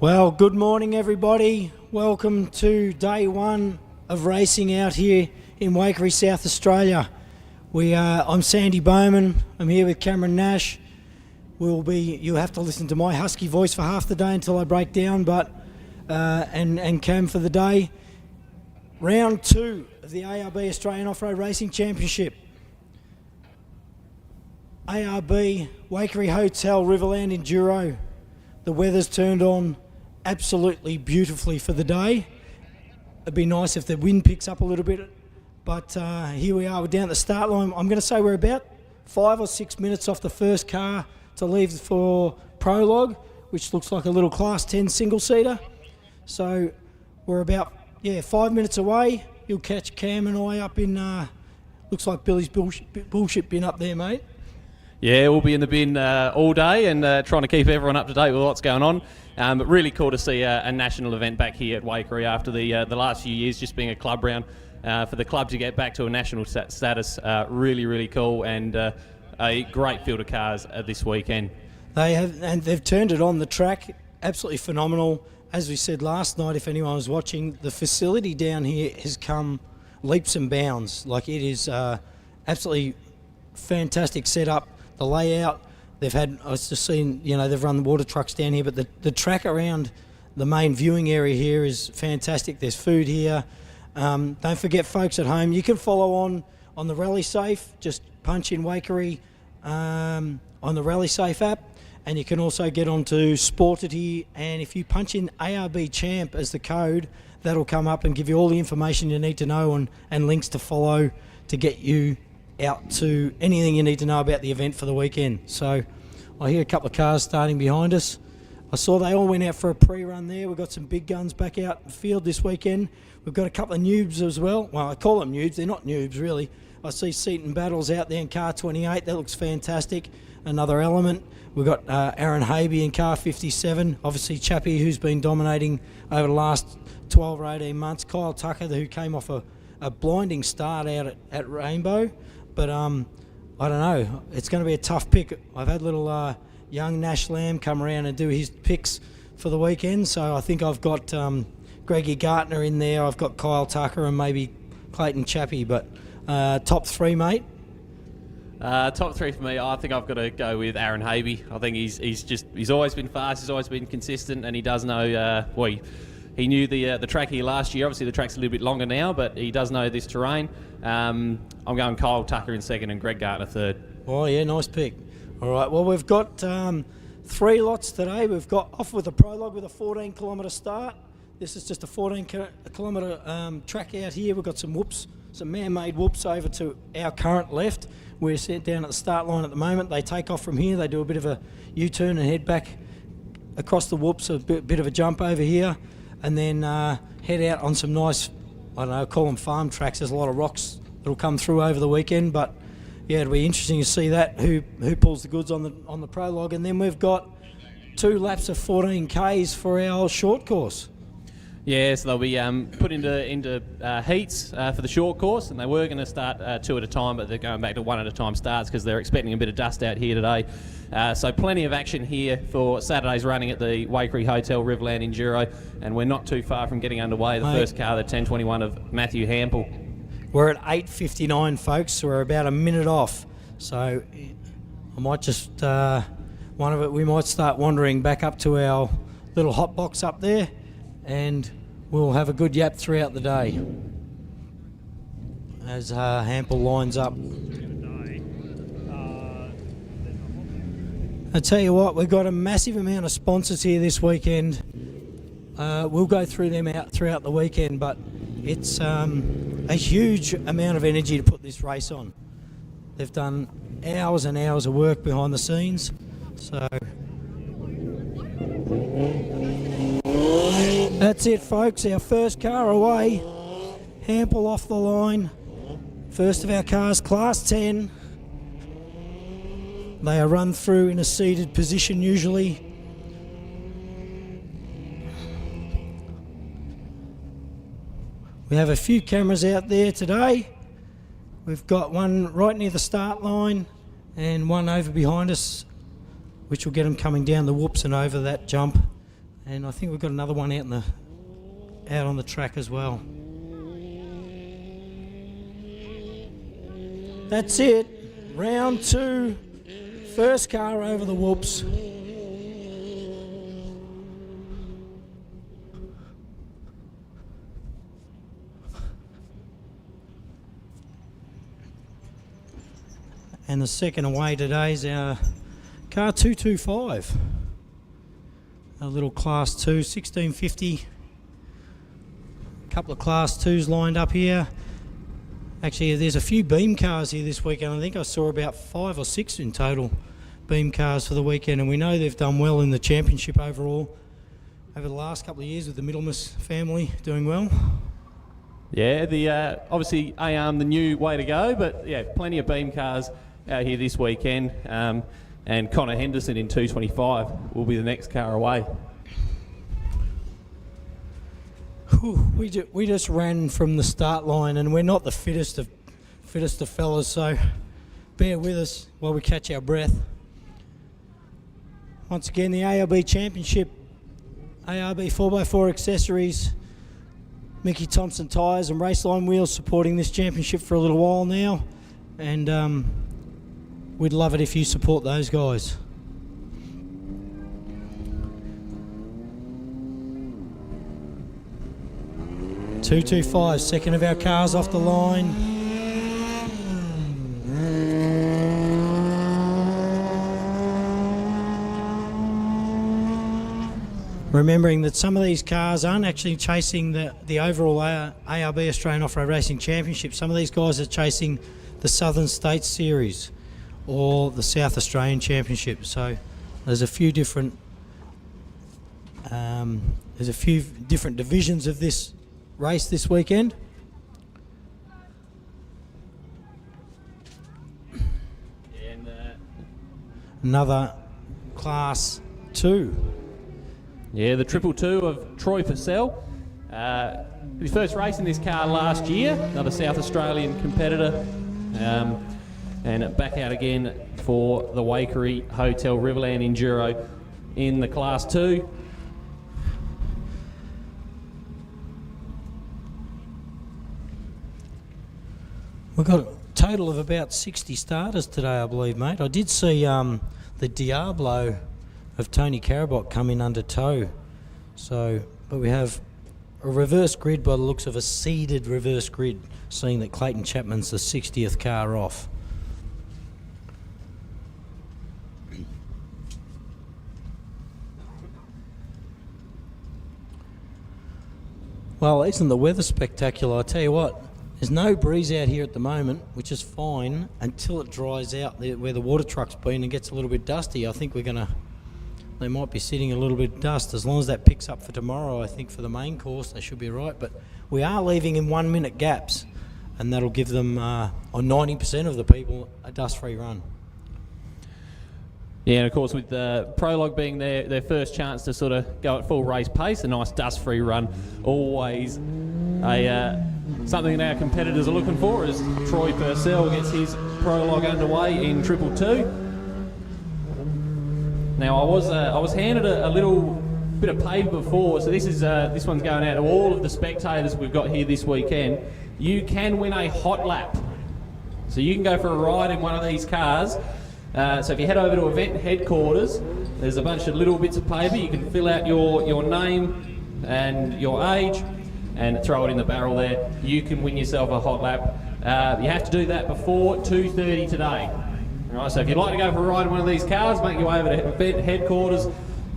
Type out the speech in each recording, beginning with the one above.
Well, good morning everybody. Welcome to day one of racing out here in Waikerie, South Australia. I'm Sandy Bowman. I'm here with Cameron Nash. You'll have to listen to my husky voice for half the day until I break down, and Cam for the day. Round two of the ARB Australian Off-Road Racing Championship. ARB Waikerie Hotel Riverland Enduro. The weather's turned on absolutely beautifully for the day. It'd be nice if the wind picks up a little bit, but here we are, we're down at the start line. I'm going to say we're about 5 or 6 minutes off the first car to leave for Prologue, which looks like a little Class 10 single-seater. So we're about 5 minutes away. You'll catch Cam and I up in, looks like Billy's bullshit bin up there, mate. Yeah, we'll be in the bin all day and trying to keep everyone up to date with what's going on. But really cool to see a national event back here at Waikerie after the last few years just being a club round. For the club to get back to a national status, really, really cool, and a great field of cars this weekend. They have, and they've turned it on. The track, absolutely phenomenal. As we said last night, if anyone was watching, the facility down here has come leaps and bounds. Like, it is absolutely fantastic setup. The layout, I was just seeing, they've run the water trucks down here, but the track around the main viewing area here is fantastic. There's food here. Don't forget, folks at home, you can follow on the Rally Safe. Just punch in Waikerie on the Rally Safe app, and you can also get onto Sported here, and if you punch in ARB Champ as the code, that'll come up and give you all the information you need to know and links to follow to get you out to anything you need to know about the event for the weekend. So I hear a couple of cars starting behind us. I saw they all went out for a pre-run there. We've got some big guns back out in the field this weekend. We've got a couple of noobs as well. Well, I call them noobs. They're not noobs, really. I see Seaton Battles out there in car 28. That looks fantastic. Another element. We've got Aaron Habe in car 57. Obviously, Chappie, who's been dominating over the last 12 or 18 months. Kyle Tucker, who came off a blinding start out at Rainbow. But I don't know. It's going to be a tough pick. I've had little young Nash Lamb come around and do his picks for the weekend. So I think I've got Greggy Gartner in there. I've got Kyle Tucker and maybe Clayton Chappie. But top three, mate? Top three for me, I think I've got to go with Aaron Habe. I think he's always been fast, he's always been consistent, and he does know, he knew the track here last year. Obviously the track's a little bit longer now, but he does know this terrain. I'm going Kyle Tucker in second and Greg Gartner third. Oh yeah, nice pick. All right, well, we've got 3 lots today. We've got off with a prologue with a 14-kilometre start. This is just a 14-kilometre track out here. We've got some whoops, some man-made whoops over to our current left. We're set down at the start line at the moment. They take off from here. They do a bit of a U-turn and head back across the whoops, a bit of a jump over here, and then head out on some nice, I don't know, call them farm tracks. There's a lot of rocks that'll come through over the weekend, but yeah, it'll be interesting to see that, who pulls the goods on the prologue. And then we've got 2 laps of 14 Ks for our short course. Yeah, so they'll be put into heats for the short course, and they were going to start 2 at a time, but they're going back to 1 at a time starts because they're expecting a bit of dust out here today. So plenty of action here for Saturday's running at the Waikerie Hotel Riverland Enduro, and we're not too far from getting underway. The first car, the 1021 of Matthew Hampel. We're at 8:59, folks, so we're about a minute off. So I might just, we might start wandering back up to our little hot box up there, and we'll have a good yap throughout the day as Hampel lines up. I tell you what, we've got a massive amount of sponsors here this weekend. We'll go through them out throughout the weekend, but it's a huge amount of energy to put this race on. They've done hours and hours of work behind the scenes, so that's it, folks. Our first car away. Hampel off the line. First of our cars, Class 10. They are run through in a seated position usually. We have a few cameras out there today. We've got one right near the start line and one over behind us, which will get them coming down the whoops and over that jump. And I think we've got another one out on the track as well. That's it. Round 2. First car over the whoops. And the second away today is our car 225. A little class 2, 1650. A couple of class 2s lined up here. Actually, there's a few beam cars here this weekend. I think I saw about 5 or 6 in total beam cars for the weekend, and we know they've done well in the championship overall over the last couple of years with the Middlemas family doing well. Yeah, the obviously ARM the new way to go, but yeah, plenty of beam cars out here this weekend. And Connor Henderson in 225 will be the next car away. Whew, we just ran from the start line, and we're not the fittest of fellas, so bear with us while we catch our breath. Once again, the ARB Championship, ARB 4x4 accessories, Mickey Thompson tyres and Raceline wheels supporting this championship for a little while now, and we'd love it if you support those guys. .225, second of our cars off the line. Remembering that some of these cars aren't actually chasing the overall ARB Australian Off-Road Racing Championship. Some of these guys are chasing the Southern States Series or the South Australian Championship. So there's a few different divisions of this race this weekend. And another class 2. Yeah, the 222 of Troy Purcell. His first race in this car last year, another South Australian competitor. And back out again for the Waikerie Hotel Riverland Enduro in the class 2. We've got a total of about 60 starters today, I believe, mate. I did see the Diablo of Tony Carabot come in under tow. So, but we have a reverse grid by the looks of a seeded reverse grid, seeing that Clayton Chapman's the 60th car off. Well, isn't the weather spectacular? I tell you what, there's no breeze out here at the moment, which is fine until it dries out where the water truck's been and gets a little bit dusty. I think they might be sitting a little bit of dust. As long as that picks up for tomorrow, I think for the main course, they should be right. But we are leaving in 1 minute gaps, and that'll give them, on 90% of the people, a dust-free run. Yeah, and of course with the prologue being their first chance to sort of go at full race pace, a nice dust-free run, always something that our competitors are looking for as Troy Purcell gets his prologue underway in 222. Now I was handed a little bit of paper before, so this one's going out to all of the spectators we've got here this weekend. You can win a hot lap, so you can go for a ride in one of these cars. So if you head over to event headquarters, there's a bunch of little bits of paper. You can fill out your name and your age and throw it in the barrel there. You can win yourself a hot lap. You have to do that before 2:30 today. All right, so if you'd like to go for a ride in one of these cars, make your way over to event headquarters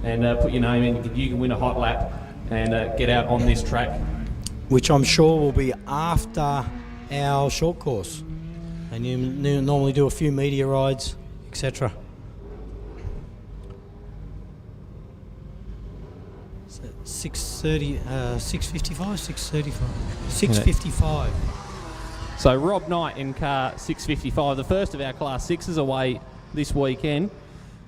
and put your name in. You can win a hot lap and get out on this track. Which I'm sure will be after our short course. And you normally do a few media rides, etc. So 6:30, 6:55, 6:35, 6:55. So Rob Knight in car 655, the first of our class 6s away this weekend.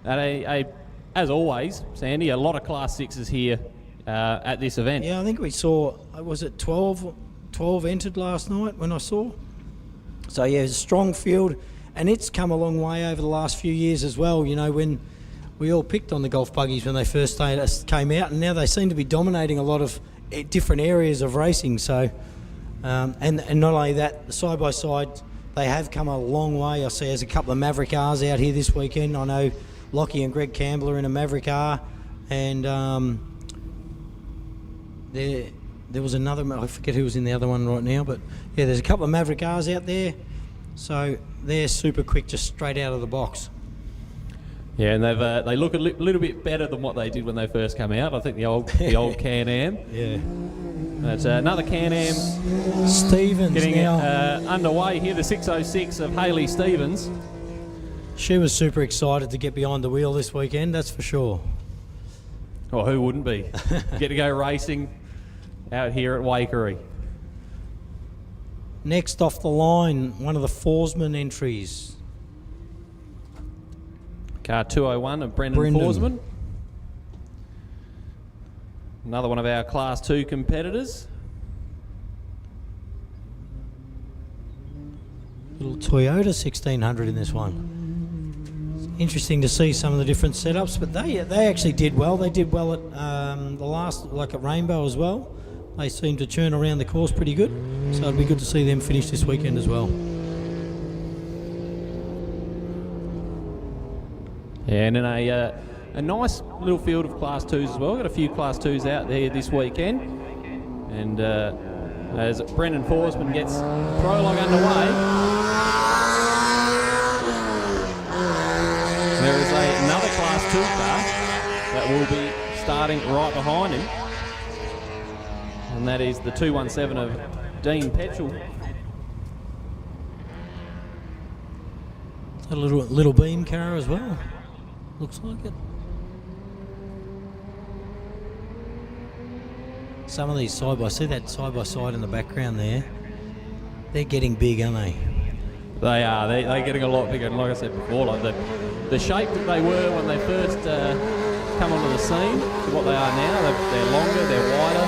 And as always, Sandy, a lot of class 6s here at this event. Yeah, I think we saw, was it 12 entered last night when I saw? So yeah, it's a strong field, and it's come a long way over the last few years as well. You know, when we all picked on the golf buggies when they first came out, and now they seem to be dominating a lot of different areas of racing. So, and not only that, the side-by-side, they have come a long way. I see there's a couple of Maverick R's out here this weekend. I know Lockie and Greg Campbell are in a Maverick R, and there was another, I forget who was in the other one right now, but yeah, there's a couple of Maverick R's out there. So they're super quick, just straight out of the box. Yeah, and they look a little bit better than what they did when they first came out. I think the old Can-Am. Yeah. That's another Can-Am. Stevens getting now underway here. The 606 of Hayley Stevens. She was super excited to get behind the wheel this weekend. That's for sure. Oh, who wouldn't be? Get to go racing out here at Waikerie. Next off the line, one of the Forsman entries. Car 201 of Brendan Forsman. Another one of our Class 2 competitors. Little Toyota 1600 in this one. It's interesting to see some of the different setups, but they actually did well. They did well at the last, like at Rainbow as well. They seem to churn around the course pretty good, so it'd be good to see them finish this weekend as well. Yeah, and in a nice little field of Class 2s as well. Got a few Class 2s out there this weekend. And as Brendan Forsman gets prologue underway, there is another Class 2 car that will be starting right behind him. And that is the 217 of Dean Petchell. A little beam car as well. Looks like it. Some of these see that side by side in the background there. They're getting big, aren't they? They are. They're getting a lot bigger. And like I said before, like the shape that they were when they first come onto the scene to what they are now, they're longer, they're wider.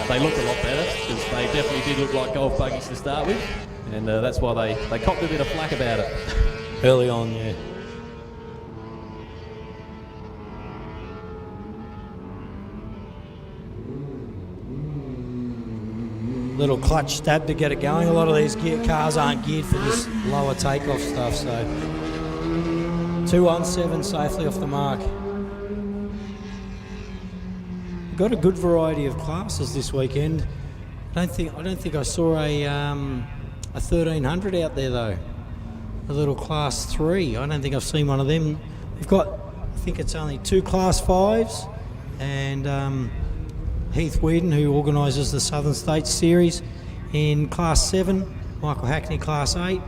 They look a lot better because they definitely did look like golf buggies to start with, and that's why they copped a bit of flack about it. Early on, yeah. Little clutch stab to get it going. A lot of these cars aren't geared for this lower takeoff stuff, so 217 safely off the mark. Got a good variety of classes this weekend. I don't think I saw a 1300 out there though. A little Class 3. I don't think I've seen one of them. We've got, I think it's only 2 Class 5s, and Heath Whedon, who organises the Southern States Series, in Class 7. Michael Hackney, Class 8.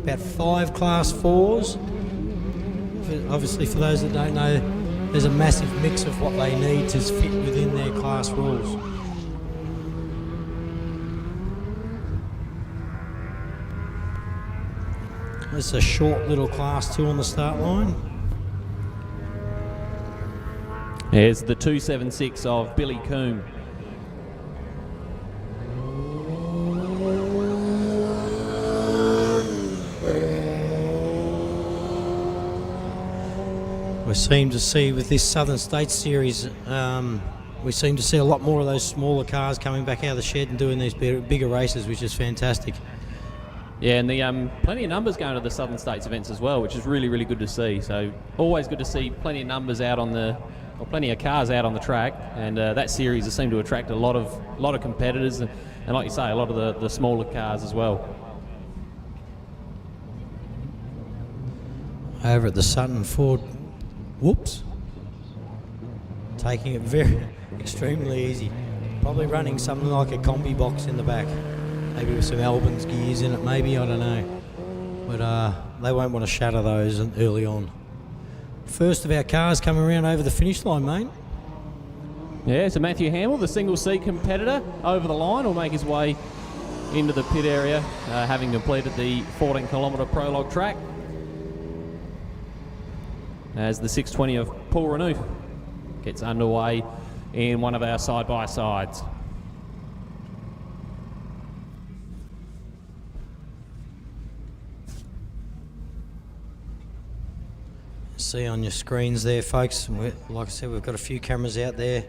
About 5 Class 4s. Obviously, for those that don't know, there's a massive mix of what they need to fit within their class rules. It's a short little Class 2 on the start line. Here's the 276 of Billy Coombe. We seem to see with this Southern States Series, we seem to see a lot more of those smaller cars coming back out of the shed and doing these bigger races, which is fantastic. Yeah, and the plenty of numbers going to the Southern States events as well, which is really, really good to see. So always good to see plenty of numbers out on or plenty of cars out on the track, and that series has seemed to attract a lot of competitors, and like you say, a lot of the smaller cars as well. Over at the Sutton Ford, whoops, taking it very extremely easy. Probably running something like a combi box in the back, maybe with some Albans gears in it, maybe, I don't know. But they won't want to shatter those early on. First of our cars coming around over the finish line, mate. Yeah, so Matthew Hamill, the single seat competitor, over the line, will make his way into the pit area, having completed the 14-kilometre prologue track, as the 620 of Paul Renouf gets underway in one of our side-by-sides. see on your screens there, folks. Like I said, we've got a few cameras out there.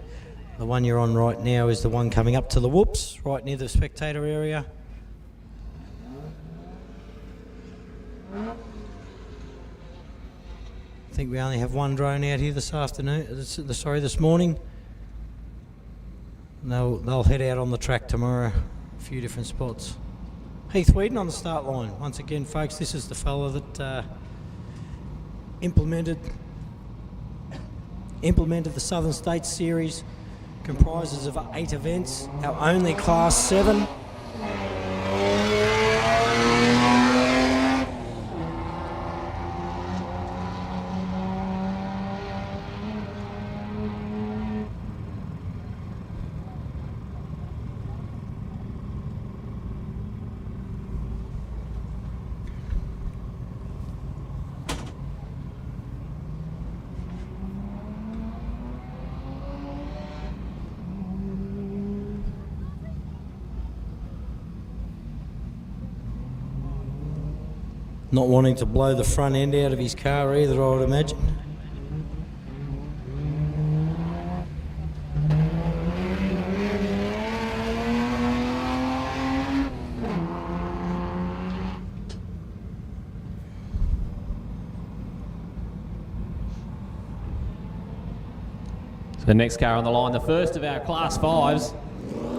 The one you're on right now is the one coming up to the whoops, right near the spectator area. I think we only have one drone out here this morning. And they'll head out on the track tomorrow, a few different spots. Heath Whedon on the start line. Once again, folks, this is the fella that implemented the Southern States Series. Comprises of 8 events, our only Class 7. Not wanting to blow the front end out of his car either, I would imagine. The next car on the line, the first of our Class 5s.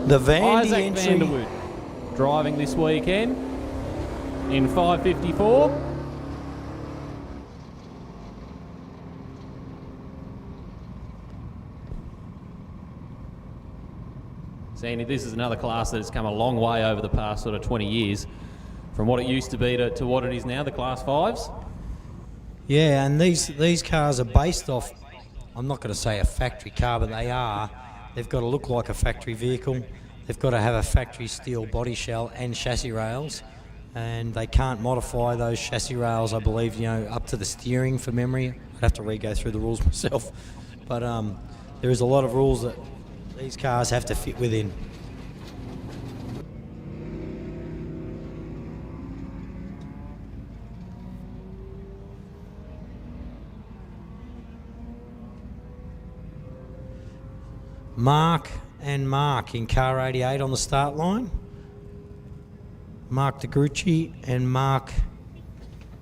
The Vandy Isaac entry. Vanderwood driving this weekend in 5:54. Sandy, this is another class that has come a long way over the past sort of 20 years from what it used to be to what it is now, the Class 5s. Yeah, and these cars are based off, I'm not going to say a factory car, but they are. They've got to look like a factory vehicle. They've got to have a factory steel body shell and chassis rails. And they can't modify those chassis rails, I believe, up to the steering for memory. I'd have to re-go through the rules myself. But there is a lot of rules that these cars have to fit within. Mark and Mark in car 88 on the start line. Mark DeGrucci and Mark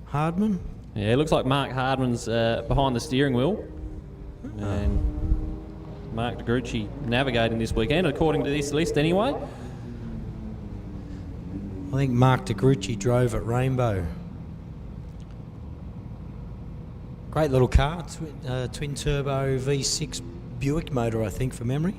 Hardman. Yeah, it looks like Mark Hardman's behind the steering wheel. And Mark DeGrucci navigating this weekend, according to this list anyway. I think Mark DeGrucci drove at Rainbow. Great little car, twin turbo V6 Buick motor, I think, from memory.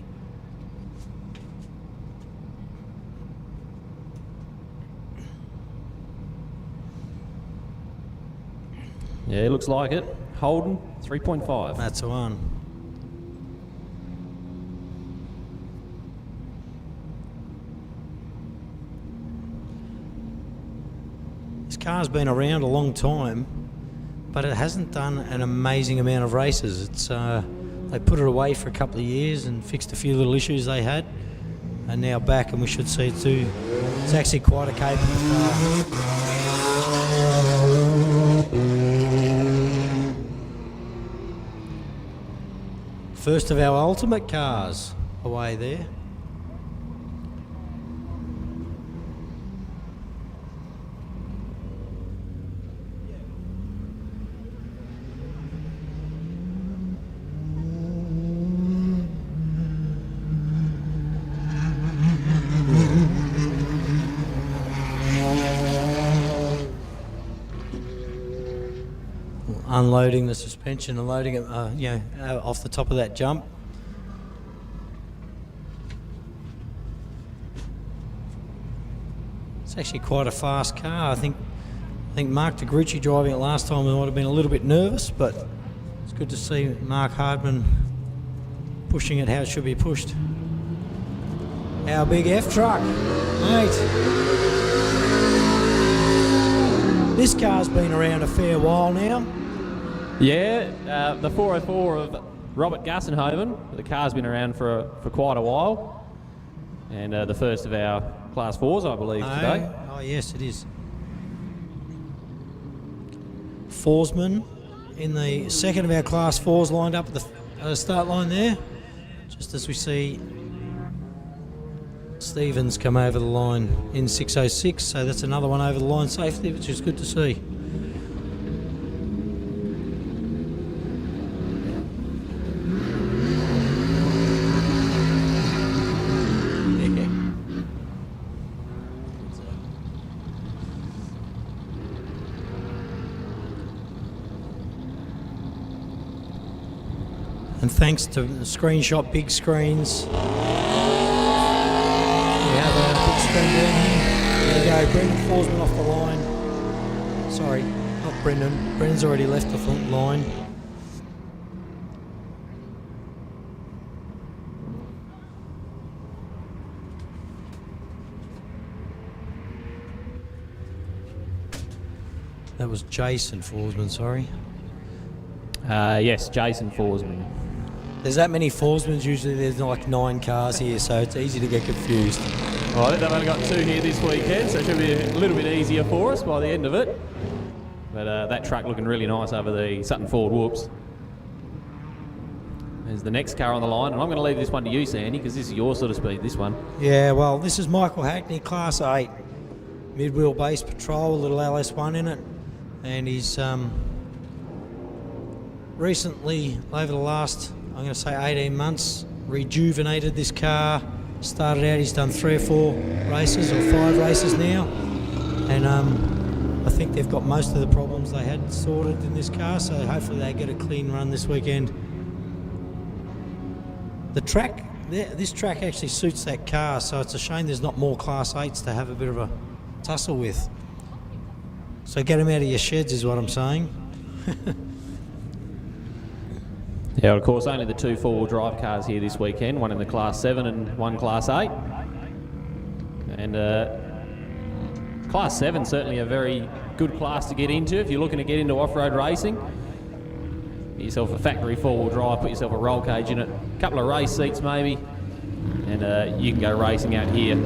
Yeah, it looks like it. Holden, 3.5. That's the one. This car's been around a long time, but it hasn't done an amazing amount of races. It's they put it away for a couple of years and fixed a few little issues they had, and now back, and we should see it too. It's actually quite a capable car. First of our ultimate cars away there. Unloading the suspension and loading it, off the top of that jump. It's actually quite a fast car. I think Mark DeGrucci driving it last time might have been a little bit nervous, but it's good to see Mark Hardman pushing it how it should be pushed. Our big F truck, mate. This car's been around a fair while now. Yeah, the 404 of Robert Gassenhoven. The car's been around for quite a while. And the first of our Class 4s, I believe, today. Oh, yes, it is. Forsman in the second of our Class 4s lined up at the start line there, just as we see Stevens come over the line in 6:06, so that's another one over the line safely, which is good to see. And thanks to Screenshot Big Screens, we have a big screen down here. There you go, Brendan Forsman off the line. Sorry, not Brendan. Brendan's already left the front line. That was Jason Forsman, sorry. Yes, Jason Forsman. There's that many Forsmans, usually there's like 9 cars here, so it's easy to get confused. Well, I think they've only got 2 here this weekend, so it should be a little bit easier for us by the end of it. But that track looking really nice over the Sutton Ford whoops. There's the next car on the line, and I'm going to leave this one to you, Sandy, because this is your sort of speed, this one. Yeah, well, this is Michael Hackney, Class 8. Mid-wheel base patrol, a little LS1 in it. And he's recently, over the last, I'm going to say 18 months, rejuvenated this car. Started out, he's done 3 or 4 races, or 5 races now. And I think they've got most of the problems they had sorted in this car, so hopefully they get a clean run this weekend. The track, this track actually suits that car, so it's a shame there's not more Class 8s to have a bit of a tussle with. So get them out of your sheds is what I'm saying. Yeah, of course, only the 2 4-wheel drive cars here this weekend, one in the Class 7 and one Class 8. And Class 7 certainly a very good class to get into if you're looking to get into off-road racing. Get yourself a factory 4-wheel drive, put yourself a roll cage in it, a couple of race seats maybe, and you can go racing out here.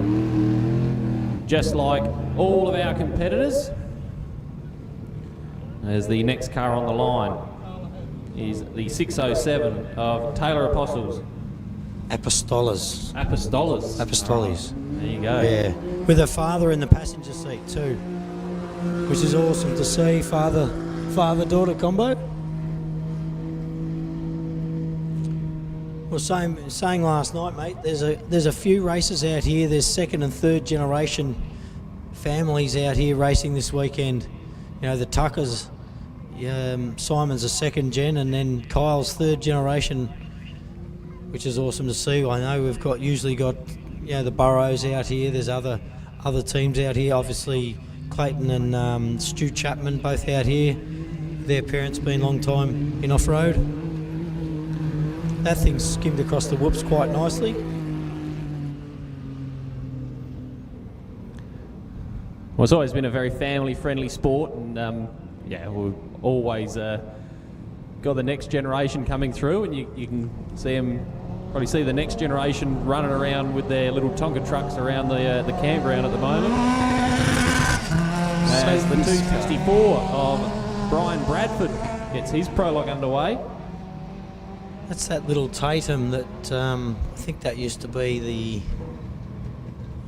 Just like all of our competitors. As the next car on the line is the 607 of Taylor Apostles. Apostolas. Apostolas. Apostoles. There you go. Yeah, with a father in the passenger seat too, which is awesome to see. Father-daughter combo. Well, saying last night, mate, there's a few races out here. There's 2nd and 3rd generation families out here racing this weekend. You know, the Tuckers, Simon's a 2nd gen, and then Kyle's 3rd generation, which is awesome to see. I know we've usually got the Burrows out here. There's other teams out here. Obviously, Clayton and Stu Chapman both out here. Their parents been a long time in off-road. That thing's skimmed across the whoops quite nicely. Well, it's always been a very family-friendly sport, and we've always got the next generation coming through, and you can probably see the next generation running around with their little Tonka trucks around the campground at the moment. As the 264 of Brian Bradford gets his prologue underway. That's that little Tatum that I think that used to be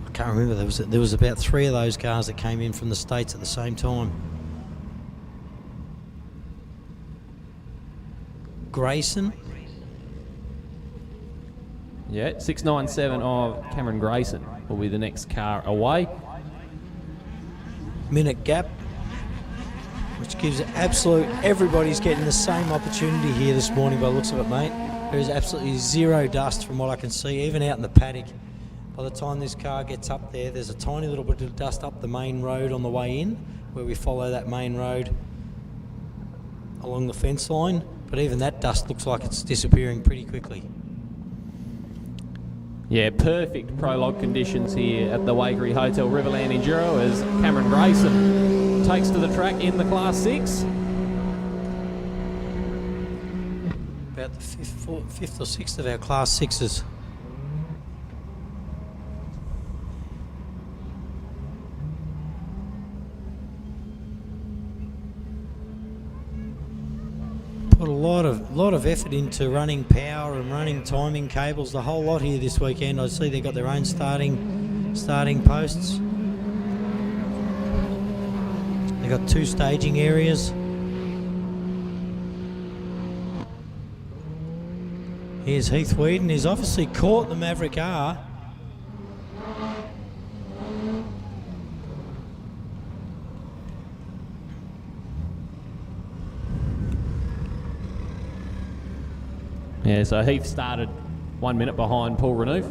I can't remember. There was about 3 of those cars that came in from the States at the same time. Grayson. Yeah, 697 of Cameron Grayson will be the next car away. Minute gap, which gives everybody's getting the same opportunity here this morning by the looks of it, mate. There is absolutely 0 dust from what I can see, even out in the paddock. By the time this car gets up there, there's a tiny little bit of dust up the main road on the way in, where we follow that main road along the fence line, but even that dust looks like it's disappearing pretty quickly. Yeah, perfect prologue conditions here at the Waikerie Hotel Riverland Enduro as Cameron Grayson takes to the track in the Class 6. About the fifth or sixth of our Class 6s. lot of effort into running power and running timing cables, the whole lot here this weekend. I see they've got their own starting posts. They've got 2 staging areas. Here's Heath Whedon. He's obviously caught the Maverick R. Yeah, so Heath started 1 minute behind Paul Renouf.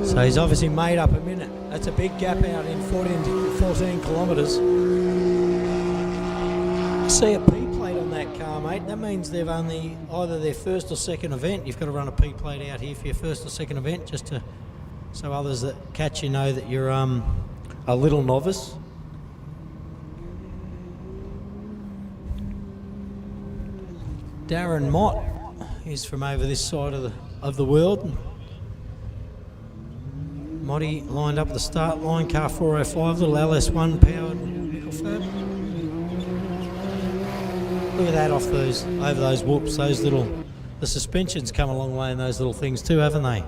So he's obviously made up a minute. That's a big gap out in 14 kilometres. See a P plate on that car, mate. That means they've only either their first or second event. You've got to run a P plate out here for your first or second event, just to so others that catch you know that you're a little novice. Darren Mott is from over this side of the world. Motty lined up at the start line, car 405, little LS1 powered nickel fab. Look at that over those whoops, the suspension's come a long way in those little things too, haven't they?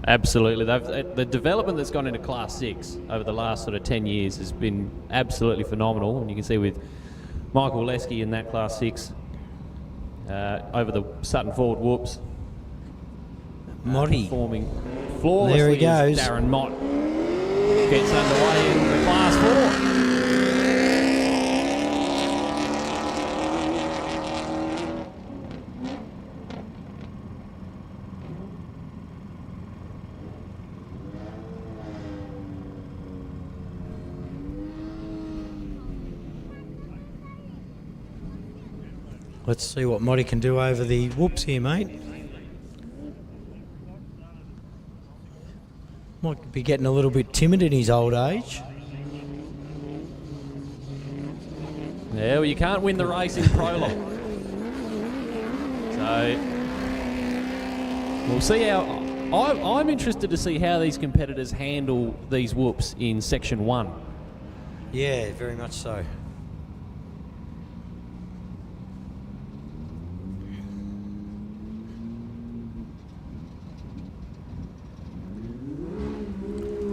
Absolutely. The development that's gone into Class 6 over the last sort of 10 years has been absolutely phenomenal. And you can see with Michael Leske in that Class 6 over the Sutton Forward whoops. Motty. Performing flawlessly. There he goes. Darren Mott gets underway in the Class 4. Let's see what Motty can do over the whoops here, mate. Might be getting a little bit timid in his old age. Yeah, well, you can't win the race in prologue. So we'll see how. I'm interested to see how these competitors handle these whoops in Section 1. Yeah, very much so.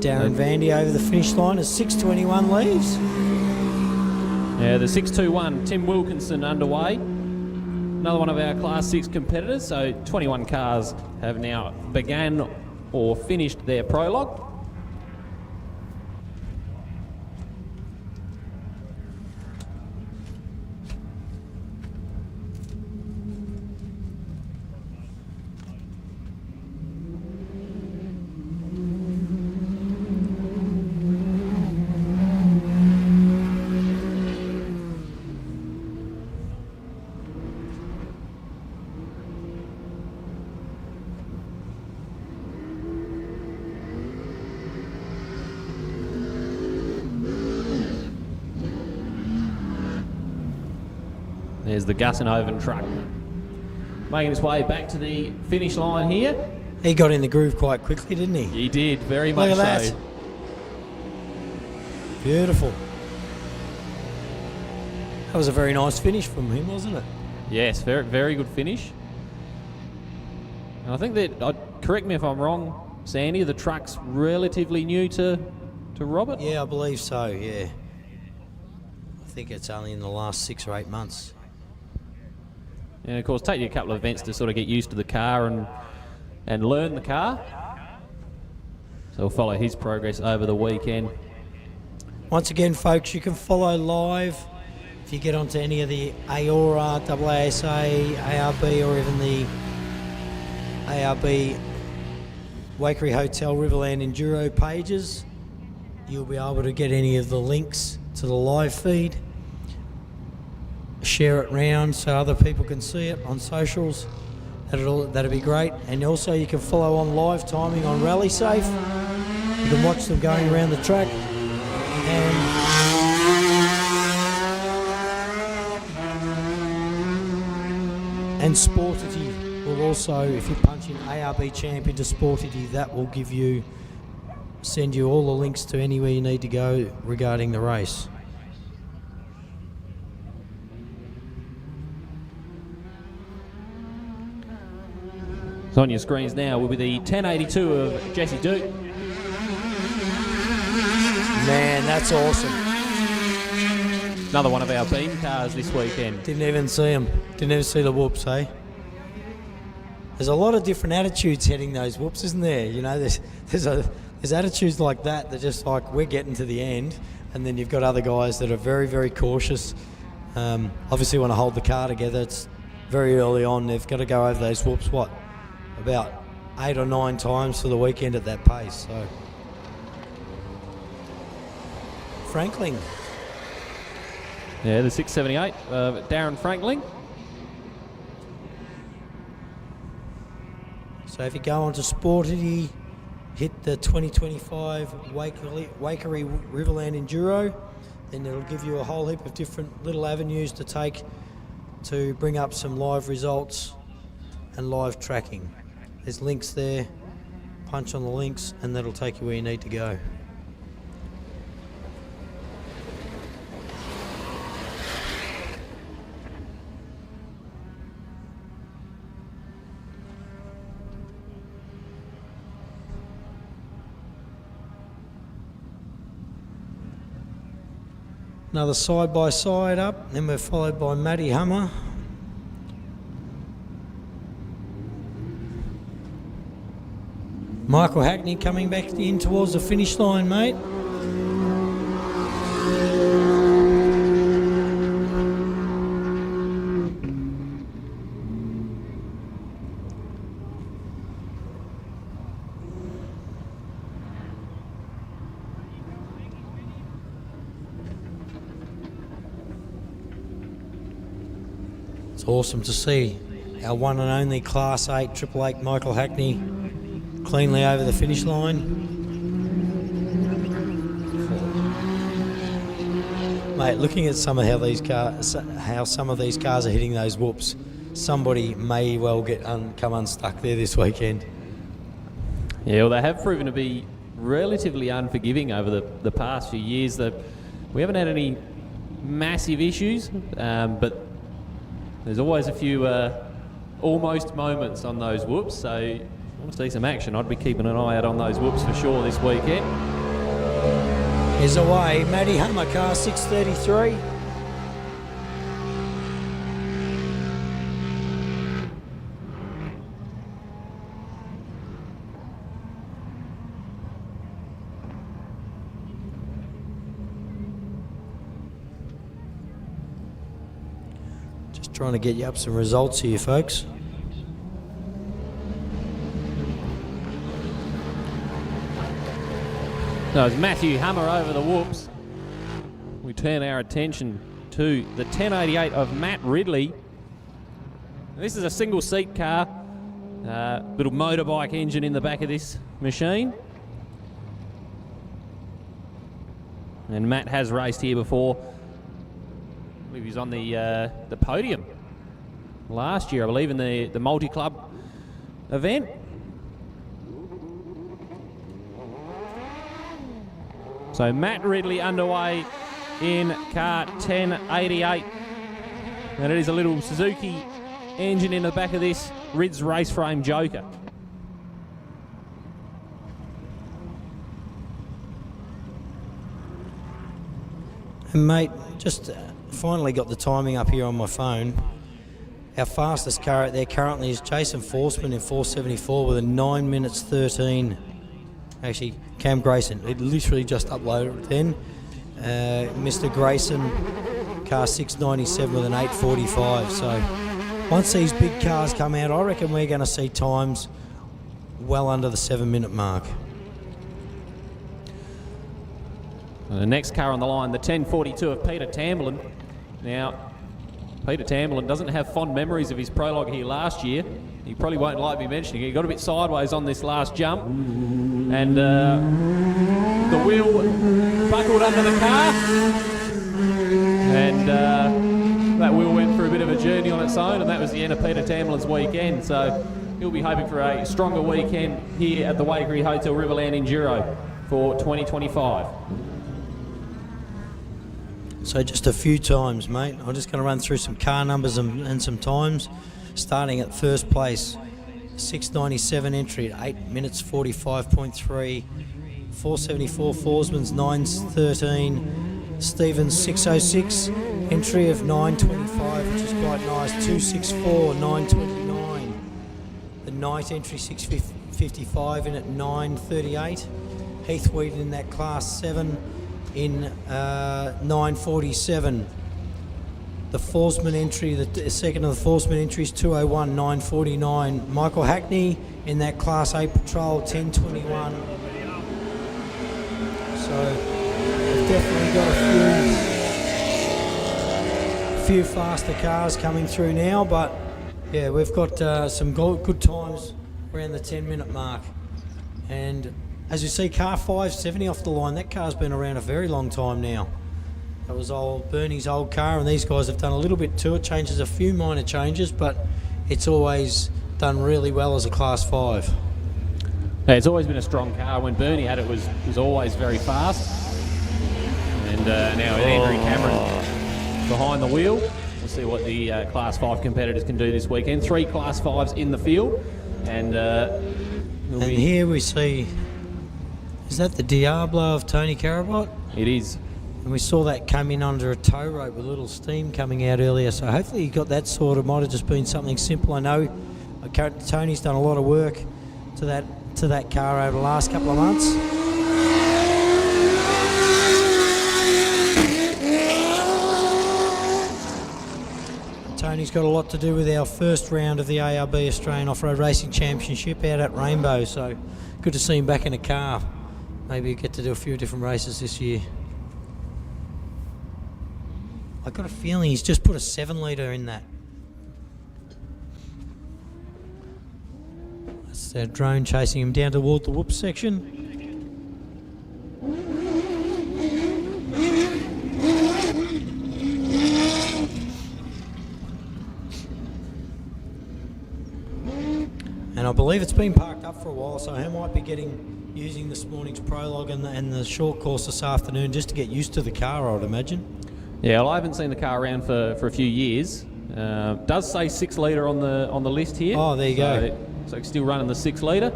Darren Vandy over the finish line as 6:21 leaves. Yeah, the 6:21, Tim Wilkinson underway. Another one of our Class 6 competitors. So 21 cars have now began or finished their prologue. There's the Gussenhoven truck making its way back to the finish line here. He got in the groove quite quickly, didn't he? He did, very much Look at so. that. Beautiful. That was a very nice finish from him, wasn't it? Yes, very, very good finish. And I think that, correct me if I'm wrong, Sandy, the truck's relatively new to Robert? Yeah, I believe so, yeah. I think it's only in the last 6 or 8 months. And of course, take you a couple of events to sort of get used to the car and learn the car. So we'll follow his progress over the weekend. Once again, folks, you can follow live if you get onto any of the AORRA, AASA, ARB, or even the ARB Waikerie Hotel Riverland Enduro pages. You'll be able to get any of the links to the live feed. Share it round so other people can see it on socials. That'd be great. And also you can follow on live timing on Rally Safe. You can watch them going around the track. And Sportity will also, if you punch in ARB Champ into Sportity, that will send you all the links to anywhere you need to go regarding the race. So on your screens now will be the 1082 of Jesse Duke. Man, that's awesome. Another one of our beam cars this weekend. Didn't even see them. Didn't even see the whoops, eh? There's a lot of different attitudes heading those whoops, isn't there? You know, there's attitudes like that just like, we're getting to the end, and then you've got other guys that are very, very cautious. Obviously want to hold the car together. It's very early on. They've got to go over those whoops, about 8 or 9 times for the weekend at that pace. So Franklin. Yeah, the 678 of Darren Franklin. So if you go on to Sporty, hit the 2025 Waikerie Riverland Enduro, then it'll give you a whole heap of different little avenues to take to bring up some live results and live tracking. There's links there, punch on the links and that'll take you where you need to go. Another side-by-side up, then we're followed by Matty Hummer. Michael Hackney coming back in towards the finish line, mate. Awesome to see our one and only Class 8 Triple 8 Michael Hackney cleanly over the finish line. Mate, looking at some of how some of these cars are hitting those whoops, somebody may well come unstuck there this weekend. Yeah, well, they have proven to be relatively unforgiving over the past few years. We haven't had any massive issues, but there's always a few almost moments on those whoops, so if you want to see some action, I'd be keeping an eye out on those whoops for sure this weekend. Here's away, Matty Hummer, car 633. Trying to get you up some results here, folks. So as Matthew Hummer over the whoops, we turn our attention to the 1088 of Matt Ridley. This is a single seat car, little motorbike engine in the back of this machine. And Matt has raced here before. I believe he was on the podium last year, I believe, in the multi-club event. So Matt Ridley underway in car 1088. And it is a little Suzuki engine in the back of this Rids race frame Joker. And mate, just finally got the timing up here on my phone. Our fastest car out there currently is Jason Forsman in 474 with a 9 minutes 13. Actually, Cam Grayson, it literally just uploaded it then. Mr. Grayson, car 697 with an 845. So once these big cars come out, I reckon we're going to see times well under the 7 minute mark. The next car on the line, the 1042 of Peter Tamblin. Now, Peter Tamblin doesn't have fond memories of his prologue here last year. He probably won't like me mentioning it. He got a bit sideways on this last jump, and the wheel buckled under the car, and that wheel went for a bit of a journey on its own, and that was the end of Peter Tamblin's weekend. So he'll be hoping for a stronger weekend here at the Waikerie Hotel Riverland Enduro for 2025. So just a few times, mate. I'm just going to run through some car numbers and some times. Starting at first place, 697 entry at 8 minutes 45.3. 474 Forsman's 913. Stevens 606 entry of 925, which is quite nice. 264 929. The night entry 655 in at 938. Heathweed in that class 7 in 947. The Forsman entry, the second of the Forsman entries, 201 949. Michael Hackney in that class 8 patrol 1021. So we've definitely got a few faster cars coming through now, but yeah, we've got some good times around the 10-minute mark. And as you see, car 570 off the line, that car's been around a very long time now. That was Bernie's old car, and these guys have done a little bit to it, changes a few minor changes, but it's always done really well as a Class 5. Yeah, it's always been a strong car. When Bernie had it, was always very fast. And now Andrew Cameron behind the wheel. We'll see what the Class 5 competitors can do this weekend. 3 Class 5s in the field. And here we see, is that the Diablo of Tony Carabot? It is. And we saw that come in under a tow rope with a little steam coming out earlier. So hopefully you got that sorted. Might have just been something simple. I know Tony's done a lot of work to that car over the last couple of months. Tony's got a lot to do with our first round of the ARB Australian Off-Road Racing Championship out at Rainbow, so good to see him back in a car. Maybe he'll get to do a few different races this year. I've got a feeling he's just put a 7-litre in that. That's their drone chasing him down toward the whoop section. And I believe it's been parked up for a while, so he might be using this morning's prologue and the short course this afternoon just to get used to the car, I would imagine. Yeah, well, I haven't seen the car around for a few years. Does say 6-litre on the list here. Oh, there you go. So it's still running the 6-litre.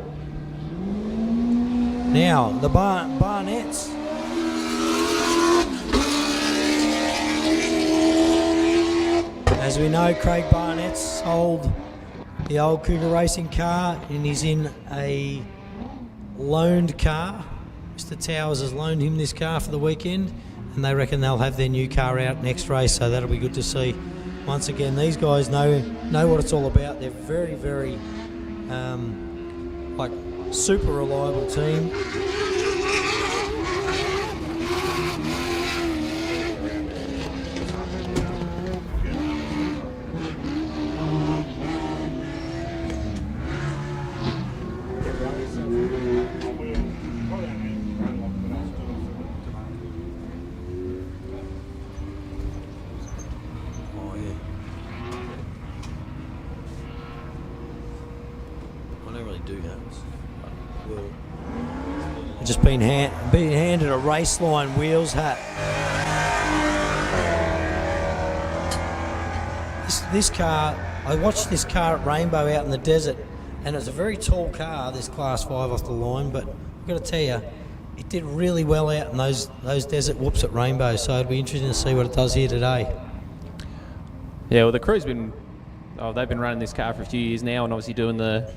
Now, the Barnetts. As we know, Craig Barnett's sold the old Cougar Racing car and he's in a loaned car. Mr. Towers has loaned him this car for the weekend, and they reckon they'll have their new car out next race, so that'll be good to see. Once again, these guys know what it's all about. They're very, very super reliable team. Just been handed a race line wheels hat. This car, I watched this car at Rainbow out in the desert, and it's a very tall car, this Class 5 off the line, but I've got to tell you, it did really well out in those desert whoops at Rainbow, so it'll be interesting to see what it does here today. Yeah, well, the crew's they've been running this car for a few years now, and obviously doing a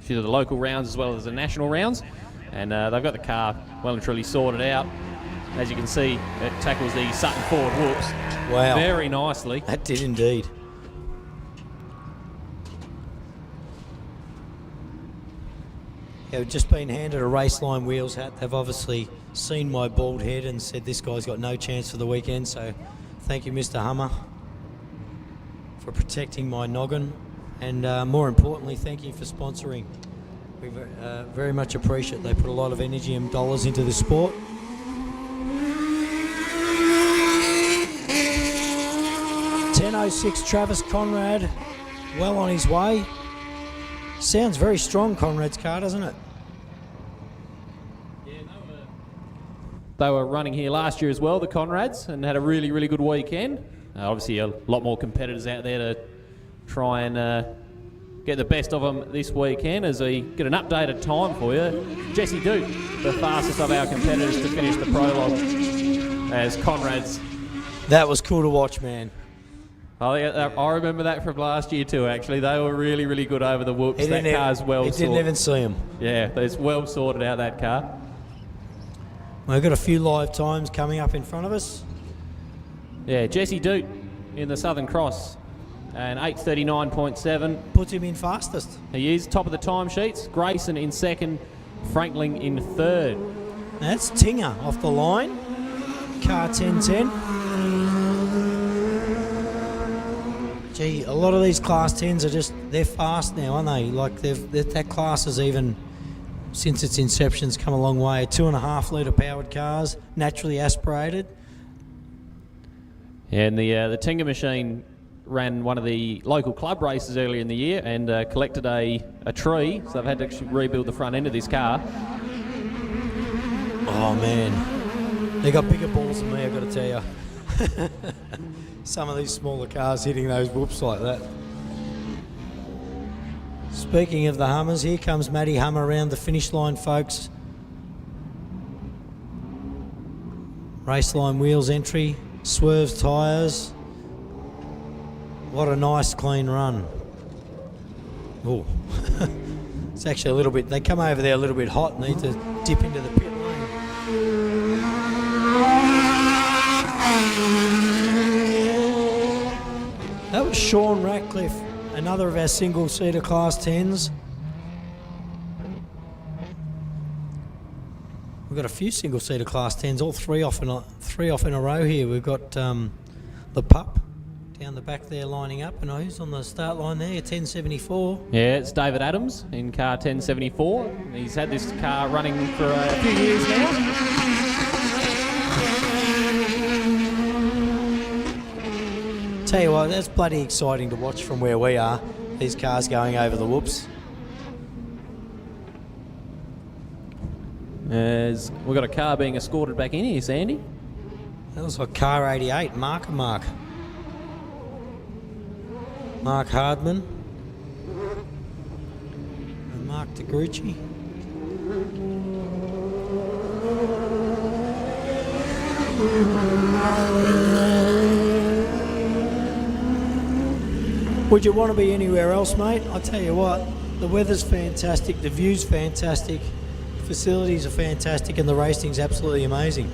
few of the local rounds as well as the national rounds. And they've got the car well and truly sorted out. As you can see, it tackles the Sutton Ford whoops very nicely. That did indeed. Yeah, we've just been handed a race line wheels hat. They've obviously seen my bald head and said this guy's got no chance for the weekend. So thank you, Mr. Hummer, for protecting my noggin. And more importantly, thank you for sponsoring. We very much appreciate. They put a lot of energy and dollars into the sport. .10.06 Travis Conrad, well on his way. Sounds very strong, Conrad's car, doesn't it? Yeah, they were running here last year as well, the Conrads, and had a really, really good weekend. Obviously, a lot more competitors out there to try and get the best of them this weekend as we get an updated time for you. Jesse Duke, the fastest of our competitors to finish the prologue as Conrad's. That was cool to watch, man. I remember that from last year too, actually. They were really, really good over the whoops. That car's well sorted. Didn't even see him. Yeah, it's well sorted out, that car. We've got a few live times coming up in front of us. Yeah, Jesse Duke in the Southern Cross and 8:39.7. Puts him in fastest. He is top of the timesheets. Grayson in second, Franklin in third. That's Tinger off the line. Car 1010. Gee, a lot of these Class 10s are they're fast now, aren't they? Like, that class has even, since its inception's come a long way. 2.5 litre powered cars, naturally aspirated. Yeah, and the Tinger machine ran one of the local club races earlier in the year and collected a tree, so they've had to actually rebuild the front end of this car. Oh, man. They got bigger balls than me, I've got to tell you. Some of these smaller cars hitting those whoops like that. Speaking of the Hummers, here comes Matty Hummer around the finish line, folks. Race line wheels entry, swerves tyres. What a nice clean run. Oh, it's actually a little bit, they come over there a little bit hot, need to dip into the pit lane. That was Sean Ratcliffe, another of our single-seater Class 10s. We've got a few single-seater Class 10s, all three off in a row here. We've got the Pup down the back there lining up, and who's on the start line there? 1074. Yeah, it's David Adams in car 1074. He's had this car running for a few years now. Tell you what, that's bloody exciting to watch from where we are. These cars going over the whoops. As we've got a car being escorted back in here, Sandy. That was like car 88, Mark. Mark Hardman. And Mark DeGrucci. Would you want to be anywhere else, mate? I tell you what, the weather's fantastic, the view's fantastic, facilities are fantastic, and the racing's absolutely amazing.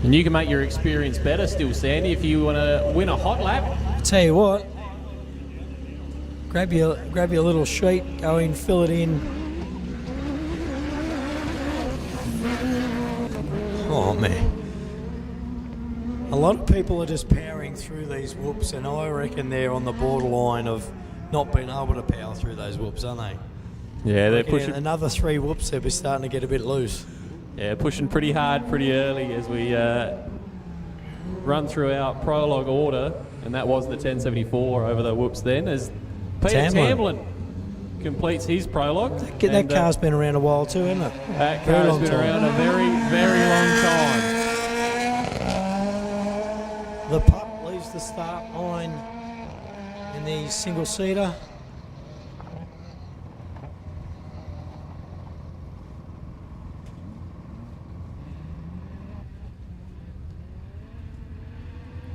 And you can make your experience better still, Sandy, if you want to win a hot lap. I tell you what, grab your little sheet, go in, fill it in. Oh man. A lot of people are just powering through these whoops, and I reckon they're on the borderline of not being able to power through those whoops, aren't they? Yeah, they're pushing. Another 3 whoops, they'll be starting to get a bit loose. Yeah, pushing pretty hard pretty early as we run through our prologue order, and that was the 1074 over the whoops then, as Peter Tamblin completes his prologue. That car's been around a while too, hasn't it? That car's been around a very, very long time. The Pup leaves the start line in the single-seater.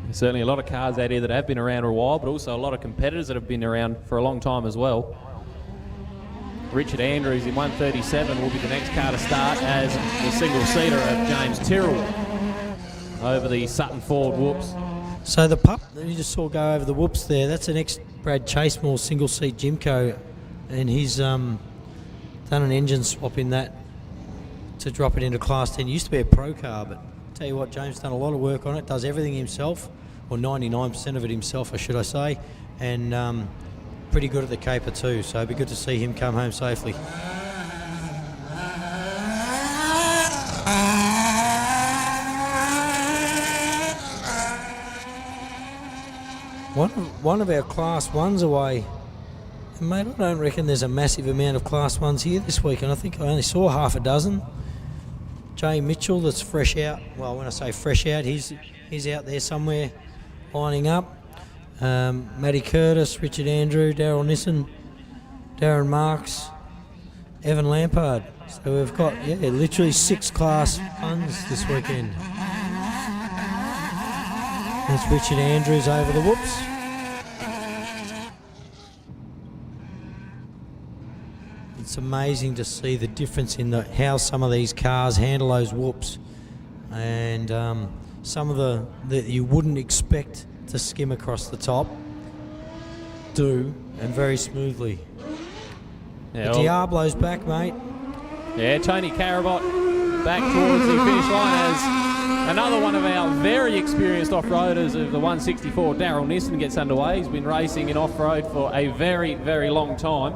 There's certainly a lot of cars out here that have been around for a while, but also a lot of competitors that have been around for a long time as well. Richard Andrews in 137 will be the next car to start as the single-seater of James Tyrrell over the Sutton Ford whoops. So the Pup that you just saw go over the whoops there, that's an ex-Brad Chasemore single-seat Jimco, and he's done an engine swap in that to drop it into Class 10. It used to be a pro car, but tell you what, James done a lot of work on it, does everything himself, or 99% of it himself, should I say, and pretty good at the caper too, so it'd be good to see him come home safely. One of our Class 1s away. And mate, I don't reckon there's a massive amount of Class 1s here this week, and I think I only saw half a dozen. Jay Mitchell, that's fresh out. Well, when I say fresh out, he's out there somewhere lining up. Matty Curtis, Richard Andrew, Daryl Nissen, Darren Marks, Evan Lampard. So we've got, literally 6 Class 1s this weekend. There's Richard Andrews over the whoops. It's amazing to see the difference in how some of these cars handle those whoops, and some of the that you wouldn't expect to skim across the top do, and very smoothly. Yeah, Diablo's back, mate. Yeah, Tony Carabot back towards the finish line as another one of our very experienced off-roaders of the 164, Daryl Nissen, gets underway. He's been racing in off-road for a very, very long time.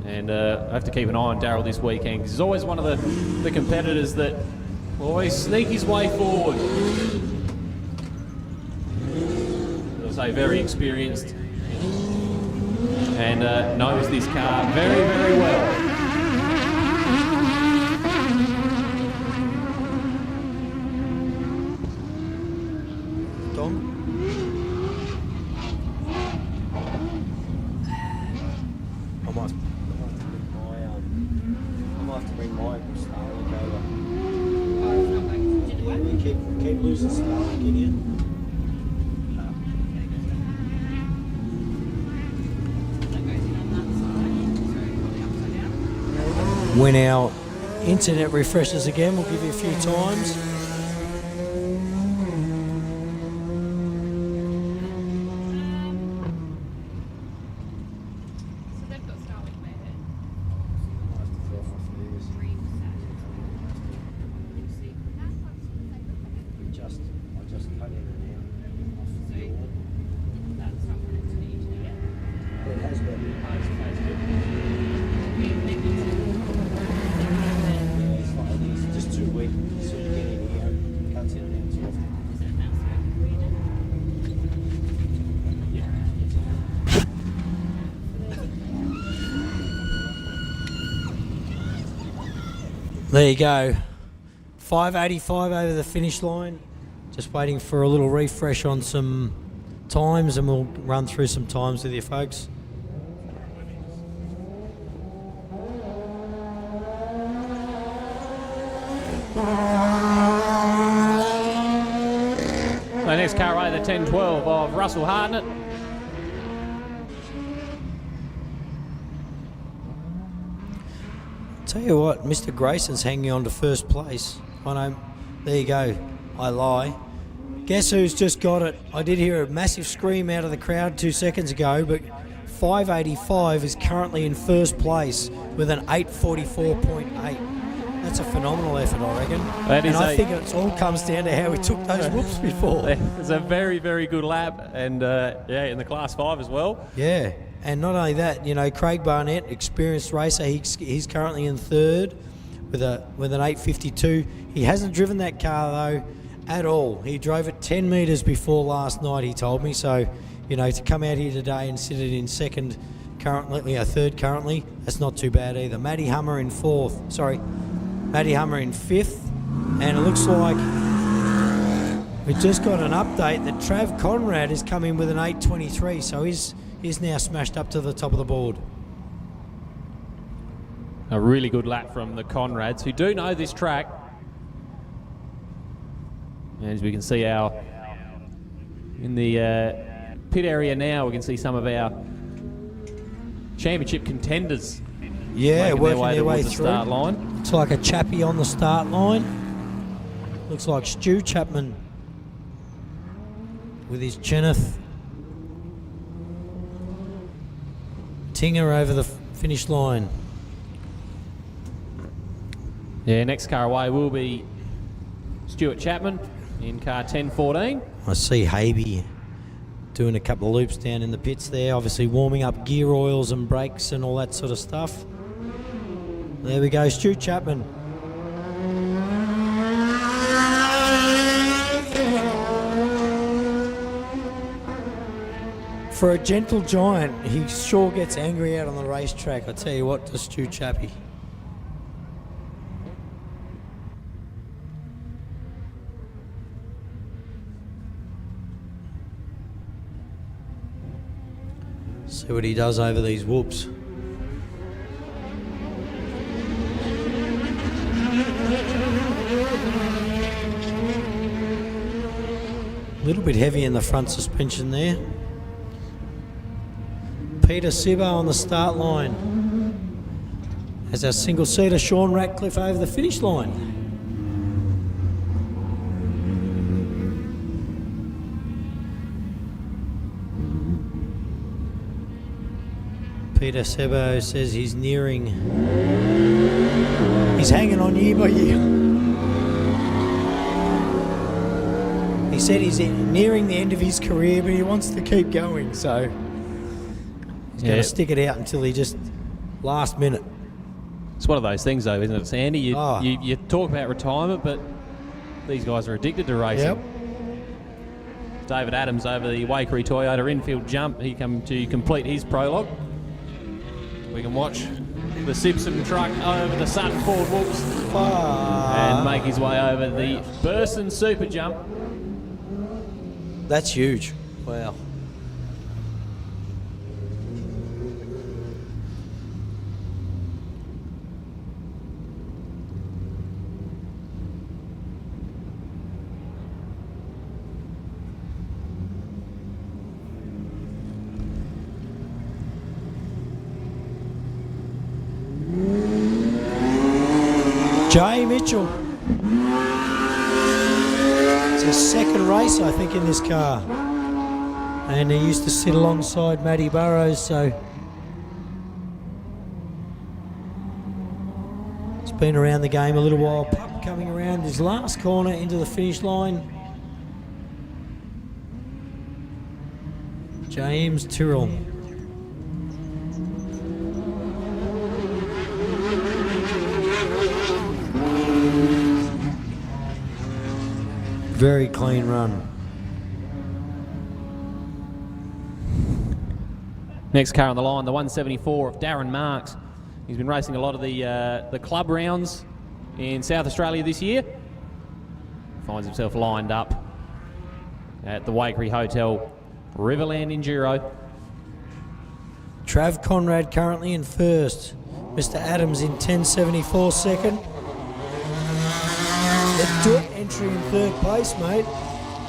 And I have to keep an eye on Daryl this weekend because he's always one of the competitors that will always sneak his way forward. I'll say very experienced and knows this car very, very well. When our internet refreshes again, we'll give you a few times. There you go. 5:85 over the finish line. Just waiting for a little refresh on some times, and we'll run through some times with you folks. The next car away, the 1012 of Russell Hartnett. Tell you what, Mr. Grayson's hanging on to first place. I know, there you go, I lie. Guess who's just got it? I did hear a massive scream out of the crowd 2 seconds ago, but 585 is currently in first place with an 844.8. That's a phenomenal effort, I reckon. I think it all comes down to how we took those whoops before. It's a very, very good lap, and in the Class 5 as well. Yeah. And not only that, you know, Craig Barnett, experienced racer, he's currently in third with an 852. He hasn't driven that car though at all. He drove it 10 metres before last night, he told me. So, you know, to come out here today and sit it in third currently, that's not too bad either. Matty Hummer in fifth. And it looks like we just got an update that Trav Conrad has come in with an 823. So he's now smashed up to the top of the board. A really good lap from the Conrads, who do know this track. And as we can see in the pit area now, we can see some of our championship contenders working their way through the start line. Looks like a chappie on the start line. Looks like Stu Chapman with his Cheneth. Tinger over the finish line. Yeah, next car away will be Stuart Chapman in car 1014. I see Habe doing a couple of loops down in the pits there, obviously warming up gear oils and brakes and all that sort of stuff. There we go, Stu Chapman. For a gentle giant, he sure gets angry out on the racetrack. I tell you what, to Stu Chappie. See what he does over these whoops. A little bit heavy in the front suspension there. Peter Sibbo on the start line. As our single-seater Sean Ratcliffe over the finish line. Peter Sibbo says he's nearing. He's hanging on year by year. He said he's nearing the end of his career, but he wants to keep going, so he's going to stick it out until he just last minute. It's one of those things, though, isn't it, Sandy? You talk about retirement, but these guys are addicted to racing. Yep. David Adams over the Waikerie Toyota infield jump. He come to complete his prologue. We can watch the Simpson truck over the Sutton Ford whoops and make his way over the Burson super jump. That's huge. Wow. Jay Mitchell. It's his second race, I think, in this car. And he used to sit alongside Matty Burrows, so he's been around the game a little while. Pup coming around his last corner into the finish line. James Tyrrell. Very clean run. Next car on the line, the 174 of Darren Marks. He's been racing a lot of the club rounds in South Australia this year. Finds himself lined up at the Waikerie Hotel Riverland Enduro. Trav Conrad currently in first. Mr. Adams in 10.74 second. The Dutt entry in third place, mate.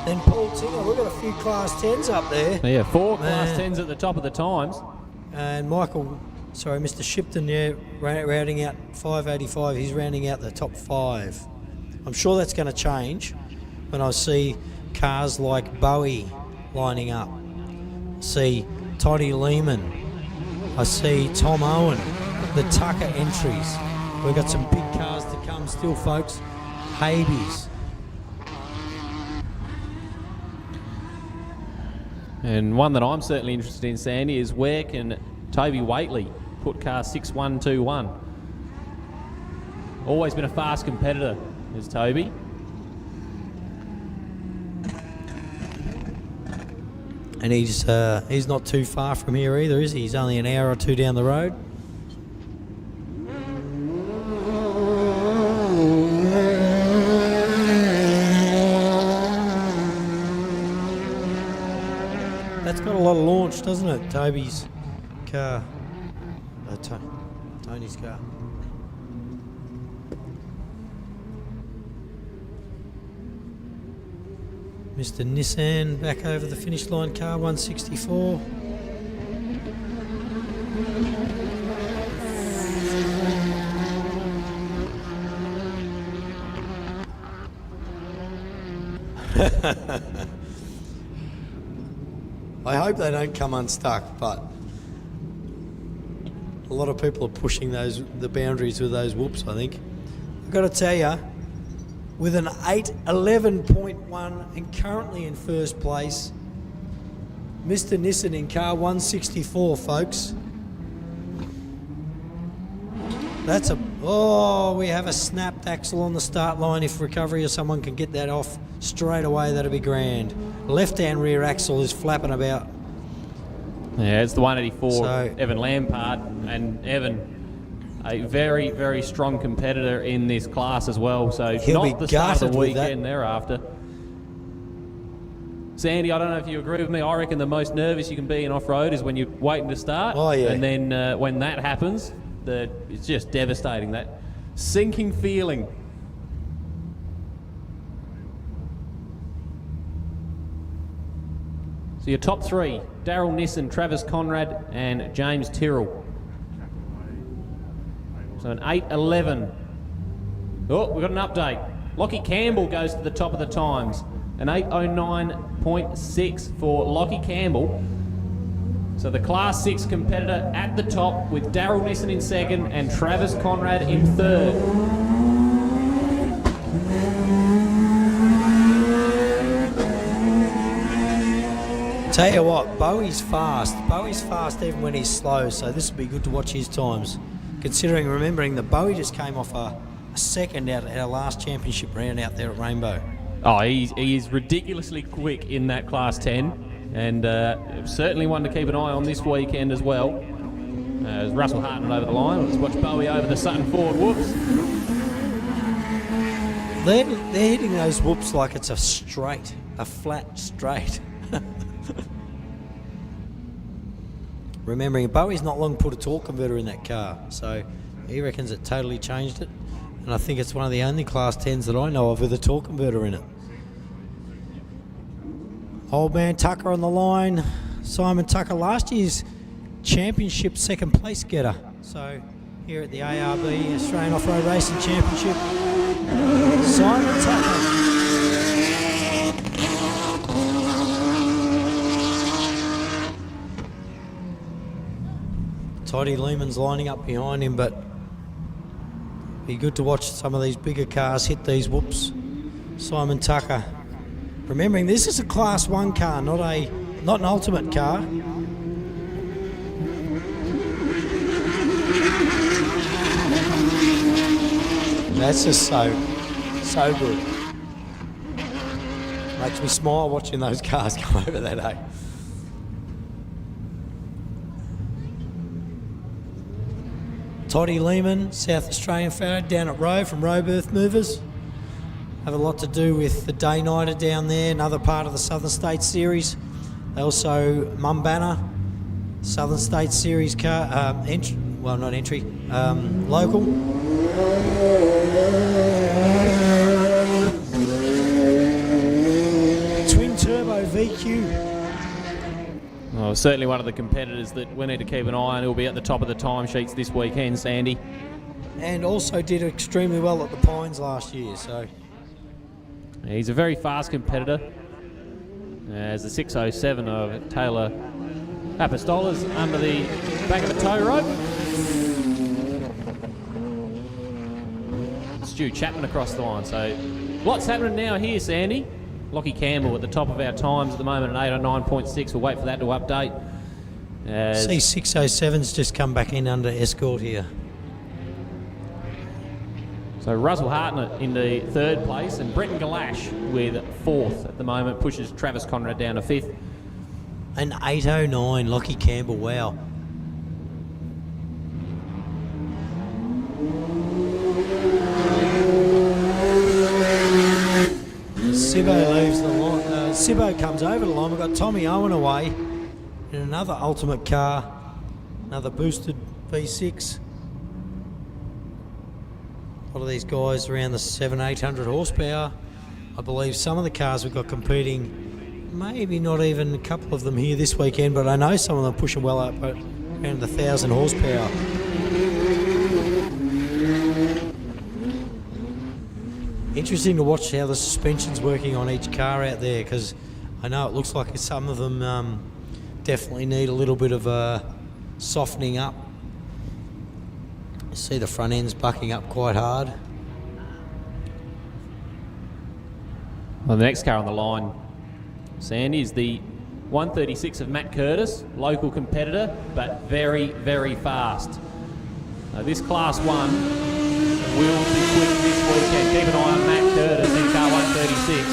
Then Paul Tinger. We've got a few Class 10s up there. Yeah, 4 Class 10s at the top of the times. And Mr. Shipton, rounding out 585. He's rounding out the top 5. I'm sure that's going to change when I see cars like Bowie lining up. I see Toddy Lehman. I see Tom Owen. The Tucker entries. We've got some big cars to come still, folks. Habies. And one that I'm certainly interested in, Sandy, is where can Toby Waitley put car 6121? Always been a fast competitor, is Toby. And he's not too far from here either, is he? He's only an hour or two down the road. That's got a lot of launch, doesn't it? Toby's car. Tony's car. Mr. Nissan back over the finish line, car 164. I hope they don't come unstuck, but a lot of people are pushing the boundaries with those whoops, I think. I've got to tell you, with an 8.11.1 and currently in first place, Mr. Nissen in car 164, folks. We have a snapped axle on the start line. If recovery or someone can get that off straight away, that'll be grand. Left-hand rear axle is flapping about. Yeah, it's the 184, So- Evan Lampard, and Evan, a very, very strong competitor in this class as well. So He'll not be the start of gutted the with that. weekend thereafter. Sandy, I don't know if you agree with me. I reckon the most nervous you can be in off-road is when you're waiting to start. Oh, yeah. And then when that happens, it's just devastating, that sinking feeling. So your top three, Daryl Nissen, Travis Conrad, and James Tyrrell. So an 8:11. Oh, we've got an update. Lockie Campbell goes to the top of the times. An 8:09.6 for Lockie Campbell. So the Class 6 competitor at the top with Daryl Nissen in second and Travis Conrad in third. Tell you what, Bowie's fast. Bowie's fast even when he's slow, so this will be good to watch his times. Remembering that Bowie just came off a second out at our last championship round out there at Rainbow. Oh, he is ridiculously quick in that Class 10, and certainly one to keep an eye on this weekend as well. As Russell Hartnett over the line. Let's watch Bowie over the Sutton Ford whoops. They're hitting those whoops like it's a flat straight. Remembering Bowie's not long put a torque converter in that car, so he reckons it totally changed it. And I think it's one of the only Class 10s that I know of with a torque converter in it. Old man Tucker on the line. Simon Tucker, last year's championship second place getter. So here at the ARB Australian Off-Road Racing Championship, Simon Tucker. Toddy Lehman's lining up behind him, but be good to watch some of these bigger cars hit these whoops. Simon Tucker. Remembering this is a Class 1 car, not an ultimate car. That's just so good. Makes me smile watching those cars come over that, eh? Toddy Lehman, South Australian fellow down at Roe from Roberth Movers. Have a lot to do with the Day-Nighter down there, another part of the Southern States Series. They also Mumbana, Southern States Series car, local. Twin turbo VQ. Oh, certainly one of the competitors that we need to keep an eye on. He'll be at the top of the timesheets this weekend, Sandy. And also did extremely well at the Pines last year, so. He's a very fast competitor. As the 607 of Taylor Apostola's under the back of the tow rope. Stu Chapman across the line. So what's happening now here, Sandy? Lockie Campbell at the top of our times at the moment at 8:09.6. We'll wait for that to update. C607's just come back in under escort here. So Russell Hartnett in the third place and Brenton Galash with fourth at the moment, pushes Travis Conrad down to fifth. An 8:09, Lockie Campbell, wow. Sibbo leaves the line. Sibbo comes over the line. We've got Tommy Owen away in another ultimate car, another boosted V6. A lot of these guys around the 700-800 horsepower. I believe some of the cars we've got competing, maybe not even a couple of them here this weekend, but I know some of them are pushing well up around the 1,000 horsepower. Interesting to watch how the suspension's working on each car out there, because I know it looks like some of them definitely need a little bit of softening up. You see the front end's bucking up quite hard. Well, the next car on the line, Sandy, is the 136 of Matt Curtis, local competitor, but very, very fast. This Class 1 will be quick this weekend. Keep an eye on Matt Curtis in car 136.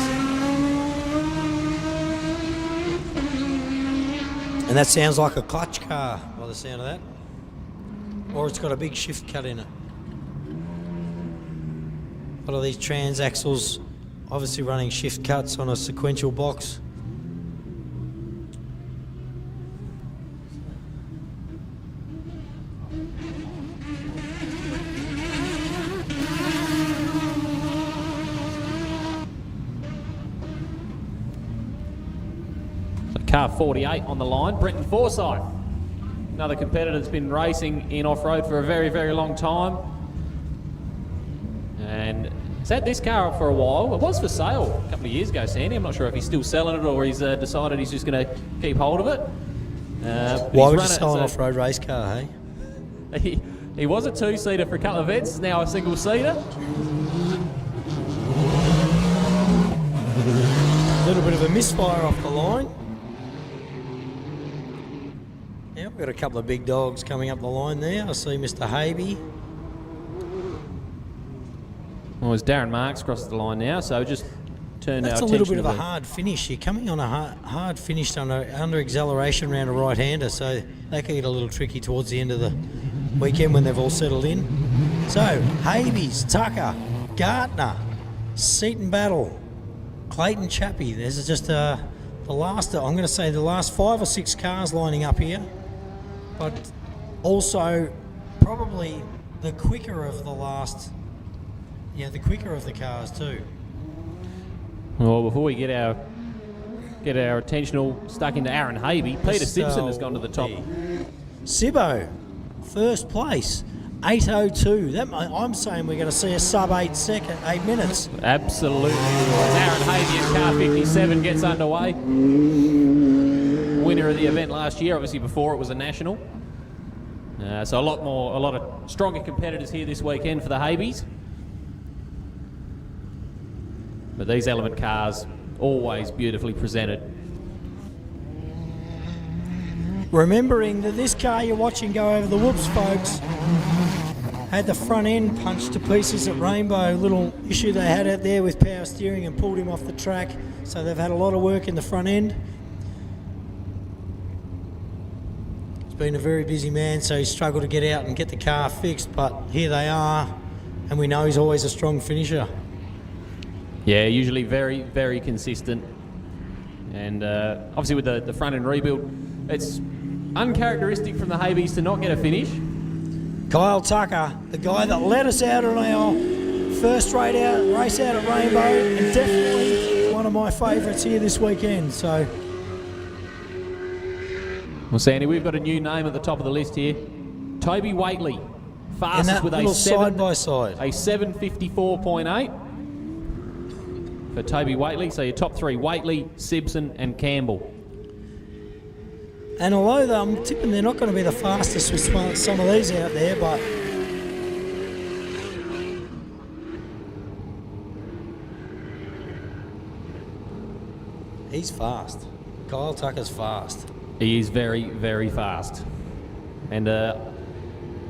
And that sounds like a clutch car by the sound of that. Or it's got a big shift cut in it. A lot of these transaxles obviously running shift cuts on a sequential box. Car 48 on the line, Brenton Forsyth. Another competitor that's been racing in off-road for a very, very long time. And he's had this car up for a while. It was for sale a couple of years ago, Sandy. I'm not sure if he's still selling it or he's decided he's just going to keep hold of it. Why would you sell an off-road race car, hey? He was a two-seater for a couple of events, now a single-seater. A little bit of a misfire off the line. Yeah, we've got a couple of big dogs coming up the line there. I see Mr. Habe. Well, as Darren Marks crosses the line now, so just turned our That's a attention little bit to of a the- hard finish. You're coming on a hard finish under acceleration around a right-hander, so they can get a little tricky towards the end of the weekend when they've all settled in. So, Habees, Tucker, Gartner, Seaton Battle, Clayton Chappie. There's just the last, I'm going to say the last 5 or 6 cars lining up here, but also probably the quicker of the last, the quicker of the cars too. Well, before we get our attention all stuck into Aaron Habe, Peter Simpson has gone to the top. Sibbo, first place, 8:02. I'm saying we're going to see a sub 8 minutes. Absolutely. Aaron Habe in car 57 gets underway. Winner of the event last year, obviously before it was a national. So a lot of stronger competitors here this weekend for the Habees. But these element cars, always beautifully presented. Remembering that this car you're watching go over the whoops, folks, had the front end punched to pieces at Rainbow. Little issue they had out there with power steering and pulled him off the track. So they've had a lot of work in the front end. He's been a very busy man, so he's struggled to get out and get the car fixed. But here they are, and we know he's always a strong finisher. Yeah, usually very, very consistent. And obviously with the front end rebuild, it's uncharacteristic from the Habees to not get a finish. Kyle Tucker, the guy that led us out on our first race out at Rainbow, and definitely one of my favourites here this weekend. So, well, Sandy, we've got a new name at the top of the list here. Toby Waitley, fastest with a side by side, a 7:54.8 for Toby Waitley. So your top 3: Waitley, Simpson, and Campbell. And although I'm tipping they're not going to be the fastest with some of these out there, but he's fast. Kyle Tucker's fast. He is very, very fast. And I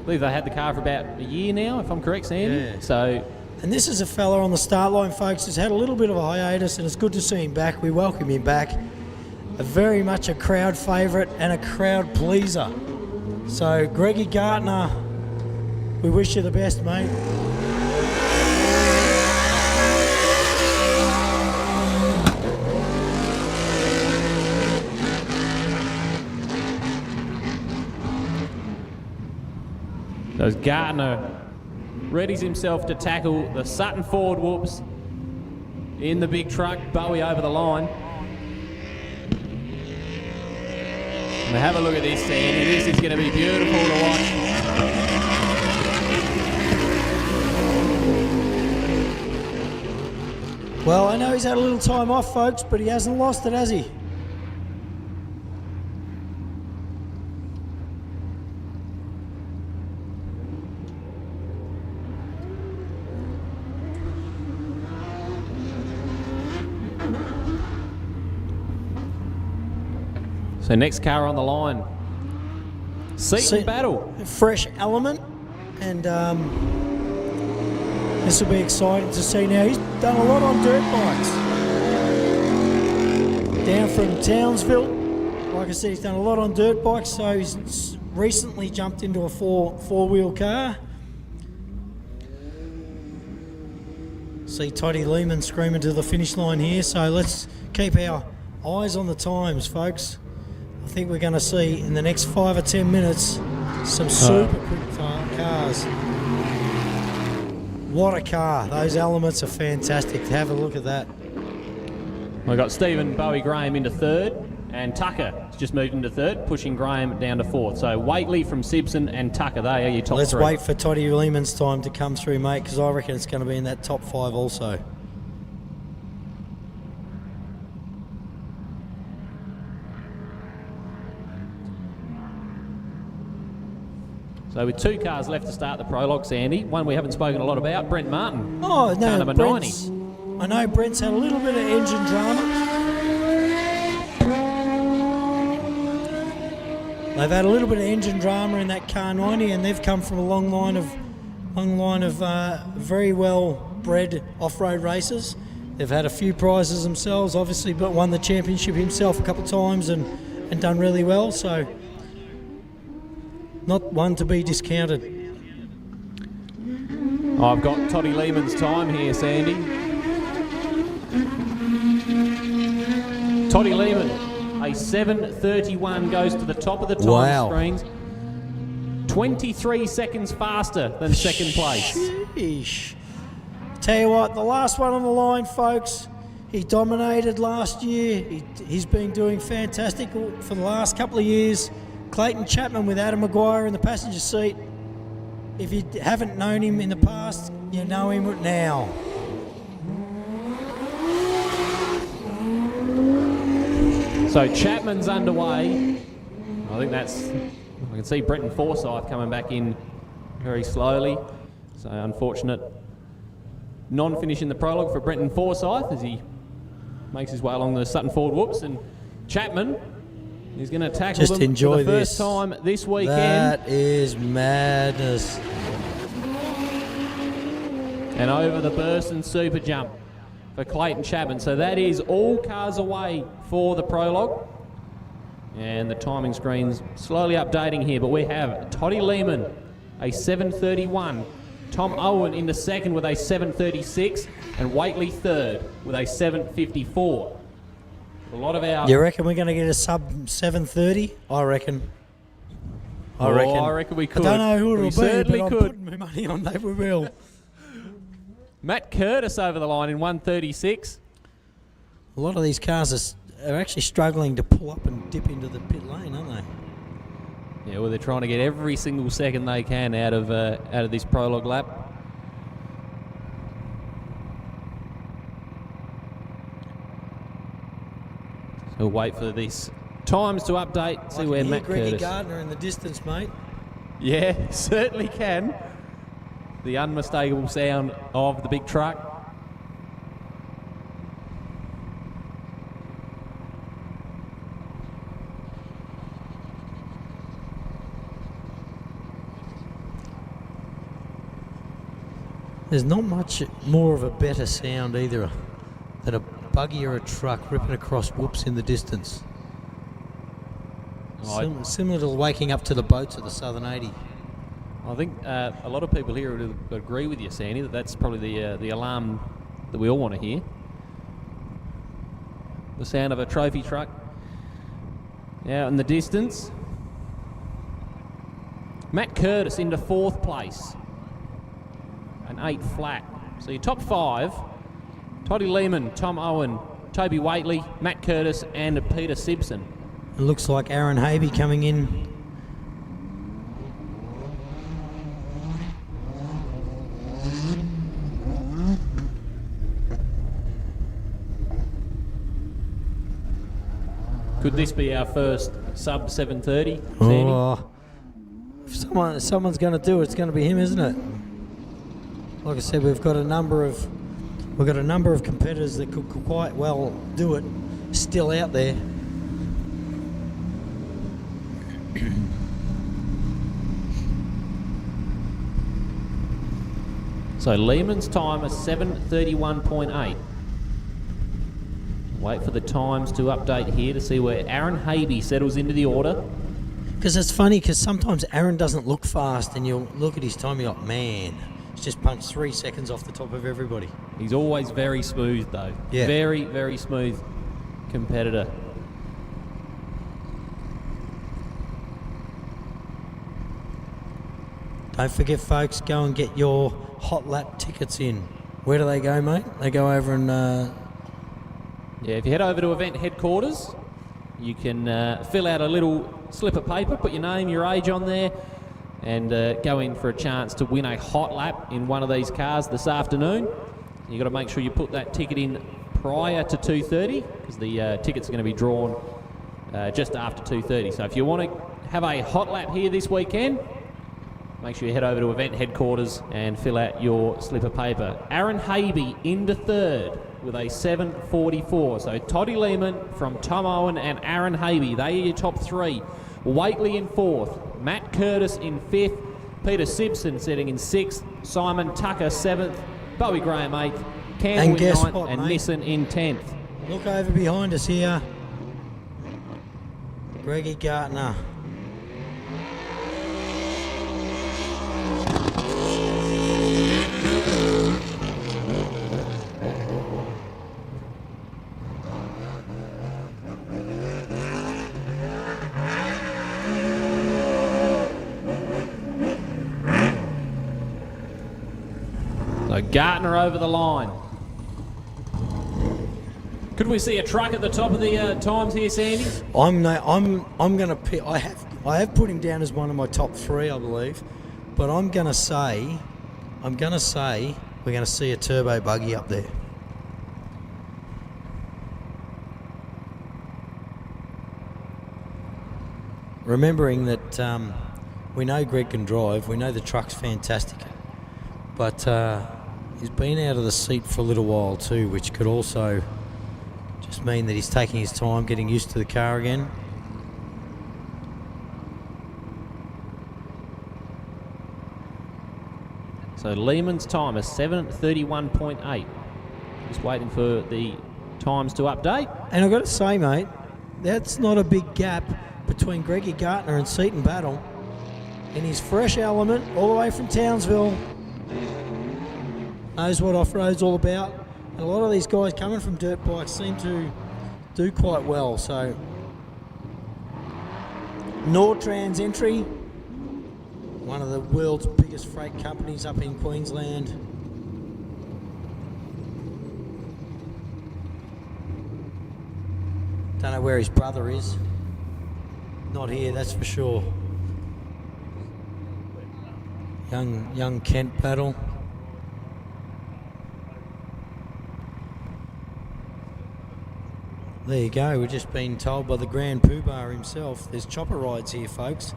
believe they had the car for about a year now, if I'm correct, Sandy. Yeah. So, and this is a fella on the start line, folks, who's had a little bit of a hiatus, and it's good to see him back. We welcome him back. Very much a crowd favourite and a crowd pleaser. So, Greggy Gartner, we wish you the best, mate. as Gartner readies himself to tackle the Sutton Ford whoops in the big truck, Bowie over the line. And have a look at this, Sandy. This is going to be beautiful to watch. Well, I know he's had a little time off, folks, but he hasn't lost it, has he? So next car on the line, Seaton Battle. Fresh element, and this will be exciting to see now. He's done a lot on dirt bikes. Down from Townsville, like I said, he's done a lot on dirt bikes, so he's recently jumped into a four-wheel car. See Toddy Lehman screaming to the finish line here, so let's keep our eyes on the times, folks. I think we're going to see in the next 5 or 10 minutes some super quick cars. What a car. Those elements are fantastic. Have a look at that. We've got Stephen Bowie Graham into third. And Tucker has just moved into third, pushing Graham down to fourth. So Waitley from Simpson and Tucker, they are your top Let's three. wait for Toddy Lehman's time to come through, mate, because I reckon it's going to be in that top 5 also. So with 2 cars left to start the prologue, Sandy, one we haven't spoken a lot about, Brent Martin. Oh, no, car number Brent's, 90. I know Brent's had a little bit of engine drama. They've had a little bit of engine drama in that car 90, and they've come from a long line of very well bred off-road racers. They've had a few prizes themselves, obviously, but won the championship himself a couple of times and done really well. So not one to be discounted. I've got Toddy Lehman's time here, Sandy. Toddy Lehman, a 7:31 goes to the top of the time screens. 23 seconds faster than second place. Sheesh. Tell you what, the last one on the line, folks, he dominated last year. He's been doing fantastic for the last couple of years. Clayton Chapman with Adam Maguire in the passenger seat. If you haven't known him in the past, you know him now. So Chapman's underway. I think I can see Brenton Forsyth coming back in very slowly. So unfortunate non-finish in the prologue for Brenton Forsyth as he makes his way along the Sutton Ford whoops. And Chapman is going to tackle Just them enjoy for the first this. time this weekend. That is madness. And over the burst and super jump for Clayton Chapman. So that is all cars away for the prologue. And the timing screen's slowly updating here, but we have Toddy Lehman, a 7:31. Tom Owen into second with a 7:36, and Waitley third with a 7:54. A lot of our... You reckon we're going to get a sub 7:30? I reckon. I reckon we could. I don't know who it'll we be, certainly but I'm could. putting my money on that we will. Matt Curtis over the line in 1:36. A lot of these cars are actually struggling to pull up and dip into the pit lane, aren't they? Yeah, well, they're trying to get every single second they can out of this prologue lap. So we'll wait for this times to update. See where Matt Greggy Curtis. Gardner in the distance, mate. Yeah, certainly can. The unmistakable sound of the big truck. There's not much more of a better sound either than a buggy or a truck ripping across whoops in the distance. Similar to waking up to the boats at the Southern 80. I think a lot of people here would agree with you, Sandy, that that's probably the alarm that we all want to hear. The sound of a trophy truck out in the distance. Matt Curtis into fourth place. An 8 flat. So your top 5, Toddy Lehman, Tom Owen, Toby Waitley, Matt Curtis and Peter Simpson. It looks like Aaron Habe coming in. Could this be our first sub 7:30, Sandy? Oh, if someone's going to do it, it's going to be him, isn't it? Like I said, we've got a number of competitors that could quite well do it still out there. So Lehman's time is 7:31.8. Wait for the times to update here to see where Aaron Habe settles into the order. Because it's funny, because sometimes Aaron doesn't look fast, and you'll look at his time, you're like, man, he's just punched 3 seconds off the top of everybody. He's always very smooth, though. Yeah. Very, very smooth competitor. Don't forget, folks, go and get your hot lap tickets in. Where do they go, mate? They go over and... Yeah, if you head over to event headquarters, you can fill out a little slip of paper, put your name, your age on there, and go in for a chance to win a hot lap in one of these cars this afternoon. You've got to make sure you put that ticket in prior to 2:30, because the tickets are going to be drawn just after 2:30. So if you want to have a hot lap here this weekend, make sure you head over to event headquarters and fill out your slip of paper. Aaron Habe into third with a 7:44. So Toddy Lehman from Tom Owen and Aaron Habe, they are your top three. Waitley in fourth, Matt Curtis in fifth, Peter Simpson sitting in sixth, Simon Tucker seventh, Bowie Graham eighth, Campbell in ninth, and Nissen in 10th. Look over behind us here. Greggy Gartner. So Gartner over the line. Could we see a truck at the top of the times here, Sandy? I'm gonna pick. I have put him down as one of my top three, I believe, but I'm gonna say we're gonna see a turbo buggy up there. Remembering that we know Greg can drive, we know the truck's fantastic, but he's been out of the seat for a little while too, which could also just mean that he's taking his time getting used to the car again. So Lehman's time is 7:31.8. Just waiting for the times to update. And I've got to say, mate, that's not a big gap between Greggy Gartner and Seaton Battle. In his fresh element, all the way from Townsville, knows what off-road's all about. And a lot of these guys coming from dirt bikes seem to do quite well. So, Nortrans entry, one of the world's biggest freight companies up in Queensland. Don't know where his brother is. Not here, that's for sure. Young Kent Battle. There you go, we've just been told by the Grand Poobah himself, there's chopper rides here, folks.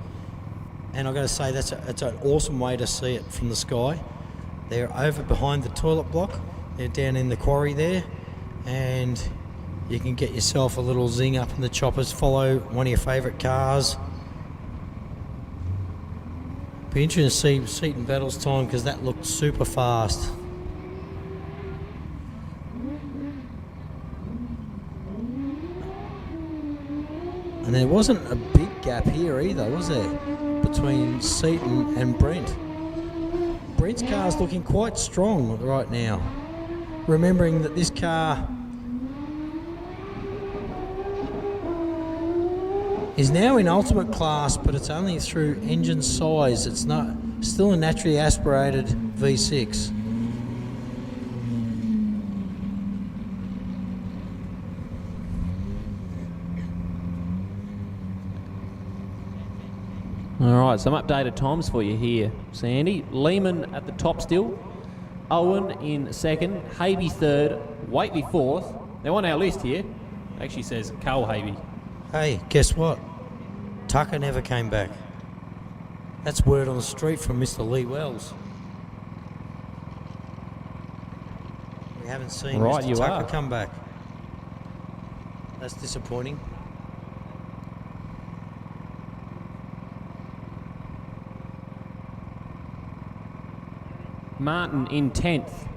And I've got to say, that's an awesome way to see it from the sky. They're over behind the toilet block. They're down in the quarry there. And you can get yourself a little zing up in the choppers, follow one of your favourite cars. Be interesting to see Seaton Battle's time, because that looked super fast. And there wasn't a big gap here either, was there? Between Seaton and Brent. Brent's car's looking quite strong right now. Remembering that this car is now in ultimate class, but it's only through engine size. It's not still a naturally aspirated V6. All right, some updated times for you here, Sandy. Lehman at the top still. Owen in second. Habe third. Waitley fourth. Now on our list here, actually says Cole Habe. Hey, guess what? Tucker never came back. That's word on the street from Mr. Lee Wells. We haven't seen Mr. Tucker come back. That's disappointing. Martin in 10th.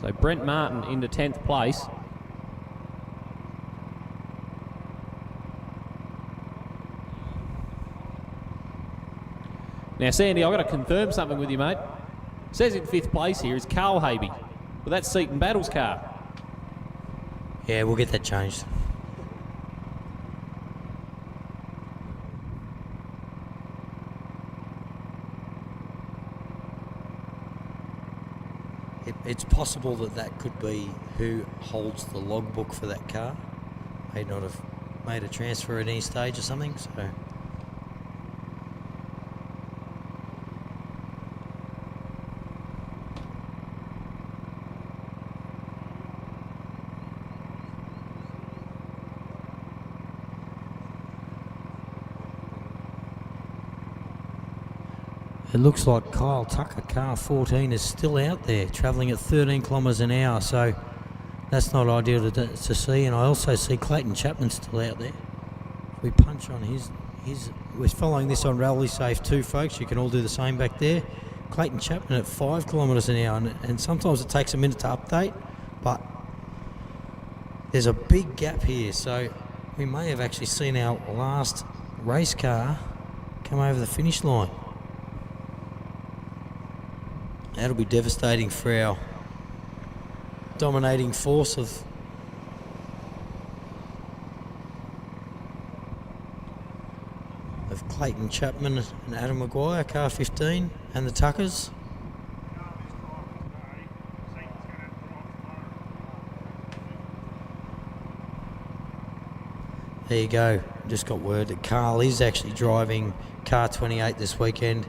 So Brent Martin into 10th place. Now, Sandy, I've got to confirm something with you, mate. It says in 5th place here is Carl Habe. Well, that's Seaton Battle's car. Yeah, we'll get that changed. It's possible that that could be who holds the logbook for that car. May not have made a transfer at any stage or something, so... It looks like Kyle Tucker, car 14, is still out there, travelling at 13 kilometres an hour, so that's not ideal to see. And I also see Clayton Chapman still out there. We punch on his. We're following this on Rally Safe too, folks. You can all do the same back there. Clayton Chapman at 5 kilometres an hour, and sometimes it takes a minute to update, but there's a big gap here, so we may have actually seen our last race car come over the finish line. That'll be devastating for our dominating force of Clayton Chapman and Adam Maguire, car 15, and the Tuckers. There you go. Just got word that Carl is actually driving car 28 this weekend,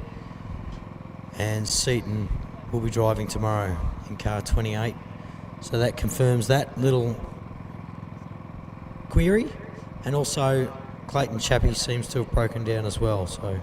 and Seaton will be driving tomorrow in car 28. So that confirms that little query. And also Clayton Chappie seems to have broken down as well, so...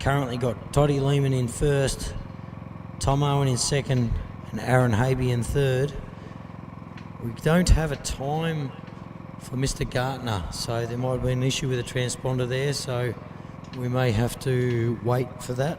Currently got Toddy Lehman in first, Tom Owen in second, and Aaron Habe in third. We don't have a time for Mr. Gartner, so there might have been an issue with the transponder there, so we may have to wait for that.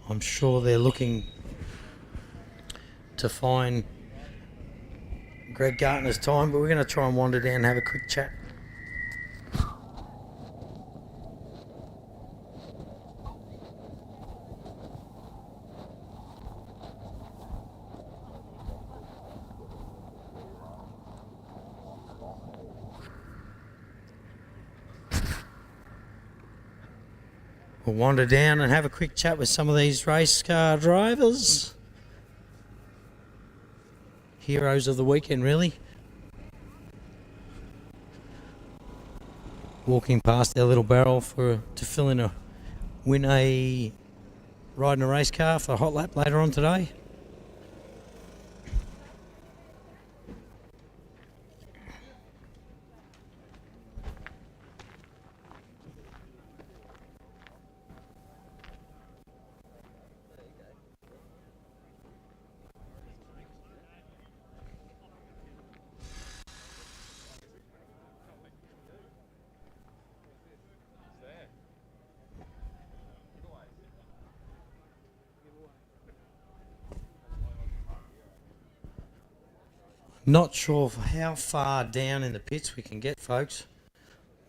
I'm sure they're looking to find Greg Gartner's time, but we're going to try and wander down and have a quick chat. We'll wander down and have a quick chat with some of these race car drivers. Heroes of the weekend, really. Walking past their little barrel to fill in win a ride in a race car for a hot lap later on today. Not sure how far down in the pits we can get, folks,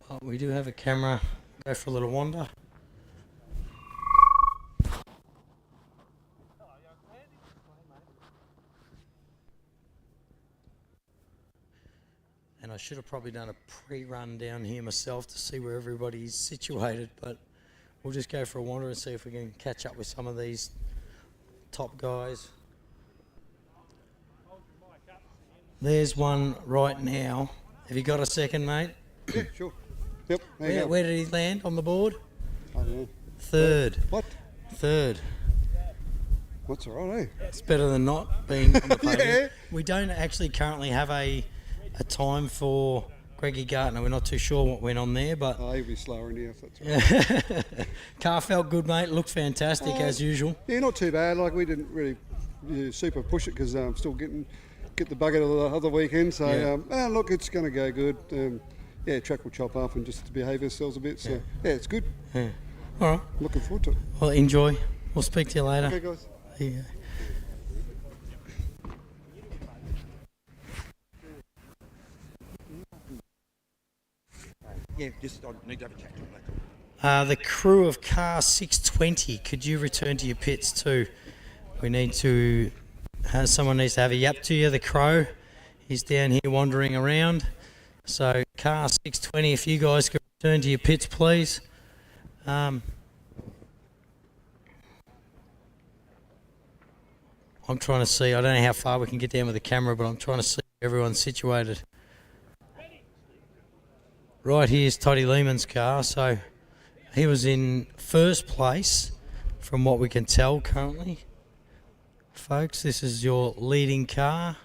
but we do have a camera. Go for a little wander. And I should have probably done a pre-run down here myself to see where everybody's situated, but we'll just go for a wander and see if we can catch up with some of these top guys. There's one right now. Have you got a second, mate? Yeah, sure. Yep. There you go. Where did he land on the board? I don't know. Third. What? Third. What's all right, eh? It's better than not being on the podium. Yeah. We don't actually currently have a time for Greggy Gartner. We're not too sure what went on there, but Oh, he'll be slower in here if that's right. car felt good, mate. Looked fantastic as usual. Yeah, not too bad. Like, we didn't really super push it because I'm still get the bucket of the other weekend. So, look, it's going to go good. Track will chop up and just behave ourselves a bit. So, it's good. Yeah. All right. Looking forward to it. Well, enjoy. We'll speak to you later. Okay, guys. There you go. Yeah, just I need to have a chat to him later. The crew of car 620, could you return to your pits too? We need to, someone needs to have a yap to you, the crow. He's down here wandering around. So car 620, if you guys could return to your pits, please. I'm trying to see, I don't know how far we can get down with the camera, but I'm trying to see where everyone's situated. Right here's Toddy Lehman's car, so he was in first place from what we can tell currently. Folks, this is your leading car.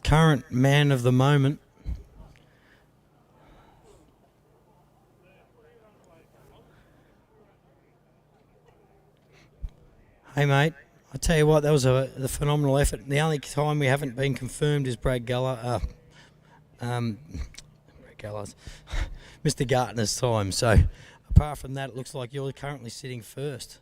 Current man of the moment. Hey mate, I tell you what, that was a phenomenal effort. The only time we haven't been confirmed is Brad Geller, Mr. Gartner's time. So apart from that, it looks like you're currently sitting first.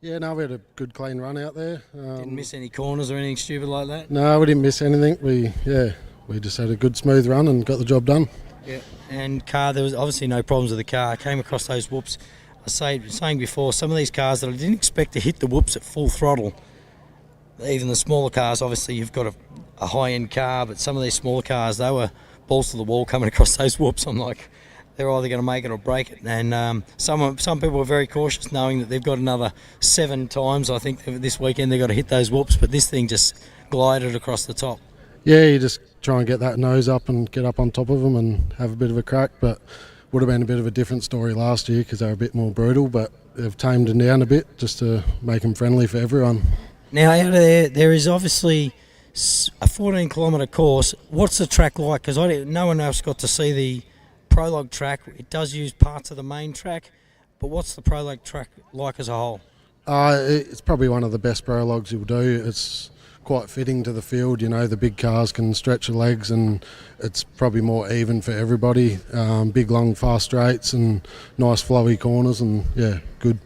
Yeah, no, we had a good clean run out there. Didn't miss any corners or anything stupid like that? No, we didn't miss anything. We just had a good smooth run and got the job done. Yeah, and car, there was obviously no problems with the car. Came across those whoops. I was saying before, some of these cars that I didn't expect to hit the whoops at full throttle. Even the smaller cars, obviously you've got a high-end car, but some of these smaller cars, they were balls to the wall coming across those whoops. I'm like, they're either going to make it or break it. And some people are very cautious, knowing that they've got another 7 times, I think, this weekend they've got to hit those whoops, but this thing just glided across the top. Yeah, you just try and get that nose up and get up on top of them and have a bit of a crack, but would have been a bit of a different story last year because they were a bit more brutal, but they've tamed them down a bit just to make them friendly for everyone. Now, out of there is obviously a 14-kilometre course. What's the track like? Because no one else got to see the prologue track. It does use parts of the main track, but what's the prologue track like as a whole? It's probably one of the best prologues you'll do. It's quite fitting to the field. You know, the big cars can stretch their legs and it's probably more even for everybody. Big, long, fast straights and nice flowy corners and, yeah, good.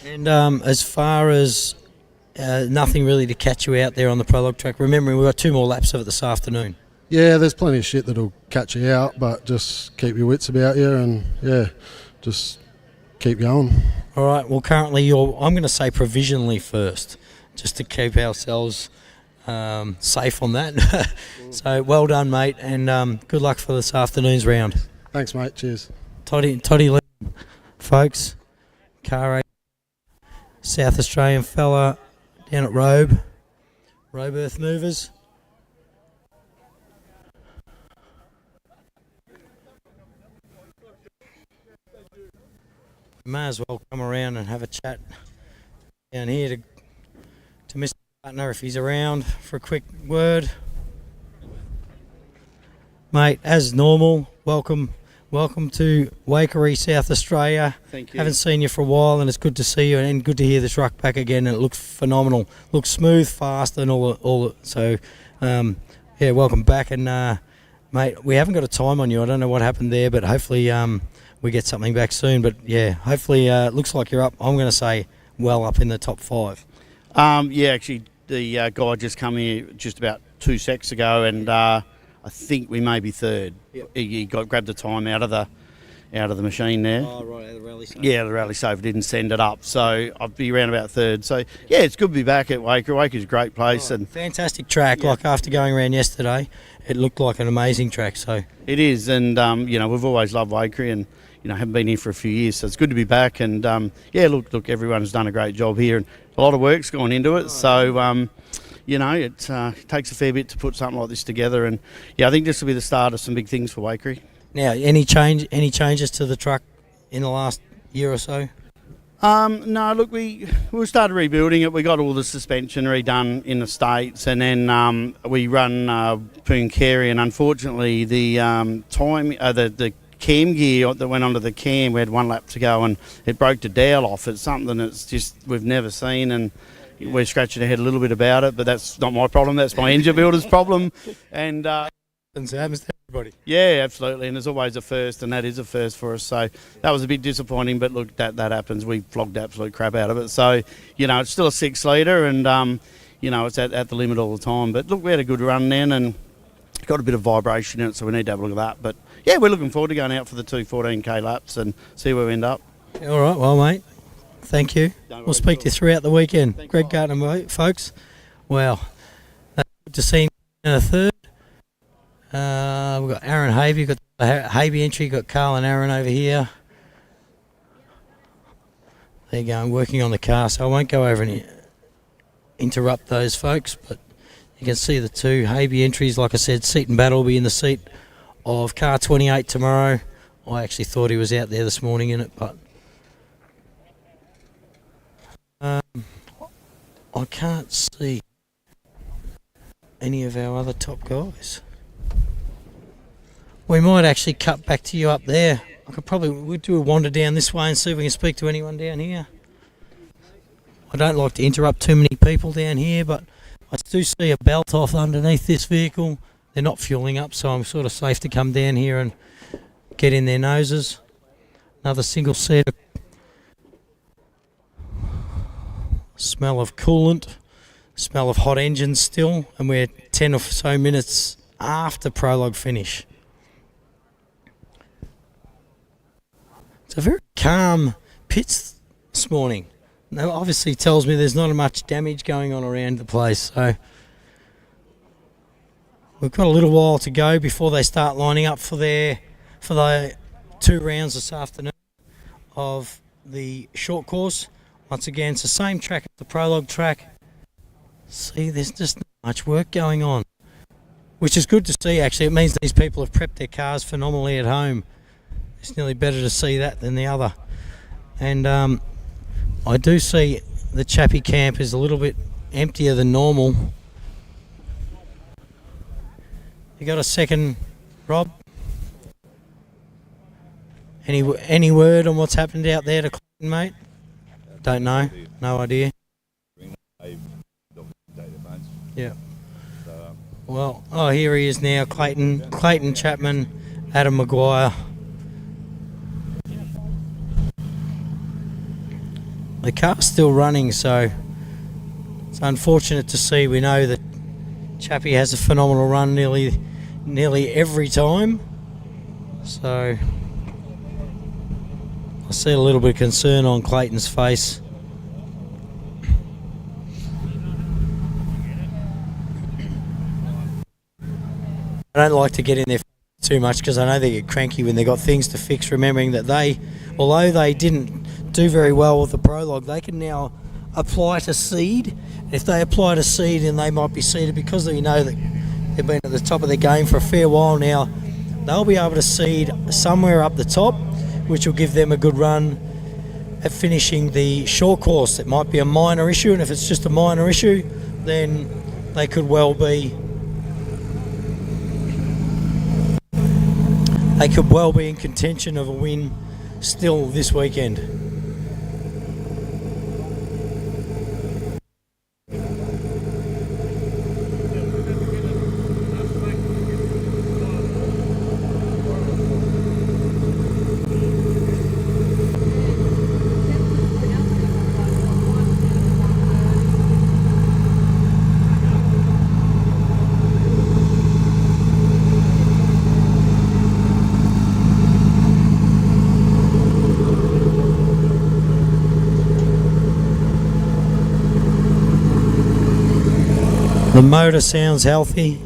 And as far as nothing really to catch you out there on the prologue track, remembering we've got 2 more laps of it this afternoon. Yeah, there's plenty of shit that'll catch you out, but just keep your wits about you and, yeah, just keep going. All right, well, currently I'm going to say provisionally first, just to keep ourselves safe on that. So well done, mate, and good luck for this afternoon's round. Thanks, mate. Cheers. Toddy Lee, folks, car South Australian fella down at Robe Earth Movers. May as well come around and have a chat down here to Mr. Partner if he's around for a quick word. Mate, as normal, welcome to Waikerie, South Australia. Thank you. Haven't seen you for a while, and it's good to see you and good to hear the truck back again. And it looks phenomenal, looks smooth, fast, and all. So, yeah, welcome back. And mate, we haven't got a time on you. I don't know what happened there, but hopefully we get something back soon. But yeah, hopefully it looks like you're up. I'm going to say well up in the top 5. Yeah, actually, the guy just come here just about 2 secs ago, and I think we may be third. Yep. He grabbed the time out of out of the machine there. Oh, right, the rally safe. Yeah, the rally safe didn't send it up, so I'd be around about third. So yeah, it's good to be back at Waikerie. Waikeree's a great place, and Fantastic track. Like after going around yesterday, it looked like an amazing track. So it is, and you know, we've always loved Waikerie, and you know, haven't been here for a few years, so it's good to be back. And yeah, look, everyone's done a great job here, and a lot of work's gone into it. So you know, it takes a fair bit to put something like this together, and yeah, I think this will be the start of some big things for Waikerie. now, any changes to the truck in the last year or so? No, look, we started rebuilding it. We got all the suspension redone in the States, and then we run Waikerie, and unfortunately the the cam gear that went onto the cam, we had one lap to go, and it broke the dowel off. It's something that's just we've never seen, and we're scratching our head a little bit about it, but that's not my problem. That's my engine builder's problem. And It happens to everybody. yeah, absolutely, and there's always a first, and that is a first for us. So that was a bit disappointing, but look, that happens. We flogged absolute crap out of it. So, you know, it's still a 6-litre, and, you know, it's at the limit all the time. But look, we had a good run then, and got a bit of vibration in it, so we need to have a look at that. But yeah, we're looking forward to going out for the 2 14K laps and see where we end up. All right, well, mate, thank you. We'll speak to you throughout the weekend. Thanks, Greg Mike. Gardner, folks. Well, good to see him in a third. We've got Aaron Havey, got the Havey entry, got Carl and Aaron over here. They're going working on the car, so I won't go over and interrupt those folks, but you can see the two Havey entries. Like I said, Seat and Battle will be in the seat of car 28 tomorrow. I actually thought he was out there this morning in it, but I can't see any of our other top guys. We might actually cut back to you up there. We'll do a wander down this way and see if we can speak to anyone down here. I don't like to interrupt too many people down here, but I do see a belt off underneath this vehicle. They're not fueling up, so I'm sort of safe to come down here and get in their noses. Another single seater. Smell of coolant. Smell of hot engines still, and we're 10 or so minutes after prologue finish. It's a very calm pits this morning. That obviously tells me there's not much damage going on around the place. So we've got a little while to go before they start lining up for the 2 rounds this afternoon of the short course. Once again, it's the same track as the prologue track. See, there's just not much work going on, which is good to see. Actually, it means these people have prepped their cars phenomenally at home. It's nearly better to see that than the other. And I do see the Chappie camp is a little bit emptier than normal. You got a second, Rob? Any word on what's happened out there to Clayton, mate? Don't know. No idea. Yeah. Well, here he is now, Clayton Chapman, Adam Maguire. The car's still running, so it's unfortunate to see. We know that Chappie has a phenomenal run nearly every time. So I see a little bit of concern on Clayton's face. I don't like to get in there too much because I know they get cranky when they've got things to fix, remembering that although they didn't do very well with the prologue, they can now apply to seed. If they apply to seed, and they might be seeded because they know that they've been at the top of their game for a fair while now, they'll be able to seed somewhere up the top, which will give them a good run at finishing the short course. It might be a minor issue, and if it's just a minor issue, then they could well be in contention of a win still this weekend. The motor sounds healthy.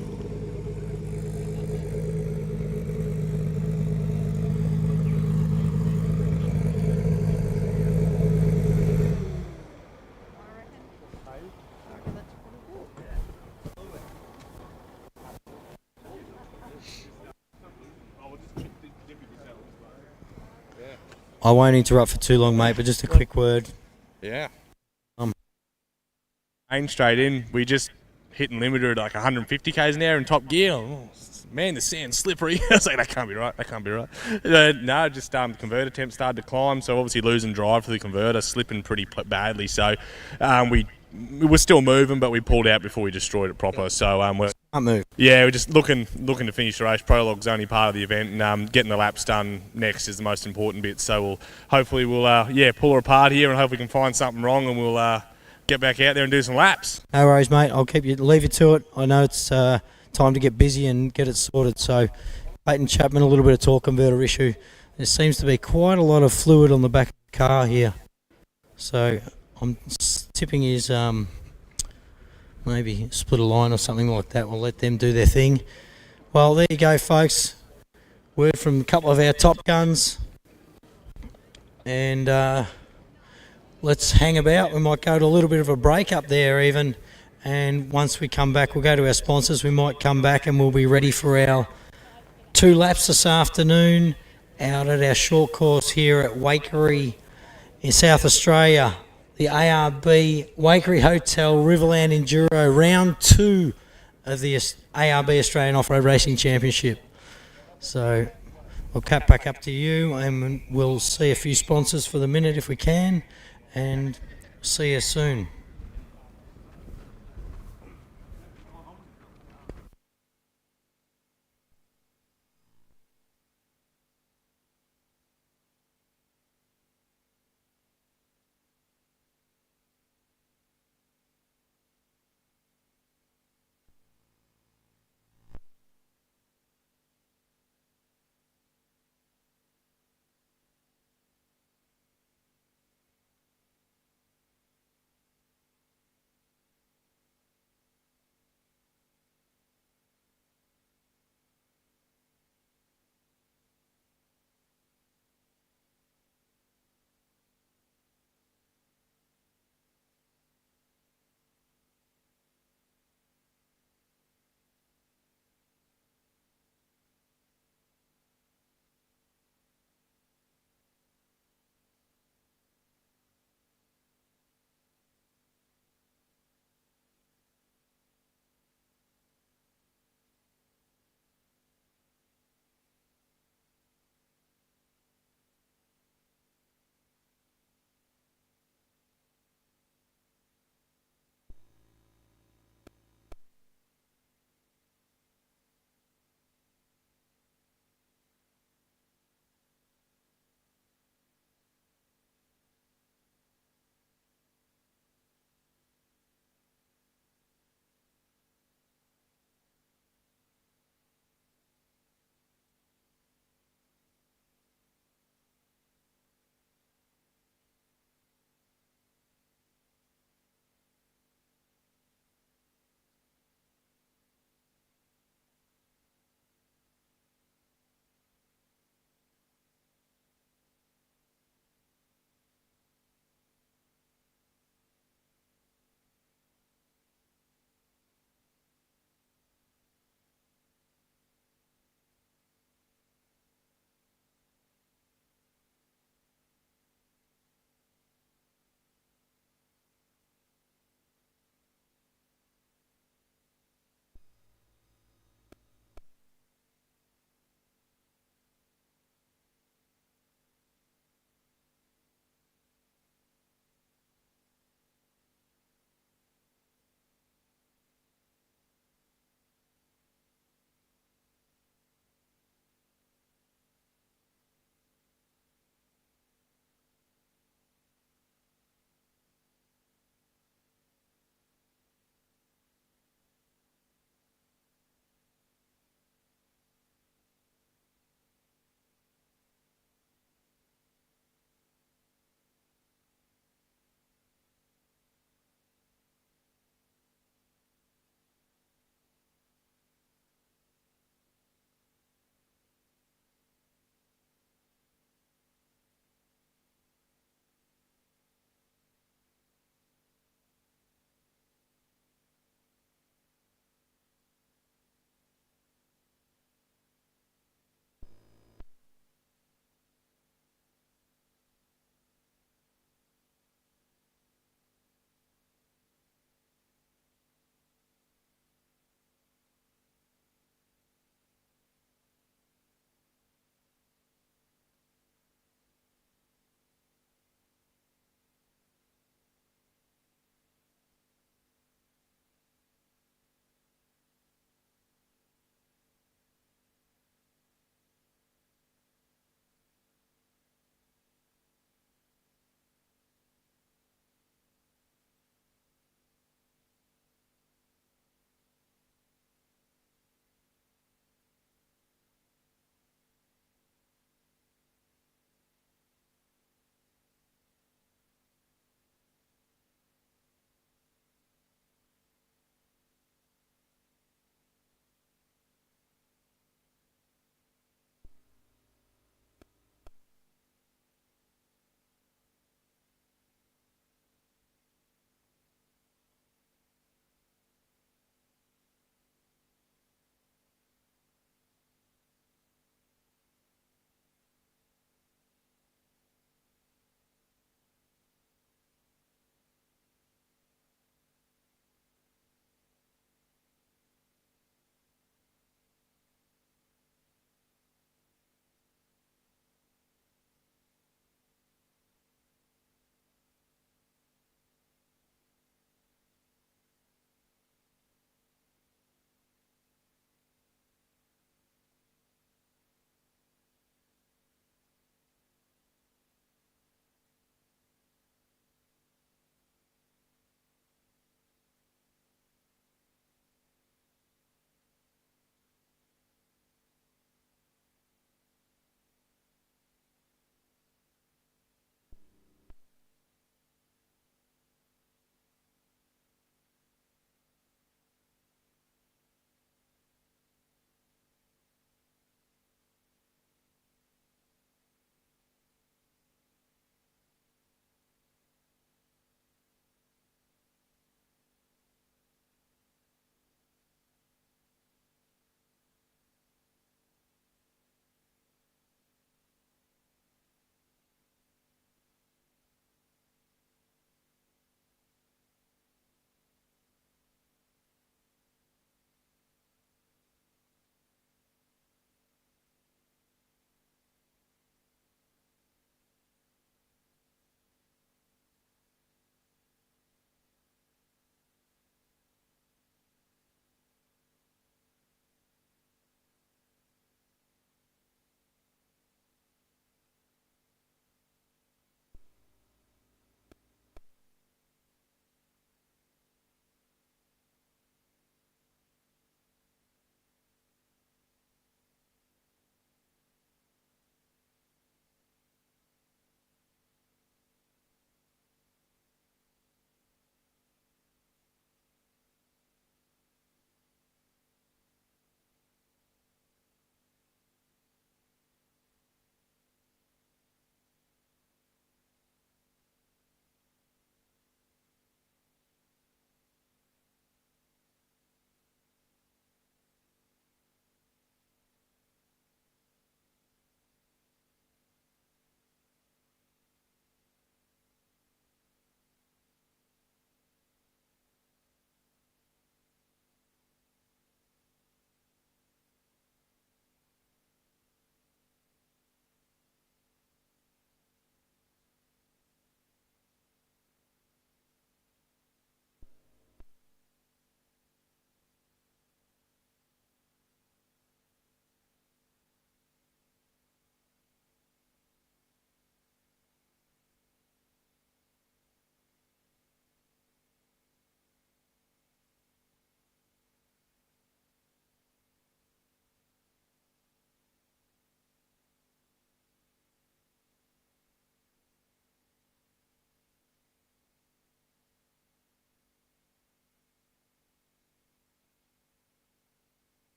I won't interrupt for too long, mate, but just a quick word. Yeah. Aim straight in. We just hitting limiter at like 150 k's an hour in top gear. Oh, man, the sand's slippery. I was like, that can't be right. That can't be right. No, just the converter temp started to climb, so obviously losing drive for the converter, slipping pretty badly. So we were still moving, but we pulled out before we destroyed it proper. So we're Can't move. yeah, we're just looking to finish the race. Prologue's only part of the event, and getting the laps done next is the most important bit. So we'll hopefully pull her apart here, and hope we can find something wrong, and we'll get back out there and do some laps. No worries, mate. I'll leave you to it. I know it's time to get busy and get it sorted. So, Peyton Chapman, a little bit of torque converter issue. There seems to be quite a lot of fluid on the back of the car here. So, I'm tipping is maybe split a line or something like that. We'll let them do their thing. Well, there you go, folks. Word from a couple of our top guns. And let's hang about. We might go to a little bit of a break up there even. And once we come back, we'll go to our sponsors. We might come back and we'll be ready for our 2 laps this afternoon out at our short course here at Waikerie in South Australia. The ARB Waikerie Hotel Riverland Enduro Round 2 of the ARB Australian Off-Road Racing Championship. So we'll cut back up to you and we'll see a few sponsors for the minute if we can, and see you soon.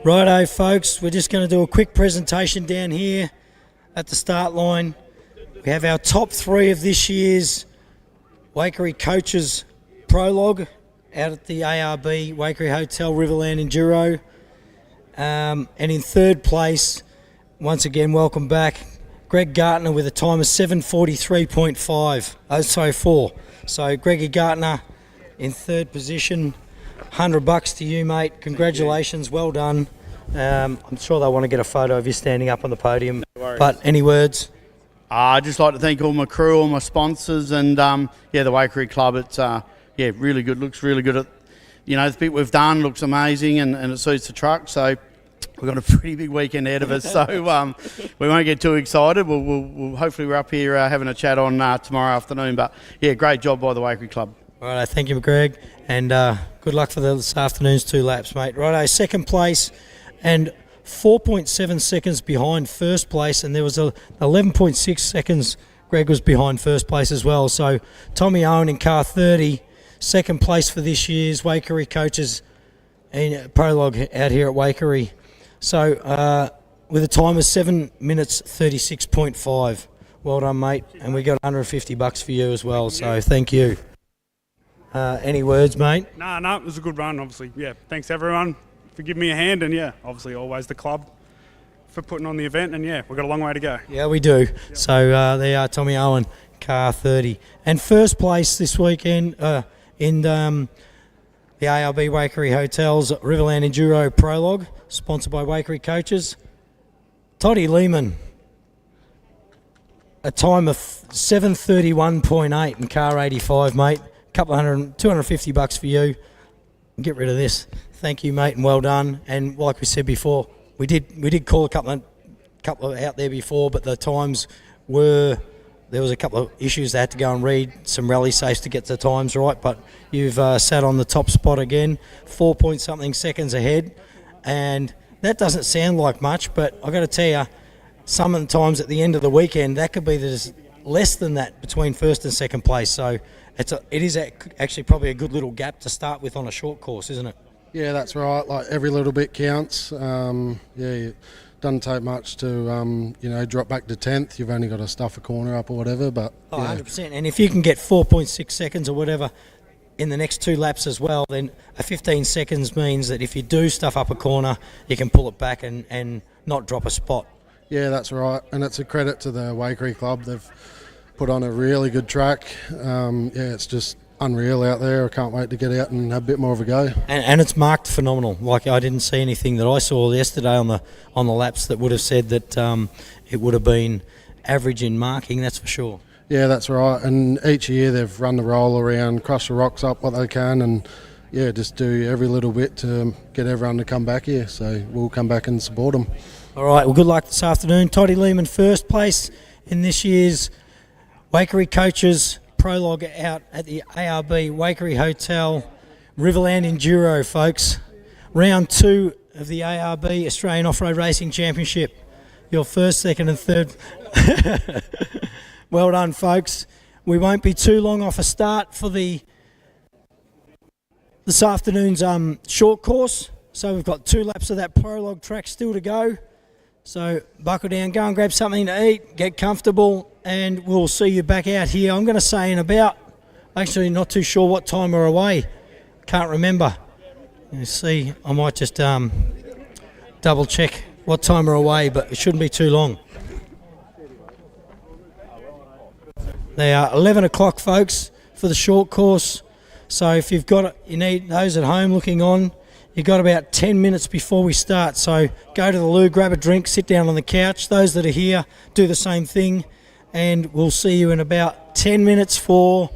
Righto, folks, we're just going to do a quick presentation down here at the start line. We have our top 3 of this year's Waikerie Coaches Prologue out at the ARB Waikerie Hotel Riverland Enduro. And in third place, once again, welcome back, Greg Gartner with a time of 7:43.4. So Greggy Gartner in third position. $100 to you, mate. Congratulations, well done. I'm sure they want to get a photo of you standing up on the podium. No but any words? I'd just like to thank all my crew, all my sponsors, and the Waikerie Club. It's really good. Looks really good. The bit we've done looks amazing, and it suits the truck. So we've got a pretty big weekend ahead of us. So we won't get too excited. We'll hopefully we're up here having a chat on tomorrow afternoon. But great job by the Waikerie Club. Righto, thank you, Greg, and good luck for this afternoon's 2 laps, mate. Righto, second place, and 4.7 seconds behind first place, and there was 11.6 seconds Greg was behind first place as well. So Tommy Owen in car 30, second place for this year's Waikerie Coaches in Prologue out here at Waikerie. So with a time of 7 minutes 36.5. Well done, mate, and we got $150 for you as well. So thank you. Any words, mate? No, it was a good run, obviously. Yeah, thanks everyone for giving me a hand, and obviously always the club for putting on the event, and we've got a long way to go. Yeah, we do. So there are Tommy Owen, car 30. And first place this weekend in the ARB Waikerie Hotels Riverland Enduro Prologue, sponsored by Waikerie Coaches, Toddy Lehman. A time of 7:31.8 in car 85, mate. $250 for you. Get rid of this. Thank you, mate, and well done. And like we said before, we did call a couple of out there before, but the times there was a couple of issues. They had to go and read some rally safes to get the times right, but you've sat on the top spot again, 4-point-something seconds ahead, and that doesn't sound like much, but I've got to tell you, some of the times at the end of the weekend, that could be less than that between first and second place. So it is actually probably a good little gap to start with on a short course, isn't it? Yeah, that's right. Like every little bit counts. It doesn't take much to drop back to 10th. You've only got to stuff a corner up or whatever. But 100%. And if you can get 4.6 seconds or whatever in the next 2 laps as well, then a 15 seconds means that if you do stuff up a corner, you can pull it back and not drop a spot. Yeah, that's right. And it's a credit to the Waikerie Club. They've put on a really good track. It's just unreal out there. I can't wait to get out and have a bit more of a go. And it's marked phenomenal. Like, I didn't see anything that I saw yesterday on the laps that would have said that it would have been average in marking, that's for sure. Yeah, that's right. And each year they've run the roll around, crush the rocks up what they can, and just do every little bit to get everyone to come back here. So we'll come back and support them. All right, well, good luck this afternoon. Toddy Lehman first place in this year's Waikerie Coaches Prologue out at the ARB Waikerie Hotel Riverland Enduro, folks. Round 2 of the ARB Australian Off-Road Racing Championship. Your first, second and third. Well done, folks. We won't be too long off a start for this afternoon's short course. So we've got 2 laps of that prologue track still to go. So buckle down, go and grab something to eat, get comfortable, and we'll see you back out here. I'm going to say in about, actually not too sure what time we're away. Can't remember. You see, I might just double check what time we're away, but it shouldn't be too long. They are 11 o'clock, folks, for the short course. So if you need those at home looking on, you've got about 10 minutes before we start. So go to the loo, grab a drink, sit down on the couch. Those that are here, do the same thing. And we'll see you in about 10 minutes for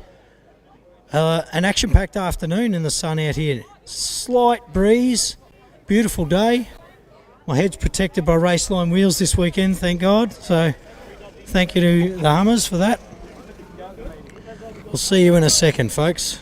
an action-packed afternoon in the sun out here. Slight breeze, beautiful day. My head's protected by Raceline wheels this weekend, thank God. So thank you to the Hummers for that. We'll see you in a second, folks.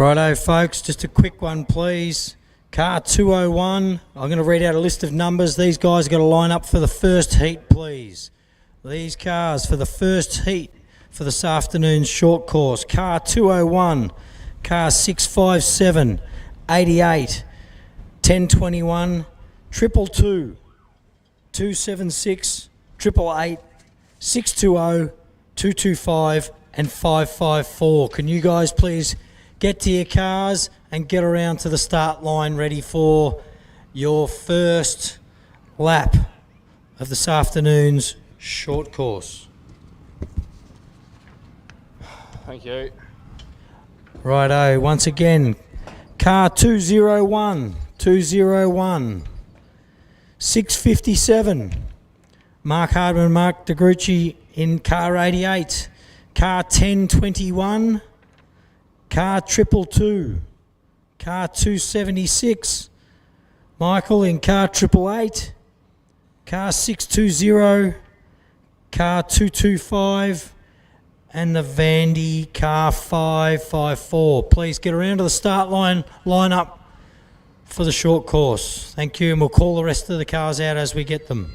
Righto, folks, just a quick one, please. Car 201, I'm going to read out a list of numbers. These guys got to line up for the first heat, please. These cars for the first heat for this afternoon's short course. Car 201, car 657, 88, 1021, 222, 276, 888, 620, 225 and 554. Can you guys please get to your cars and get around to the start line ready for your first lap of this afternoon's short course. Thank you. Righto, once again, car 201, 657, Mark Hardman, Mark DeGrucci in car 88, car 1021, car 222, car 276, Michael in car 888, car 620, car 225, and the Vandy car 554. Please get around to the start line up for the short course. Thank you, and we'll call the rest of the cars out as we get them.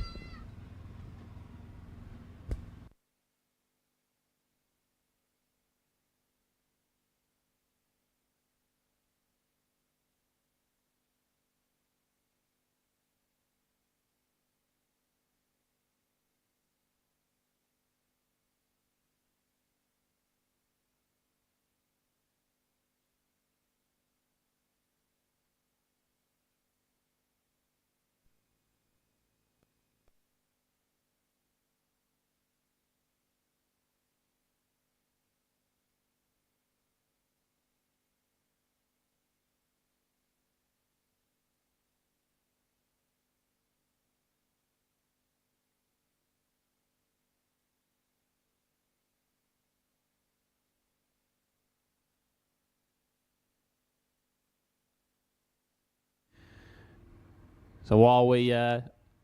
So while we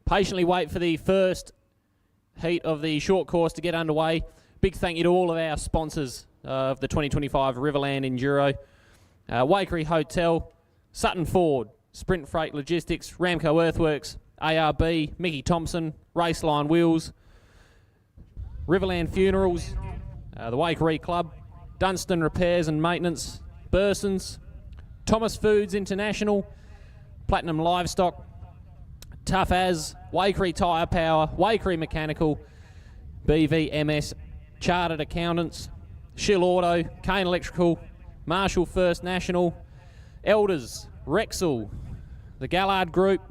patiently wait for the first heat of the short course to get underway, big thank you to all of our sponsors of the 2025 Riverland Enduro. Waikerie Hotel, Sutton Ford, Sprint Freight Logistics, Ramco Earthworks, ARB, Mickey Thompson, Raceline Wheels, Riverland Funerals, the Waikerie Club, Dunstan Repairs and Maintenance, Bursons, Thomas Foods International, Platinum Livestock, Tough As, Waikerie Tyre Power, Waikerie Mechanical, BVMS Chartered Accountants, Shill Auto, Kane Electrical, Marshall First National, Elders, Rexall, the Gallard Group,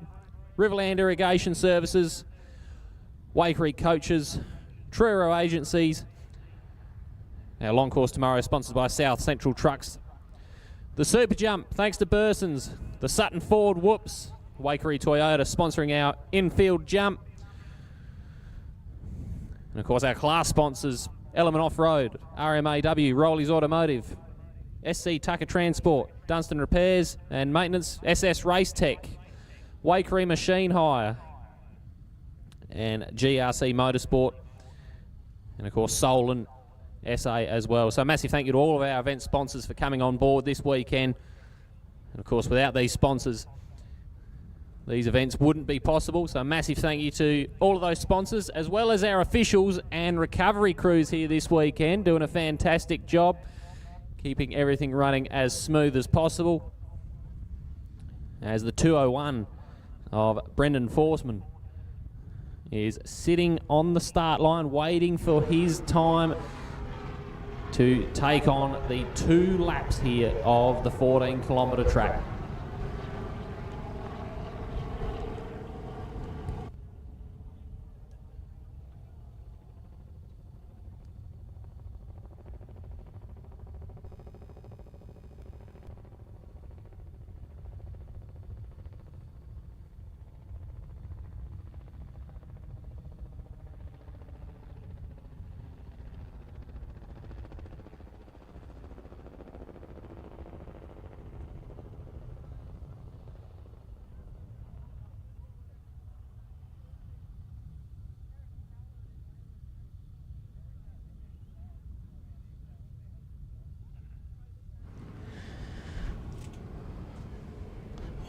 Riverland Irrigation Services, Waikerie Coaches, Truro Agencies. Our long course tomorrow is sponsored by South Central Trucks. The Super Jump, thanks to Bursons, the Sutton Ford Whoops, Waikerie Toyota sponsoring our infield jump. And of course our class sponsors, Element Off-Road, RMAW, Rollies Automotive, SC Tucker Transport, Dunstan Repairs and Maintenance, SS Race Tech, Waikerie Machine Hire, and GRC Motorsport, and of course Solon SA as well. So massive thank you to all of our event sponsors for coming on board this weekend. And of course without these sponsors, these events wouldn't be possible. So massive thank you to all of those sponsors, as well as our officials and recovery crews here this weekend, doing a fantastic job, keeping everything running as smooth as possible. As the 201 of Brendan Forsman is sitting on the start line, waiting for his time to take on the 2 laps here of the 14-kilometre track.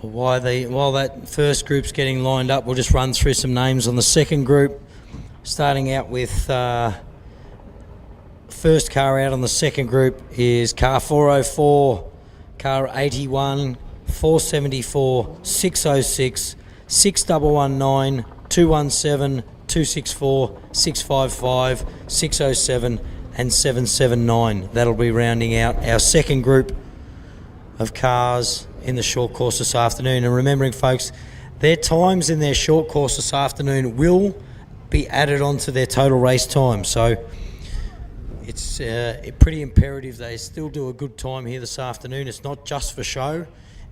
While that first group's getting lined up, we'll just run through some names on the second group, starting out with first car out on the second group is car 404, car 81, 474, 606, 6119, 217, 264, 655, 607 and 779. That'll be rounding out our second group of cars in the short course this afternoon. And remembering, folks, their times in their short course this afternoon will be added onto their total race time. So it's pretty imperative they still do a good time here this afternoon. It's not just for show,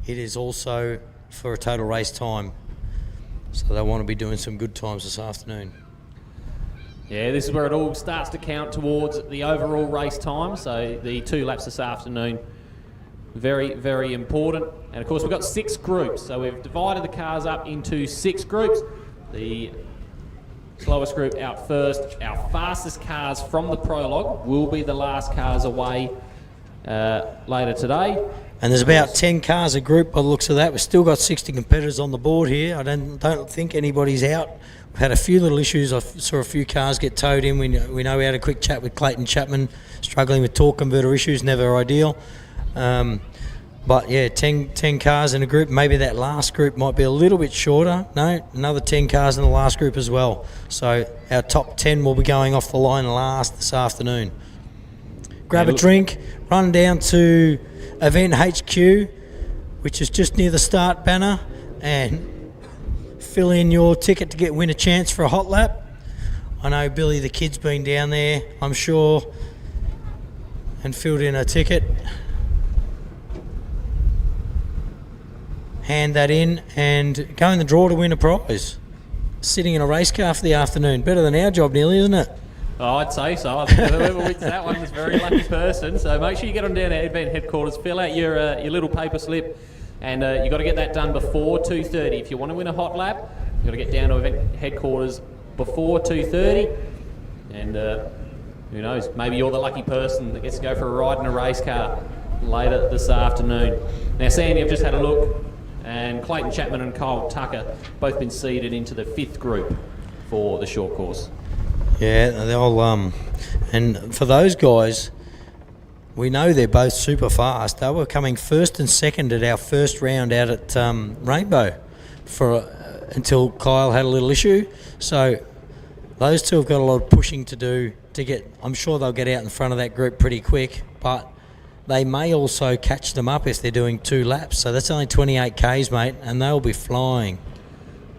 it is also for a total race time. So they want to be doing some good times this afternoon. Yeah, this is where it all starts to count towards the overall race time. So the 2 laps this afternoon, very, very important. And of course, we've got 6 groups. So we've divided the cars up into 6 groups. The slowest group out first. Our fastest cars from the prologue will be the last cars away later today. And there's about 10 cars a group by the looks of that. We've still got 60 competitors on the board here. I don't think anybody's out. We've had a few little issues. I saw a few cars get towed in. We know we had a quick chat with Clayton Chapman, struggling with torque converter issues, never ideal. But yeah, 10 cars in a group. Maybe that last group might be a little bit shorter. No, another 10 cars in the last group as well. So our top 10 will be going off the line last this afternoon. Grab a drink, run down to Event HQ, which is just near the start banner, and fill in your ticket to win a chance for a hot lap. I know Billy the kid's been down there, I'm sure, and filled in a ticket. Hand that in and go in the draw to win a prize. Sitting in a race car for the afternoon. Better than our job nearly, isn't it? Oh, I'd say so. I think whoever wins that one is a very lucky person. So make sure you get on down to event headquarters, fill out your little paper slip, and you've got to get that done before 2:30. If you want to win a hot lap, you've got to get down to event headquarters before 2:30. And who knows, maybe you're the lucky person that gets to go for a ride in a race car later this afternoon. Now, Sandy, I've just had a look, and Clayton Chapman and Kyle Tucker both been seeded into the 5th group for the short course. Yeah, they'll and for those guys, we know they're both super fast. They were coming first and second at our first round out at Rainbow until Kyle had a little issue. So those two have got a lot of pushing to do to get. I'm sure they'll get out in front of that group pretty quick, but they may also catch them up if they're doing 2 laps. So that's only 28 Ks, mate, and they'll be flying.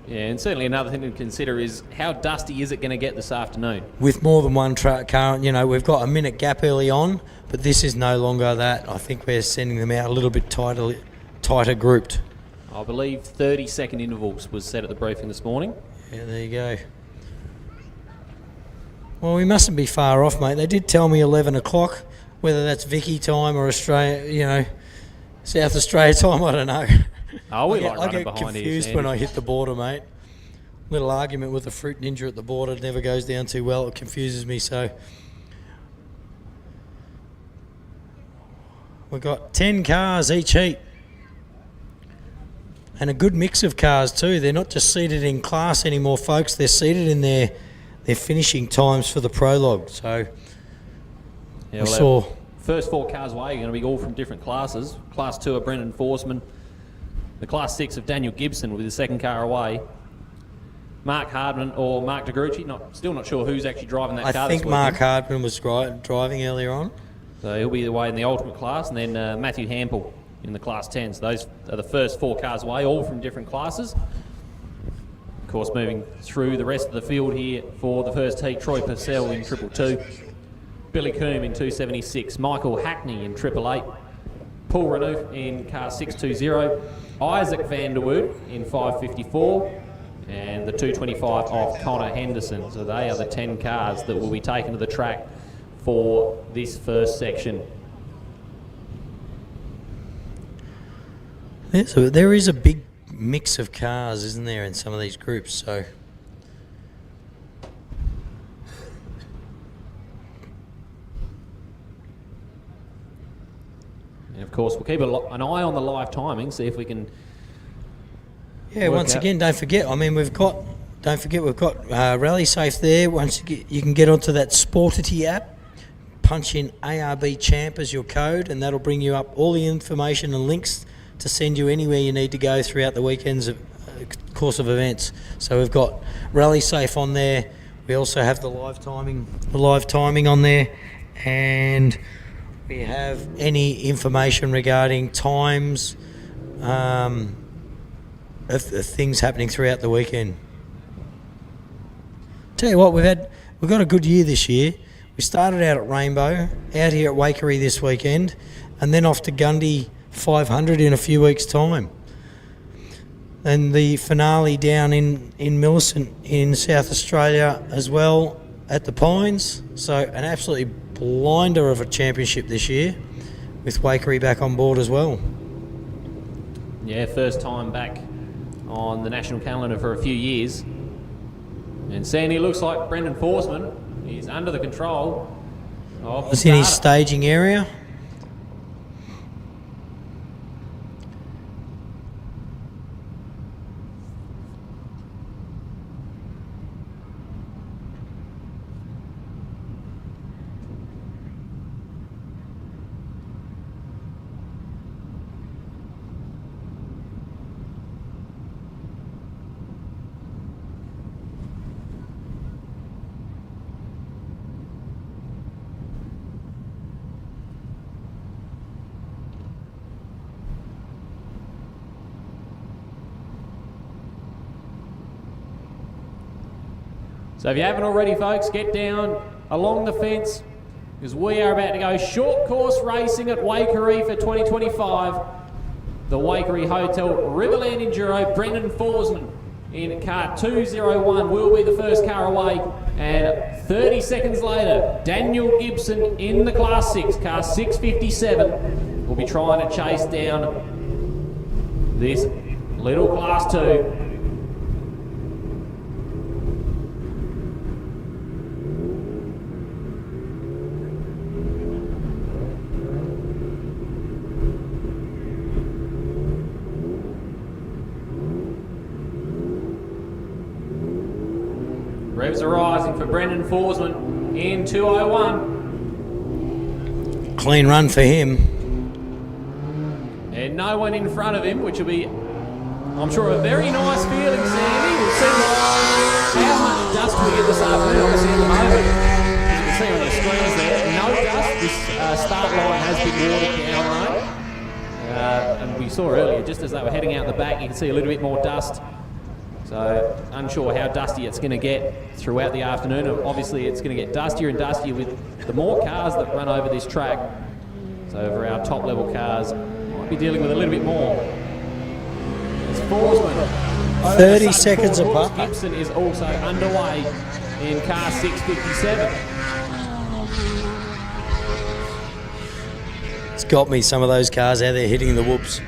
Yeah, and certainly another thing to consider is how dusty is it going to get this afternoon? With more than one car, we've got a minute gap early on, but this is no longer that. I think we're sending them out a little bit tighter grouped. I believe 30-second intervals was set at the briefing this morning. Yeah, there you go. Well, we mustn't be far off, mate. They did tell me 11 o'clock, whether that's Vicky time or Australia, South Australia time, I don't know. Oh, I get confused when I hit the border, mate. Little argument with the fruit ninja at the border never goes down too well. It confuses me. So we've got 10 cars each heat, and a good mix of cars too. They're not just seated in class anymore, folks. They're seated in their finishing times for the prologue. So yeah, well, first 4 cars away are going to be all from different classes. Class 2 of Brendan Forsman. The Class 6 of Daniel Gibson will be the second car away. Mark Hardman or Mark DeGrucci, still not sure who's actually driving that car. I think Mark Hardman was driving earlier on. So he'll be away in the ultimate class, and then Matthew Hampel in the Class 10. So those are the first 4 cars away, all from different classes. Of course, moving through the rest of the field here for the first heat, Troy Purcell in 222, Billy Coombe in 276, Michael Hackney in 888, Paul Renouf in car 620, Isaac Vanderwood in 554, and the 225 of Connor Henderson. So they are the 10 cars that will be taken to the track for this first section. There is a big mix of cars, isn't there, in some of these groups? So and of course, we'll keep an eye on the live timing, see if we can Yeah, once again, don't forget we've got Rally Safe there. Once you can get onto that Sportity app, punch in ARB Champ as your code, and that'll bring you up all the information and links to send you anywhere you need to go throughout the weekend's course of events. So we've got Rally Safe on there. We also have the live timing on there, and we have any information regarding times of things happening throughout the weekend. Tell you what, we've got a good year this year. We started out at Rainbow, out here at Waikerie this weekend, and then off to Gundy 500 in a few weeks' time. And the finale down in Millicent in South Australia as well at the Pines. So an absolutely blinder of a championship this year with Waikerie back on board as well. Yeah, first time back on the national calendar for a few years. And Sandy, looks like Brendan Forsman is under the control of the It's in his starter. staging area. So if you haven't already, folks, get down along the fence because we are about to go short course racing at Waikerie for 2025. The Waikerie Hotel Riverland Enduro. Brendan Forsman in car 201 will be the first car away, and 30 seconds later, Daniel Gibson in the Class 6, car 657, will be trying to chase down this little Class 2. Revs are rising for Brendan Forsman in 201. Clean run for him. And no one in front of him, which will be, I'm sure, a very nice feeling, Sandy. We'll see how much dust we get this afternoon. Obviously, at the moment, as you can see on your screens there, no dust. This start line has been watered down, though. And we saw earlier, just as they were heading out the back, you can see a little bit more dust. So unsure how dusty it's going to get throughout the afternoon. Obviously, it's going to get dustier and dustier with the more cars that run over this track. So for our top level cars, might be dealing with a little bit more. It's Forsman. 30 seconds apart. Gibson is also underway in car 657. It's got me, some of those cars out there hitting the whoops.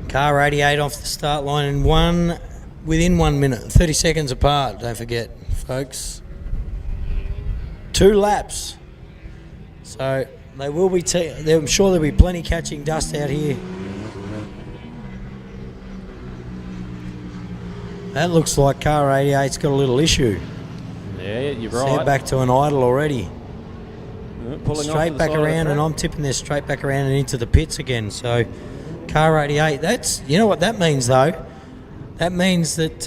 Car 88 off the start line and within 1 minute, 30 seconds apart, don't forget, folks. 2 laps. So they will be, I'm sure there'll be plenty catching dust out here. That looks like car 88's got a little issue. Yeah, you're So right. they're back to an idle already. Pulling off Straight to the back side of the around, and track. I'm tipping this straight back around and into the pits again. So car 88, that's, you know what that means though? That means that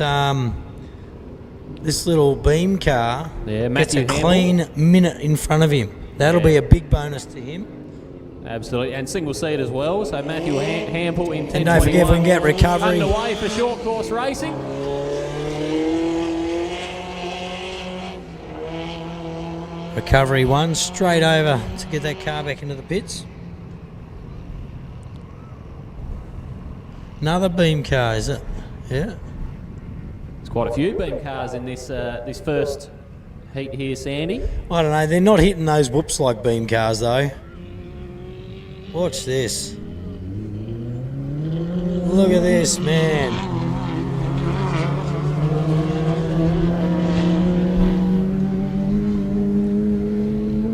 this little beam car gets a Matthew clean minute in front of him. That'll be a big bonus to him. Absolutely, and single seat as well. So Matthew Hampel in 1021. And don't forget, if we can get recovery. Underway for short course racing. Recovery 1, straight over to get that car back into the pits. Another beam car, is it? Yeah. There's quite a few beam cars in this this first heat here, Sandy. I don't know, they're not hitting those whoops like beam cars though. Watch this. Look at this, man.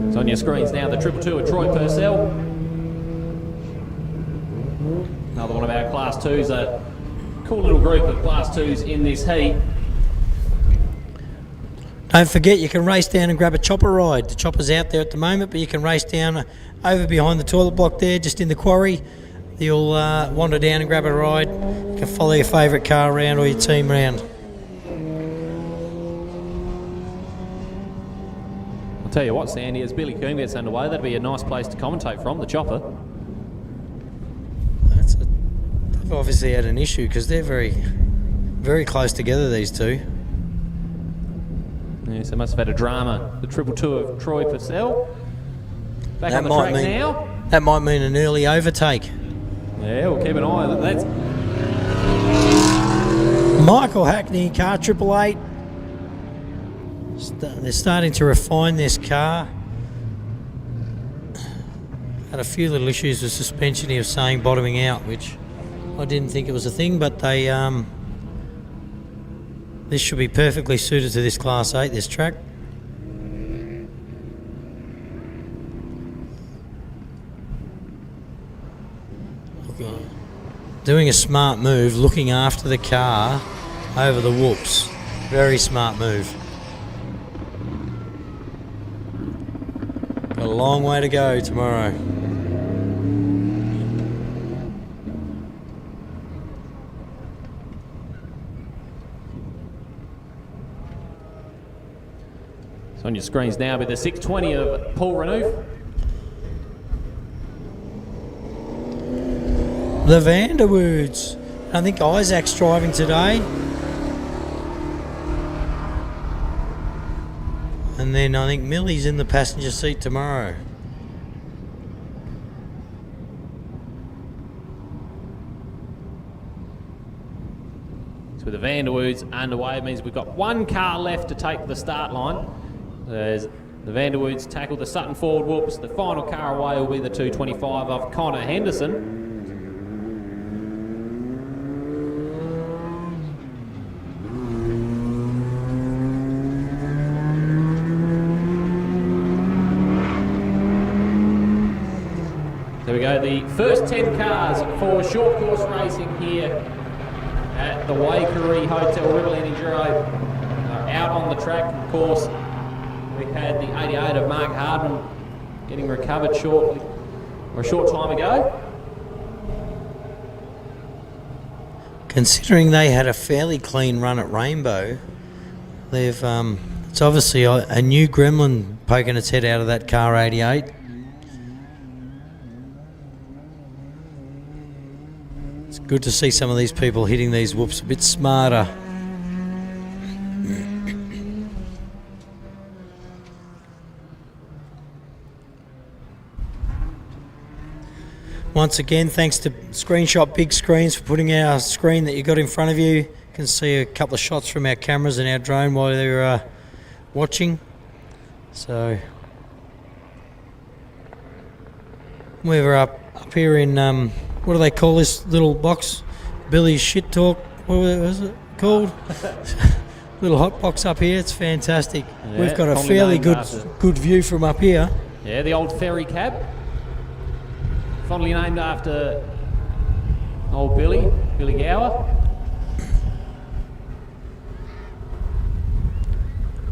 It's on your screens now, the 222 of Troy Purcell. Another one of our Class 2s, a cool little group of Class 2s in this heat. Don't forget, you can race down and grab a chopper ride. The chopper's out there at the moment, but you can race down over behind the toilet block there, just in the quarry. You'll wander down and grab a ride. You can follow your favourite car around or your team around. I'll tell you what, Sandy, as Billy Coombe gets underway, that'd be a nice place to commentate from, the chopper. They've obviously had an issue because they're very, very close together, these two. Yes, they must have had a drama. The 222 of Troy Purcell. Back on the track now. That might mean an early overtake. Yeah, we'll keep an eye on it. That's Michael Hackney, car 888. They're starting to refine this car. Had a few little issues with suspension, he was saying, bottoming out, which I didn't think it was a thing, but they this should be perfectly suited to this Class 8, this track. Doing a smart move, looking after the car over the whoops. Very smart move. Got a long way to go tomorrow. So on your screens now with the 620 of Paul Renouf. The Vanderwoods. I think Isaac's driving today. And then I think Millie's in the passenger seat tomorrow. So with the Vanderwoods underway, it means we've got one car left to take the start line. There's the Vanderwoods tackle the Sutton forward whoops. The final car away will be the 225 of Connor Henderson. There we go, the first 10 cars for short course racing here at the Waikerie Hotel Riverland Enduro are out on the track. Of course, we had the 88 of Mark Hardman getting recovered shortly, or a short time ago. Considering they had a fairly clean run at Rainbow, they've it's obviously a new gremlin poking its head out of that car 88. It's good to see some of these people hitting these whoops a bit smarter. Once again, thanks to Screenshot Big Screens for putting our screen that you got in front of you. You can see a couple of shots from our cameras and our drone while they're watching. So we're up here in what do they call this little box? Billy's Shit Talk. What was it called? Little hot box up here. It's fantastic. Yeah, we've got a fairly good view from up here. Yeah, the old ferry cab. Fondly named after old Billy Gower.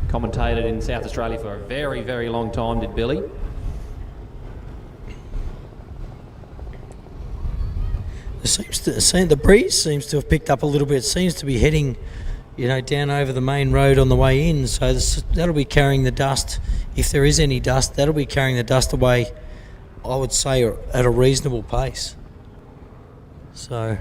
Commentated in South Australia for a very, very long time, did Billy. The breeze seems to have picked up a little bit. It seems to be heading, down over the main road on the way in. So that'll be carrying the dust. If there is any dust, that'll be carrying the dust away, I would say, at a reasonable pace. So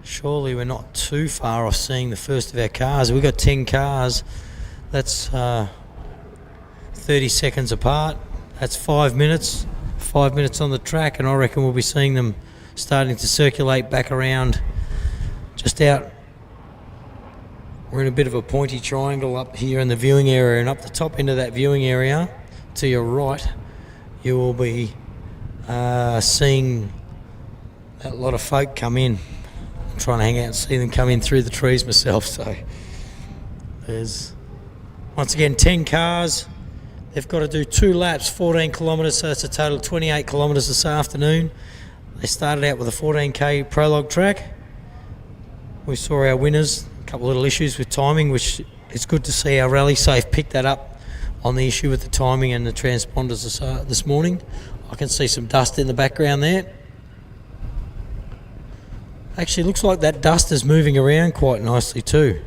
surely we're not too far off seeing the first of our cars. We've got 10 cars. That's 30 seconds apart. That's 5 minutes. 5 minutes on the track, and I reckon we'll be seeing them starting to circulate back around just out. We're in a bit of a pointy triangle up here in the viewing area, and up the top end of that viewing area to your right you will be seeing a lot of folk come in. I'm trying to hang out and see them come in through the trees myself. So there's once again 10 cars. They've got to do 2 laps, 14 kilometres, so it's a total of 28 kilometres this afternoon. They started out with a 14k prologue track. We saw our winners, a couple of little issues with timing, which it's good to see our rally safe pick that up on the issue with the timing and the transponders this morning. I can see some dust in the background there. Actually, looks like that dust is moving around quite nicely too.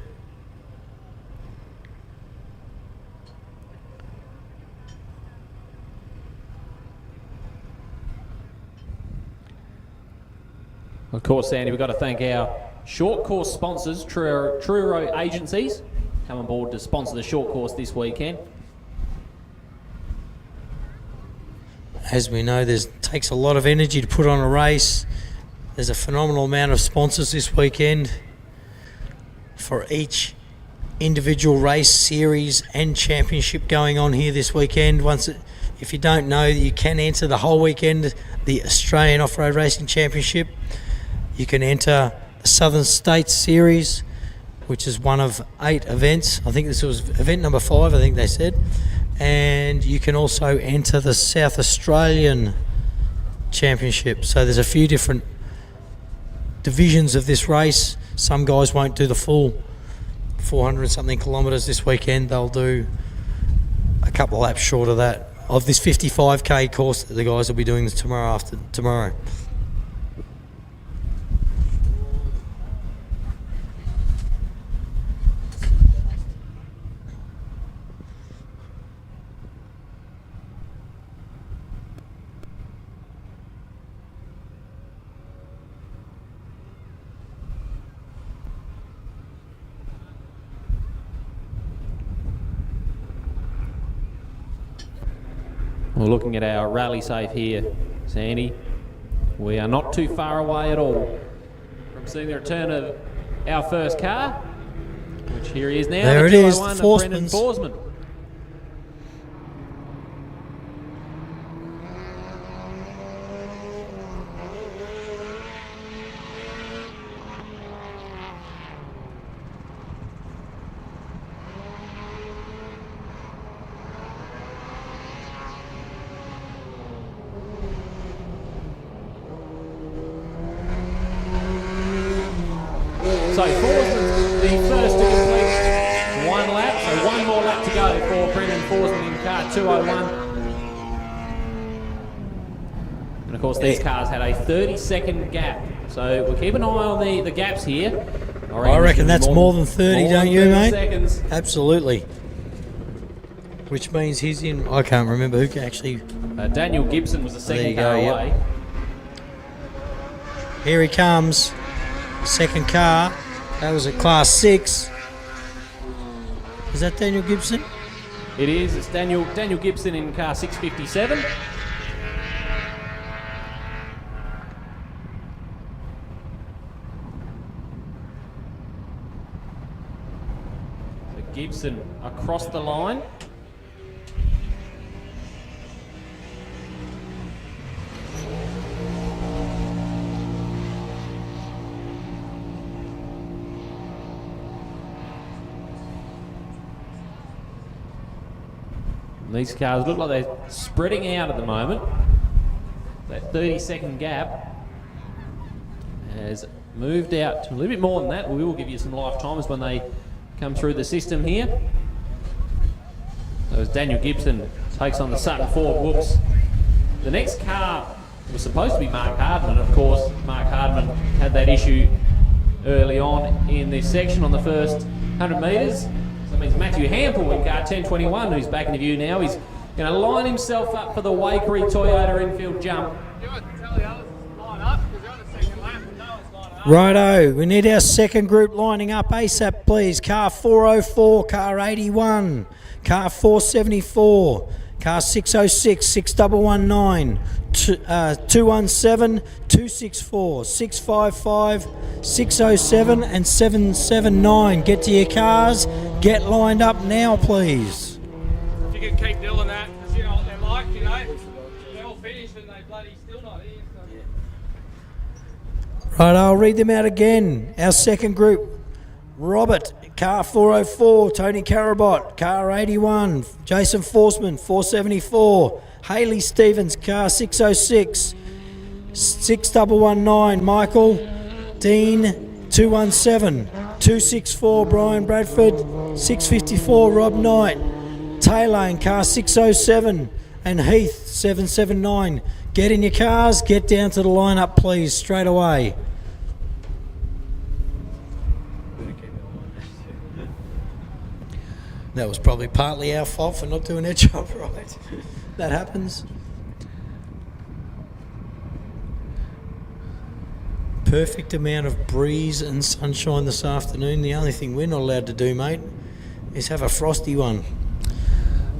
Of course, Sandy, we've got to thank our short course sponsors, Truro Agencies, come on board to sponsor the short course this weekend. As we know, it takes a lot of energy to put on a race. There's a phenomenal amount of sponsors this weekend for each individual race, series and championship going on here this weekend. If you don't know, you can enter the whole weekend, the Australian Off-Road Racing Championship. You can enter the Southern States Series, which is one of 8 events. I think this was event number 5, I think they said. And you can also enter the South Australian Championship. So there's a few different divisions of this race. Some guys won't do the full 400 something kilometres this weekend. They'll do a couple of laps short of that, of this 55k course that the guys will be doing tomorrow. We're looking at our rally safe here, Sandy. We are not too far away at all from seeing the return of our first car, which here he is now. There it is, the Brendan Forsman. So Forsman's the first to complete 1 lap, so 1 more lap to go for Brendan Forsman in car 201. And of course these cars had a 30-second gap, so we'll keep an eye on the gaps here. I reckon that's more than 30, don't you, mate? Seconds. Absolutely. Which means he's in, I can't remember who actually... Daniel Gibson was the second car away. Yep. Here he comes. Second car. That was a class 6. Is that Daniel Gibson? It is. It's Daniel Gibson in car 657. So Gibson across the line. These cars look like they're spreading out at the moment. That 30-second gap has moved out to a little bit more than that. We will give you some live timers when they come through the system here. So as Daniel Gibson takes on the Sutton Ford Whoops. The next car was supposed to be Mark Hardman. Of course, Mark Hardman had that issue early on in this section on the first 100 metres. That means Matthew Hampel in car 1021, who's back in the view now. He's going to line himself up for the Waikerie Toyota infield jump. Righto, we need our second group lining up ASAP, please. Car 404, car 81, car 474, car 606, 6119, 217, 264, 655, 607 and 779. Get to your cars, get lined up now, please. If you can keep doing that, because you know what they're like, you know, they're all finished and they bloody still not here. So. Right, I'll read them out again. Our second group Robert, car 404. Tony Carabot, car 81. Jason Forsman, 474. Haley Stevens, car 606. 6119. Michael Dean, 217. 264. Brian Bradford, 654. Rob Knight. Taylor in car 607. And Heath, 779. Get in your cars, get down to the lineup, please, straight away. That was probably partly our fault for not doing our job right. That happens. Perfect amount of breeze and sunshine this afternoon. The only thing we're not allowed to do, mate, is have a frosty one.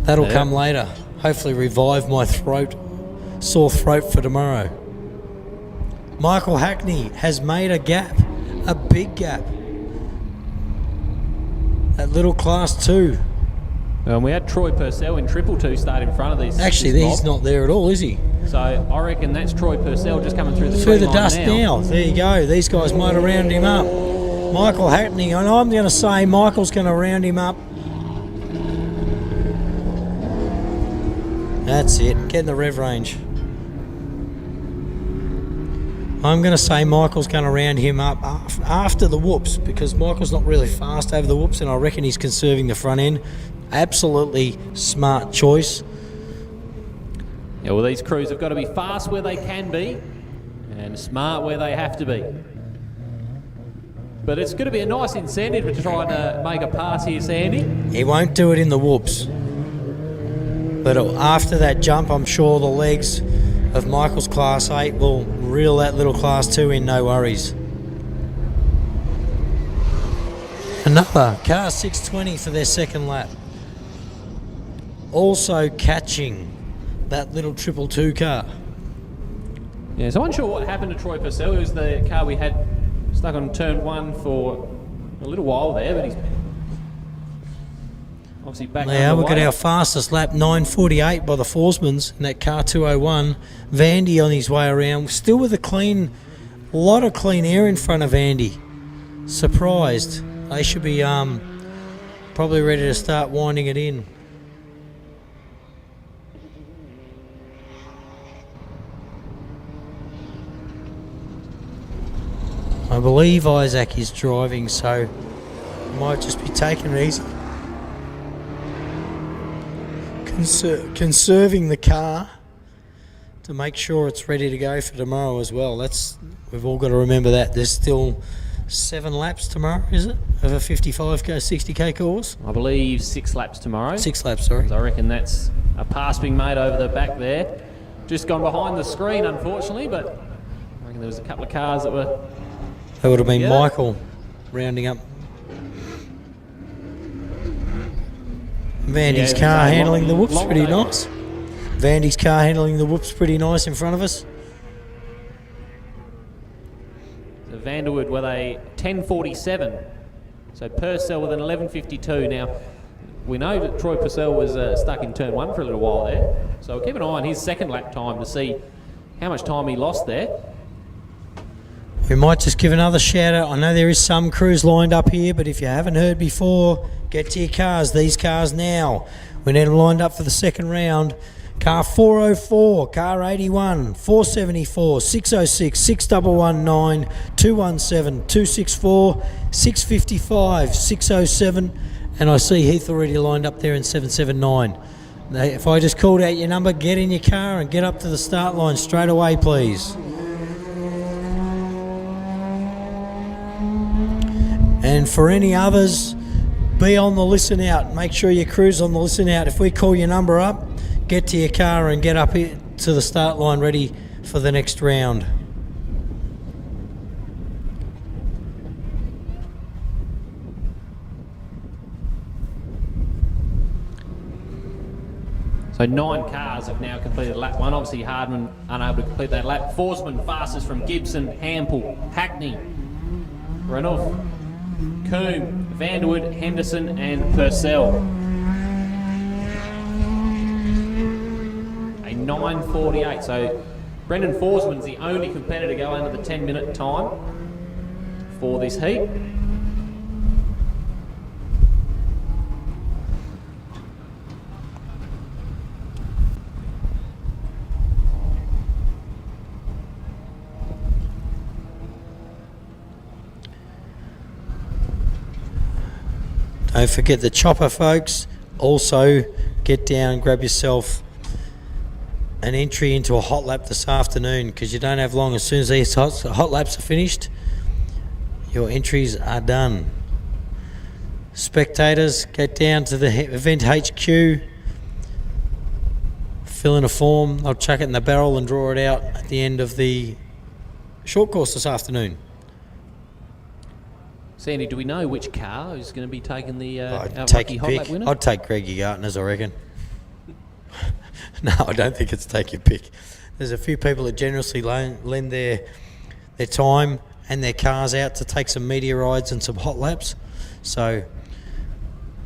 That'll come later. Hopefully revive my sore throat for tomorrow. Michael Hackney has made a gap, a big gap. That little class 2. And we had Troy Purcell in triple 2 start in front of these. Actually, he's not there at all, is he? So I reckon that's Troy Purcell just coming through the dust now. There you go. These guys might have rounded him up. Michael Hackney, and I'm going to say Michael's going to round him up. That's it. Get in the rev range. I'm going to say Michael's going to round him up after the whoops, because Michael's not really fast over the whoops, and I reckon he's conserving the front end. Absolutely smart choice. Yeah, well, these crews have got to be fast where they can be and smart where they have to be. But it's going to be a nice incentive to try and make a pass here, Sandy. He won't do it in the whoops. But after that jump, I'm sure the legs of Michael's Class 8 will reel that little Class 2 in, no worries. Another car 620 for their second lap. Also catching that little 222 car. Yeah, so I'm unsure what happened to Troy Purcell. It was the car we had stuck on turn 1 for a little while there, but he's obviously back now look at our fastest lap, 9:48 by the Forsmans in that car 201. Vandy on his way around, still with a lot of clean air in front of Vandy. Surprised. They should be probably ready to start winding it in. I believe Isaac is driving, so might just be taking it easy. Conserving the car to make sure it's ready to go for tomorrow as well. We've all got to remember that. There's still 7 laps tomorrow, is it? Of a 55k, 60k course? I believe 6 laps tomorrow. 6 laps, sorry. So I reckon that's a pass being made over the back there. Just gone behind the screen, unfortunately, but I reckon there was a couple of cars that were... That would have been Michael rounding up. Vandy's car handling the whoops pretty nice. Vandy's car handling the whoops pretty nice in front of us. So Vanderwood with a 10:47. So Purcell with an 11:52. Now, we know that Troy Purcell was stuck in turn 1 for a little while there. So keep an eye on his second lap time to see how much time he lost there. We might just give another shout out. I know there is some crews lined up here, but if you haven't heard before, get to your cars. These cars now. We need them lined up for the second round. Car 404, car 81, 474, 606, 6119, 217, 264, 655, 607, and I see Heath already lined up there in 779. If I just called out your number, get in your car and get up to the start line straight away, please. And for any others, be on the listen out. Make sure your crew's on the listen out. If we call your number up, get to your car and get up here to the start line ready for the next round. So 9 cars have now completed lap 1. Obviously Hardman unable to complete that lap. Forsman fastest from Gibson, Hampel, Hackney, Renouf, Coombe, Vanderwood, Henderson and Purcell. A 9:48. So Brendan Forsman's the only competitor going under the 10-minute time for this heat. don't forget the chopper, folks. Also, get down and grab yourself an entry into a hot lap this afternoon, because you don't have long. As soon as these hot laps are finished, your entries are done. Spectators, get down to the event HQ, fill in a form. I'll chuck it in the barrel and draw it out at the end of the short course this afternoon. Sandy, do we know which car is going to be taking the I'd take Waikerie your hot lap pick. winner? I'd take Greggy Gartner's, I reckon. No, I don't think it's take your pick. There's a few people that generously lend their time and their cars out to take some media rides and some hot laps. So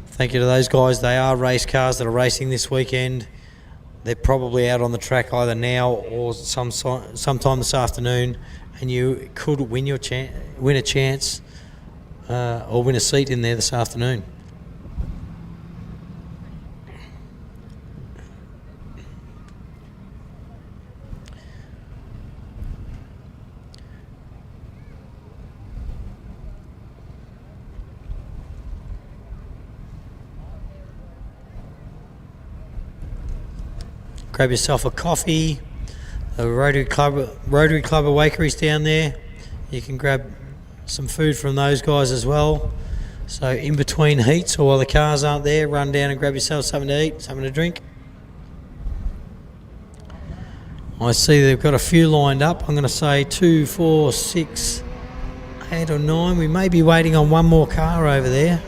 thank you to those guys. They are race cars that are racing this weekend. They're probably out on the track either now or sometime this afternoon, and you could win a chance or win a seat in there this afternoon. Grab yourself a coffee. The Rotary Club of Waikerie down there. You can grab some food from those guys as well. So in between heats, or while the cars aren't there, run down and grab yourself something to eat, something to drink. I see they've got a few lined up. I'm going to say 2, 4, 6, 8 or 9. We may be waiting on one more car over there.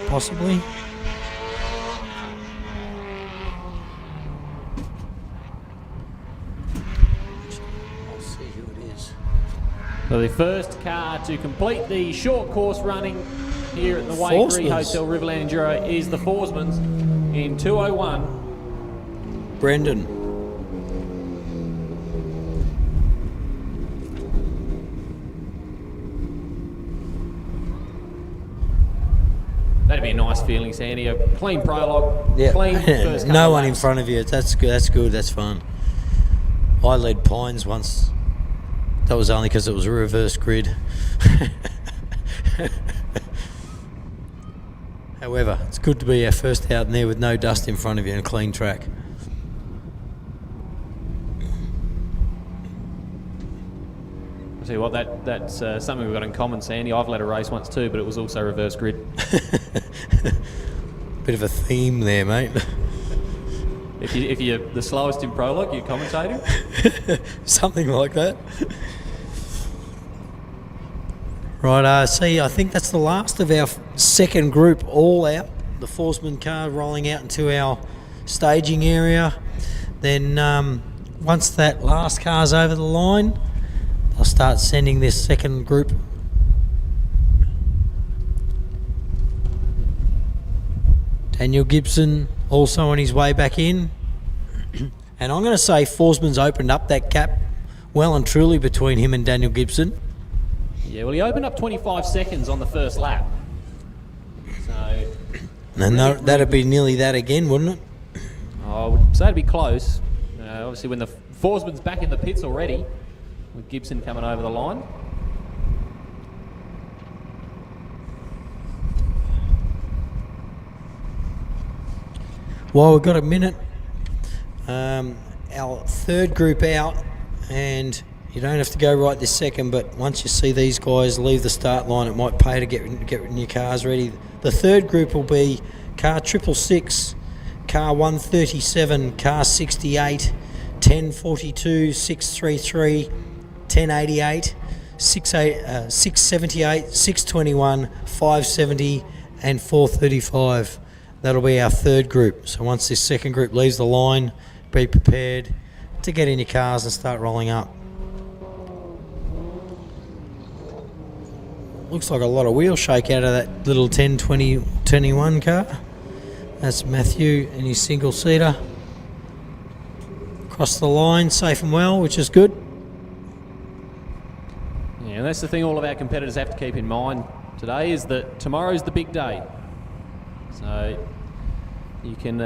Possibly. So the first car to complete the short course running here at the Waikerie Hotel Riverland Enduro is the Forsmans in 2:01. Brendan. That'd be a nice feeling, Sandy. A clean prologue, Yeah. clean first No couple one in laps. front of you. That's good. That's good. That's fun. I led Pines once. That was only because it was a reverse grid. However, it's good to be our first out in there with no dust in front of you and a clean track. I'll tell you what, that's something we've got in common, Sandy. I've led a race once too, but it was also reverse grid. Bit of a theme there, mate. If you're the slowest in prologue, you're commentating? Something like that. Right, see, I think that's the last of our second group all out. The Forsman car rolling out into our staging area. Then once that last car's over the line, I'll start sending this second group. Daniel Gibson also on his way back in. And I'm going to say Forsman's opened up that gap well and truly between him and Daniel Gibson. Yeah, well, he opened up 25 seconds on the first lap. So... And that'd be nearly that again, wouldn't it? I would say it'd be close. Obviously, when the Forsman's back in the pits already, with Gibson coming over the line. Well, we've got a minute. Our third group out, and you don't have to go right this second, but once you see these guys leave the start line, it might pay to get your cars ready. The third group will be car 666, car 137, car 68, 1042, 633, 1088, 678, 621, 570 and 435. That'll be our third group. So once this second group leaves the line, be prepared to get in your cars and start rolling up. Looks like a lot of wheel shake out of that little 1020 21 car. That's Matthew in his single seater. Across the line, safe and well, which is good. Yeah, and that's the thing all of our competitors have to keep in mind today, is that tomorrow's the big day. So you can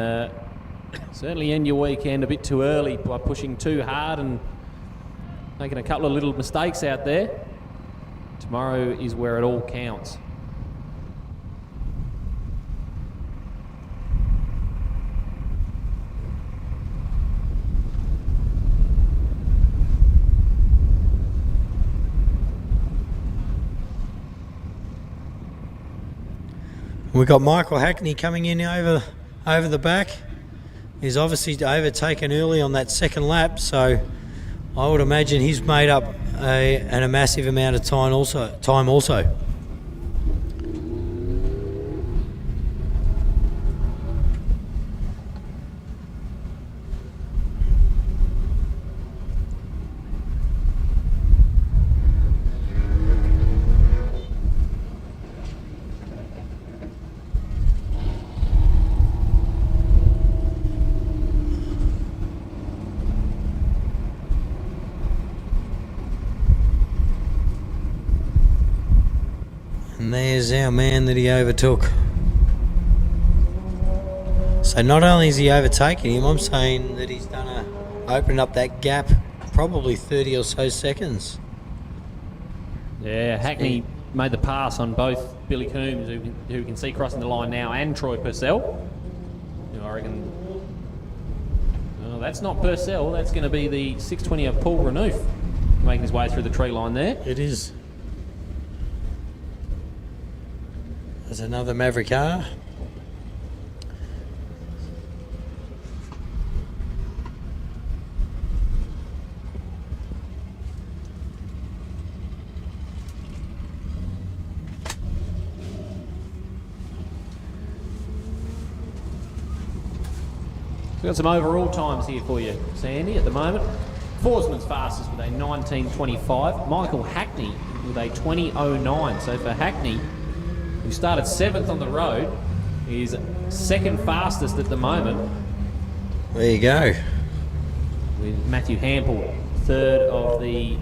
certainly end your weekend a bit too early by pushing too hard and making a couple of little mistakes out there. Tomorrow is where it all counts. We've got Michael Hackney coming in over the back. He's obviously overtaken early on that second lap, so I would imagine he's made up a massive amount of time also. And there's our man that he overtook. So not only is he overtaken him, I'm saying that he's opened up that gap probably 30 or so seconds. Yeah, Hackney made the pass on both Billy Coombs, who we can see crossing the line now, and Troy Purcell. I reckon... Oh, that's not Purcell, that's going to be the 620 of Paul Renouf, making his way through the tree line there. It is. There's another Maverick car. We've got some overall times here for you, Sandy, at the moment. Forsman's fastest with a 19.25. Michael Hackney with a 20.09. So for Hackney, who started 7th on the road, is second fastest at the moment. There you go. With Matthew Hampel, third of the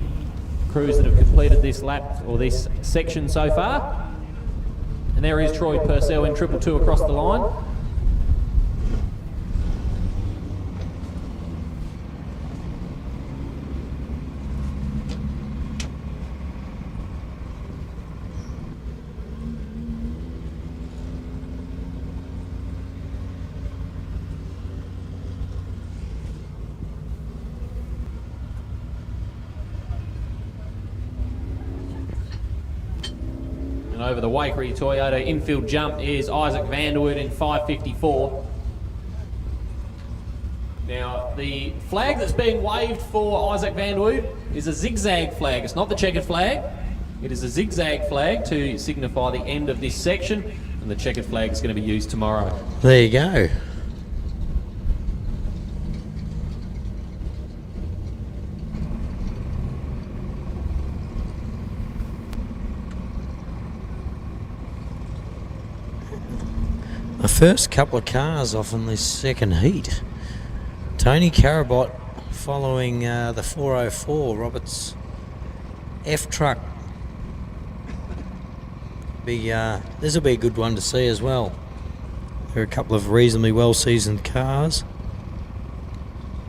crews that have completed this lap, or this section so far. And there is Troy Purcell in 222 across the line. And over the Waikerie Toyota infield jump is Isaac Vanderwood in 5.54. Now, the flag that's being waved for Isaac Vanderwood is a zigzag flag. It's not the checkered flag. It is a zigzag flag to signify the end of this section, and the checkered flag is going to be used tomorrow. There you go. The first couple of cars off in this second heat. Tony Carabot following the 404 Roberts F truck. This will be a good one to see as well. There are a couple of reasonably well seasoned cars.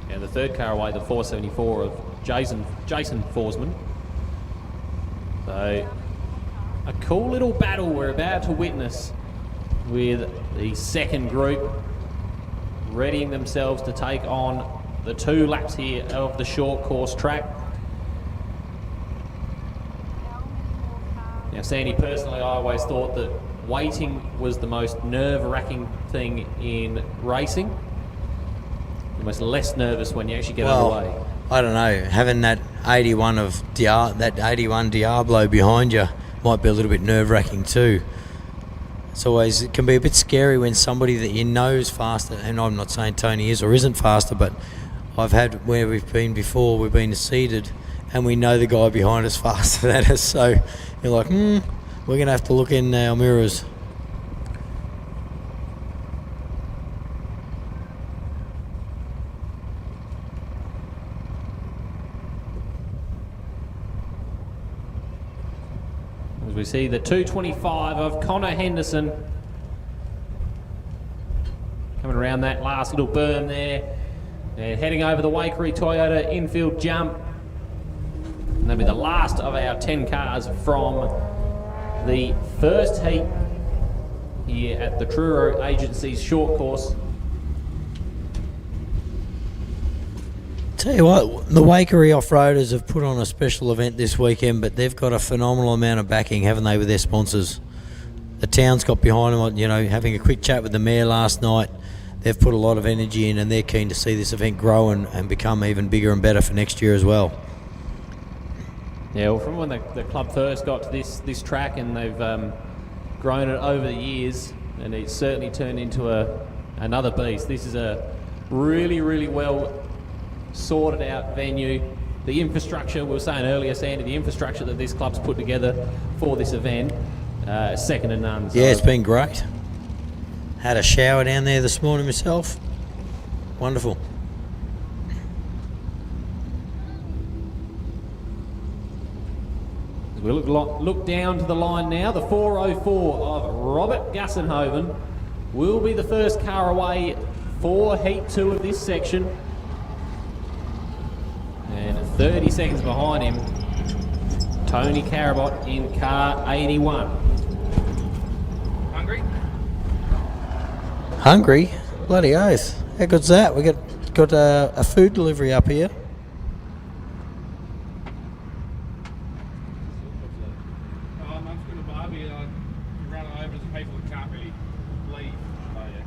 Yeah, the third car away, the 474 of Jason Forsman. So a cool little battle we're about to witness, with the second group readying themselves to take on the 2 laps here of the short course track. Now, Sandy, personally, I always thought that waiting was the most nerve-wracking thing in racing. Almost less nervous when you actually get underway. I don't know. Having that 81 Diablo behind you might be a little bit nerve-wracking too. It can be a bit scary when somebody that you know is faster, and I'm not saying Tony is or isn't faster, but I've had where we've been before, we've been seated and we know the guy behind us faster than us, so you're like, we're going to have to look in our mirrors. As we see the 225 of Connor Henderson coming around that last little berm there, and heading over the Waikerie Toyota infield jump. And that'll be the last of our 10 cars from the first heat here at the Truro Agency's short course. Tell you what, the Waikerie Off-Roaders have put on a special event this weekend, but they've got a phenomenal amount of backing, haven't they, with their sponsors? the town's got behind them. You know, having a quick chat with the mayor last night, they've put a lot of energy in, and they're keen to see this event grow and become even bigger and better for next year as well. Yeah, well, from when the club first got to this track, and they've grown it over the years, and it's certainly turned into another beast. This is a really, really well sorted out venue. The infrastructure, we were saying earlier, Sandy, the infrastructure that this club's put together for this event, second to none. So Yeah, it's been great. Had a shower down there this morning myself. Wonderful. we look down to the line now. The 404 of Robert Gassenhoven will be the first car away for Heat 2 of this section. And 30 seconds behind him, Tony Carabot in car 81. Hungry? Hungry? Bloody oath. How good's that? We got a food delivery up here. I'm just going to barbie. Run over to people that can't really leave.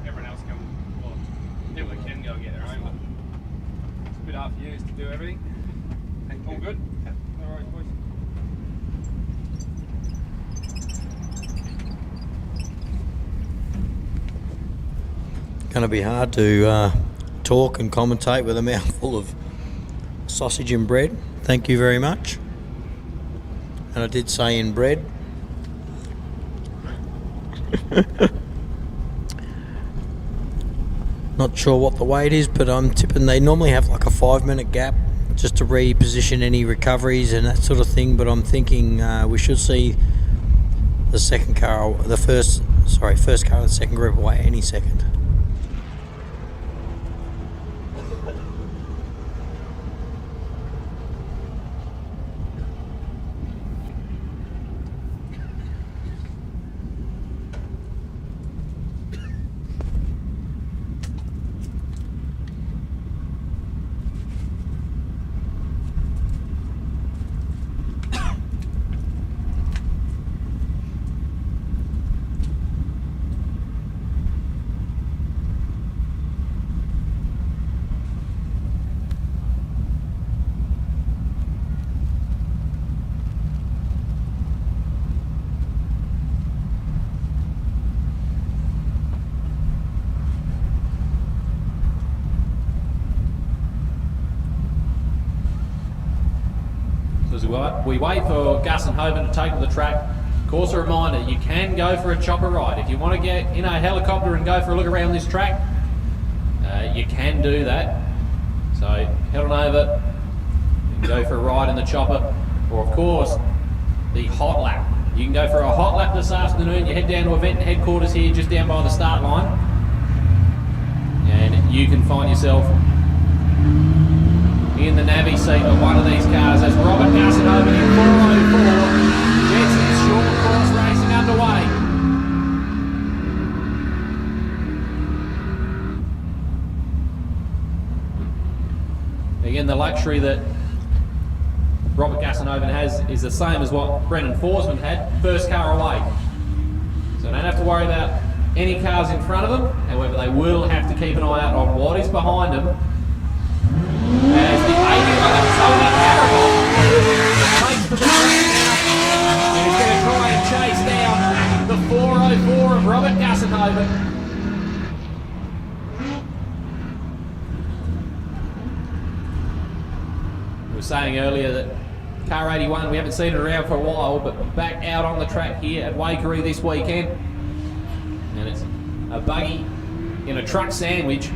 Everyone else can, well, people that can go get their own one. It's a bit hard for you to do everything. All good? All right, boys. Going to be hard to talk and commentate with a mouthful of sausage and bread. Thank you very much. And I did say in bread. Not sure what the weight is, but I'm tipping they normally have like a 5-minute gap just to reposition any recoveries and that sort of thing, but I'm thinking we should see the first car of the second group away any second. As we wait for Gassenhoven to take to the track, of course a reminder, you can go for a chopper ride. If you want to get in a helicopter and go for a look around this track, you can do that. So head on over and go for a ride in the chopper, or of course the hot lap. You can go for a hot lap this afternoon. You head down to event headquarters here just down by the start line, and you can find yourself in the navvy seat of one of these cars as Robert Gassenhoven in 404 gets his short course racing underway. Again, the luxury that Robert Gassenhoven has is the same as what Brendan Forsman had, first car away. So they don't have to worry about any cars in front of them, however they will have to keep an eye out on what is behind them. As the 81 of Tony Carabot takes to the track now, and he's going to try and chase down the 404 of Robert Gassenhoven. We were saying earlier that car 81, we haven't seen it around for a while, but back out on the track here at Waikerie this weekend. And it's a buggy in a truck sandwich.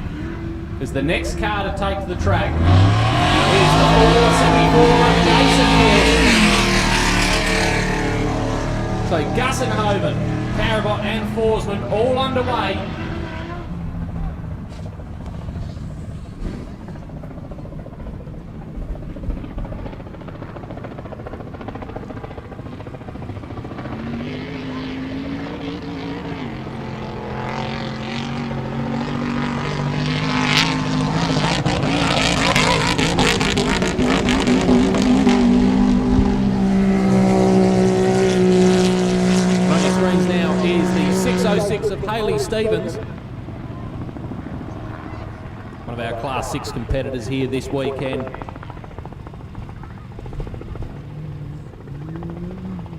Because the next car to take to the track is the 474 of Jason Hare. So Gassenhoven, Carabot and Forsman all underway. Now is Stevens, one of our Class 6 competitors here this weekend.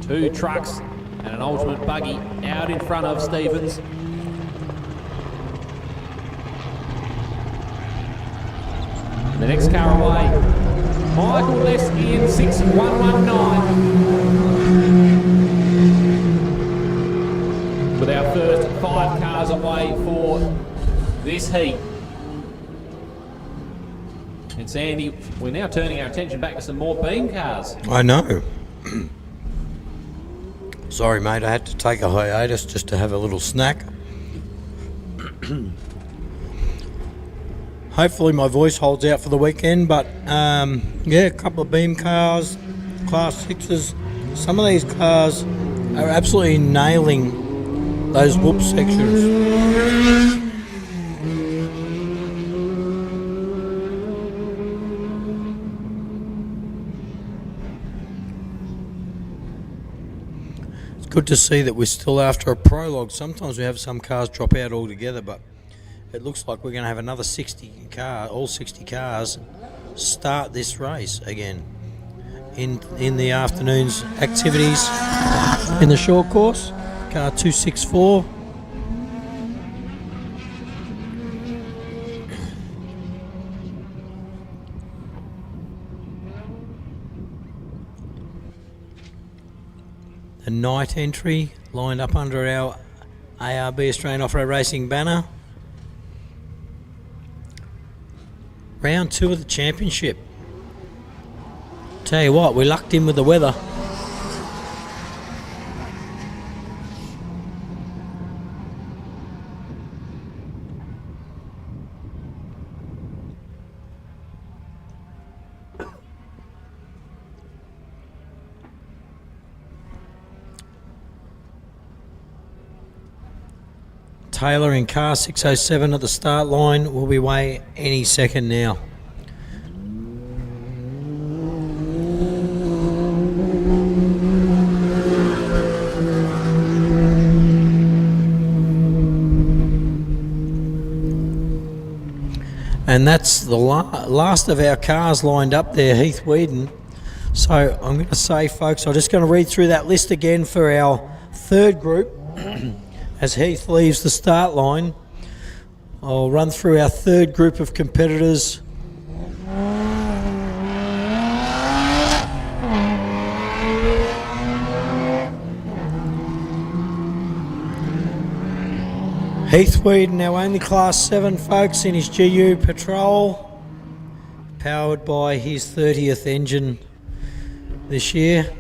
2 trucks and an ultimate buggy out in front of Stevens. The next car away, Michael Lesky in 6119. With our first 5 cars away for this heat. And Sandy, we're now turning our attention back to some more beam cars. I know. Sorry, mate, I had to take a hiatus just to have a little snack. Hopefully my voice holds out for the weekend, but yeah, a couple of beam cars, Class 6s. Some of these cars are absolutely nailing those whoop sections. It's good to see that we're still after a prologue. Sometimes we have some cars drop out altogether, but it looks like we're going to have another 60 cars start this race again in the afternoon's activities in the short course. Car 264. The night entry lined up under our ARB Australian Off-Road Racing banner. Round 2 of the championship. Tell you what, we lucked in with the weather. Taylor in car 607 at the start line will be away any second now. And that's the last of our cars lined up there, Heath Whedon. So I'm going to say, folks, I'm just going to read through that list again for our third group. As Heath leaves the start line, I'll run through our third group of competitors. Heath Whedon, our only Class 7, folks, in his GU Patrol, powered by his 30th engine this year.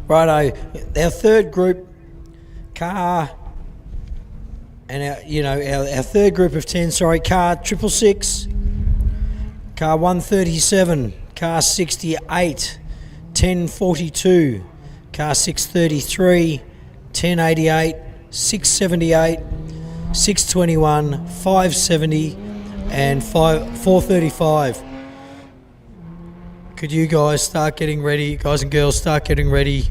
Righto, our third group car, and our third group of 10, car 666, car 137, car 68, 1042, car 633, 1088, 678, 621, 570 and 435. Could you guys start getting ready, guys and girls, start getting ready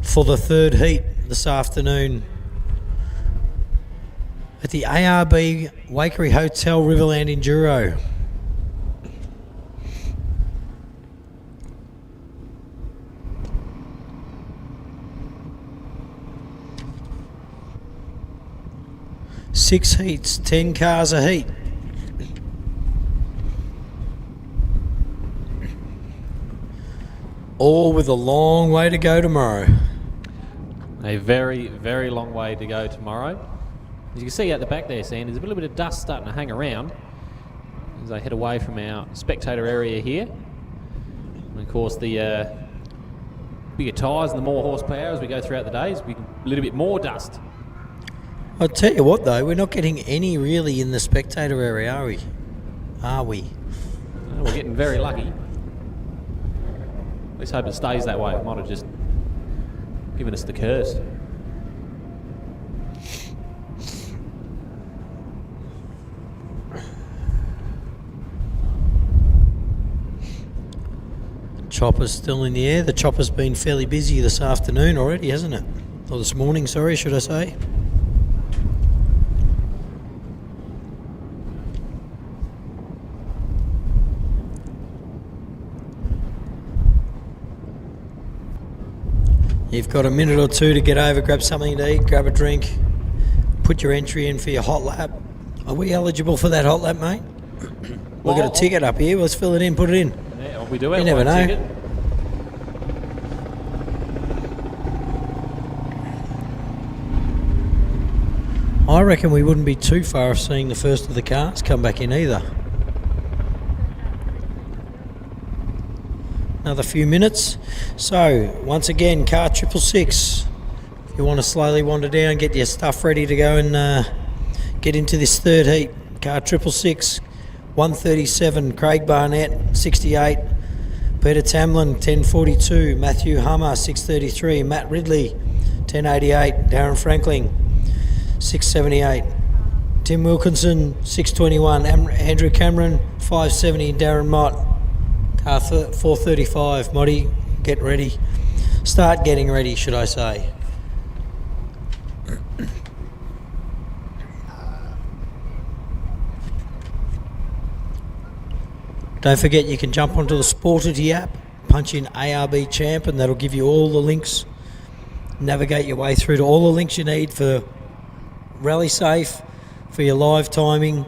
for the third heat this afternoon at the ARB Waikerie Hotel Riverland Enduro. Six heats, 10 cars a heat. All with a long way to go tomorrow. A very, very long way to go tomorrow. As you can see out the back there, Sam, there's a little bit of dust starting to hang around as I head away from our spectator area here. And of course, the bigger tyres and the more horsepower as we go throughout the days, we a little bit more dust. I'll tell you what, though, we're not getting any really in the spectator area, are we? Are we? Well, we're getting very lucky. Let's hope it stays that way. It might have just given us the curse. Chopper's still in the air. The chopper's been fairly busy this afternoon already, hasn't it? Or this morning, sorry, should I say. You've got a minute or two to get over, grab something to eat, grab a drink, put your entry in for your hot lap. Are we eligible for that hot lap, mate? We've got a ticket up here. Let's fill it in, put it in. Yeah, we do have You never one know. ticket. I reckon we wouldn't be too far off seeing the first of the cars come back in either. Another few minutes. So, once again, car 666. If you want to slowly wander down, get your stuff ready to go and get into this third heat. Car 666, 137, Craig Barnett, 68. Peter Tamlin, 1042. Matthew Hummer, 633. Matt Ridley, 1088. Darren Franklin, 678. Tim Wilkinson, 621. Andrew Cameron, 570. Darren Mott, car 435. Motty, get ready. Start getting ready, should I say. Don't forget you can jump onto the Sportity app, punch in ARB Champ, and that'll give you all the links. Navigate your way through to all the links you need for Rally Safe, for your live timing,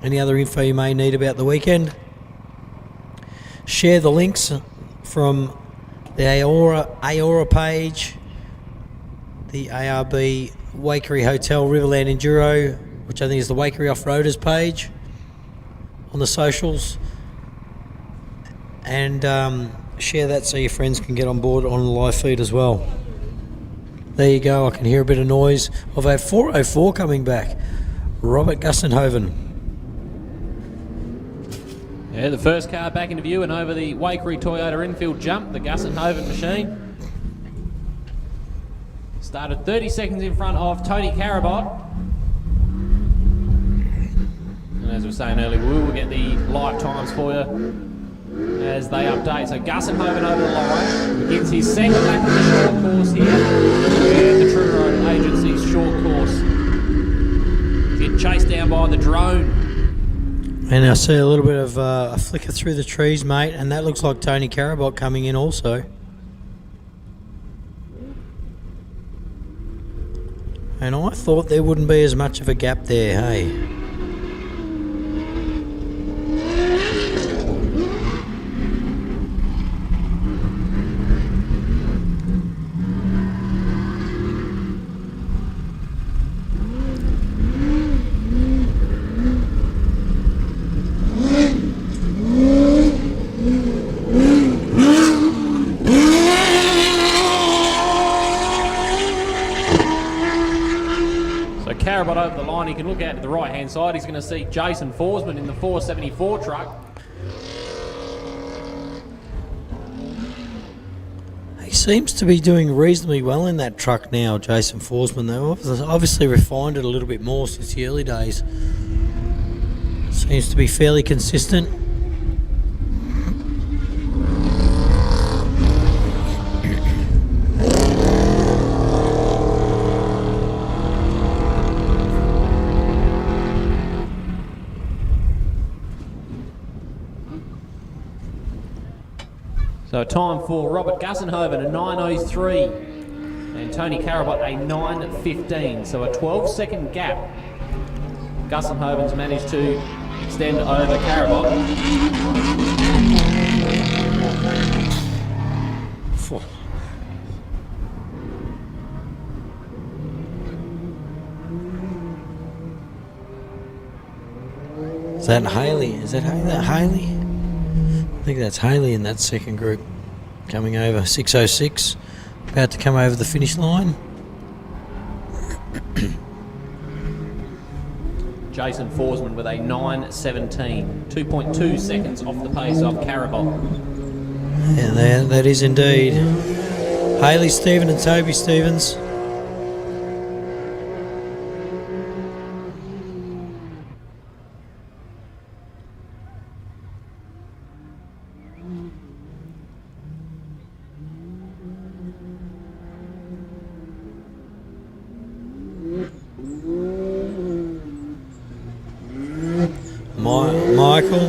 any other info you may need about the weekend. Share the links from the AORRA page, the ARB Waikerie Hotel Riverland Enduro, which I think is the Waikerie Off-Roaders page on the socials, and share that so your friends can get on board on the live feed as well. There you go, I can hear a bit of noise of our 404 coming back. Robert Gussenhoven. Yeah, the first car back into view and over the Waikerie Toyota infield jump, the Gussenhoven machine. Started 30 seconds in front of Tony Carabot. And as we were saying earlier, we will get the live times for you as they update. So Gussenhoven over the line begins his second lap of the short course here. And the True Road Agency's short course. Getting chased down by the drone. And I see a little bit of a flicker through the trees, mate, and that looks like Tony Carabot coming in also. And I thought there wouldn't be as much of a gap there, hey? Carabot over the line, he can look out to the right hand side, he's going to see Jason Forsman in the 474 truck. He seems to be doing reasonably well in that truck now, Jason Forsman. They've obviously refined it a little bit more since the early days. Seems to be fairly consistent. So time for Robert Gussenhoven, a 9:03, and Tony Carabot, a 9:15. So a 12-second gap. Gussenhoven's managed to extend over Carabot. Is that Haley? Is that Haley? I think that's Haley in that second group coming over. 6:06, about to come over the finish line. Jason Forsman with a 9:17, 2.2 seconds off the pace of Carabot. Yeah, that is indeed. Haley Stephen and Toby Stevens. Michael.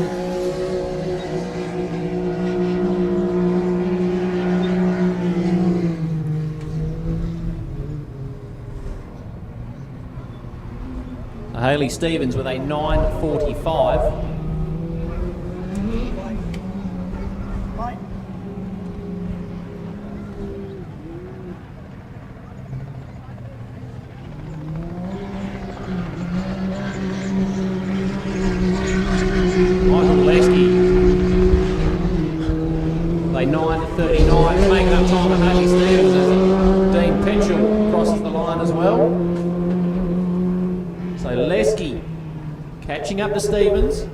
Ellie Stevens with a 9:45. Michael Lesky, a 9:39, making up time of Ellie Stevens as Dean Petchell crosses the line as well. So Lesky catching up to Stevens.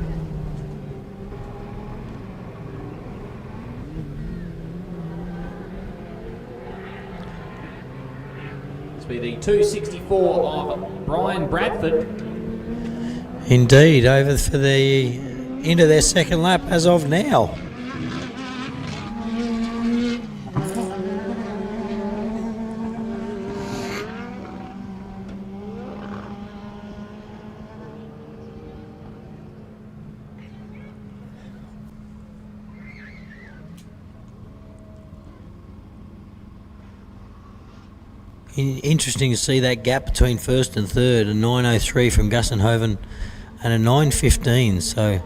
This will be the 2:64 of Brian Bradford. Indeed, over for the into their second lap as of now. Interesting to see that gap between first and third, a 9:03 from Gussenhoven and a 9:15, so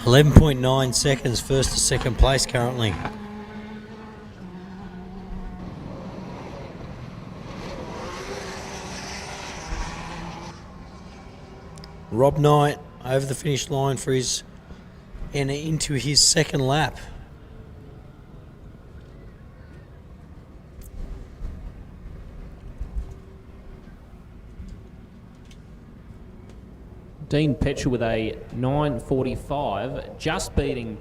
11.9 seconds first to second place currently. Rob Knight over the finish line for his and into his second lap. Dean Petchell with a 9:45, just beating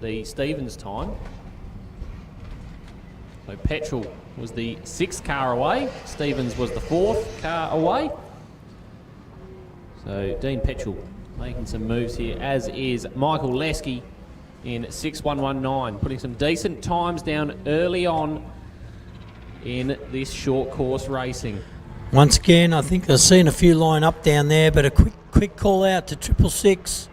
the Stevens time. So Petchell was the 6th car away, Stevens was the 4th car away. So Dean Petchell making some moves here, as is Michael Lesky in 6:119, putting some decent times down early on in this short course racing. Once again, I think I've seen a few line up down there, but a quick call out to 666,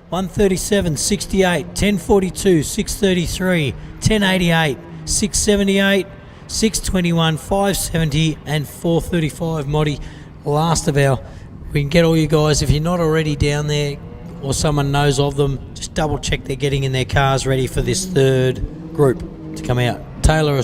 137, 68, 1042, 633, 1088, 678, 621, 570 and 435. Moddy, last of our, we can get all you guys, if you're not already down there or someone knows of them, just double check they're getting in their cars ready for this third group to come out. Taylor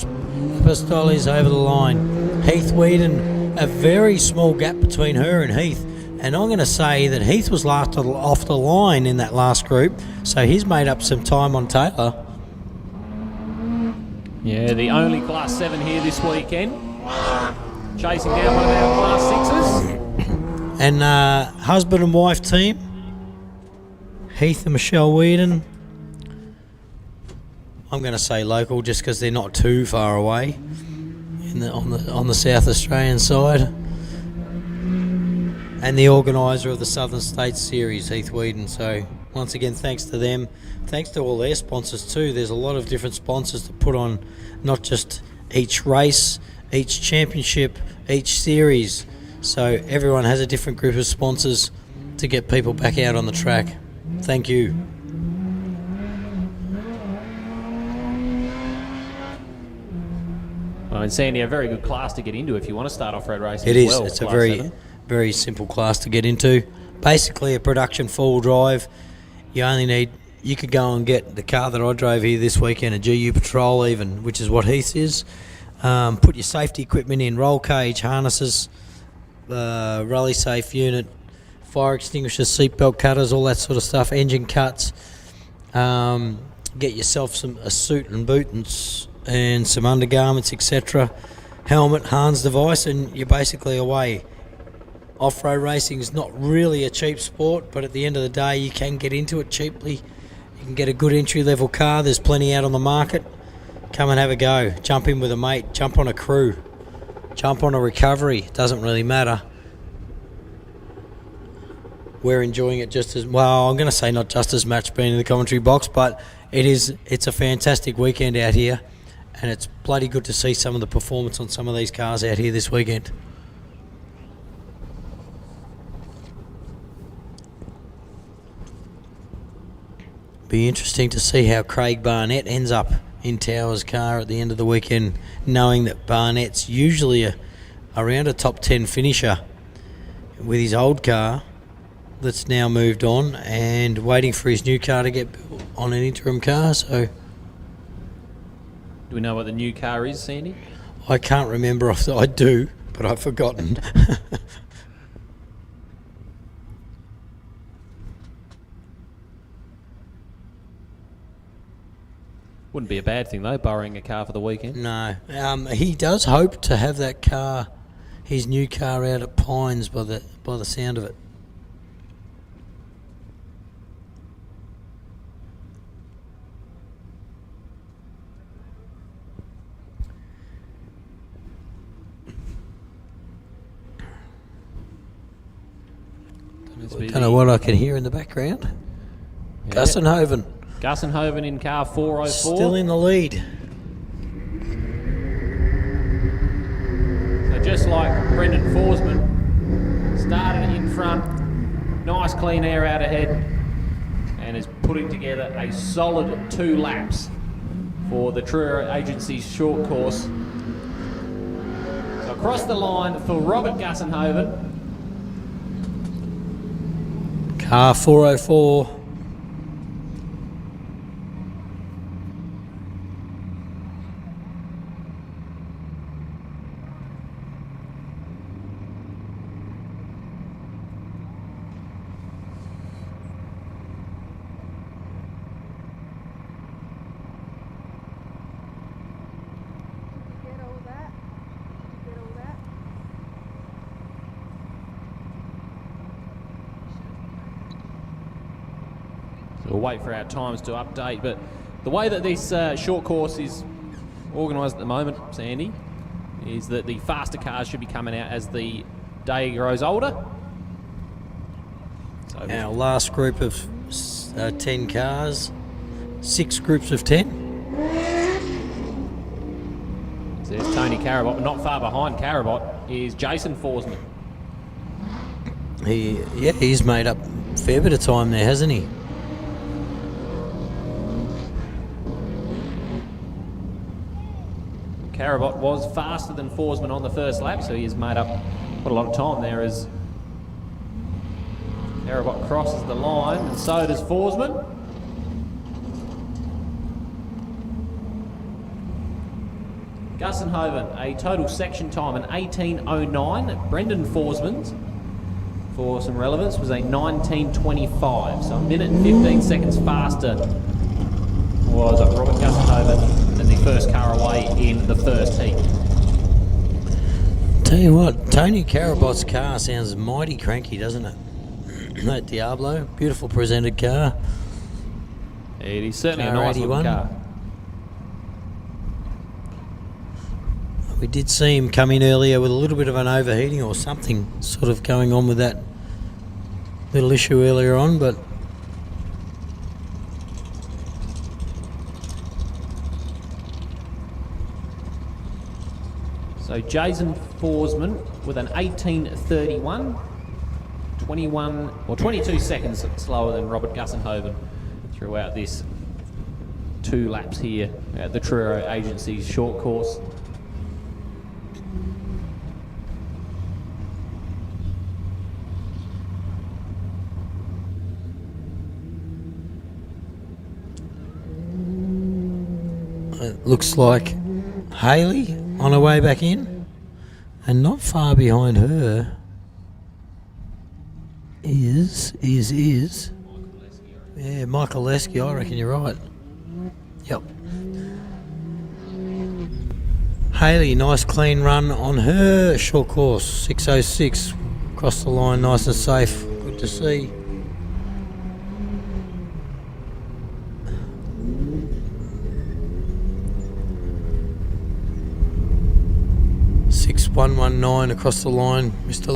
Apostoli's over the line. Heath Whedon, a very small gap between her and Heath, and I'm going to say that Heath was last off the line in that last group, so he's made up some time on Taylor. Yeah, the only Class 7 here this weekend, chasing down one of our Class 6s. And husband and wife team, Heath and Michelle Whedon. I'm going to say local just because they're not too far away on the South Australian side. And the organiser of the Southern States Series, Heath Whedon. So once again, thanks to them. Thanks to all their sponsors too. There's a lot of different sponsors to put on not just each race, each championship, each series. So everyone has a different group of sponsors to get people back out on the track. Thank you. Well, in Sandy, a very good class to get into if you want to start off-road racing. It as is. well, It's a Class very simple class to get into. Basically a production four-wheel drive. You could go and get the car that I drove here this weekend, a GU Patrol even, which is what Heath is. Put your safety equipment in, roll cage, harnesses, rally safe unit, fire extinguishers, seatbelt cutters, all that sort of stuff, engine cuts. Get yourself a suit and boot and some undergarments, etc. Helmet, Hans device, and you're basically away. Off-road racing is not really a cheap sport, but at the end of the day, you can get into it cheaply. You can get a good entry-level car. There's plenty out on the market. Come and have a go. Jump in with a mate. Jump on a crew. Jump on a recovery. It doesn't really matter. We're enjoying it just as well. I'm going to say not just as much being in the commentary box, but it's a fantastic weekend out here, and it's bloody good to see some of the performance on some of these cars out here this weekend. Be interesting to see how Craig Barnett ends up in Tower's car at the end of the weekend, knowing that Barnett's usually around a top 10 finisher. with his old car that's now moved on and waiting for his new car to get built on an interim car. So Do we know what the new car is, Sandy? I can't remember. I do, but I've forgotten. Wouldn't be a bad thing, though, borrowing a car for the weekend. No. He does hope to have that car, his new car, out at Pines by the sound of it. Don't know what I can hear in the background. Yeah. Gussenhoven. Gussenhoven in car 404. Still in the lead. So just like Brendan Forsman, started in front, nice clean air out ahead, and is putting together a solid 2 laps for the Truro Agency's short course. So across the line for Robert Gussenhoven. Car 404. We'll wait for our times to update, but the way that this short course is organised at the moment, Sandy, is that the faster cars should be coming out as the day grows older. So Our last group of 10 cars, 6 groups of 10. So there's Tony Carabot, but not far behind Carabot is Jason Forsman. He's made up a fair bit of time there, hasn't he? Carabot was faster than Forsman on the first lap, so he has made up quite a lot of time there as Carabot crosses the line, and so does Forsman. Gussenhoven, a total section time in 18:09. Brendan Forsman's, for some relevance, was a 19:25, so a minute and 15 seconds faster was Robert Gussenhoven than the first car away in the first heat. Tell you what, Tony Carabot's car sounds mighty cranky, doesn't it? That Diablo, beautiful presented car. It is certainly Car a nice looking 81. car. We did see him come in earlier with a little bit of an overheating or something sort of going on with that little issue earlier on, but So Jason Forsman with an 18:31, 22 seconds slower than Robert Gussenhoven throughout this 2 laps here at the Truro Agency's short course. it looks like Hayley on her way back in, and not far behind her is Michael Lesky. I reckon you're right. Yep. Hayley, nice clean run on her short course, 6:06, across the line, nice and safe. Good to see. .119 across the line, Mr.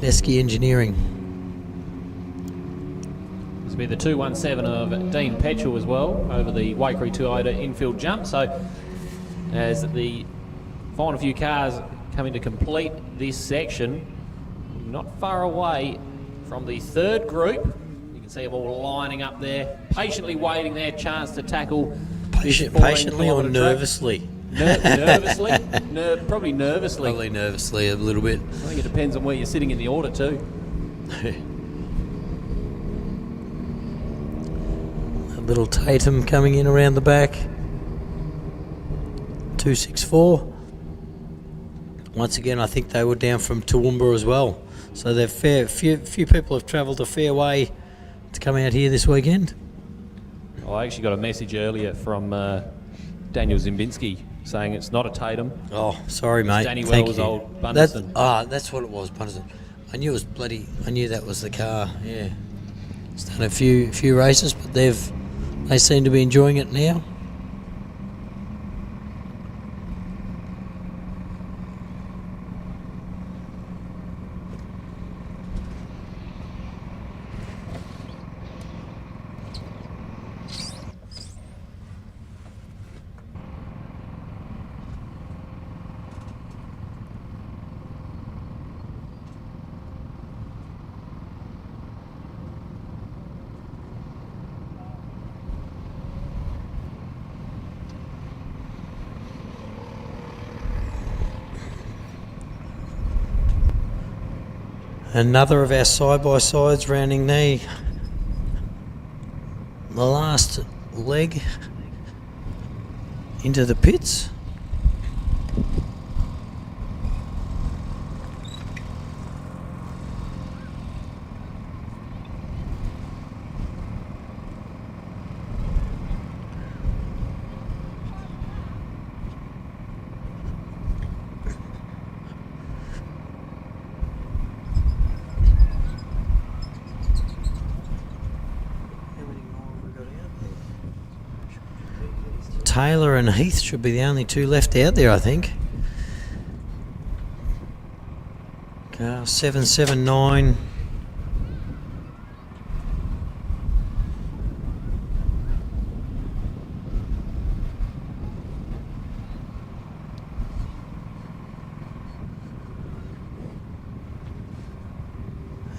Lesky Engineering. This will be the 217 of Dean Petchell as well over the Waikerie Toyota infield jump. So as the final few cars coming to complete this section, not far away from the third group. You can see them all lining up there, patiently waiting their chance to tackle this 14 Patiently or kilometre track. nervously? Nervously? Probably nervously. Probably nervously a little bit. I think it depends on where you're sitting in the order too. A little Tatum coming in around the back. 264. Once again, I think they were down from Toowoomba as well. So they've few people have travelled a fair way to come out here this weekend. I actually got a message earlier from Daniel Zimbinski saying it's not a Tatum. Oh, sorry, mate. Danny Thank Wells' you. old Bunderson. That's what it was, Bunderson. I knew that was the car. Yeah, it's done a few races, but they seem to be enjoying it now. Another of our side-by-sides rounding the last leg into the pits. Taylor and Heath should be the only two left out there, I think. Car 779.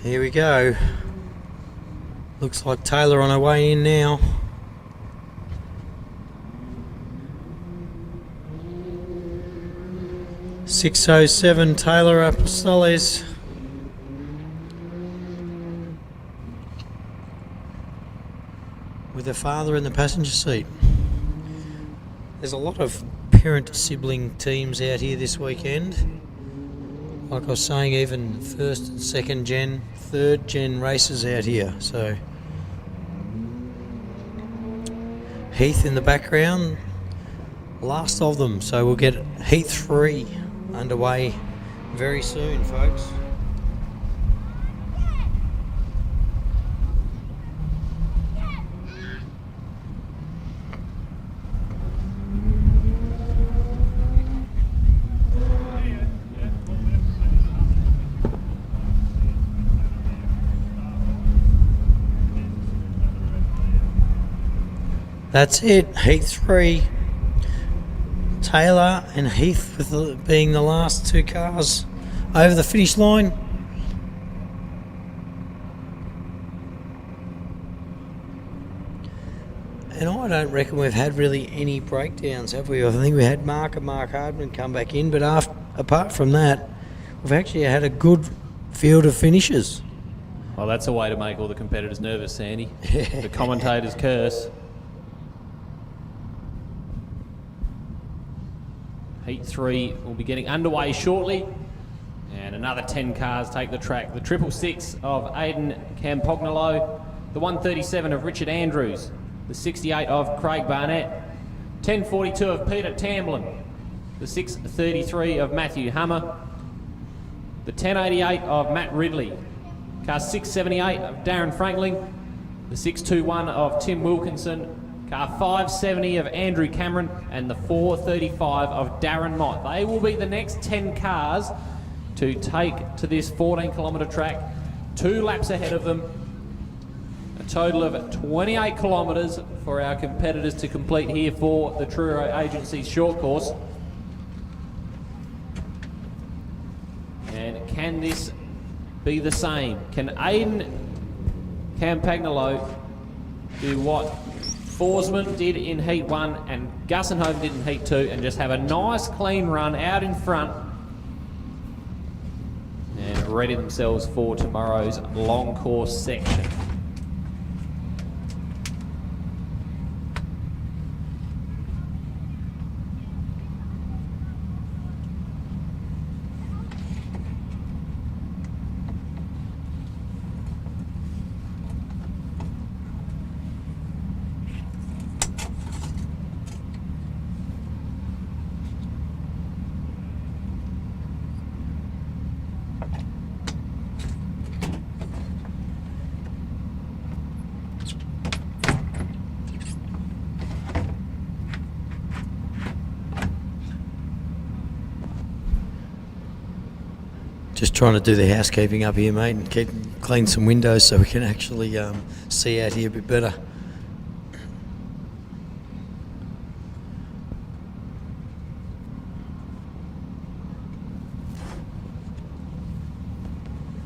Here we go. Looks like Taylor on her way in now. .607 Taylor Apostoles. With her father in the passenger seat. There's a lot of parent-sibling teams out here this weekend. Like I was saying, even first and second gen, third gen races out here. So Heath in the background, last of them. So we'll get Heath 3 underway very soon, folks. That's it, Heath 3. Taylor and Heath being the last two cars over the finish line. And I don't reckon we've had really any breakdowns, have we? I think we had Mark Hardman come back in, but apart from that, we've actually had a good field of finishes. Well, that's a way to make all the competitors nervous, Sandy. The commentator's curse. Heat 3 will be getting underway shortly, and another 10 cars take the track. The 666 of Aidan Campognolo, the 137 of Richard Andrews, the 68 of Craig Barnett, 1042 of Peter Tamblin, the 633 of Matthew Hammer, the 1088 of Matt Ridley, car 678 of Darren Frankling, the 621 of Tim Wilkinson, car 570 of Andrew Cameron, and the 435 of Darren Mott. They will be the next 10 cars to take to this 14-kilometre track. 2 laps ahead of them. A total of 28 kilometres for our competitors to complete here for the Truro Agency's short course. And can this be the same? Can Aidan Campagnolo do what Forsman did in Heat 1 and Gussenhoven did in Heat 2, and just have a nice clean run out in front and ready themselves for tomorrow's long course section. Just trying to do the housekeeping up here, mate, and clean some windows so we can actually see out here a bit better.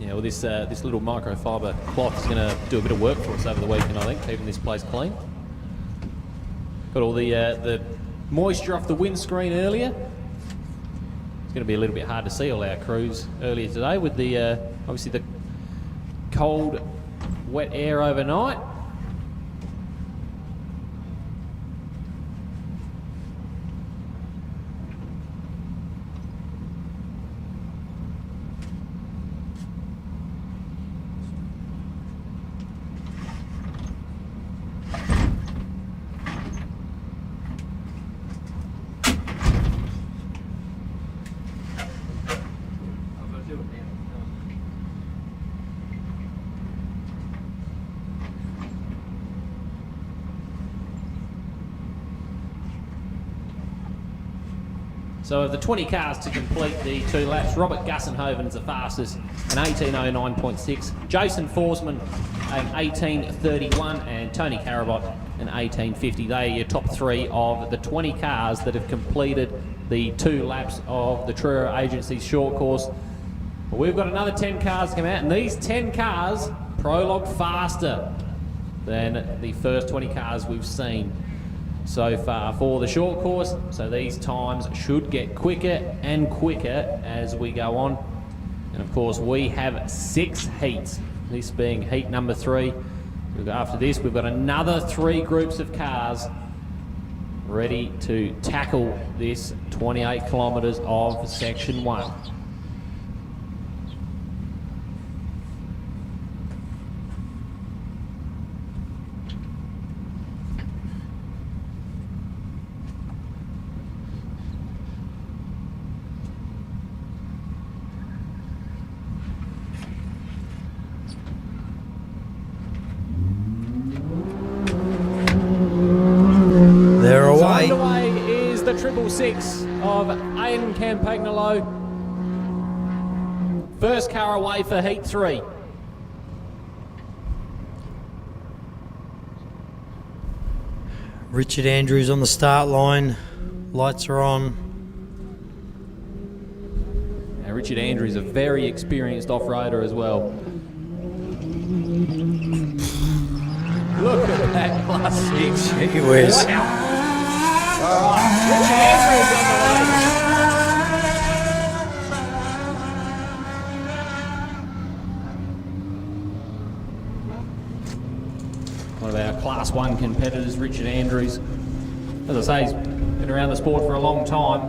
Yeah, well, this little microfiber cloth is going to do a bit of work for us over the weekend, I think, keeping this place clean. Got all the moisture off the windscreen earlier. It's going to be a little bit hard to see all our crews earlier today with the obviously the cold, wet air overnight. So of the 20 cars to complete the 2 laps, Robert Gussenhoven is the fastest, an 18:09.6. Jason Forsman, an 18:31, and Tony Carabot, an 18:50. They are your top 3 of the 20 cars that have completed the 2 laps of the Truro Agency's short course. But we've got another 10 cars to come out, and these 10 cars prologue faster than the first 20 cars we've seen so far for the short course, so these times should get quicker and quicker as we go on. And of course we have 6 heats, this being heat number 3. After this we've got another 3 groups of cars ready to tackle this 28 kilometres of section 1. Underway is the 666 of Aidan Campagnolo. First car away for heat 3. Richard Andrews on the start line. Lights are on. Now Richard Andrews, a very experienced off-roader as well. Look at that class 6. Gee whiz. Wow. All right, Richard Andrews on the way. One of our Class 1 competitors, Richard Andrews. As I say, he's been around the sport for a long time,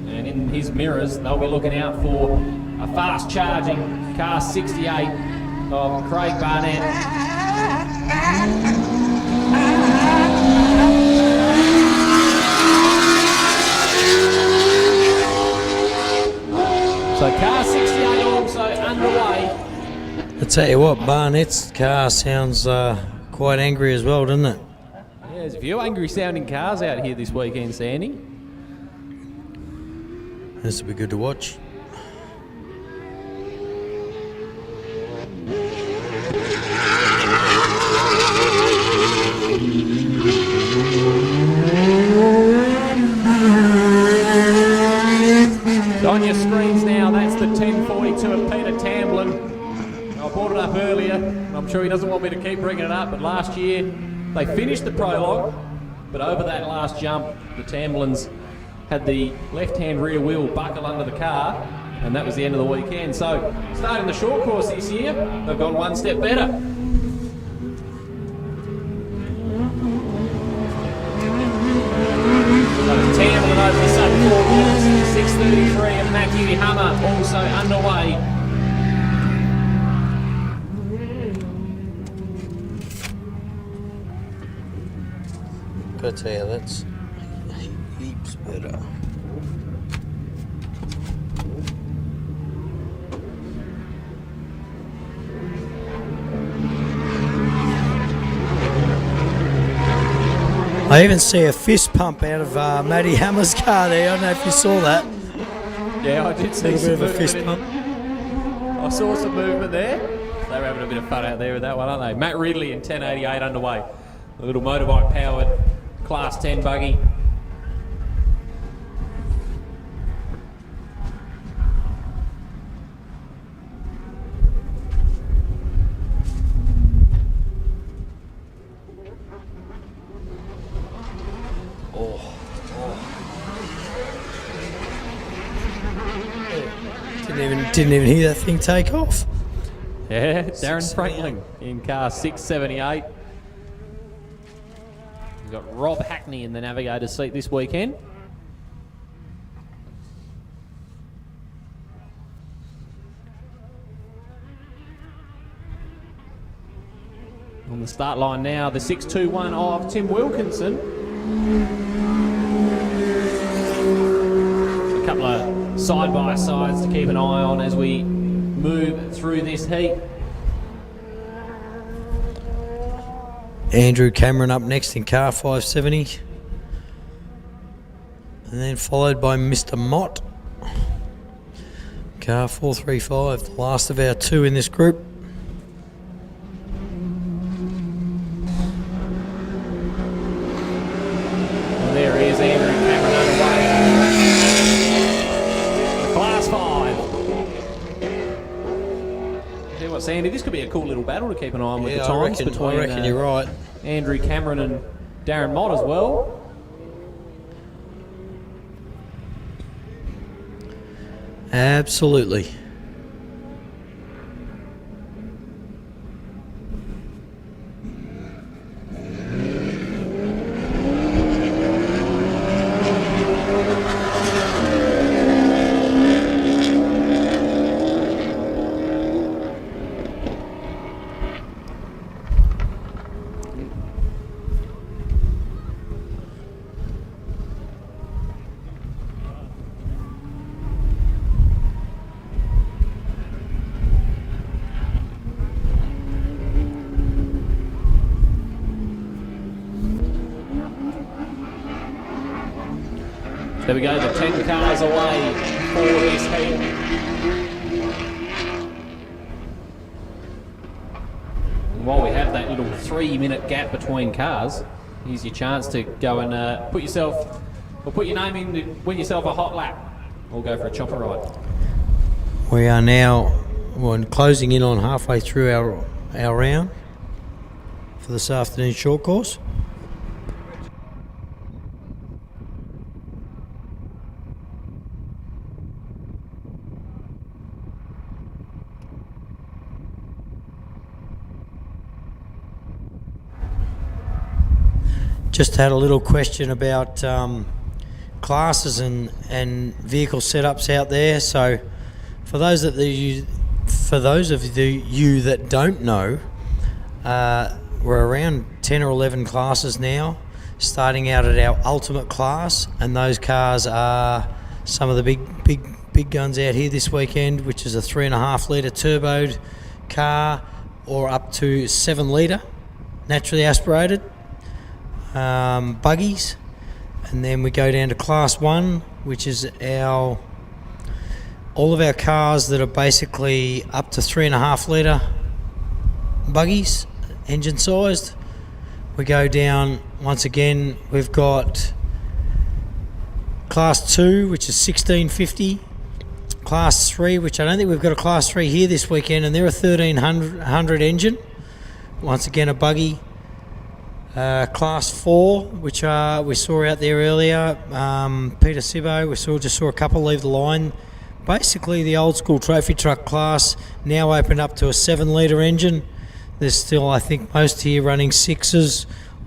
and in his mirrors, they'll be looking out for a fast-charging car 68 of Craig Barnett. So car 68 also underway. I tell you what, Barnett's car sounds quite angry as well, doesn't it? Yeah, there's a few angry sounding cars out here this weekend, Sandy. This will be good to watch. On your screens now, that's the 1042 of Peter Tamblin. I brought it up earlier. I'm sure he doesn't want me to keep bringing it up, but last year They finished the prologue, but over that last jump, the Tamlins had the left-hand rear wheel buckle under the car, and that was the end of the weekend. So, starting the short course this year, they've gone one step better. So, Tamlin over the sub 4 minutes, 6:33, and Mackie Hummer also underway. I tell you, that's heaps better. I even see a fist pump out of Matty Hammer's car there. I don't know if you saw that. Yeah, I did see A some bit of a movement fist in- pump. I saw some movement there. They were having a bit of fun out there with that one, aren't they? Matt Ridley in 1088 underway. A little motorbike powered Class 10 buggy. Didn't even hear that thing take off. Yeah, Darren Franklin in car 678. We've got Rob Hackney in the navigator's seat this weekend. On the start line now, the 621 of Tim Wilkinson. A couple of side-by-sides to keep an eye on as we move through this heat. Andrew Cameron up next in car 570. And then followed by Mr. Mott. Car 435, the last of our two in this group. And there he is, Andrew Cameron underway. The Class 5. Tell you what, Sandy, this could be a cool little battle to keep an eye on with the times between I reckon you're right. Andrew Cameron and Darren Mott as well. Absolutely. There we go, the 10 cars away for this heat. And while we have that little 3-minute gap between cars, here's your chance to go and put your name in to win yourself a hot lap or go for a chopper ride. We are now closing in on halfway through our round for this afternoon short course. Just had a little question about classes and vehicle setups out there. So, for those of you that don't know, we're around 10 or 11 classes now, starting out at our ultimate class, and those cars are some of the big guns out here this weekend, which is a 3.5 litre turboed car, or up to 7 litre naturally aspirated. Buggies, and then we go down to class 1, which is all of our cars that are basically up to 3.5 litre buggies, engine sized. We go down once again, we've got class 2, which is 1650, class 3, which I don't think we've got a class 3 here this weekend, and they're a 1300 engine, once again a buggy. Class 4, which we saw out there earlier, Peter Sibbo, we just saw a couple leave the line. Basically, the old school trophy truck class now opened up to a 7-litre engine. There's still, I think, most here running 6s.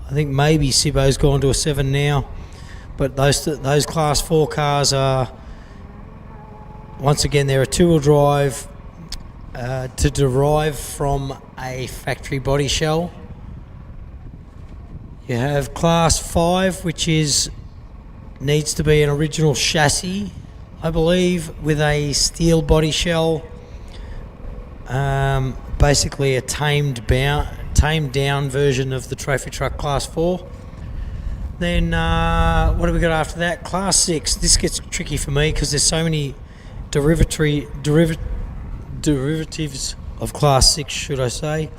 I think maybe Sibbo's gone to a 7 now. But those Class 4 cars are, once again, they're a 2-wheel drive to derive from a factory body shell. You have Class 5, which needs to be an original chassis, I believe, with a steel body shell. Basically a tamed down version of the trophy truck Class 4. Then what do we got after that? Class 6. This gets tricky for me because there's so many derivatives of Class 6, should I say.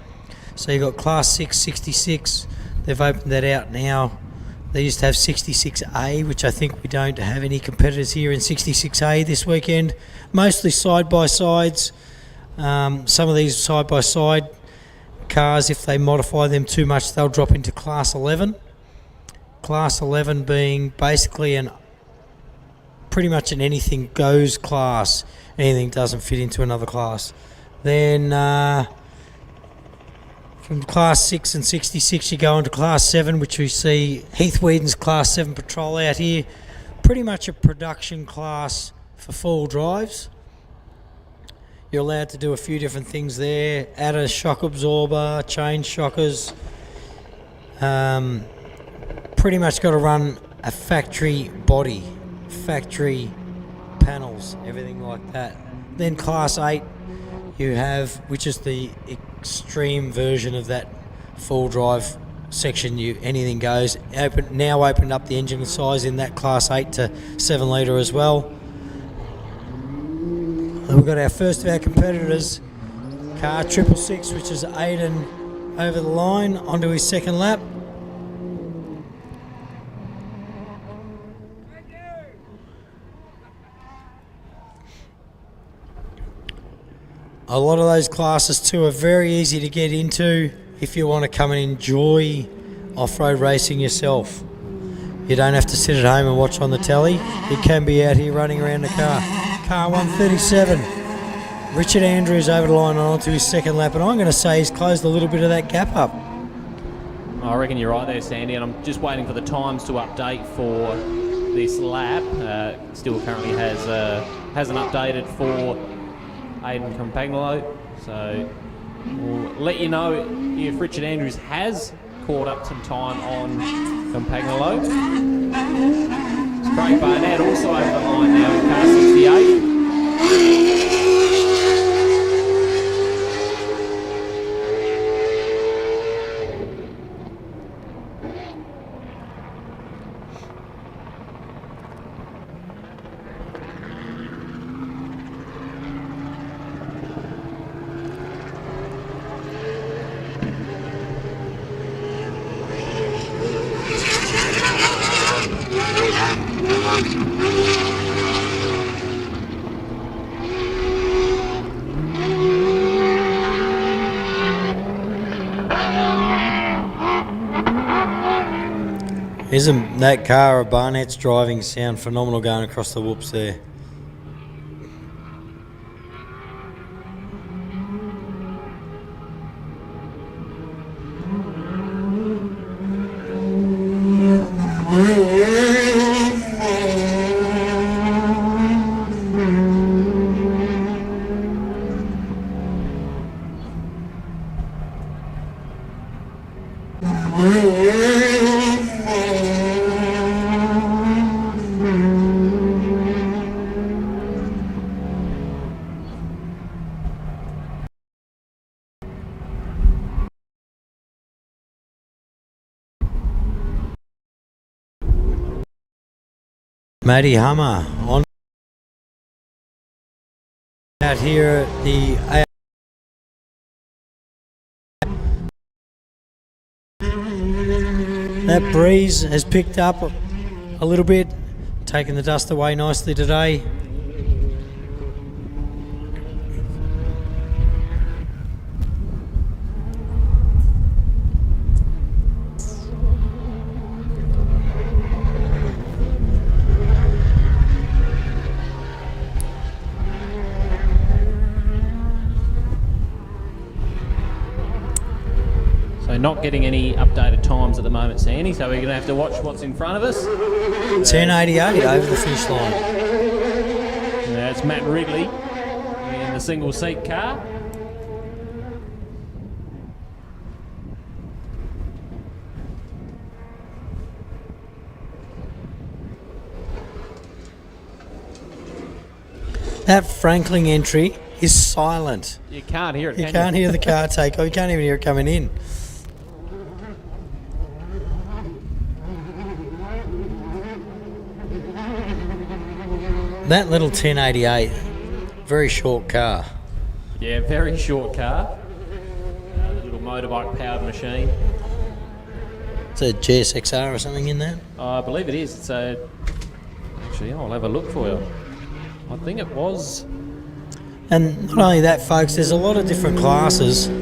So you've got Class 6, 66. They've opened that out now. They used to have 66A, which I think we don't have any competitors here in 66A this weekend. Mostly side-by-sides. Some of these side-by-side cars, if they modify them too much, they'll drop into Class 11. Class 11 being basically pretty much an anything goes class. Anything doesn't fit into another class. Then from Class 6 and 66 you go into Class 7, which we see Heath Whedon's Class 7 Patrol out here. Pretty much a production class for 4-wheel drives. You're allowed to do a few different things there. Add a shock absorber, change shockers. Pretty much got to run a factory body, factory panels, everything like that. Then Class 8 you have, which is the extreme version of that 4-wheel drive section. Anything goes. Now opened up the engine size in that Class 8 to 7-litre as well. And we've got our first of our competitors, car 666, which is Aiden over the line onto his second lap. A lot of those classes too are very easy to get into if you want to come and enjoy off-road racing yourself. You don't have to sit at home and watch on the telly. You can be out here running around the car. Car 137. Richard Andrews over the line and onto his second lap, and I'm going to say he's closed a little bit of that gap up. I reckon you're right there, Sandy, and I'm just waiting for the times to update for this lap. Still currently hasn't updated for Aiden Campagnolo, so we'll let you know if Richard Andrews has caught up some time on Campagnolo. It's Craig Barnett also over the line now in car 68. Isn't that car of Barnett's driving sound phenomenal going across the whoops there? Matty Hummer on out here at the that breeze has picked up a little bit, taking the dust away nicely today. not getting any updated times at the moment, Sandy, so we're going to have to watch what's in front of us. 10:88 over the finish line. That's Matt Ridley in the single-seat car. That Franklin entry is silent. You can't hear it, You can't hear the car take off. You can't even hear it coming in. That little 1088, very short car. Yeah, very short car. Little motorbike-powered machine. It's a GSXR or something in that? I believe it is. It's a... Actually, I'll have a look for you. I think it was... And not only that, folks, there's a lot of different classes, a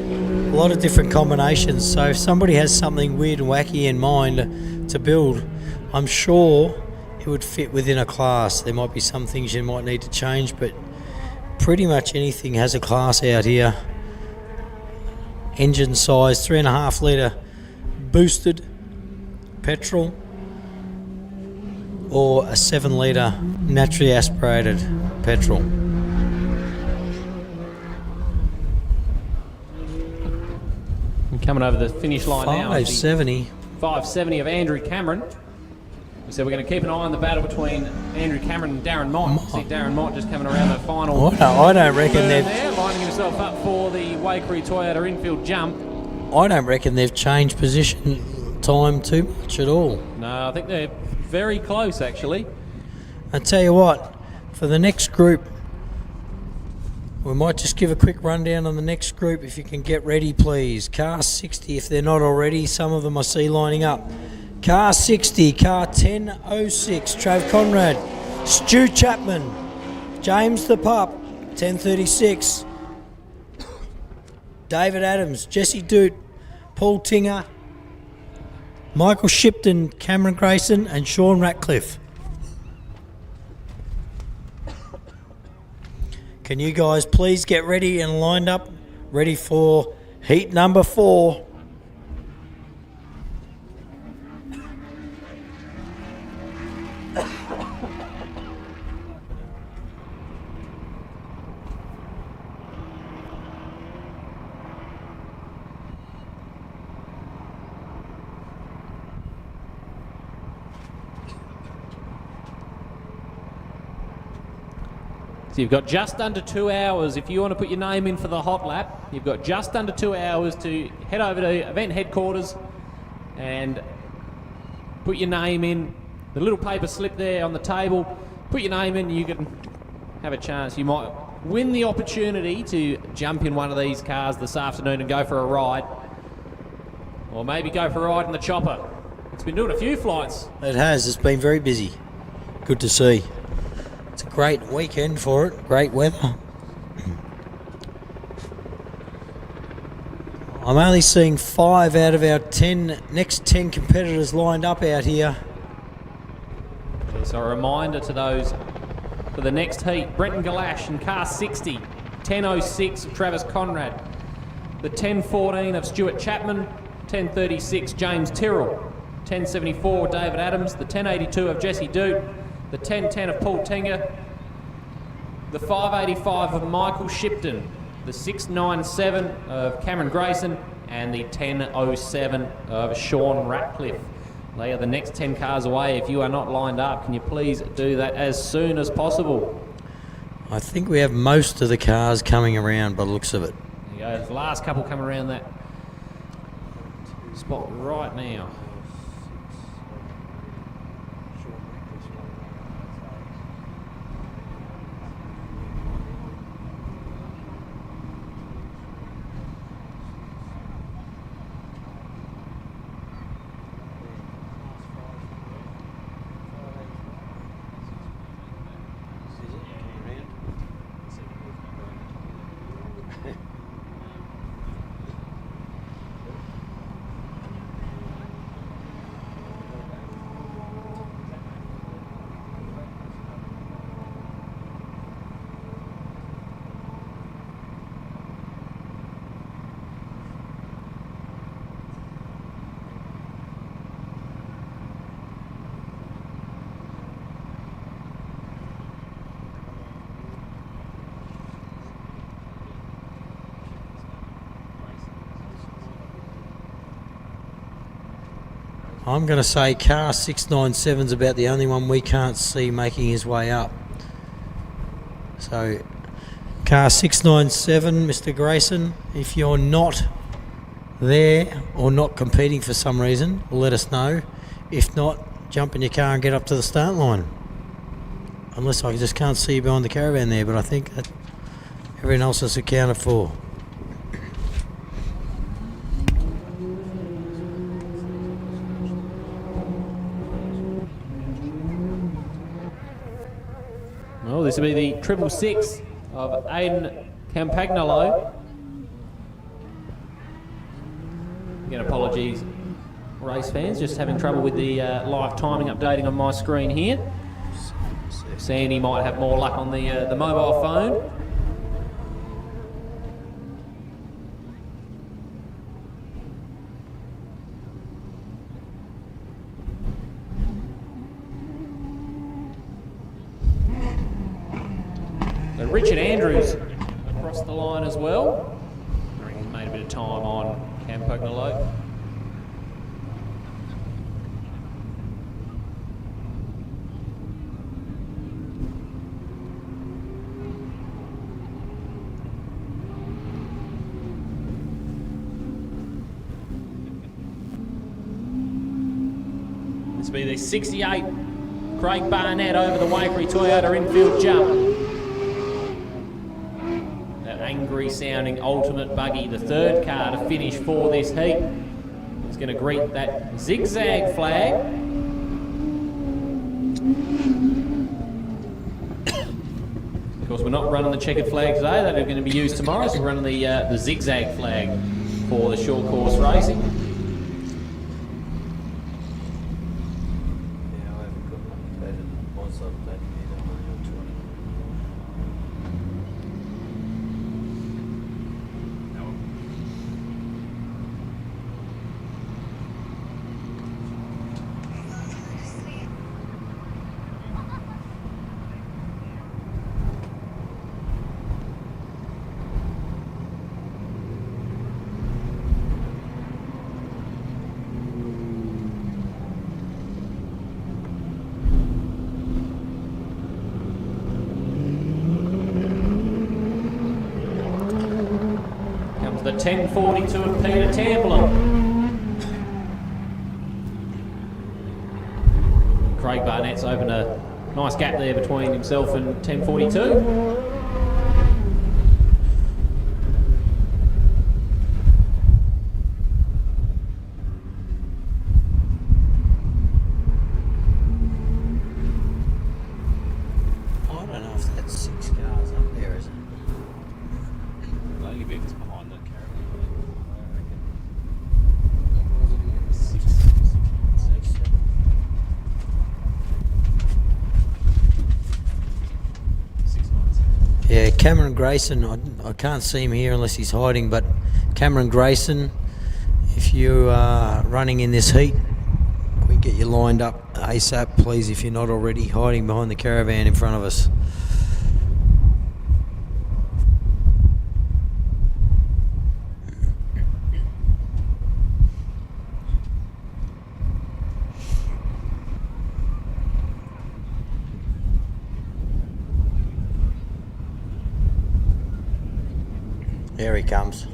lot of different combinations. So if somebody has something weird and wacky in mind to build, I'm sure it would fit within a class. There might be some things you might need to change, but pretty much anything has a class out here. Engine size, 3.5 litre boosted petrol, or a 7 litre naturally aspirated petrol. Coming over the finish line now. 570. 570 of Andrew Cameron. So we're going to keep an eye on the battle between Andrew Cameron and Darren Mott. See Darren Mott just coming around the final. I don't reckon they've... There, lining himself up for the Waikerie Toyota infield jump. I don't reckon they've changed position time too much at all. No, I think they're very close, actually. I tell you what, for the next group, we might just give a quick rundown on the next group. If you can get ready, please. Car 60, if they're not already. Some of them I see lining up. Car 60, car 1006, Trav Conrad, Stu Chapman, James the Pup, 1036, David Adams, Jesse Doot, Paul Tinger, Michael Shipton, Cameron Grayson, and Sean Ratcliffe. Can you guys please get ready and lined up, ready for heat number 4? So you've got just under 2 hours. If you want to put your name in for the hot lap, you've got just under 2 hours to head over to event headquarters and put your name in. The little paper slip there on the table, put your name in, you can have a chance. You might win the opportunity to jump in one of these cars this afternoon and go for a ride. Or maybe go for a ride in the chopper. It's been doing a few flights. It has. It's been very busy. Good to see. It's a great weekend for it. Great weather. I'm only seeing 5 out of our next 10 competitors lined up out here. So a reminder to those for the next heat. Brenton Galash in car 60, 1006 of Travis Conrad, the 1014 of Stuart Chapman, 1036 James Tyrrell, 1074 David Adams, the 1082 of Jesse Doot, the 1010 of Paul Tinger, the 585 of Michael Shipton, the 697 of Cameron Grayson, and the 1007 of Sean Ratcliffe. They are the next 10 cars away. If you are not lined up, can you please do that as soon as possible? I think we have most of the cars coming around by the looks of it. There you go. The last couple coming around that spot right now. I'm going to say car 697's about the only one we can't see making his way up. So, car 697, Mr. Grayson, if you're not there or not competing for some reason, let us know. If not, jump in your car and get up to the start line. Unless I just can't see you behind the caravan there, but I think that everyone else is accounted for. Well, this will be the 666 of Aidan Campagnolo. Again, apologies, race fans, just having trouble with the live timing updating on my screen here. Sandy might have more luck on the mobile phone. So Richard Andrews across the line as well. I reckon he's made a bit of time on Campagnolo. This will be the 68 Craig Barnett over the Waikerie Toyota infield jump. That angry sounding ultimate buggy, the third car to finish for this heat. It's going to greet that zigzag flag. Of course, we're not running the checkered flag today, that are going to be used tomorrow, so we're running the zigzag flag for the short course racing. The 1042 of Peter Tamblin. Craig Barnett's opened a nice gap there between himself and 1042. Yeah, Cameron Grayson, I can't see him here unless he's hiding, but Cameron Grayson, if you are running in this heat, we can get you lined up ASAP, please, if you're not already hiding behind the caravan in front of us. There he comes.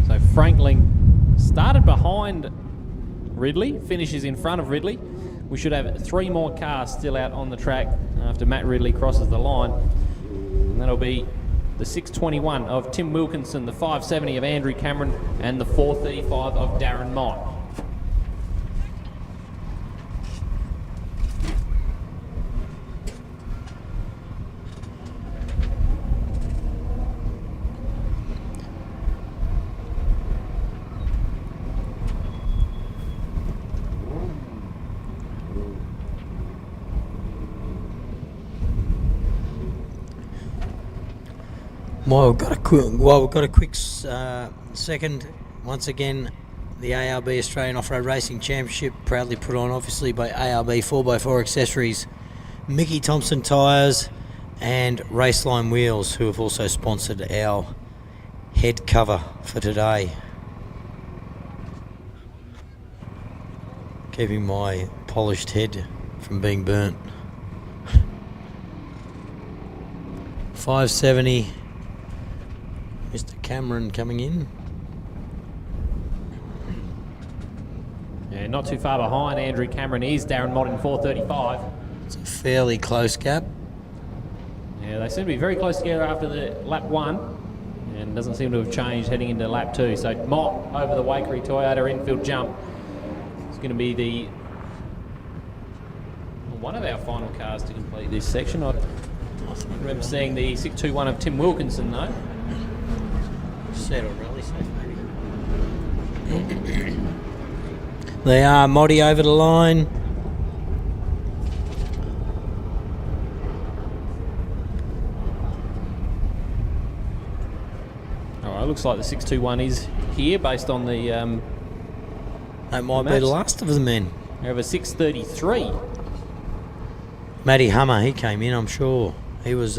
So Franklin started behind Ridley, finishes in front of Ridley. We should have 3 more cars still out on the track after Matt Ridley crosses the line. And that'll be the 621 of Tim Wilkinson, the 570 of Andrew Cameron, and the 435 of Darren Mott. Well, we've got a quick second. Once again, the ARB Australian Off-Road Racing Championship, proudly put on obviously by ARB 4x4 Accessories, Mickey Thompson Tyres and Raceline Wheels, who have also sponsored our head cover for today. Keeping my polished head from being burnt. 570, Mr. Cameron coming in. Yeah, not too far behind Andrew Cameron is Darren Mott in 435. It's a fairly close gap. Yeah, they seem to be very close together after the lap 1, and doesn't seem to have changed heading into lap 2. So Mott over the Waikerie Toyota infield jump. It's going to be one of our final cars to complete this section. I remember seeing the 621 of Tim Wilkinson though. Set or rally safe maybe. They are Moddy over the line. Alright, looks like the 621 is here based on the That might be the last of the men. we have a 633. Matty Hummer, he came in, I'm sure. He was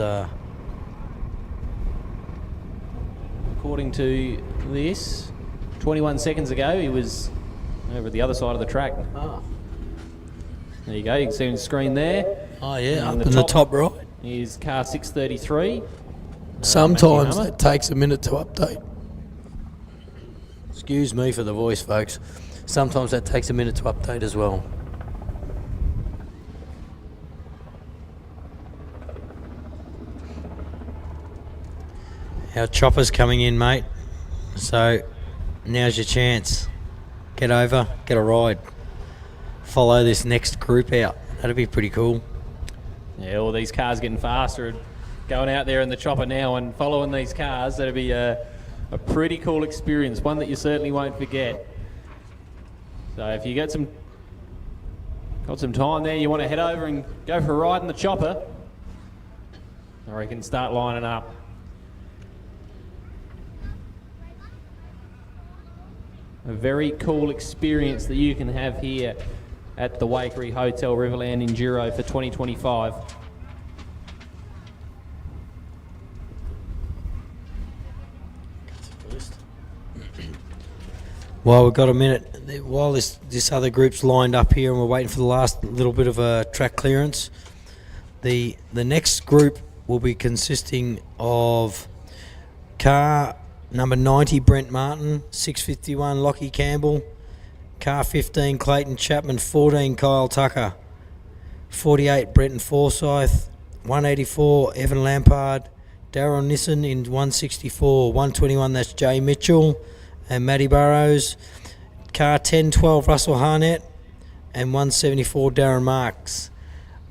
According to this, 21 seconds ago he was over at the other side of the track. There you go, you can see on the screen there. Oh yeah, And up in the top right. Is car 633. Sometimes it takes a minute to update. Excuse me for the voice, folks. Sometimes that takes a minute to update as well. Our chopper's coming in, mate. So now's your chance. Get over, get a ride. Follow this next group out. That'd be pretty cool. Yeah, all these cars getting faster and going out there in the chopper now and following these cars, that'd be a pretty cool experience, one that you certainly won't forget. So if you got some time there, you want to head over and go for a ride in the chopper, or you can start lining up. A very cool experience that you can have here at the Waikerie Hotel Riverland Enduro for 2025. Well, we've got a minute. While this other group's lined up here and we're waiting for the last little bit of a track clearance, the next group will be consisting of car number 90, Brent Martin, 651, Lockie Campbell, car 15, Clayton Chapman, 14, Kyle Tucker, 48, Brenton Forsyth, 184, Evan Lampard, Darryl Nissen in 164, 121, that's Jay Mitchell and Matty Burrows, car 1012, Russell Harnett, and 174, Darren Marks.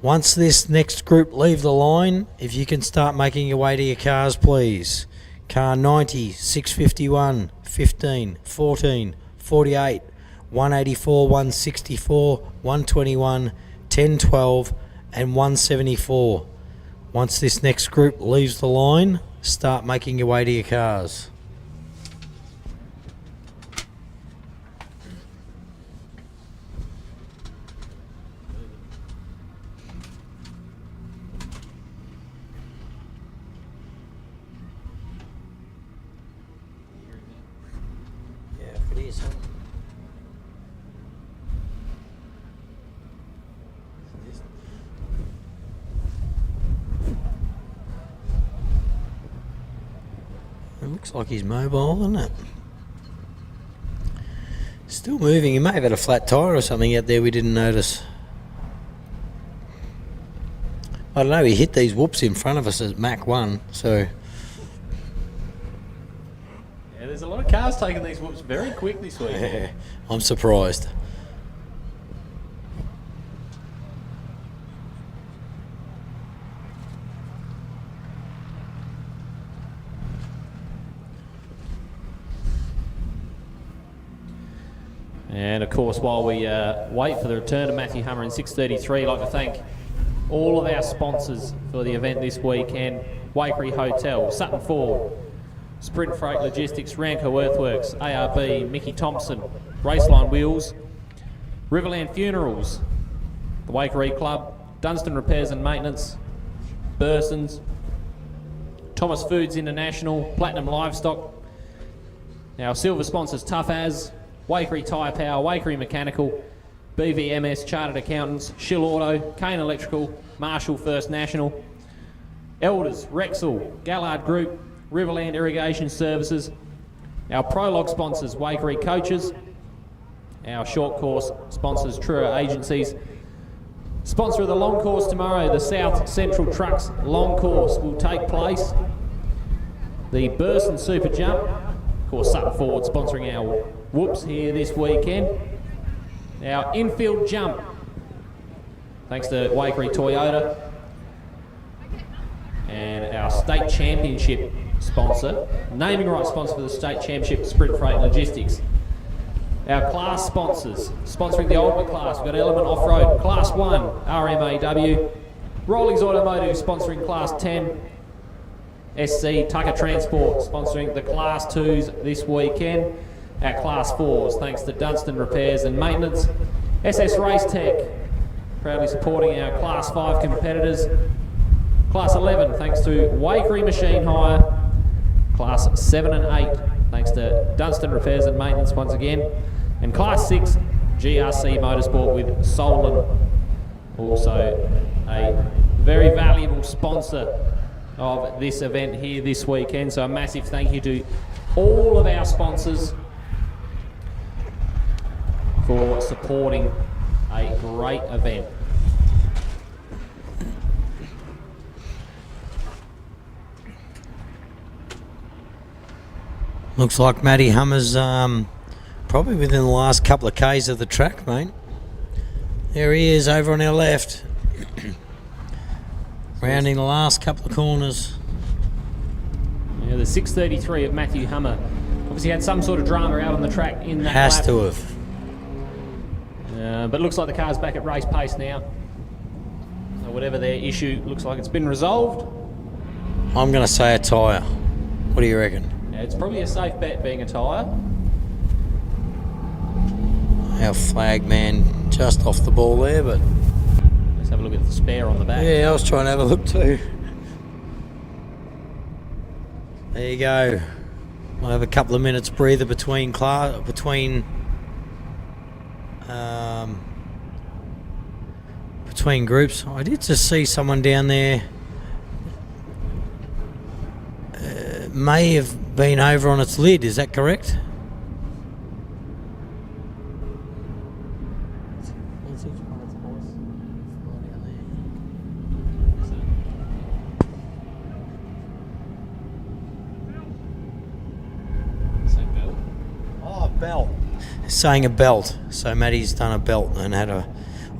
Once this next group leave the line, if you can start making your way to your cars, please. Car 90, 651, 15, 14, 48, 184, 164, 121, 1012, and 174. Once this next group leaves the line, start making your way to your cars. It looks like he's mobile, doesn't it? Still moving. He may have had a flat tyre or something out there we didn't notice. I don't know, he hit these whoops in front of us at Mach 1, so... Yeah, there's a lot of cars taking these whoops very quick this week. I'm surprised. And of course, while we wait for the return of Matthew Hummer in 633, I'd like to thank all of our sponsors for the event this week, and Waikerie Hotel, Sutton Ford, Sprint Freight Logistics, Ranco Earthworks, ARB, Mickey Thompson, Raceline Wheels, Riverland Funerals, the Waikerie Club, Dunstan Repairs and Maintenance, Bursons, Thomas Foods International, Platinum Livestock. Our silver sponsors Tough As, Waikerie Tyre Power, Waikerie Mechanical, BVMS Chartered Accountants, Shill Auto, Kane Electrical, Marshall First National, Elders, Rexall, Gallard Group, Riverland Irrigation Services. Our prologue sponsors Waikerie Coaches, our short course sponsors Truro Agencies. Sponsor of the long course tomorrow, the South Central Trucks long course will take place. The Burson Super Jump, of course Sutton Ford sponsoring our whoops here this weekend. Our infield jump, thanks to Waikerie Toyota. And our state championship sponsor, naming right sponsor for the state championship, Sprint Freight Logistics. Our class sponsors, sponsoring the ultimate class, we've got Element Off-Road, Class 1, RMAW, Rollings Automotive sponsoring Class 10, SC Tucker Transport sponsoring the Class 2s this weekend, our Class 4s, thanks to Dunstan Repairs and Maintenance, SS Race Tech, proudly supporting our Class 5 competitors, Class 11, thanks to Waikerie Machine Hire, Class 7 and 8, thanks to Dunstan Repairs and Maintenance once again, and Class 6, GRC Motorsport with Solon, also a very valuable sponsor of this event here this weekend. So a massive thank you to all of our sponsors for supporting a great event. Looks like Matty Hummer's probably within the last couple of Ks of the track, mate. There he is over on our left. Rounding the last couple of corners. Yeah, the 6:33 of Matthew Hummer. Obviously had some sort of drama out on the track in that Has lap. to have. But looks like the car's back at race pace now. So whatever their issue, looks like it's been resolved. I'm going to say a tyre. What do you reckon? Yeah, it's probably a safe bet being a tyre. Our flag man just off the ball there, but... Let's have a look at the spare on the back. Yeah, I was trying to have a look too. There you go. We'll have a couple of minutes breather between groups. I did just see someone down there. May have been over on its lid. Is that correct? Belt. Saying a belt. So Matty's done a belt and had a...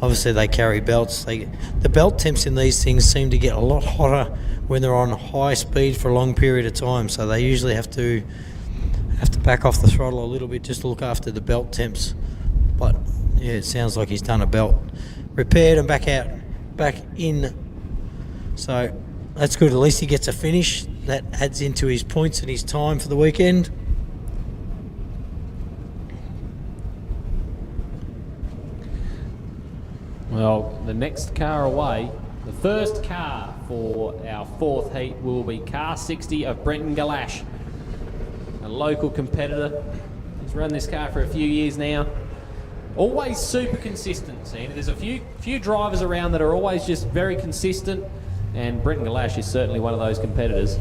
Obviously they carry belts. The belt temps in these things seem to get a lot hotter when they're on high speed for a long period of time. So they usually have to back off the throttle a little bit just to look after the belt temps. But yeah, it sounds like he's done a belt. Repaired and back in. So that's good. At least he gets a finish. That adds into his points and his time for the weekend. Well, the next car away, the first car for our fourth heat will be car 60 of Brenton Galash, a local competitor. He's run this car for a few years now. Always super consistent. See, there's a few drivers around that are always just very consistent, and Brenton Galash is certainly one of those competitors.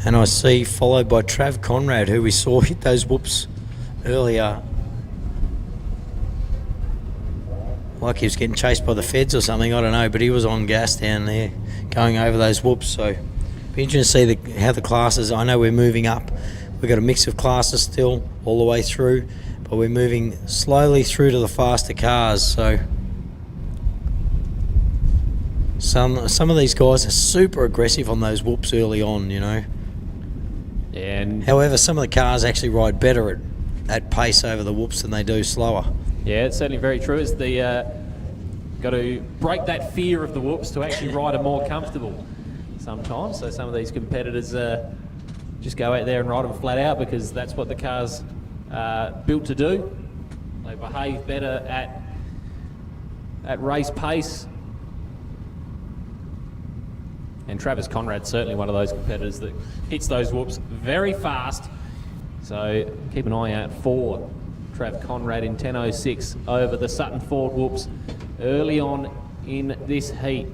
And I see followed by Trav Conrad, who we saw hit those whoops earlier. Like he was getting chased by the feds or something, I don't know, but he was on gas down there going over those whoops. So be interesting to see how the classes, I know we're moving up. We've got a mix of classes still all the way through, but we're moving slowly through to the faster cars. So some of these guys are super aggressive on those whoops early on, you know. And however, some of the cars actually ride better at pace over the whoops than they do slower. Yeah, it's certainly very true. It's the got to break that fear of the whoops to actually ride a more comfortable. sometimes. So some of these competitors just go out there and ride them flat out because that's what the car's built to do. They behave better at race pace. And Travis Conrad's certainly one of those competitors that hits those whoops very fast. So keep an eye out for Trav Conrad in 10.06 over the Sutton Ford whoops early on in this heat,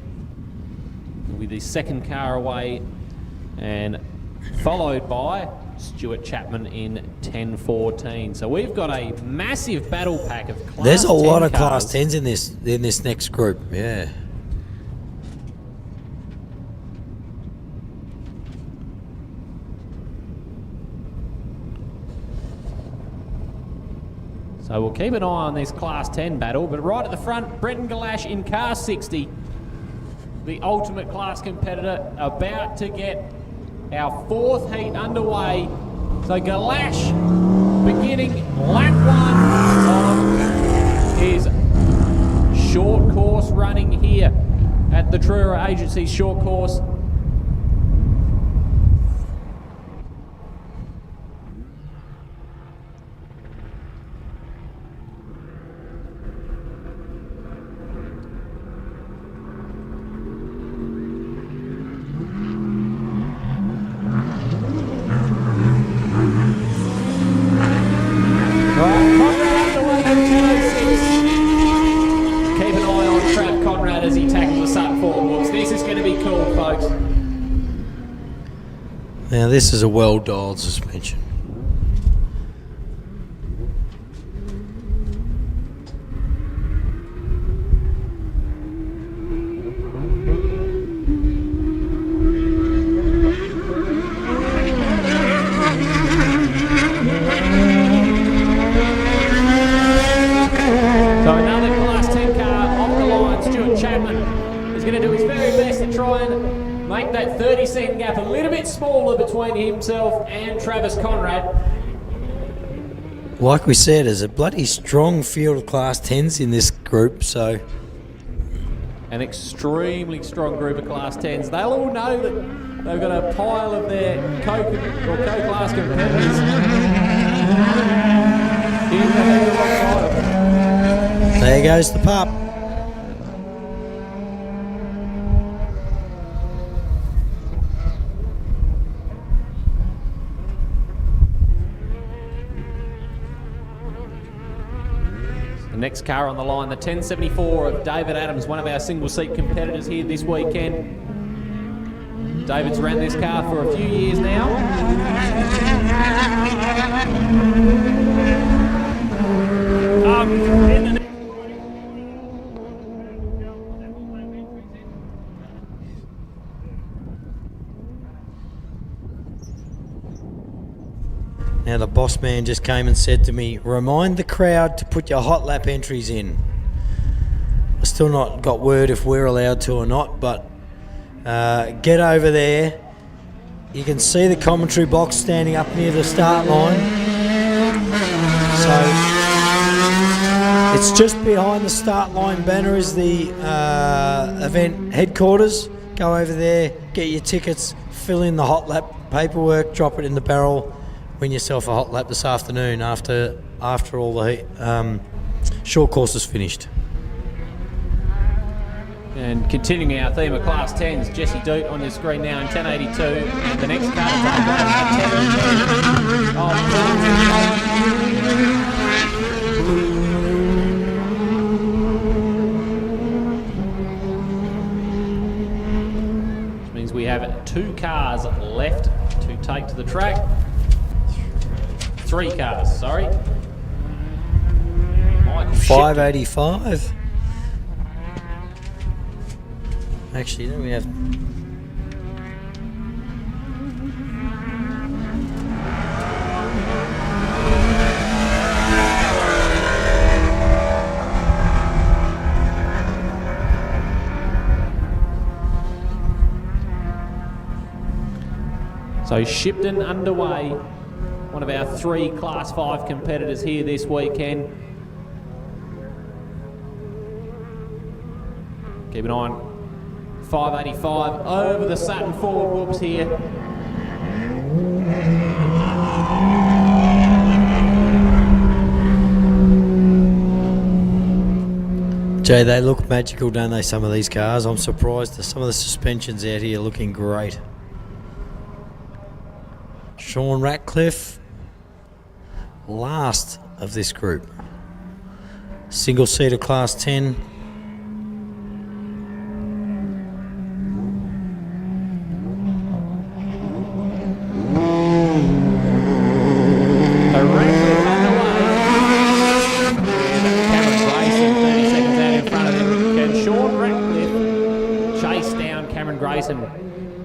with his second car away, and followed by Stuart Chapman in 10.14. So we've got a massive battle pack of Class There's a lot of cars. Class 10s in this next group, yeah. So we'll keep an eye on this Class 10 battle, but right at the front, Brenton Galash in car 60, the ultimate class competitor, about to get our fourth heat underway. So Galash beginning lap one of his short course running here at the Truro Agency short course. Now this is a well-dialed suspension. So another Class 10 car off the line. Stuart Chapman is going to do his very best to try and make that 30-second gap a little bit smaller between himself and Travis Conrad. Like we said, there's a bloody strong field of Class 10s in this group, so... An extremely strong group of Class 10s. They'll all know that they've got a pile of their co-class competitors in the heat alongside them. There goes the pup. The next car on the line, the 1074 of David Adams, one of our single-seat competitors here this weekend. David's ran this car for a few years now. Now the boss man just came and said to me, remind the crowd to put your hot lap entries in. I still not got word if we're allowed to or not, but get over there. You can see the commentary box standing up near the start line. So it's just behind the start line banner is the event headquarters. Go over there, get your tickets, fill in the hot lap paperwork, drop it in the barrel. Win yourself a hot lap this afternoon after all the short course is finished. And continuing our theme of Class 10s, Jesse Doot on your screen now in 1082. And the next car to take on which means we have 2 cars left to take to the track. 3 cars, sorry. 585. Actually, then we have... So Shipton underway, one of our 3 Class 5 competitors here this weekend. Keep an eye on 585 over the Saturn forward whoops here. Jay, they look magical, don't they, some of these cars? I'm surprised that some of the suspensions out here are looking great. Sean Ratcliffe, last of this group. Single-seater Class 10.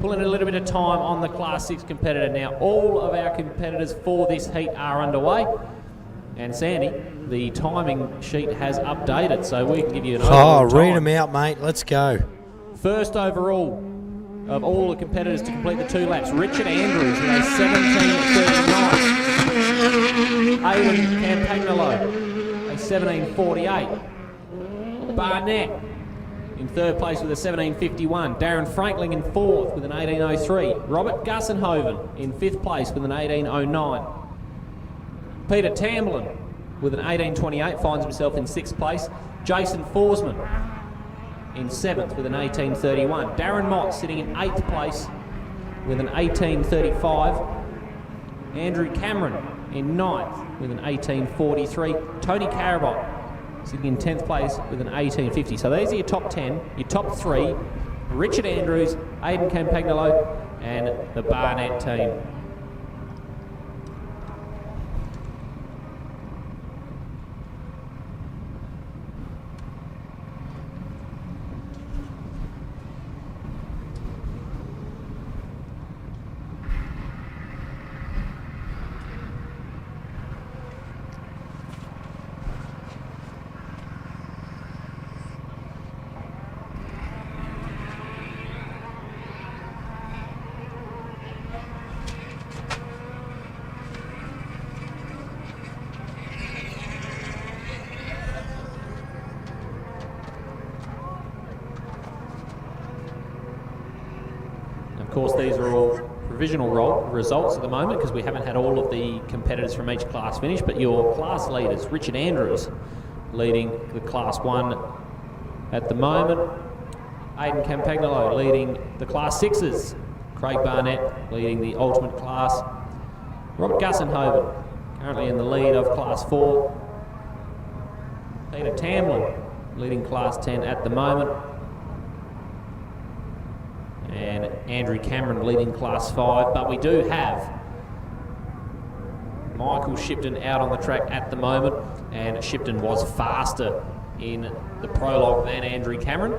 Pulling a little bit of time on the Class 6 competitor now. All of our competitors for this heat are underway. And Sandy, the timing sheet has updated, so we can give you an overall time. Read them out, mate. Let's go. First overall of all the competitors to complete the 2 laps, Richard Andrews with a 17:39. Aidan Campagnolo, a 17:48. Barnett in third place with a 17:51. Darren Frankling in fourth with an 18:03. Robert Gussenhoven in fifth place with an 18:09. Peter Tamblin with an 18:28 finds himself in sixth place. Jason Forsman in seventh with an 18:31. Darren Mott sitting in eighth place with an 18:35. Andrew Cameron in ninth with an 18:43. Tony Carabot sitting in 10th place with an 18:50. So these are your top 10. Your top 3, Richard Andrews, Aidan Campagnolo, and the Barnett team. Of course, these are all provisional results at the moment because we haven't had all of the competitors from each class finish, but your class leaders, Richard Andrews leading the Class 1 at the moment, Aidan Campagnolo leading the Class 6s, Craig Barnett leading the Ultimate class, Robert Gussenhoven currently in the lead of Class 4, Peter Tamblin leading Class 10 at the moment, and Andrew Cameron leading Class 5, but we do have Michael Shipton out on the track at the moment, and Shipton was faster in the prologue than Andrew Cameron.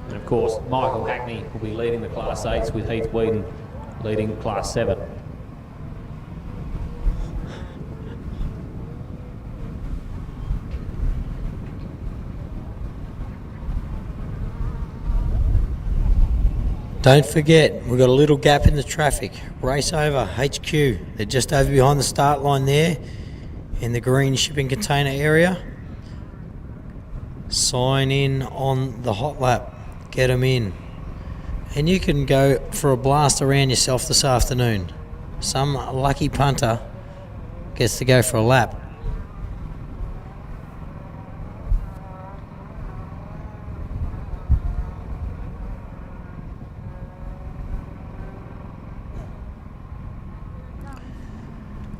And of course, Michael Hackney will be leading the Class 8s with Heath Whedon leading Class 7. Don't forget, we've got a little gap in the traffic. Race over, HQ. They're just over behind the start line there in the green shipping container area. Sign in on the hot lap. Get them in. And you can go for a blast around yourself this afternoon. Some lucky punter gets to go for a lap.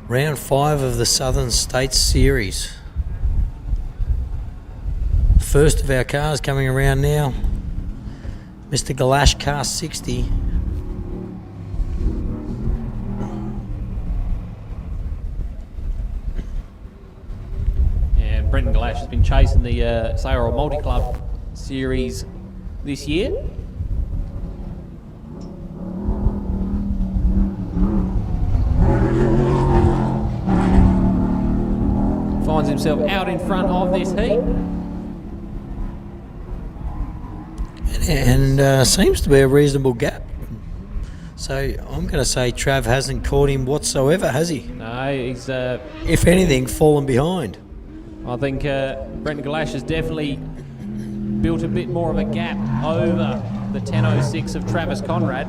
Round 5 of the Southern States Series. First of our cars coming around now. Mr. Galash, car 60. And Brendan Galash has been chasing the SAORRA Multi-Club Series this year. Finds himself out in front of this heat. And seems to be a reasonable gap. So I'm going to say Trav hasn't caught him whatsoever, has he? No, he's... if anything, fallen behind. I think Brendan Galash has definitely built a bit more of a gap over the 10.06 of Travis Conrad.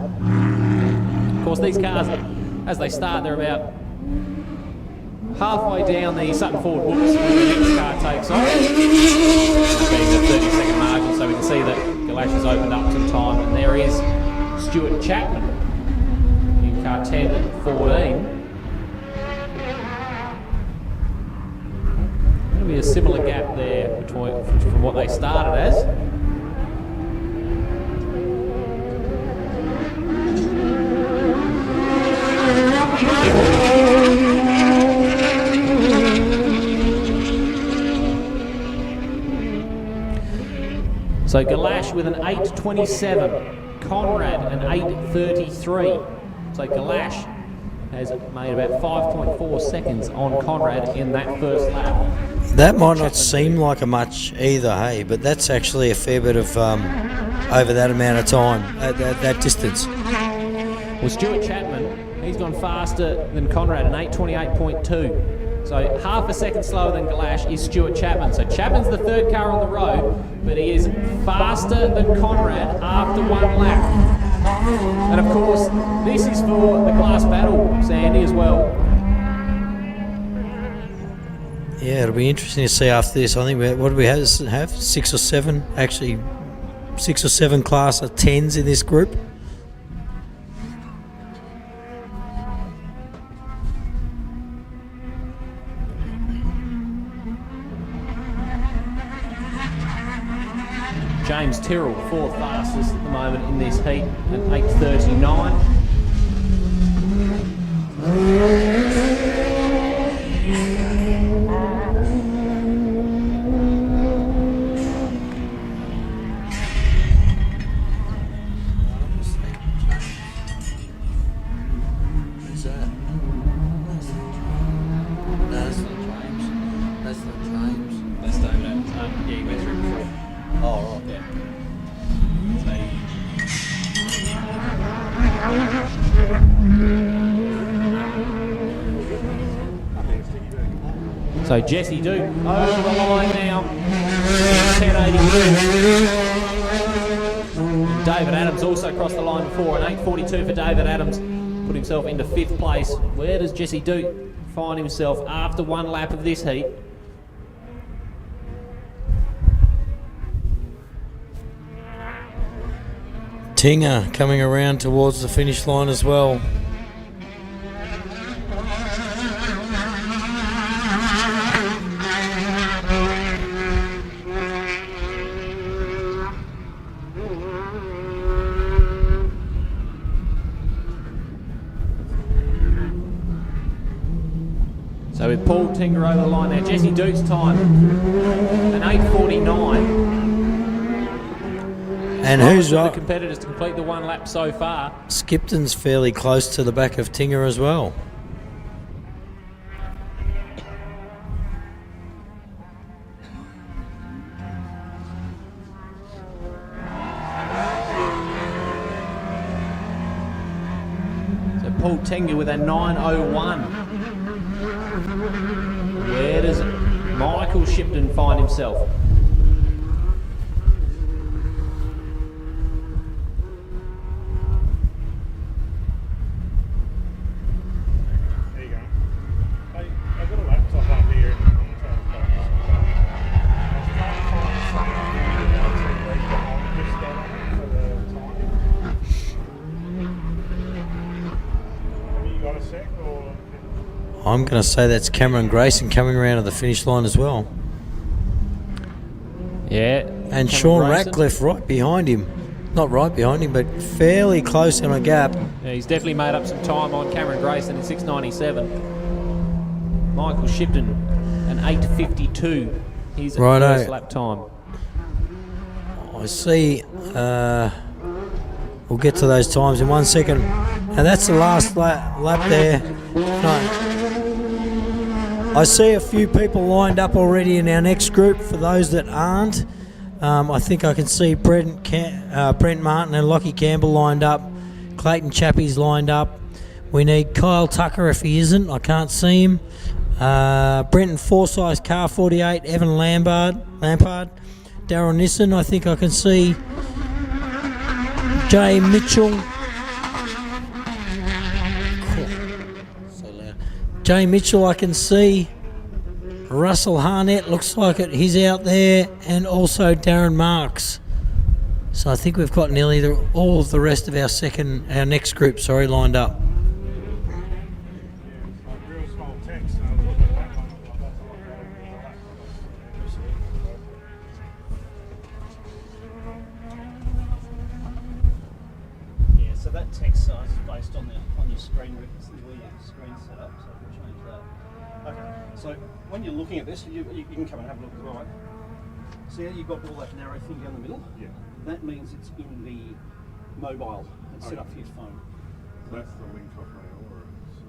Of course, these cars, as they start, they're about halfway down the Sutton Ford whoops when the next car takes off. Being the 30-second margin, so we can see that Galash has opened up some time, and there is Stuart Chapman in car 10-14. There'll be a similar gap there from what they started as. So Galash with an 8.27, Conrad an 8.33. So Galash has made about 5.4 seconds on Conrad in that first lap. That might not seem like a much either, hey, but that's actually a fair bit of over that amount of time, that distance. Well, Stuart Chapman, he's gone faster than Conrad, an 8.28.2. So half a second slower than Galash is Stuart Chapman. So Chapman's the third car on the road, but he is faster than Conrad after one lap. And of course, this is for the class battle, Sandy, as well. Yeah, it'll be interesting to see after this. I think what do we have? 6 or 7? Actually, 6 or 7 class of 10s in this group. James Tyrrell, fourth fastest at the moment in this heat, at 8.39. So Jesse Duke over the line now, 10.82. David Adams also crossed the line before, an 8.42 for David Adams, put himself into 5th place. Where does Jesse Duke find himself after one lap of this heat? Tinger coming around towards the finish line as well. So with Paul Tinger over the line now, Jesse Duke's time, an 8.49. And who's the competitors to complete the one lap so far? Skipton's fairly close to the back of Tinger as well. So Paul Tinger with a 9.01. Where does Michael Shipton find himself? I'm going to say that's Cameron Grayson coming around to the finish line as well. Yeah. And Sean Ratcliffe right behind him. Not right behind him, but fairly close in a gap. Yeah, he's definitely made up some time on Cameron Grayson in 6.97. Michael Shipton, an 8.52. His first lap time. I see. We'll get to those times in 1 second. Now that's the last lap there. No. I see a few people lined up already in our next group. For those that aren't, I think I can see Brent Martin and Lockie Campbell lined up. Clayton Chappie's lined up. We need Kyle Tucker if he isn't. I can't see him. Brenton Forsyth, car 48. Evan Lampard. Darren Nissen. I think I can see Jay Mitchell. So loud. Jay Mitchell I can see. Russell Harnett looks like it. He's out there, and also Darren Marks. So I think we've got nearly all of the rest of our next group, lined up. Yeah, so that text size is based on your screen, where your screen's set up. So we'll change that. Okay, so when you're looking at this, you can come and have a look as well. See how you've got all that narrow thing down the middle? Yeah. That means it's in the mobile. It's set up for your phone. That's the link off my AORRA.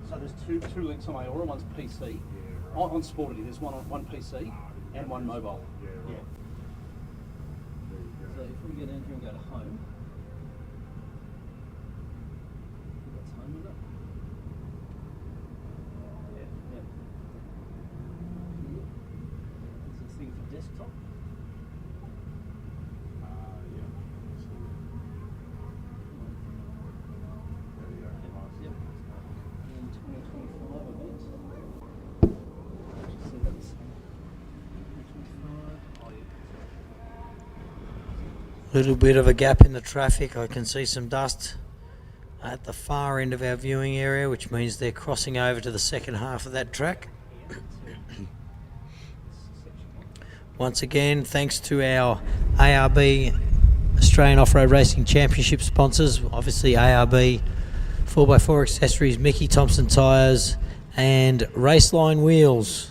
So there's two links on AORRA. One's PC. Yeah. On Sporty, there's one PC and one mobile. Yeah. Right. Yeah. So if we get in here and go to home, that's home, is it? Yeah. Yeah. There's a thing for desktop. Little bit of a gap in the traffic. I can see some dust at the far end of our viewing area, which means they're crossing over to the second half of that track. Once again, thanks to our ARB Australian Off-Road Racing Championship sponsors, obviously ARB, 4x4 Accessories, Mickey Thompson Tyres and Raceline Wheels.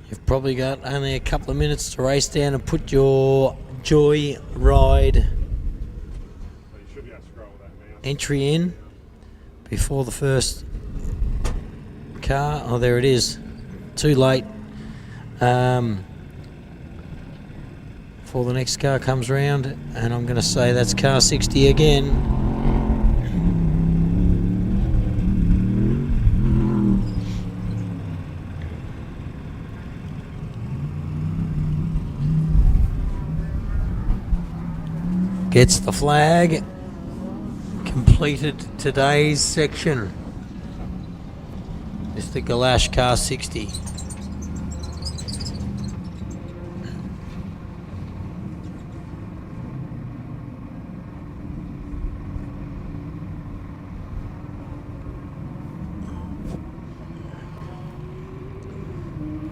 You've probably got only a couple of minutes to race down and put your Joy Ride entry in before the first car. Oh, there it is. Too late. Before the next car comes round, and I'm going to say that's car 60 again. Gets the flag. Completed today's section. Mr. Galash, car 60.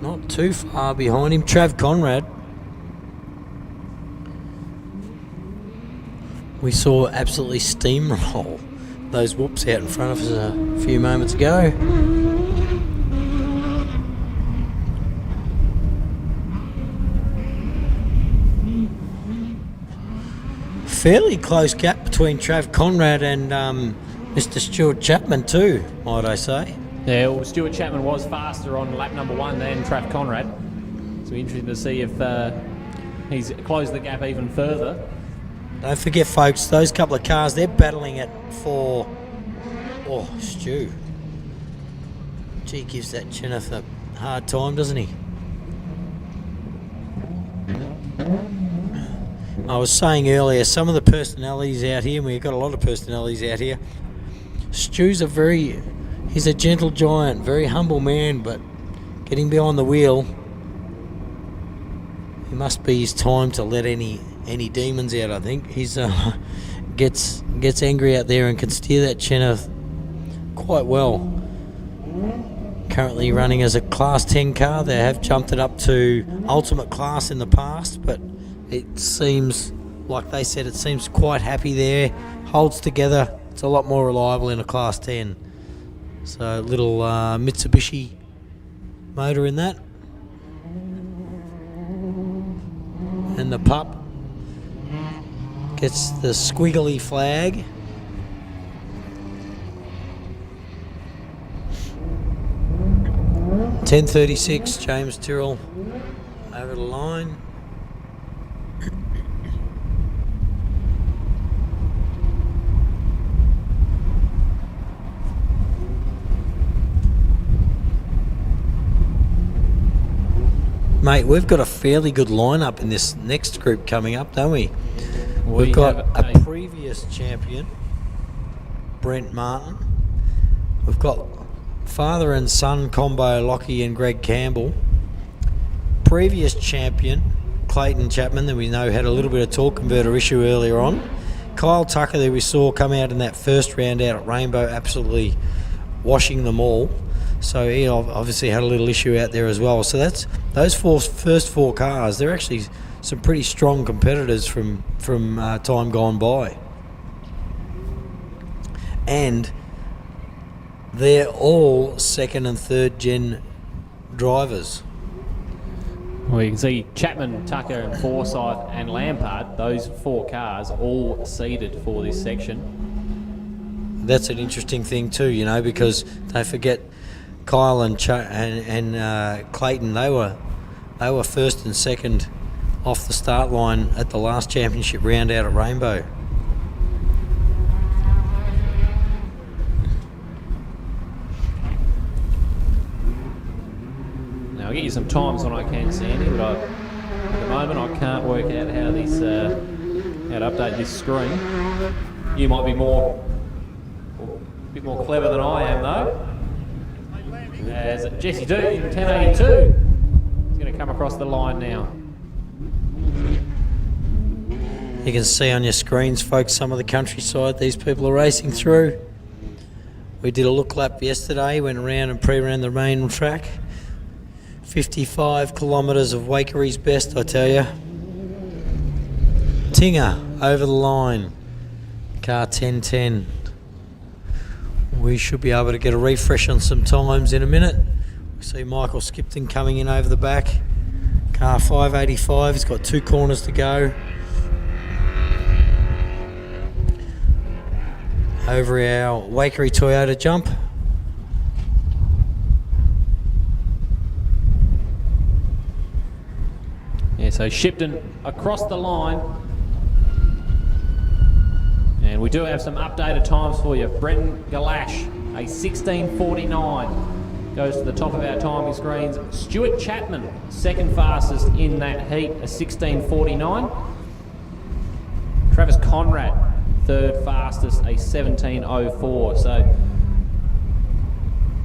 Not too far behind him, Trav Conrad. We saw absolutely steamroll those whoops out in front of us a few moments ago. Fairly close gap between Trav Conrad and Mr. Stuart Chapman too, might I say. Yeah, well, Stuart Chapman was faster on lap number 1 than Trav Conrad. So interesting to see if he's closed the gap even further. Don't forget, folks, those couple of cars, they're battling it for... Oh, Stu. Gee, gives that Cheneth a hard time, doesn't he? I was saying earlier, some of the personalities out here, and we've got a lot of personalities out here, Stu's he's a gentle giant, very humble man, but getting behind the wheel, it must be his time to let any demons out. I think he's gets angry out there and can steer that Cheneth quite well. Currently running as a Class 10 car. They have jumped it up to Ultimate Class in the past, but it seems, like they said, it seems quite happy there. Holds together. It's a lot more reliable in a Class 10. So little Mitsubishi motor in that. And the pup gets the squiggly flag. 10:36, James Tyrrell over the line. Mate, we've got a fairly good lineup in this next group coming up, don't we? We've got a previous champion, Brent Martin. We've got father and son combo, Lockie and Greg Campbell. Previous champion, Clayton Chapman, that we know had a little bit of torque converter issue earlier on. Kyle Tucker, that we saw come out in that first round out at Rainbow, absolutely washing them all. So he obviously had a little issue out there as well. So that's those first four cars. They're actually some pretty strong competitors from time gone by, and they're all second and third gen drivers. Well, you can see Chapman, Tucker and Forsyth and Lampard, those four cars all seeded for this section. That's an interesting thing too, you know, because don't forget Kyle and Clayton, they were first and second off the start line at the last championship round out at Rainbow. Now I'll get you some times when I can, Sandy, but at the moment I can't work out how this how to update this screen. You might be a bit more clever than I am though. As Jesse Duke in 1082 is going to come across the line now. You can see on your screens, folks, some of the countryside these people are racing through. We did a look lap yesterday, went around and pre-ran the main track. 55 kilometres of Waikeries best, I tell you. Tinger over the line, car 1010. We should be able to get a refresh on some times in a minute. We see Michael Skipton coming in over the back. Car 585, he's got 2 corners to go. Over our Waikerie Toyota jump. Yeah, so Shipton across the line. And we do have some updated times for you. Brenton Galash, a 16:49, goes to the top of our timing screens. Stuart Chapman, second fastest in that heat, a 16:49. Travis Conrad, third fastest, a 17:04. So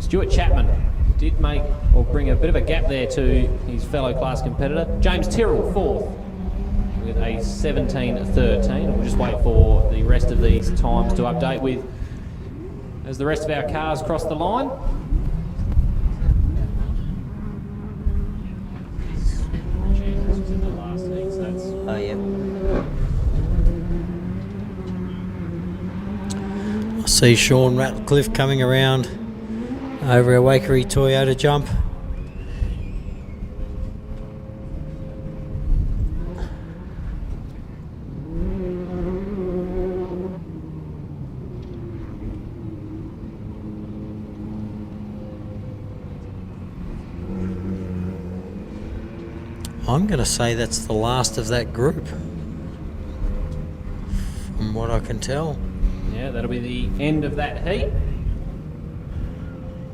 Stuart Chapman did make or bring a bit of a gap there to his fellow class competitor. James Tyrrell, fourth, with a 17:13. We'll just wait for the rest of these times to update with as the rest of our cars cross the line. Oh yeah. I see Sean Ratcliffe coming around over our Waikerie Toyota jump. I'm going to say that's the last of that group, from what I can tell. Yeah, that'll be the end of that heat.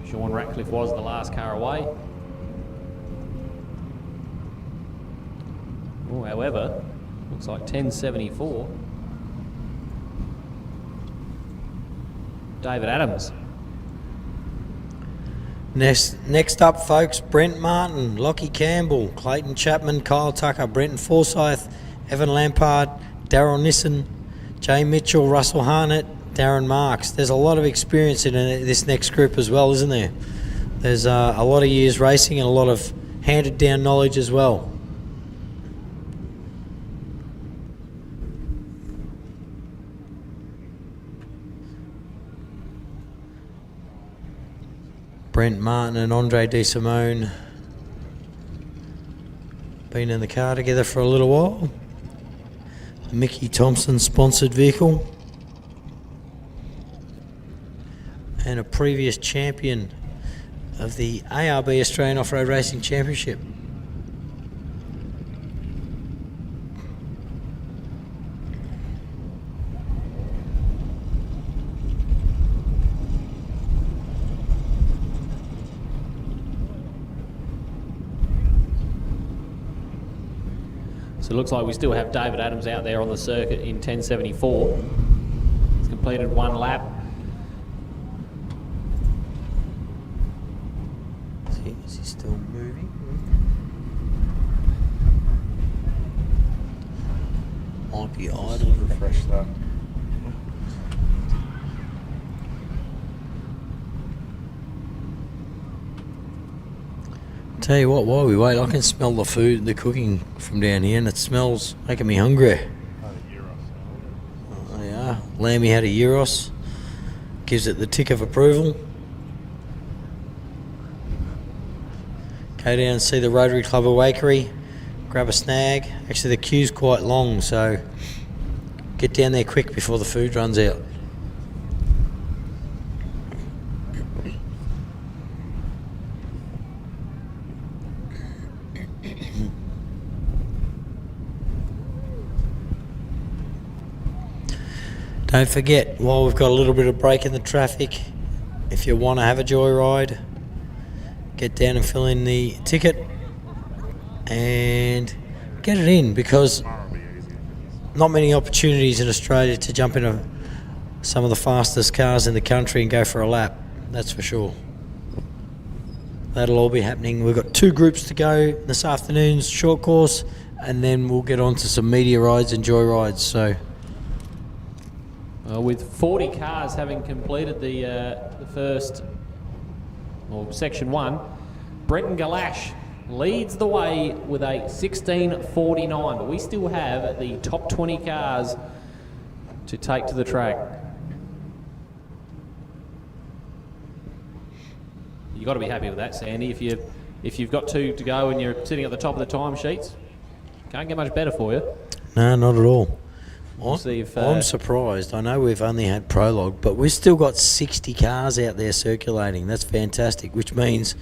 Sean Ratcliffe was the last car away. Oh, however, looks like 10:74. David Adams. Next up, folks, Brent Martin, Lockie Campbell, Clayton Chapman, Kyle Tucker, Brenton Forsyth, Evan Lampard, Daryl Nissen, Jay Mitchell, Russell Harnett, Darren Marks. There's a lot of experience in this next group as well, isn't there? There's a lot of years racing and a lot of handed down knowledge as well. Brent Martin and Andre De Simone been in the car together for a little while. Mickey Thompson sponsored vehicle. And a previous champion of the ARB Australian Off-Road Racing Championship. So it looks like we still have David Adams out there on the circuit in 1074. He's completed 1 lap. Is he still moving? Might be idle. Refresh that. Tell you what, while we wait, I can smell the food, the cooking from down here, and it smells making me hungry. Oh, yeah, Lammy had a Euros. Gives it the tick of approval. Go down and see the Rotary Club of Waikerie. Grab a snag. Actually, the queue's quite long, so get down there quick before the food runs out. Don't forget, while we've got a little bit of break in the traffic, if you want to have a joyride, get down and fill in the ticket and get it in, because not many opportunities in Australia to jump into some of the fastest cars in the country and go for a lap, that's for sure. That'll all be happening. We've got 2 groups to go this afternoon's short course, and then we'll get on to some media rides and joyrides. So. With 40 cars having completed the first, or section 1, Brenton Galash leads the way with a 16:49, but we still have the top 20 cars to take to the track. You've got to be happy with that, Sandy. If you've got 2 to go and you're sitting at the top of the timesheets, can't get much better for you. No, not at all. We'll see if, I'm surprised. I know we've only had prologue, but we've still got 60 cars out there circulating. That's fantastic, which means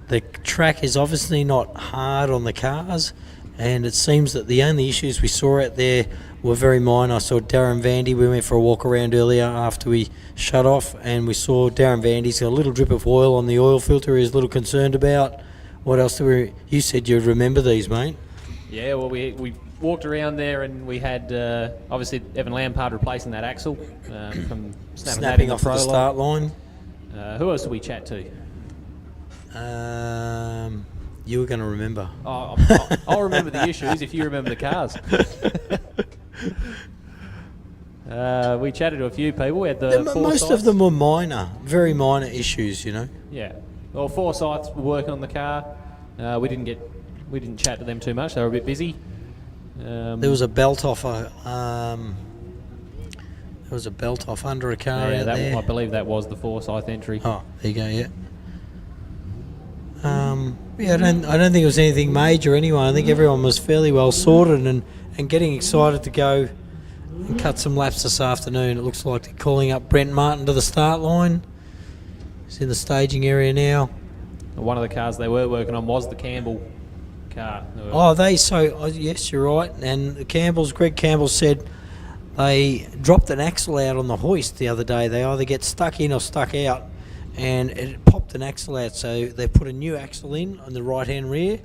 the track is obviously not hard on the cars, and it seems that the only issues we saw out there were very minor. I saw Darren Vandy. We went for a walk around earlier after we shut off, and we saw Darren Vandy's got a little drip of oil on the oil filter he was a little concerned about. What else did we... You said you'd remember these, mate. Yeah, well, we walked around there and we had, obviously, Evan Lampard replacing that axle from snapping off the start line. Who else did we chat to? You were going to remember. I'll remember the issues if you remember the cars. We chatted to a few people. We had most of them were minor, very minor issues, you know. Yeah. Well, Forsyths were working on the car. We didn't chat to them too much. They were a bit busy. There was a belt off. There was a belt off under a car. Yeah, there. I believe that was the Forsyth entry. Oh, there you go. Yeah. Yeah, I don't think it was anything major anyway. I think everyone was fairly well sorted and getting excited to go and cut some laps this afternoon. It looks like they're calling up Brent Martin to the start line. He's in the staging area now. One of the cars they were working on was the Campbell car. Yes, you're right. And Greg Campbell said they dropped an axle out on the hoist the other day. They either get stuck in or stuck out, and it popped an axle out. So they put a new axle in on the right-hand rear,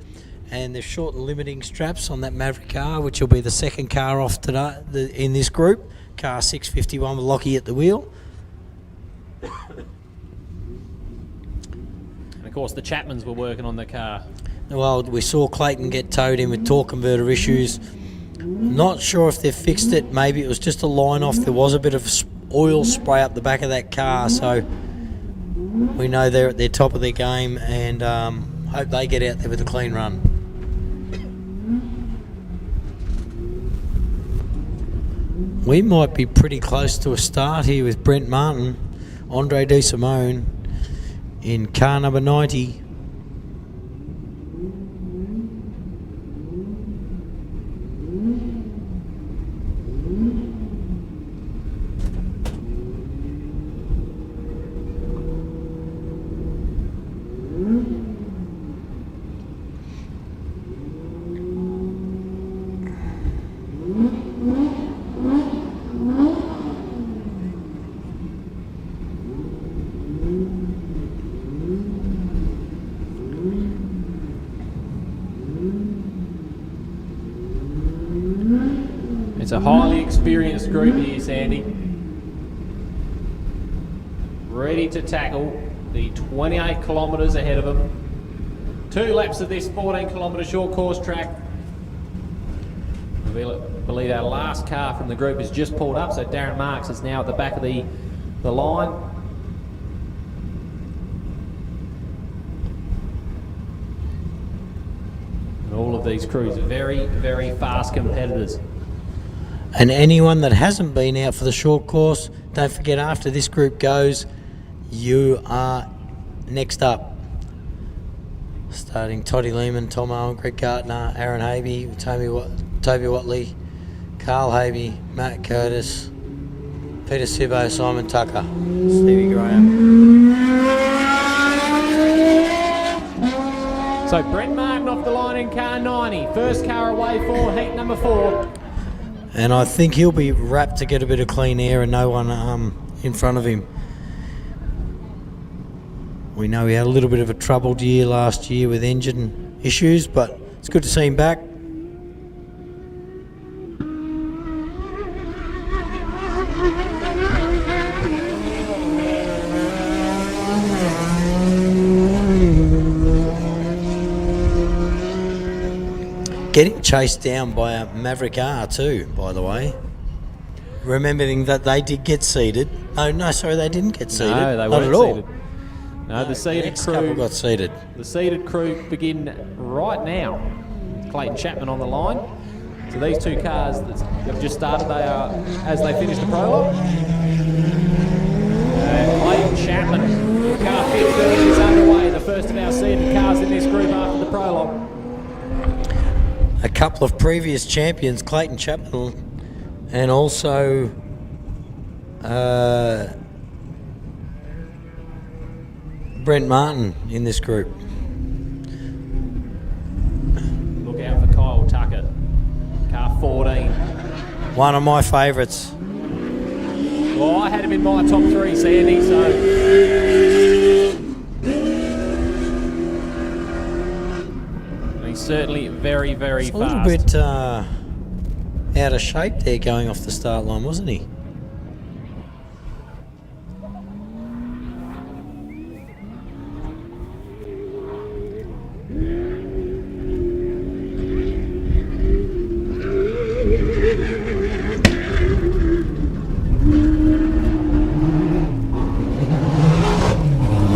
and they've shortened limiting straps on that Maverick car, which will be the second car off today in this group. Car 651 with Lockie at the wheel. And of course, the Chapmans were working on the car. Well, we saw Clayton get towed in with torque converter issues. Not sure if they've fixed it. Maybe it was just a line off. There was a bit of oil spray up the back of that car, so we know they're at their top of their game, and hope they get out there with a clean run. We might be pretty close to a start here with Brent Martin, Andre De Simone in car number 90. It's a highly experienced group here, Sandy. Ready to tackle the 28 kilometres ahead of them. 2 laps of this 14 kilometre short course track. I believe our last car from the group has just pulled up, so Darren Marks is now at the back of the line. And all of these crews are very, very fast competitors. And anyone that hasn't been out for the short course, don't forget after this group goes, you are next up. Starting Toddy Lehman, Tom Owen, Greg Gartner, Aaron Habe, Toby Watley, Carl Habe, Matt Curtis, Peter Sibbo, Simon Tucker, Stevie Graham. So Brent Martin off the line in car 90. First car away for heat number 4. And I think he'll be wrapped to get a bit of clean air and no one in front of him. We know he had a little bit of a troubled year last year with engine issues, but it's good to see him back. Getting chased down by a Maverick R too, by the way. Remembering that they did get seated. Oh no, sorry, they didn't get seated. No, they Not weren't at all. seated. No, the seated crew couple got seated. The seated crew begin right now. Clayton Chapman on the line. So these 2 cars that have just started, they are as they finish the prologue. Clayton Chapman, car 15 is underway. The first of our seated cars in this group after the prologue. A couple of previous champions, Clayton Chapman, and also Brent Martin in this group. Look out for Kyle Tucker, car 14. One of my favourites. Well, I had him in my top 3, Sandy, so... He's certainly very, very fast. A little bit out of shape there going off the start line, wasn't he?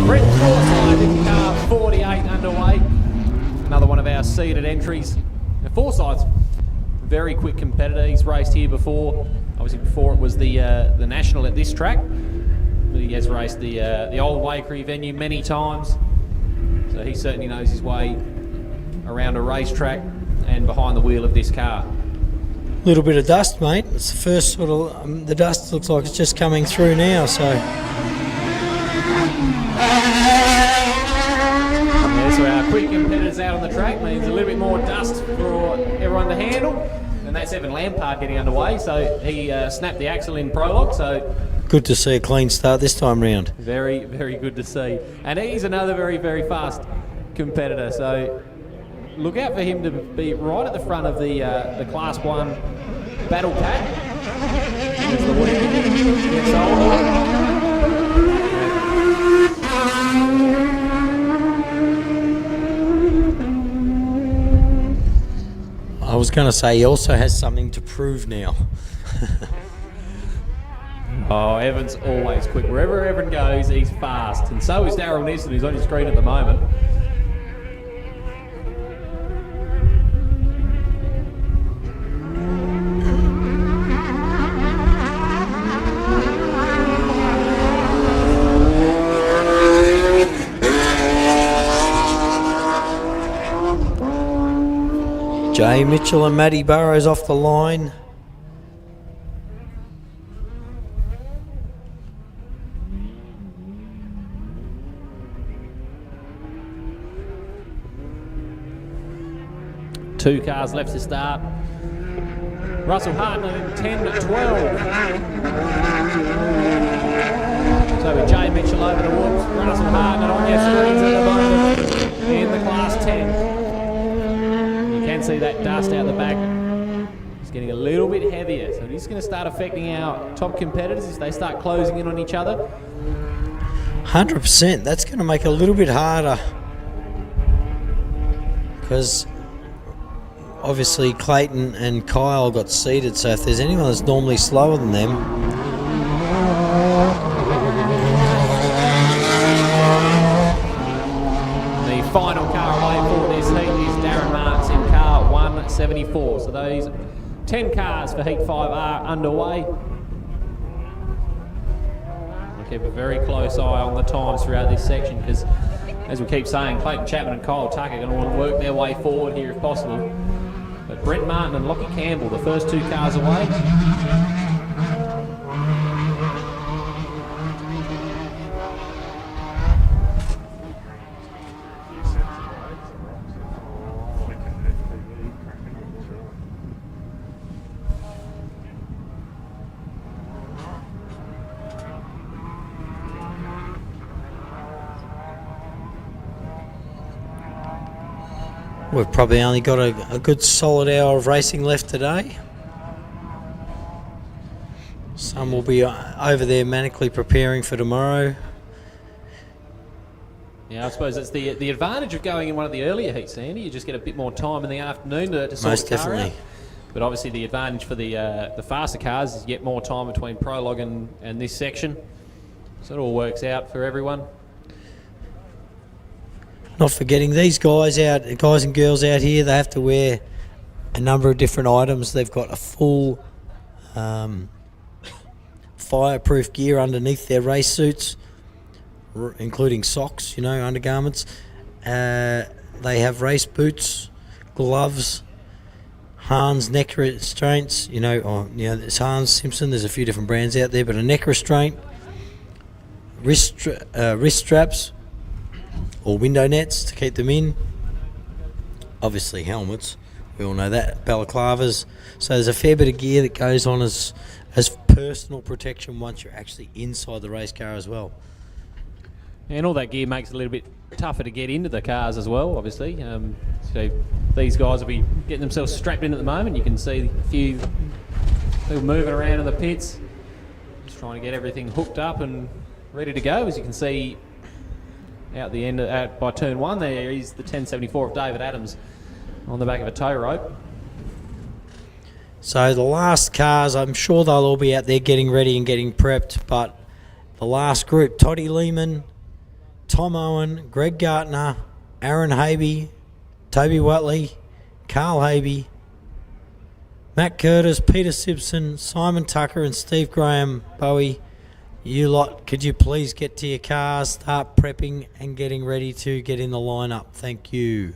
Brett Forsyth in car 48 underway. Another one of our seeded entries. Now Forsyth's a very quick competitor. He's raced here before. Obviously before it was the national at this track. But he has raced the old Waikerie venue many times. So he certainly knows his way around a racetrack and behind the wheel of this car. Little bit of dust, mate. It's the first sort of, the dust looks like it's just coming through now, so. Yeah, so our quick competitors out on the track means a little bit more dust for everyone to handle. And that's Evan Lampard getting underway, so he snapped the axle in prologue, so... Good to see a clean start this time round. Very, very good to see. And he's another very, very fast competitor, so look out for him to be right at the front of the Class 1 battle pack. There's the wheel. Gets I was going to say he also has something to prove now. Oh, Evan's always quick. Wherever Evan goes, he's fast. And so is Darryl Nissen, who's on your screen at the moment. Jay Mitchell and Matty Burrows off the line. Two cars left to start. Russell Hartnett in 10-12. So with Jay Mitchell over the whoops, Russell Hartnett on your screens at the moment in the Class 10. You can see that dust out the back. It's getting a little bit heavier this going to start affecting our top competitors as they start closing in on each other? 100%. That's going to make it a little bit harder because obviously Clayton and Kyle got seeded, so if there's anyone that's normally slower than them, the final car away for this heat is Darren Marks in car 174. So those 10 cars for Heat 5 are underway. We'll keep a very close eye on the times throughout this section because, as we keep saying, Clayton Chapman and Kyle Tucker are going to want to work their way forward here if possible. But Brent Martin and Lockie Campbell, the first 2 cars away. we've probably only got a good solid hour of racing left today. Some will be over there manically preparing for tomorrow. Yeah, I suppose that's the advantage of going in one of the earlier heats, Andy. You just get a bit more time in the afternoon to sort Most the car definitely. out. But obviously the advantage for the faster cars is you get more time between prologue and this section. So it all works out for everyone. Not forgetting these guys and girls out here, they have to wear a number of different items. They've got a full fireproof gear underneath their race suits, including socks, undergarments. They have race boots, gloves, Hans neck restraints, there's Hans Simpson, there's a few different brands out there, but a neck restraint, wrist straps, or window nets to keep them in. Obviously helmets, we all know that, balaclavas. So there's a fair bit of gear that goes on as personal protection once you're actually inside the race car as well. And all that gear makes it a little bit tougher to get into the cars as well, obviously. So these guys will be getting themselves strapped in at the moment. You can see a few people moving around in the pits, just trying to get everything hooked up and ready to go. As you can see out the end by turn one, there is the 1074 of David Adams on the back of a tow rope. So the last cars, I'm sure they'll all be out there getting ready and getting prepped, but the last group, Toddy Lehman, Tom Owen, Greg Gartner, Aaron Habe, Toby Watley, Carl Habe, Matt Curtis, Peter Simpson, Simon Tucker and Steve Graham. Bowie, you lot, could you please get to your cars, start prepping and getting ready to get in the lineup? Thank you.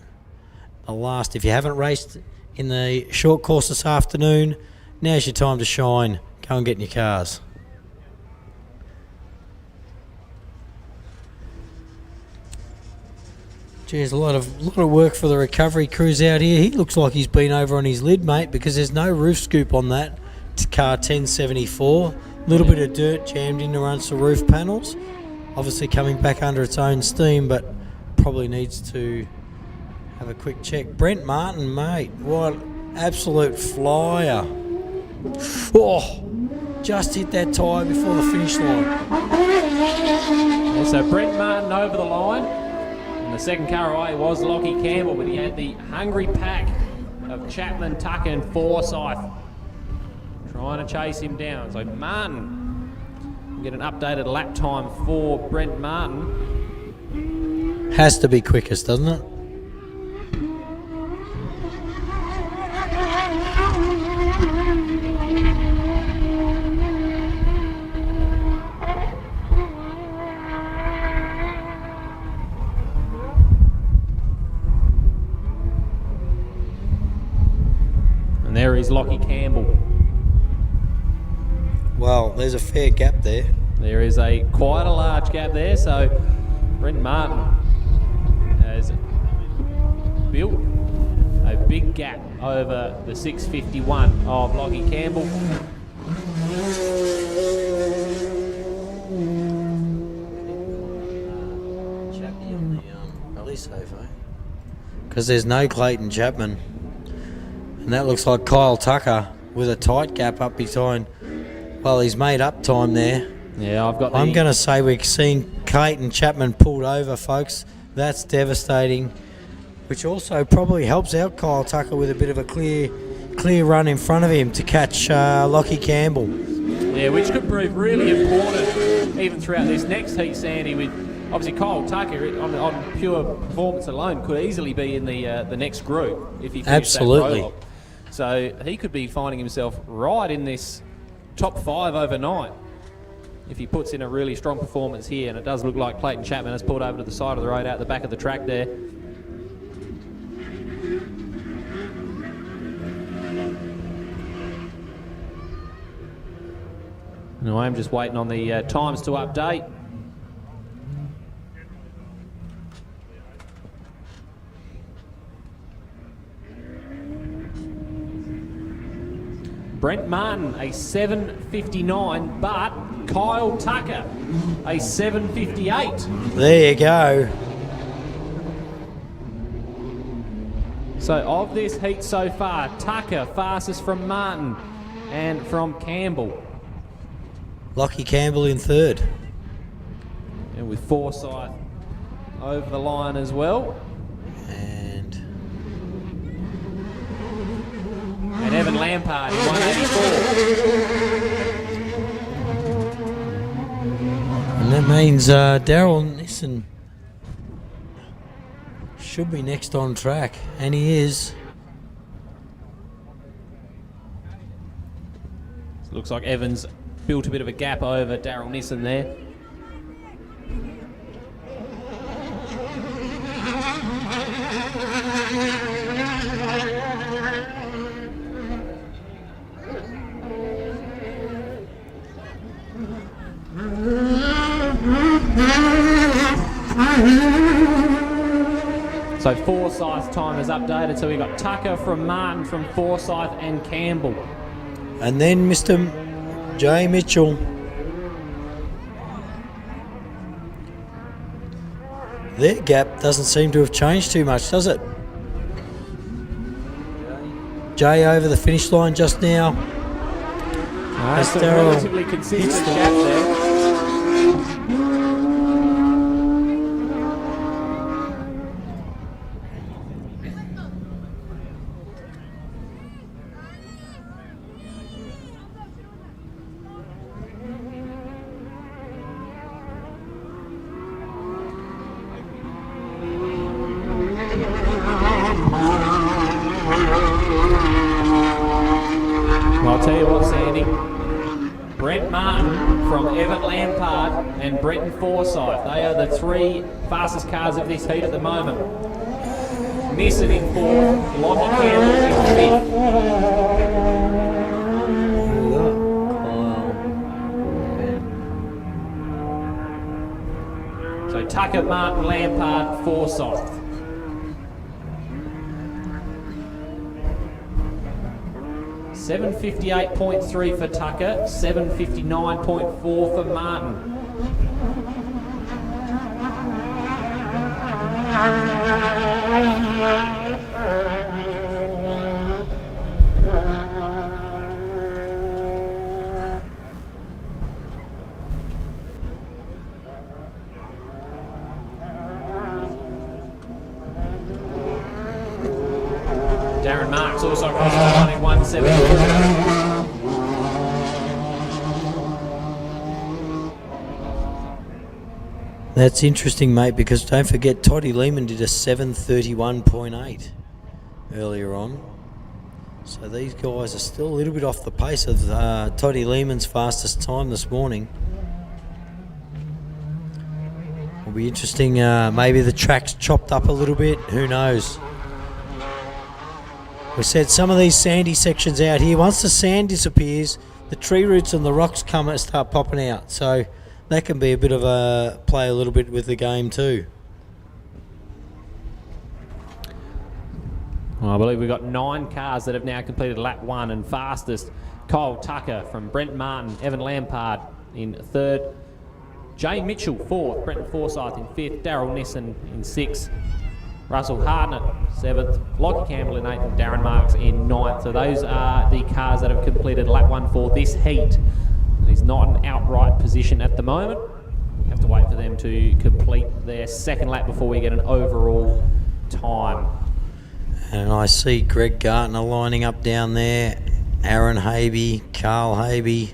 The last, if you haven't raced in the short course this afternoon, now's your time to shine. Go and get in your cars. There's a lot of work for the recovery crews out here. He looks like he's been over on his lid, mate, because there's no roof scoop on that car 1074. A little bit of dirt jammed in amongst the roof panels. Obviously coming back under its own steam, but probably needs to have a quick check. Brent Martin, mate, what absolute flyer. Oh, just hit that tyre before the finish line. Yeah, so Brent Martin over the line. The second car away was Lockie Campbell, but he had the hungry pack of Chapman, Tucker and Forsyth trying to chase him down. So Martin, we'll get an updated lap time for Brent Martin. Has to be quickest, doesn't it? And there is Lockie Campbell. Well, there's a fair gap there. There is quite a large gap there, so Brent Martin has built a big gap over the 651 of Lockie Campbell. Because there's no Clayton Chapman. And that looks like Kyle Tucker with a tight gap up behind. Well, he's made up time there. Yeah, I'm going to say we're seeing Kate and Chapman pulled over, folks. That's devastating, which also probably helps out Kyle Tucker with a bit of a clear run in front of him to catch Lockie Campbell. Yeah, which could prove really important even throughout this next heat, Sandy, with obviously Kyle Tucker on pure performance alone could easily be in the next group if he finished Absolutely. that prologue. So he could be finding himself right in this top 5 overnight if he puts in a really strong performance here, and it does look like Clayton Chapman has pulled over to the side of the road out the back of the track there. No, I'm just waiting on the times to update. Brent Martin, a 7:59, but Kyle Tucker, a 7:58. There you go. So of this heat so far, Tucker fastest from Martin and from Campbell. Lockie Campbell in third. And with Forsyth over the line as well. And Evan Lampard in 184. And that means Daryl Nissen should be next on track, and he is. Looks like Evans built a bit of a gap over Daryl Nissen there. So Forsyth's time is updated, so we've got Tucker from Martin, from Forsyth and Campbell. And then Mr. Jay Mitchell. Their gap doesn't seem to have changed too much, does it? Jay over the finish line just now. That's a relatively consistent gap there. I'll tell you what, Sandy. Brent Martin from Evan Lampard and Bretton Forsyth. They are the 3 fastest cars of this heat at the moment. Nissen in 4th, Lockie Campbell in 5th. So Tucker, Martin, Lampard, Forsyth. $7:58.3 for Tucker, $7:59.4 for Martin. Darren Marks also across the line in 174. That's interesting, mate, because don't forget Toddy Lehman did a 7:31.8 earlier on. So these guys are still a little bit off the pace of Toddy Lehman's fastest time this morning. Will be interesting. Maybe the track's chopped up a little bit. Who knows? We said some of these sandy sections out here, once the sand disappears, the tree roots and the rocks come and start popping out. So that can be a bit of a play a little bit with the game too. Well, I believe we've got 9 cars that have now completed lap 1, and fastest Kyle Tucker from Brent Martin, Evan Lampard in 3rd, Jay Mitchell 4th, Brenton Forsyth in 5th, Daryl Nissen in 6th. Russell Harden 7th, Lockie Campbell in 8th, and Darren Marks in 9th. So those are the cars that have completed lap 1 for this heat. It is not an outright position at the moment. We have to wait for them to complete their second lap before we get an overall time. And I see Greg Gartner lining up down there, Aaron Habe, Carl Habe.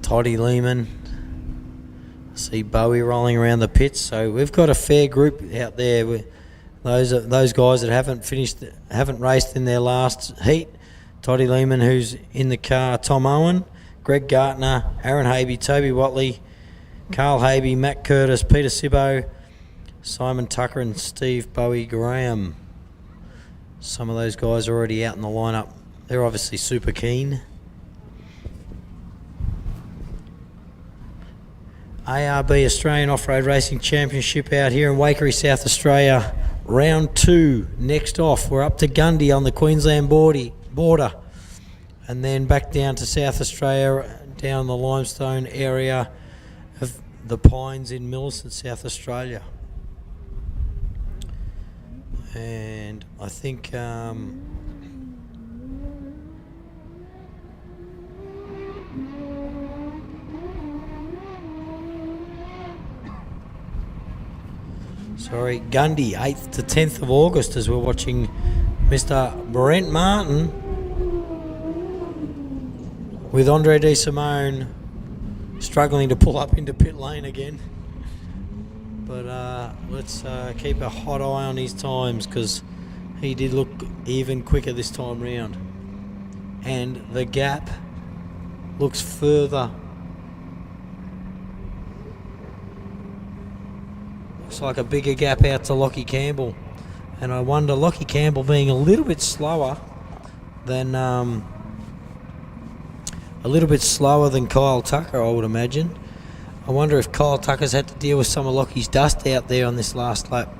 Toddy Lehman. I see Bowie rolling around the pits. So we've got a fair group out there. Those guys that haven't raced in their last heat. Toddy Lehman, who's in the car, Tom Owen, Greg Gartner, Aaron Habe, Toby Watley, Carl Habe, Matt Curtis, Peter Sibbo, Simon Tucker and Steve Bowie Graham. Some of those guys are already out in the lineup. They're obviously super keen. ARB Australian Off-Road Racing Championship out here in Waikerie, South Australia. Round 2 next off. We're up to Gundy on the Queensland border. And then back down to South Australia, down the limestone area of the Pines in Millicent, South Australia. And I think Gundy, 8th to 10th of August, as we're watching Mr. Brent Martin with Andre De Simone struggling to pull up into pit lane again. But let's keep a hot eye on his times, because he did look even quicker this time round. And the gap looks further. Looks like a bigger gap out to Lockie Campbell. And I wonder, Lockie Campbell being a little bit slower than Kyle Tucker, I would imagine. I wonder if Kyle Tucker's had to deal with some of Lockie's dust out there on this last lap.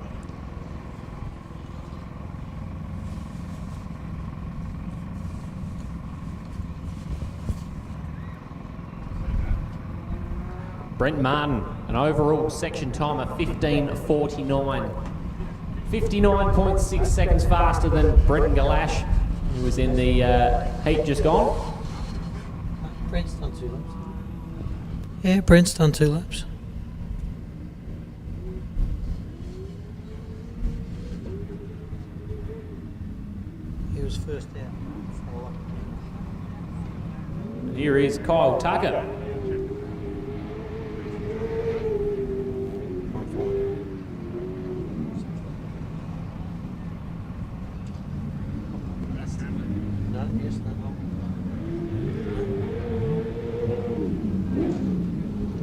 Brent Martin, an overall section time of 15:49. 59.6 seconds faster than Brenton Galash, who was in the heat just gone. Brent's done 2 laps. Yeah, Brent's done 2 laps. He was first out. Here is Kyle Tucker.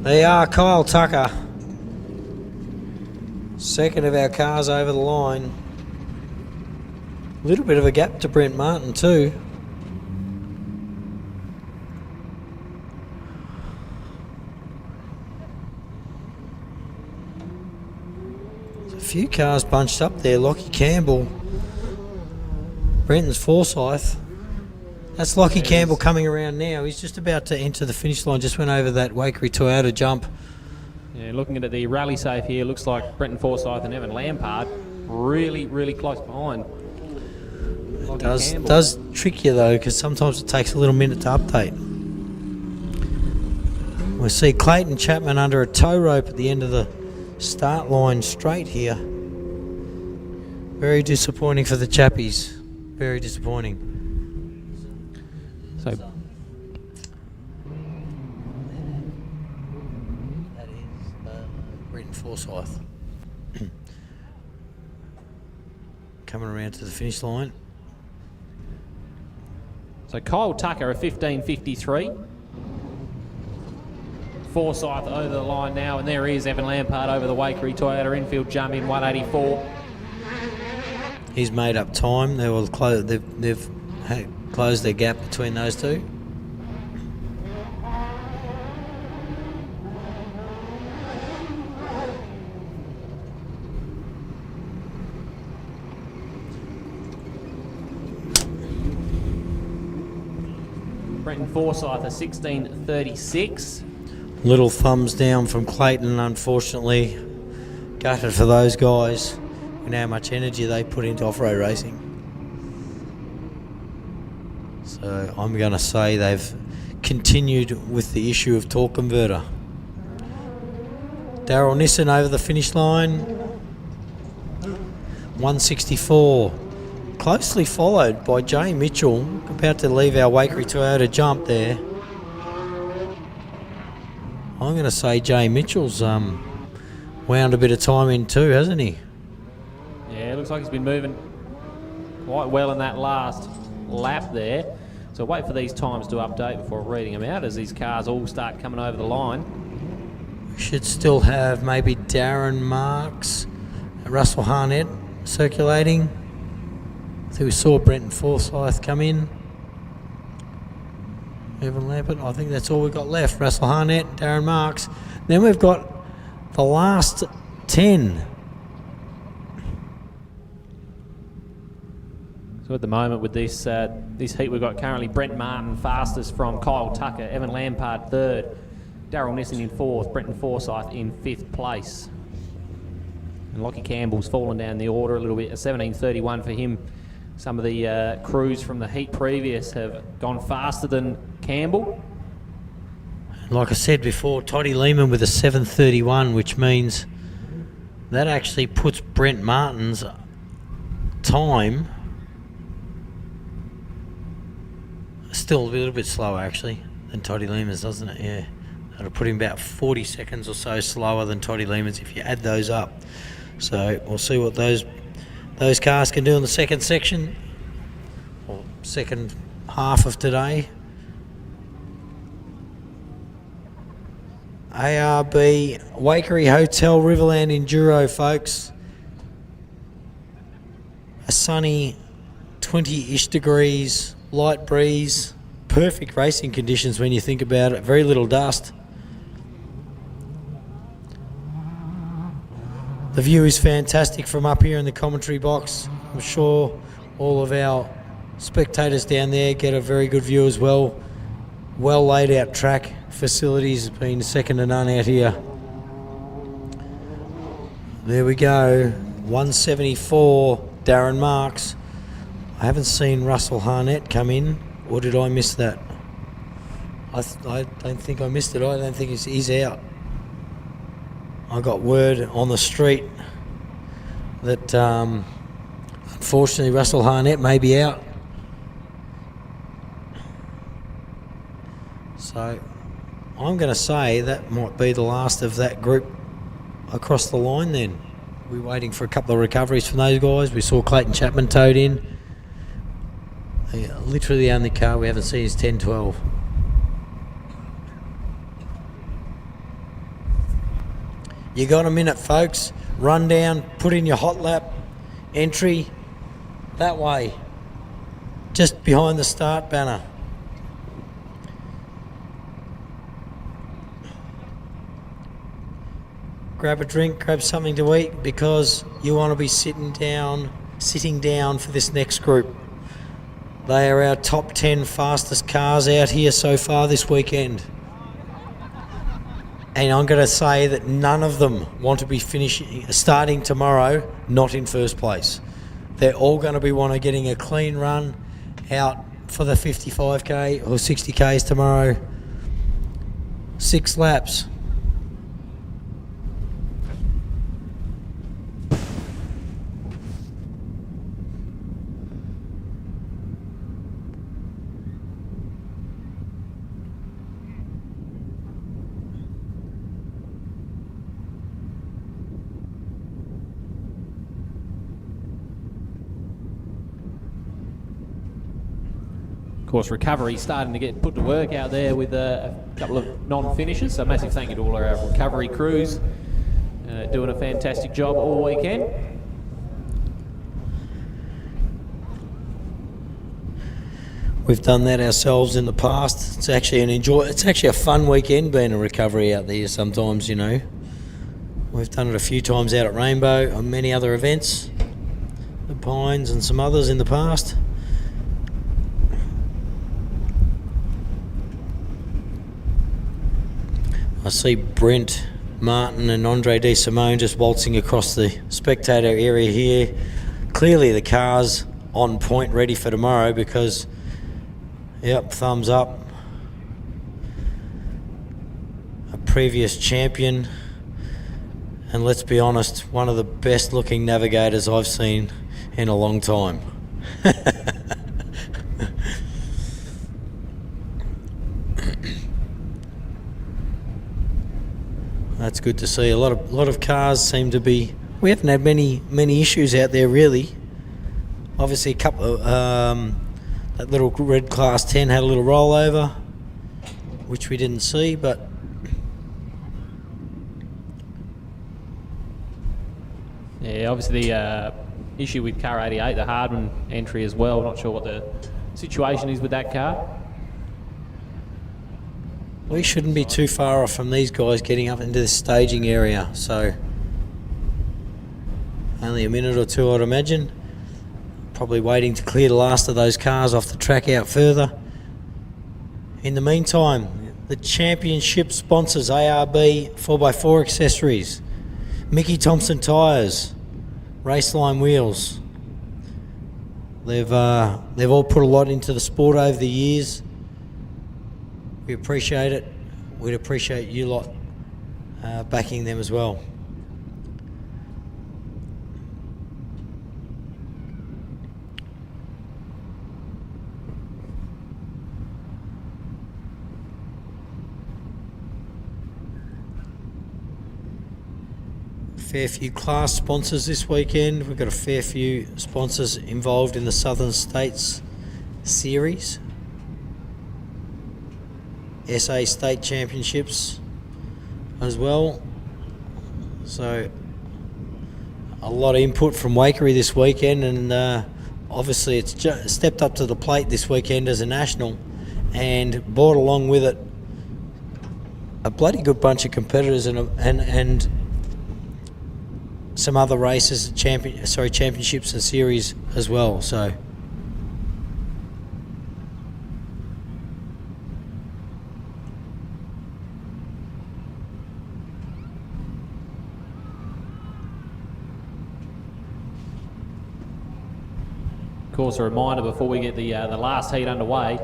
They are Kyle Tucker. Second of our cars over the line. A little bit of a gap to Brent Martin too. There's a few cars bunched up there. Lockie Campbell. Brenton's Forsyth. That's Lockie Campbell coming around now. He's just about to enter the finish line. Just went over that Waikerie Toyota jump. Yeah, looking at the rally safe here, looks like Brenton Forsyth and Evan Lampard really, really close behind. It does trick you though, because sometimes it takes a little minute to update. We see Clayton Chapman under a tow rope at the end of the start line straight here. Very disappointing for the chappies. Very disappointing. So that is Brenton Forsyth. Coming around to the finish line. So Kyle Tucker at 15:53. Forsyth over the line now, and there is Evan Lampard over the Waikerie Toyota infield jump in 184. He's made up time. They've closed their gap between those two. Brenton Forsyth a 16:36. Little thumbs down from Clayton, unfortunately. Gutted for those guys and how much energy they put into off-road racing. So I'm going to say they've continued with the issue of torque converter. Daryl Nissen over the finish line. 164. Closely followed by Jay Mitchell, about to leave our Waikerie Toyota jump there. I'm going to say Jay Mitchell's wound a bit of time in too, hasn't he? Yeah, it looks like he's been moving quite well in that last lap there. So wait for these times to update before reading them out as these cars all start coming over the line. We should still have maybe Darren Marks, Russell Harnett circulating. So we saw Brenton Forsyth come in. Evan Lampert, I think that's all we've got left. Russell Harnett, Darren Marks. Then we've got the last 10. So at the moment with this heat we've got currently Brent Martin fastest from Kyle Tucker, Evan Lampard third, Daryl Nissen in fourth, Brenton Forsyth in fifth place. And Lockie Campbell's fallen down the order a little bit, a 17.31 for him. Some of the crews from the heat previous have gone faster than Campbell. Like I said before, Toddy Lehman with a 7.31, which means that actually puts Brent Martin's time still a little bit slower actually than Toddy Lehman's, doesn't it? Yeah, that'll put him about 40 seconds or so slower than Toddy Lehman's if you add those up. So we'll see what those cars can do in the second section or second half of today. ARB Waikerie Hotel Riverland Enduro, folks. A sunny 20-ish degrees, light breeze, perfect racing conditions when you think about it, very little dust. The view is fantastic from up here in the commentary box. I'm sure all of our spectators down there get a very good view as well. Well laid out track, facilities have been second to none out here. There we go, 174, Darren Marks. I haven't seen Russell Harnett come in, or did I miss that? I don't think I missed it. I don't think he's out. I got word on the street that unfortunately Russell Harnett may be out. So I'm going to say that might be the last of that group across the line then. We're waiting for a couple of recoveries from those guys. We saw Clayton Chapman towed in. Literally the only car we haven't seen is 10-12. You got a minute, folks. Run down, put in your hot lap entry that way, just behind the start banner. Grab a drink, grab something to eat, because you want to be sitting down for this next group. They are our top 10 fastest cars out here so far this weekend. And I'm going to say that none of them want to be starting tomorrow not in first place. They're all going to be wanting getting a clean run out for the 55k or 60k's tomorrow. 6 laps. Of course, recovery starting to get put to work out there with a couple of non-finishers. So massive thank you to all our recovery crews doing a fantastic job all weekend. We've done that ourselves in the past. It's actually it's actually a fun weekend being a recovery out there sometimes, you know. We've done it a few times out at Rainbow on many other events, the Pines and some others in the past. I see Brent Martin and Andre De Simone just waltzing across the spectator area here. Clearly the car's on point, ready for tomorrow, because, yep, thumbs up. A previous champion, and let's be honest, one of the best looking navigators I've seen in a long time. That's good to see. A lot of cars seem to be. We haven't had many issues out there really. Obviously, a couple of that little red Class 10 had a little rollover, which we didn't see, but yeah, obviously the issue with car 88, the Hardman entry as well. Not sure what the situation is with that car. we shouldn't be too far off from these guys getting up into the staging area, so only a minute or two I'd imagine. Probably waiting to clear the last of those cars off the track out further. In the meantime, the championship sponsors, ARB 4x4 accessories, Mickey Thompson tyres, Raceline wheels. They've all put a lot into the sport over the years. We appreciate it. We'd appreciate you lot backing them as well. Fair few class sponsors this weekend. We've got a fair few sponsors involved in the Southern States Series. SA State Championships as well. So a lot of input from Waikerie this weekend, and obviously it's stepped up to the plate this weekend as a national and brought along with it a bloody good bunch of competitors and some other races, championships and series as well. So of course, a reminder before we get the last heat underway,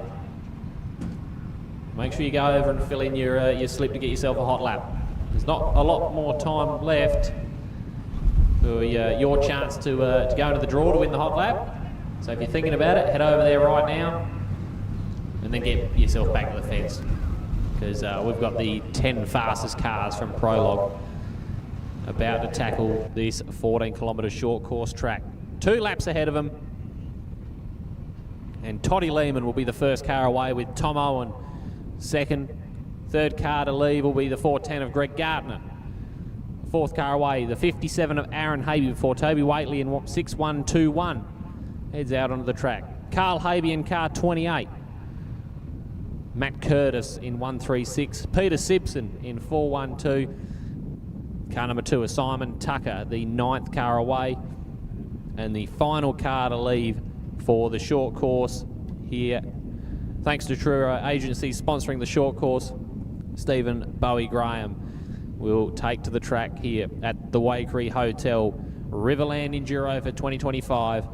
make sure you go over and fill in your slip to get yourself a hot lap. There's not a lot more time left for your chance to go into the draw to win the hot lap. So if you're thinking about it, head over there right now and then get yourself back to the fence, because we've got the 10 fastest cars from Prologue about to tackle this 14-kilometre short course track. 2 laps ahead of them, and Toddy Lehman will be the first car away with Tom Owen second. Third car to leave will be the 410 of Greg Gardner. Fourth car away, the 57 of Aaron Habe before Toby Waitley in 6121 heads out onto the track. Carl Habe in car 28. Matt Curtis in 136. Peter Simpson in 412. Car number 2 is Simon Tucker, the 9th car away. And the final car to leave for the short course here, thanks to Truro Agency sponsoring the short course, Stephen Bowie Graham will take to the track here at the Waikerie Hotel, Riverland Enduro for 2025.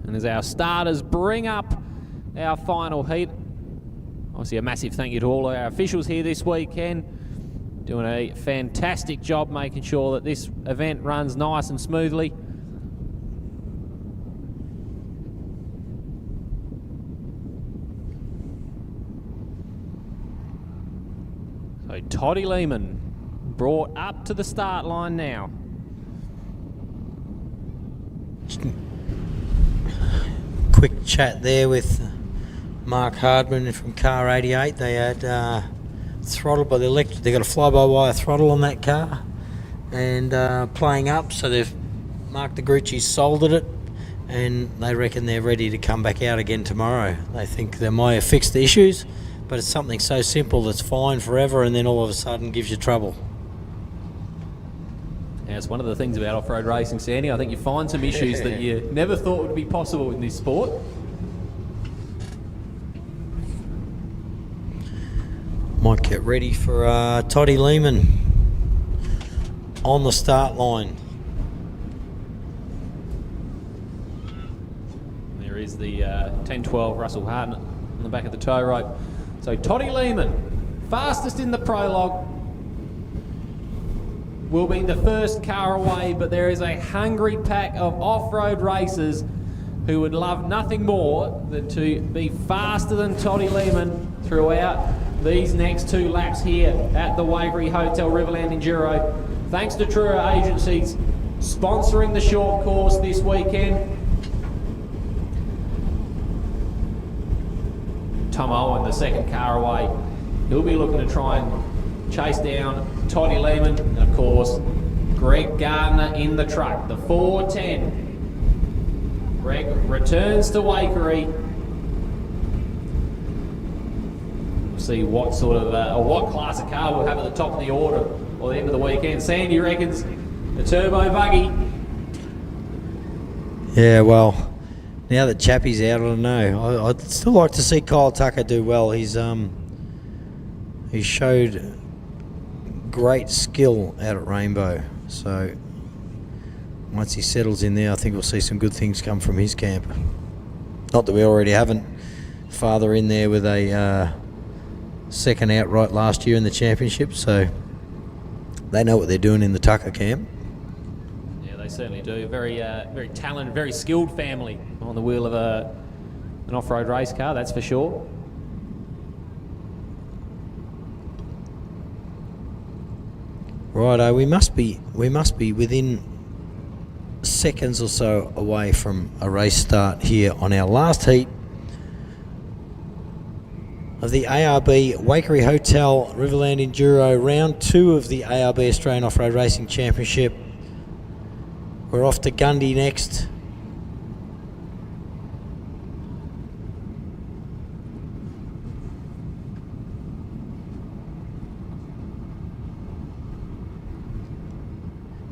And as our starters bring up our final heat, obviously a massive thank you to all our officials here this weekend, doing a fantastic job making sure that this event runs nice and smoothly. So Toddy Lehman brought up to the start line now. quick chat there with Mark Hardman from car 88. They had throttle by the electric. They got a fly-by-wire throttle on that car and playing up, so they've Mark DeGrucci soldered it, and they reckon they're ready to come back out again tomorrow. They think they might have fixed the issues, but it's something so simple that's fine forever and then all of a sudden gives you trouble. Yeah, it's one of the things about off-road racing, Sandy. I think you find some issues that you never thought would be possible in this sport. Might get ready for Toddy Lehman on the start line. There is the 10-12 Russell Harden on the back of the tow rope. So Toddy Lehman, fastest in the prologue, will be the first car away, but there is a hungry pack of off-road racers who would love nothing more than to be faster than Toddy Lehman throughout these next 2 laps here at the Waikerie Hotel Riverland Enduro. Thanks to Truro Agencies sponsoring the short course this weekend. Tom Owen, the second car away, he'll be looking to try and chase down Toddy Lehman, and of course Greg Gardner in the truck, the 410. Greg returns to Waikerie. We'll see what sort of or what class of car we'll have at the top of the order or the end of the weekend. Sandy reckons the turbo buggy. Yeah, well, now that Chappie's out, I don't know. I'd still like to see Kyle Tucker do well. He showed great skill out at Rainbow, so once he settles in there, I think we'll see some good things come from his camp. Not that we already haven't. Father in there with a second outright last year in the championship, so they know what they're doing in the Tucker camp. Yeah, they certainly do. Very talented, very skilled family on the wheel of an off-road race car, that's for sure. Righto, we must be within seconds or so away from a race start here on our last heat of the ARB Waikerie Hotel Riverland Enduro, round 2 of the ARB Australian Off-Road Racing Championship. We're off to Gundy next.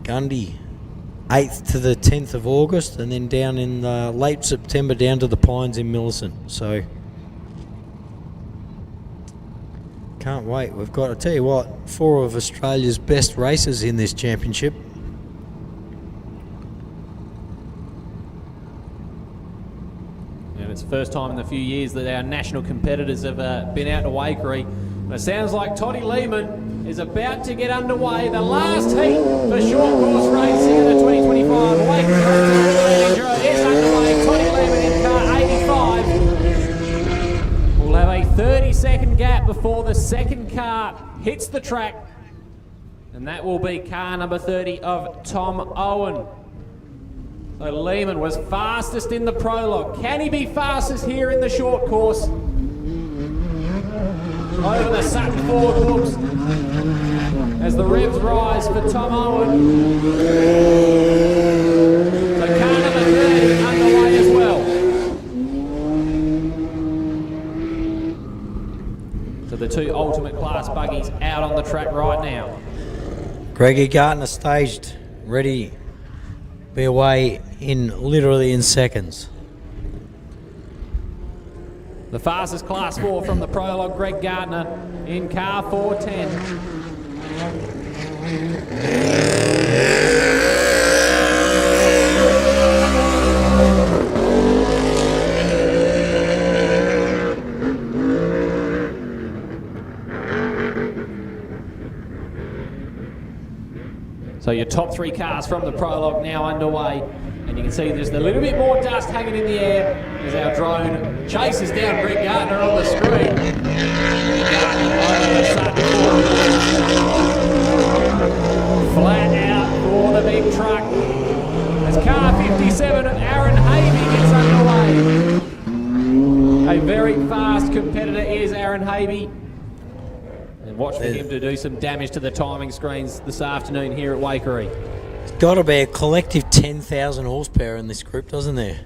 Gundy, 8th to the 10th of August, and then down in late September down to the Pines in Millicent. So can't wait. We've got, I tell you what, 4 of Australia's best racers in this championship. And it's the first time in a few years that our national competitors have been out to Waikerie. And it sounds like Toddy Lehman is about to get underway. The last heat for short course racing in the 2025 Waikerie Enduro is underway. Toddy Lehman in car 85. We'll have a 30-second gap before the second car hits the track. And that will be car number 30 of Tom Owen. So Lehman was fastest in the prologue. Can he be fastest here in the short course? Over the Sutton Ford looks as the revs rise for Tom Owen. So car number 30 underway as well. So the 2 ultimate class buggies out on the track right now. Greggy Gardner staged, ready, be away literally in seconds. The fastest class 4 from the prologue, Greg Gardner in car 410. So your top 3 cars from the prologue now underway. And you can see there's a little bit more dust hanging in the air as our drone chases down Greg Gardner on the screen. Flat out for the big truck as car 57 of Aaron Havey gets underway. A very fast competitor is Aaron Havey. And watch for him to do some damage to the timing screens this afternoon here at Waikerie. There's got to be a collective 10,000 horsepower in this group, doesn't there?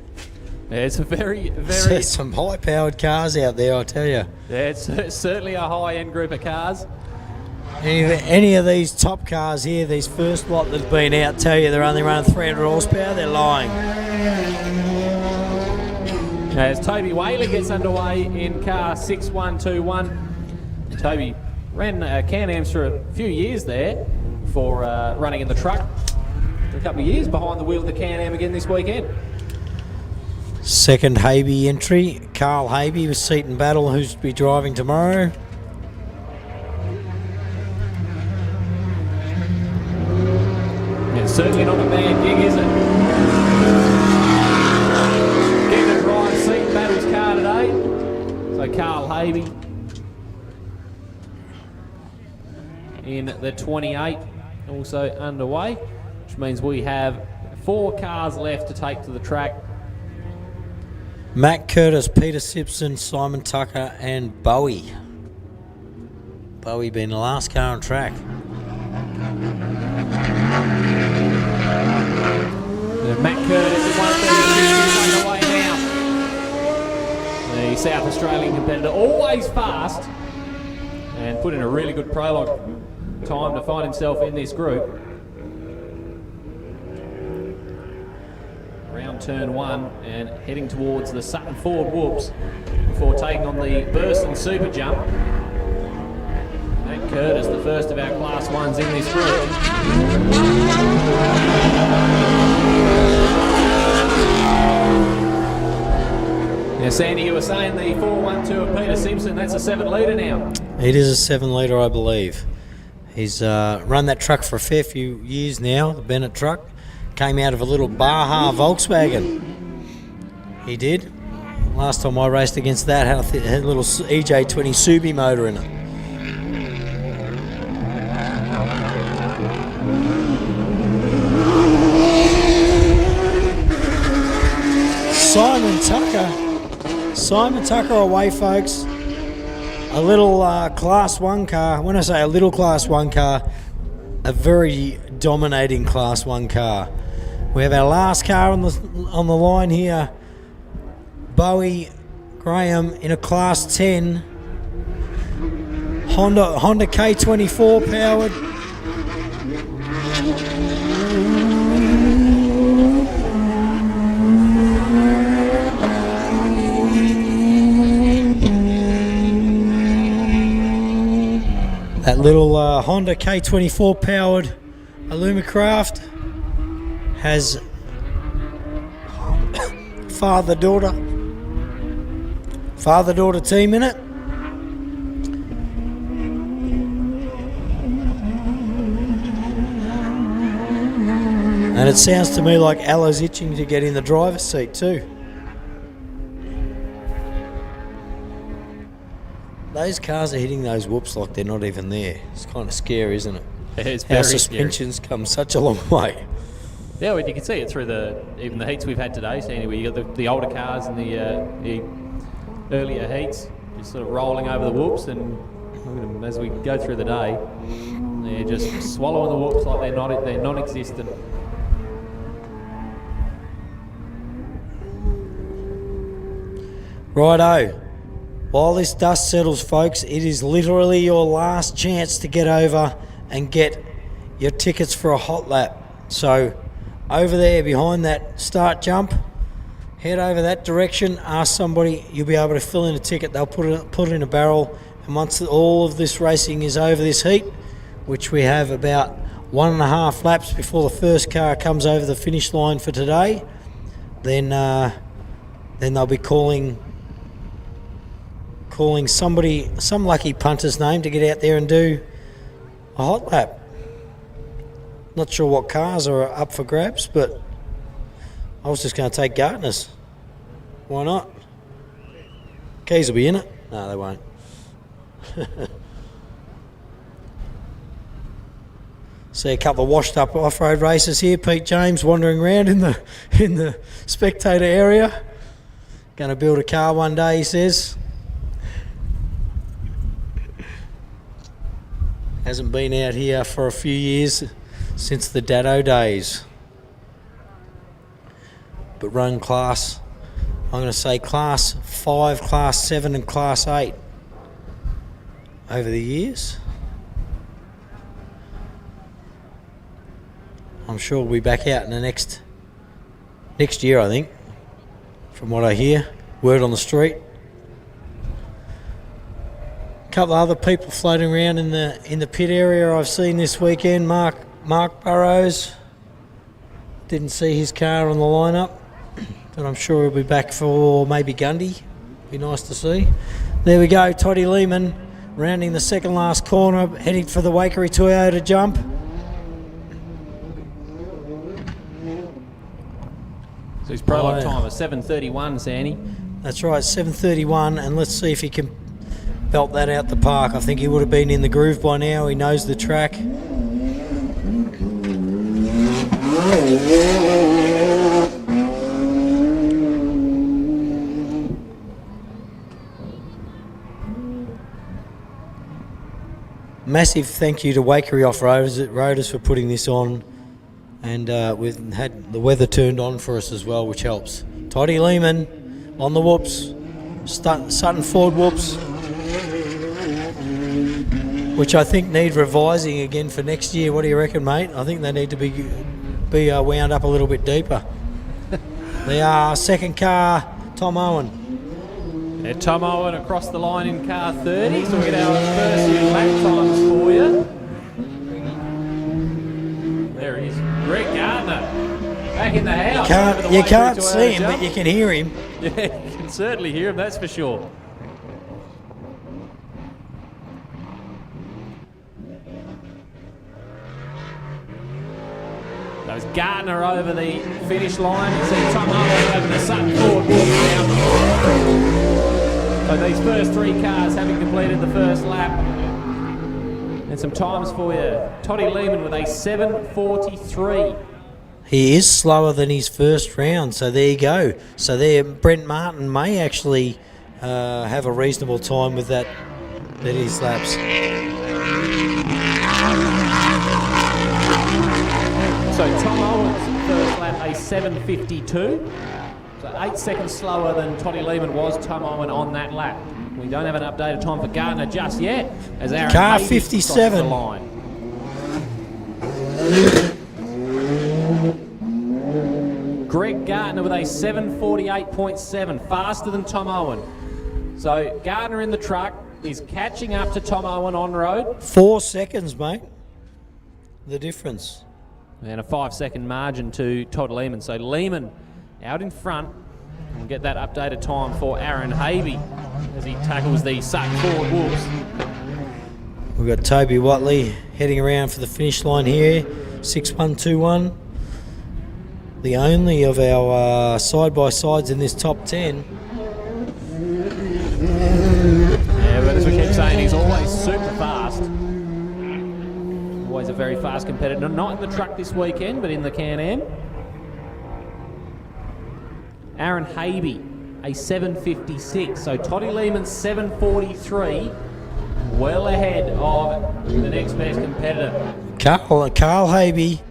Yeah, it's a very... There's some high-powered cars out there, I tell you. Yeah, it's certainly a high-end group of cars. Any of these top cars here, these first lot that have been out, tell you they're only running 300 horsepower, they're lying. As Toby Whaley gets underway in car 6121. Toby ran Can-Ams for a few years there for running in the truck. For a couple of years behind the wheel of the Can-Am again this weekend. Second Habe entry, Carl Habe with Seaton Battle, who's to be driving tomorrow. It's certainly not a bad gig, is it? Getting to drive Seaton Battle's car today. So Carl Habe in the 28, also underway, which means we have 4 cars left to take to the track. Matt Curtis, Peter Simpson, Simon Tucker and Bowie. Bowie being the last car on track. Matt Curtis at 136 underway now. The South Australian competitor, always fast, and put in a really good prologue time to find himself in this group. Around turn 1 and heading towards the Sutton Ford whoops before taking on the Burson Super Jump. Matt Curtis, the first of our Class 1s in this group. Now, Sandy, you were saying the 412 of Peter Simpson, that's a 7 litre now. It is a 7 litre, I believe. He's run that truck for a fair few years now, the Bennett truck. Came out of a little Baja Volkswagen. He did. Last time I raced against that, had a little EJ20 Subi motor in it. Simon Tucker away, folks. A little Class 1 car. When I say a little Class 1 car, a very dominating Class 1 car. We have our last car on the line here. Bowie Graham in a Class 10. Honda K24 powered. That little Honda K24 powered Alumacraft has father-daughter team in it. And it sounds to me like Alla's itching to get in the driver's seat too. Those cars are hitting those whoops like they're not even there. It's kind of scary, isn't it? It's very Our suspension's come such a long way. Yeah, well, you can see it through even the heats we've had today. So anyway, you got the older cars and the earlier heats just sort of rolling over the whoops, and look at them as we go through the day, they're just swallowing the whoops like they're non-existent. Righto. While this dust settles, folks, it is literally your last chance to get over and get your tickets for a hot lap. So over there behind that start jump, head over that direction, ask somebody, you'll be able to fill in a ticket. They'll put it in a barrel, and once all of this racing is over this heat, which we have about 1.5 laps before the first car comes over the finish line for today, then they'll be calling somebody, some lucky punter's name to get out there and do a hot lap. Not sure what cars are up for grabs, but I was just going to take Gartner's. Why not? Keys will be in it. No, they won't. See a couple of washed up off-road racers here. Pete James wandering around in the spectator area. Going to build a car one day, he says. Hasn't been out here for a few years, since the Dado days. But run class, I'm going to say class 5, class 7 and class 8 over the years. I'm sure we'll be back out in the next year, I think, from what I hear. Word on the street. A couple of other people floating around in the pit area I've seen this weekend. Mark Burrows. Didn't see his car on the lineup, but I'm sure he'll be back for maybe Gundy. Be nice to see. There we go, Toddy Lehman rounding the second last corner, heading for the Waikerie Toyota jump. So his prologue time is 7:31, Sandy. That's right, 7:31, and let's see if he can belt that out the park. I think he would have been in the groove by now. He knows the track. Massive thank you to Waikerie Off-Roaders for putting this on, and we've had the weather turned on for us as well, which helps. Toddy Lehman on the whoops, Sutton Ford whoops, which I think need revising again for next year. What do you reckon, mate? I think they need to be wound up a little bit deeper. The second car, Tom Owen. Yeah, Tom Owen across the line in car 30, so we get our first few lap times for you. There he is, Greg Gardner, back in the house. You can't see him, but you can hear him. Yeah, you can certainly hear him, that's for sure. That was Gardner over the finish line. You see Tom Owen over the Sutton Ford walking down. So these first three cars having completed the first lap. And some times for you. Toddy Lehman with a 7:43. He is slower than his first round, so there you go. So there, Brent Martin may actually have a reasonable time with that his laps. So Tom Owen's first lap a 7:52. So 8 seconds slower than Toddy Lehman was, Tom Owen, on that lap. We don't have an updated time for Gardner just yet, as Aaron car Hayes 57 the line. Greg Gardner with a 7:48.7, faster than Tom Owen. So Gardner in the truck is catching up to Tom Owen on road. 4 seconds, mate. The difference. And a 5-second margin to Todd Lehman. So Lehman out in front. We'll get that updated time for Aaron Havey as he tackles the Sutton Ford Wolves. We've got Toby Watley heading around for the finish line here. 6.121. The only of our side-by-sides in this top 10. Yeah, but as we keep saying, he's always super fast. Always a very fast competitor. Not in the truck this weekend, but in the Can-Am. Aaron Havey, a 7:56. So Toddy Lehman's 7:43, well ahead of the next best competitor. Carl Havey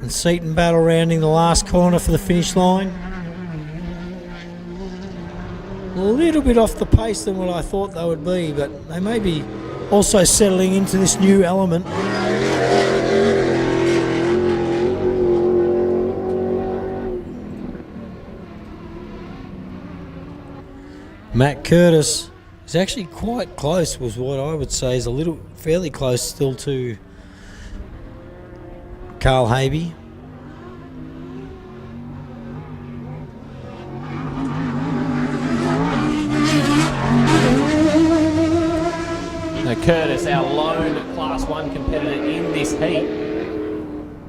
and Seaton Battle rounding the last corner for the finish line. A little bit off the pace than what I thought they would be, but they may be also settling into this new element. Matt Curtis is actually quite close, was what I would say is fairly close still to Carl Havey. Now Curtis, our lone Class 1 competitor in this heat.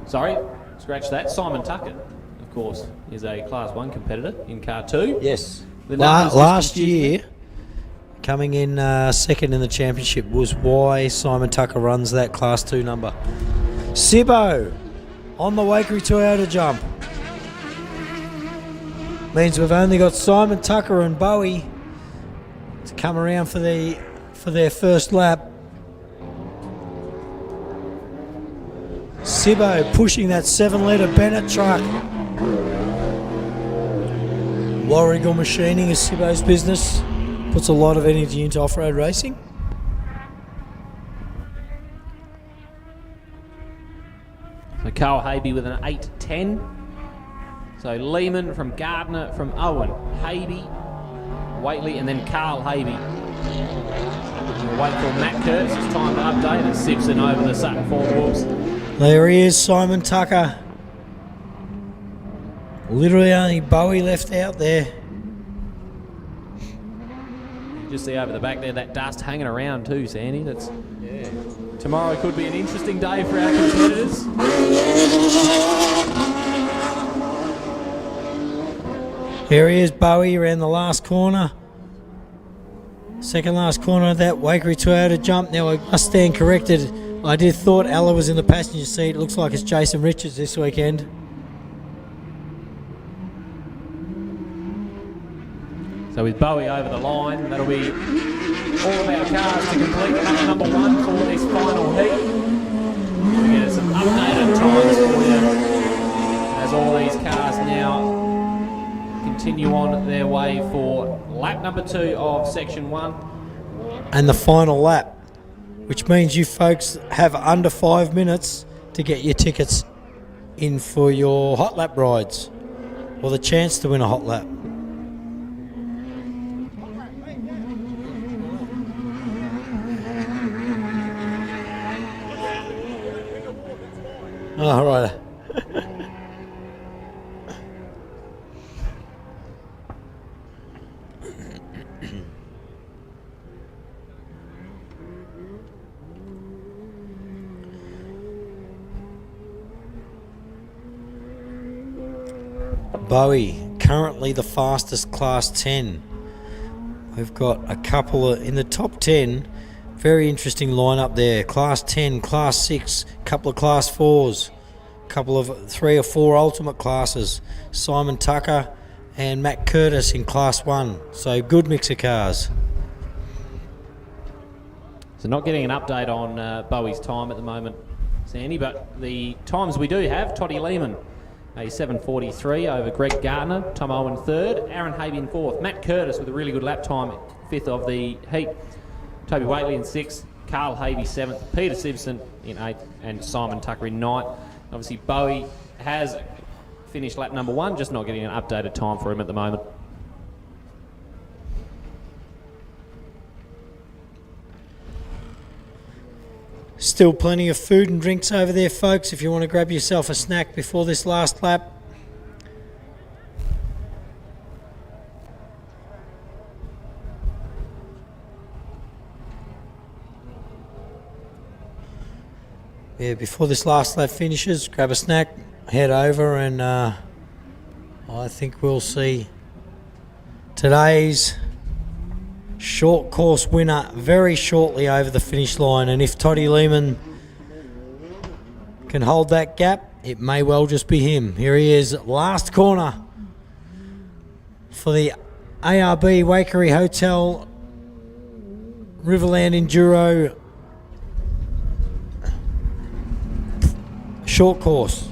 Sorry, scratch that. Simon Tucker, of course, is a Class 1 competitor in Car 2. Yes. Last year, coming in second in the championship was why Simon Tucker runs that Class 2 number. Sibbo on the Waikerie Toyota jump. Means we've only got Simon Tucker and Bowie to come around for their first lap. Sibbo pushing that 7-litre Bennett truck. Warrigal Machining is Sibbo's business. Puts a lot of energy into off-road racing. So Carl Habe with an 8.10. So Lehman from Gardner, from Owen, Habe, Waitley, and then Carl Habe. We'll wait for Matt Curtis' time to update and Simpson over the Sutton Ford Wolves. There he is, Simon Tucker. Literally only Bowie left out there. Just see over the back there, that dust hanging around too, Sandy. That's tomorrow could be an interesting day for our competitors. Here he is, Bowie, around the last corner. Second last corner of that Waikerie Toyota jump. Now I must stand corrected. I did thought Ella was in the passenger seat. It looks like it's Jason Richards this weekend. So with Bowie over the line, that'll be all of our cars to complete lap number 1 for this final heat. We'll get some updated times for you as all these cars now continue on their way for lap number 2 of section 1. And the final lap, which means you folks have under 5 minutes to get your tickets in for your hot lap rides or the chance to win a hot lap. All right. Bowie, currently the fastest Class 10. We've got a couple of, in the top 10, very interesting lineup there. Class 10, Class 6, couple of Class 4s, couple of 3 or 4 ultimate classes. Simon Tucker and Matt Curtis in Class 1. So good mix of cars. So not getting an update on Bowie's time at the moment, Sandy, but the times we do have, Toddy Lehman, a 7.43 over Greg Gardner, Tom Owen 3rd, Aaron Habe in 4th, Matt Curtis with a really good lap time, 5th of the heat, Toby Waitley in 6th, Carl Habe 7th, Peter Simpson in 8th, and Simon Tucker in 9th. Obviously Bowie has finished lap number 1, just not getting an updated time for him at the moment. Still plenty of food and drinks over there, folks, if you want to grab yourself a snack before this last lap. Yeah, before this last lap finishes, grab a snack, head over, and I think we'll see today's short course winner very shortly over the finish line. And if Toddy Lehman can hold that gap, it may well just be him. Here he is, last corner for the ARB Waikerie Hotel Riverland Enduro short course.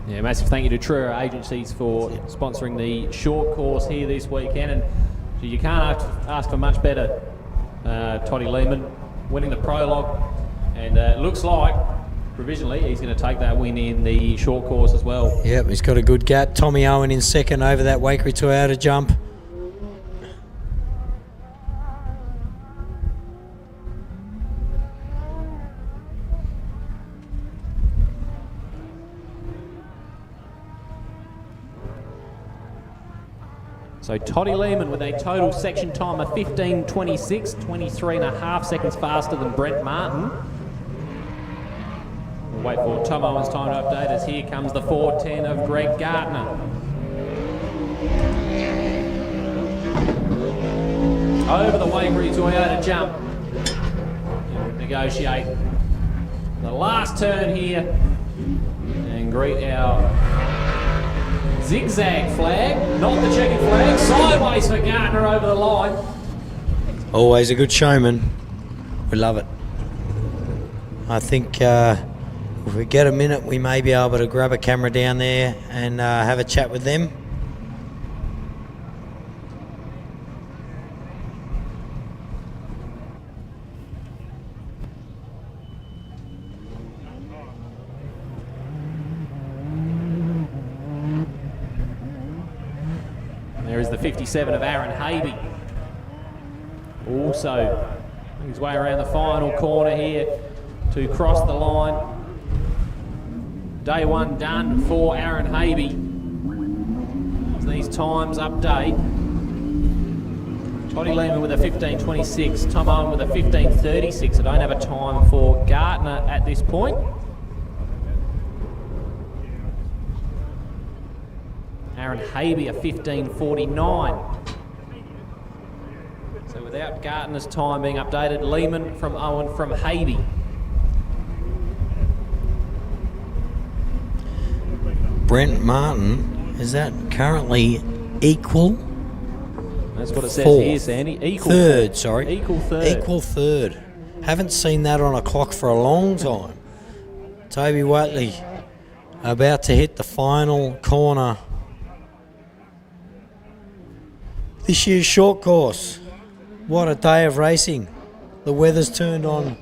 Yeah, massive thank you to Truro Agencies for sponsoring the short course here this weekend, and you can't ask for much better. Toddy Lehman winning the prologue, and it looks like provisionally he's going to take that win in the short course as well. Yep, he's got a good gap. Tommy Owen in 2nd over that Waikerie Toyota jump. So Toddy Lehman with a total section time of 15.26, 23.5 seconds faster than Brent Martin. We'll wait for Tom Owen's time to update as here comes the 4.10 of Greg Gardner. Over the Waikerie Toyota jump. And negotiate the last turn here and greet our zigzag flag, not the checkered flag, sideways for Gardner over the line. Always a good showman. We love it. I think if we get a minute, we may be able to grab a camera down there and have a chat with them. 57 of Aaron Habe. Also his way around the final corner here to cross the line. Day one done for Aaron Habe. These times update. Toddy Lehman with a 15.26, Tom Owen with a 15.36. I don't have a time for Gartner at this point. Aaron Habe a 15.49. So without Gartner's time being updated, Lehman from Owen from Habe. Brent Martin, is that currently equal? That's what it says Fourth. here, Sandy. Equal third, sorry. Equal third. Equal third. Haven't seen that on a clock for a long time. Toby Waitley about to hit the final corner. This year's short course. What a day of racing. The weather's turned on.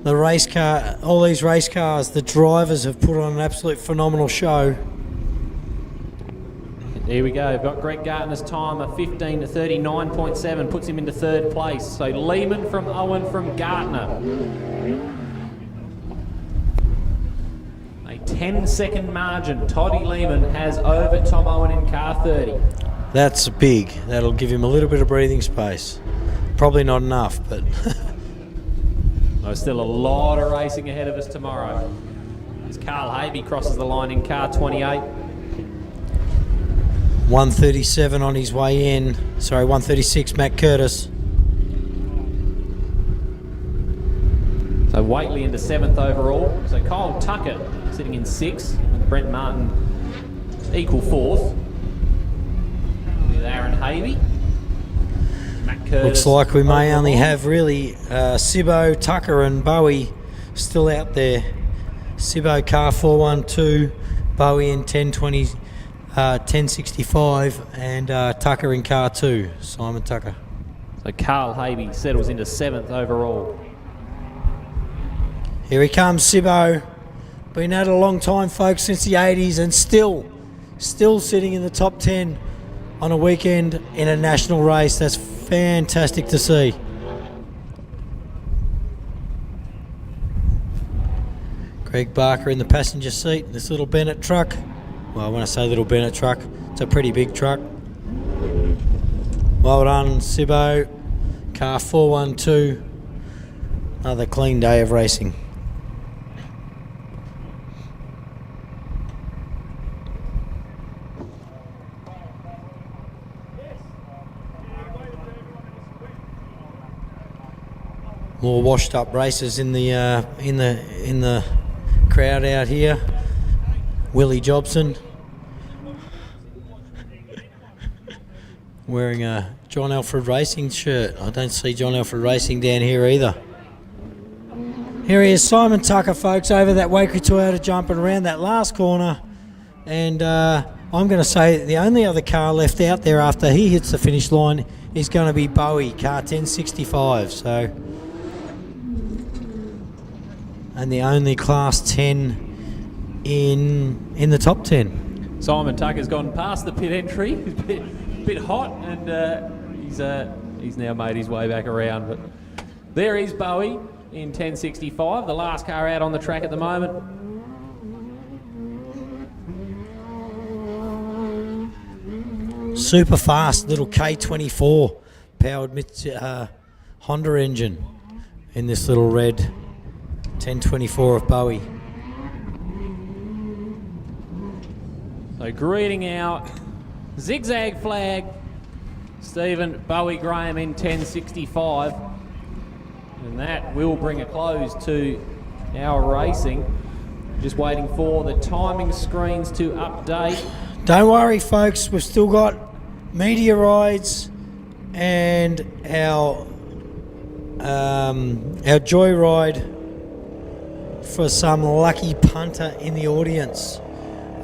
The race car, all these race cars, the drivers have put on an absolute phenomenal show. Here we go. We've got Greg Gartner's time of 15.39.7, puts him into third place. So Lehman from Owen from Gartner. A 10-second margin. Toddy Lehman has over Tom Owen in car 30. That's big. That'll give him a little bit of breathing space. Probably not enough, but... There's still a lot of racing ahead of us tomorrow. As Carl Habe crosses the line in car 28. 137 on his way in. Sorry, 136, Matt Curtis. So Waitley into 7th overall. So Kyle Tucker sitting in 6th. And Brent Martin equal 4th. With Aaron Habe. Matt Curtis. Looks like we may only have really Sibbo, Tucker and Bowie still out there. Sibbo car 412, Bowie in 1065 and Tucker in car 2, Simon Tucker. So Carl Habe settles into 7th overall. Here he comes, Sibbo. Been at it a long time, folks, since the 80s and still sitting in the top 10 on a weekend in a national race. That's fantastic to see. Greg Barker in the passenger seat, this little Bennett truck. Well, when I say little Bennett truck, it's a pretty big truck. Well done, Sibbo. Car 412. Another clean day of racing. More washed up racers in the crowd out here. Willie Jobson wearing a John Alfred Racing shirt. I don't see John Alfred Racing down here either. Here he is, Simon Tucker, folks, over that Waikerie Toyota jumping around that last corner. And I'm going to say the only other car left out there after he hits the finish line is going to be Bowie, car 1065. So, and the only class 10 in the top 10. Simon Tucker's gone past the pit entry. He's a bit hot, and he's now made his way back around. But there is Bowie in 1065, the last car out on the track at the moment. Super fast little K24 powered Honda engine in this little red 1024 of Bowie. So greeting our zigzag flag, Stephen Bowie Graham in 1065. And that will bring a close to our racing. Just waiting for the timing screens to update. Don't worry, folks, we've still got media rides and our joyride for some lucky punter in the audience.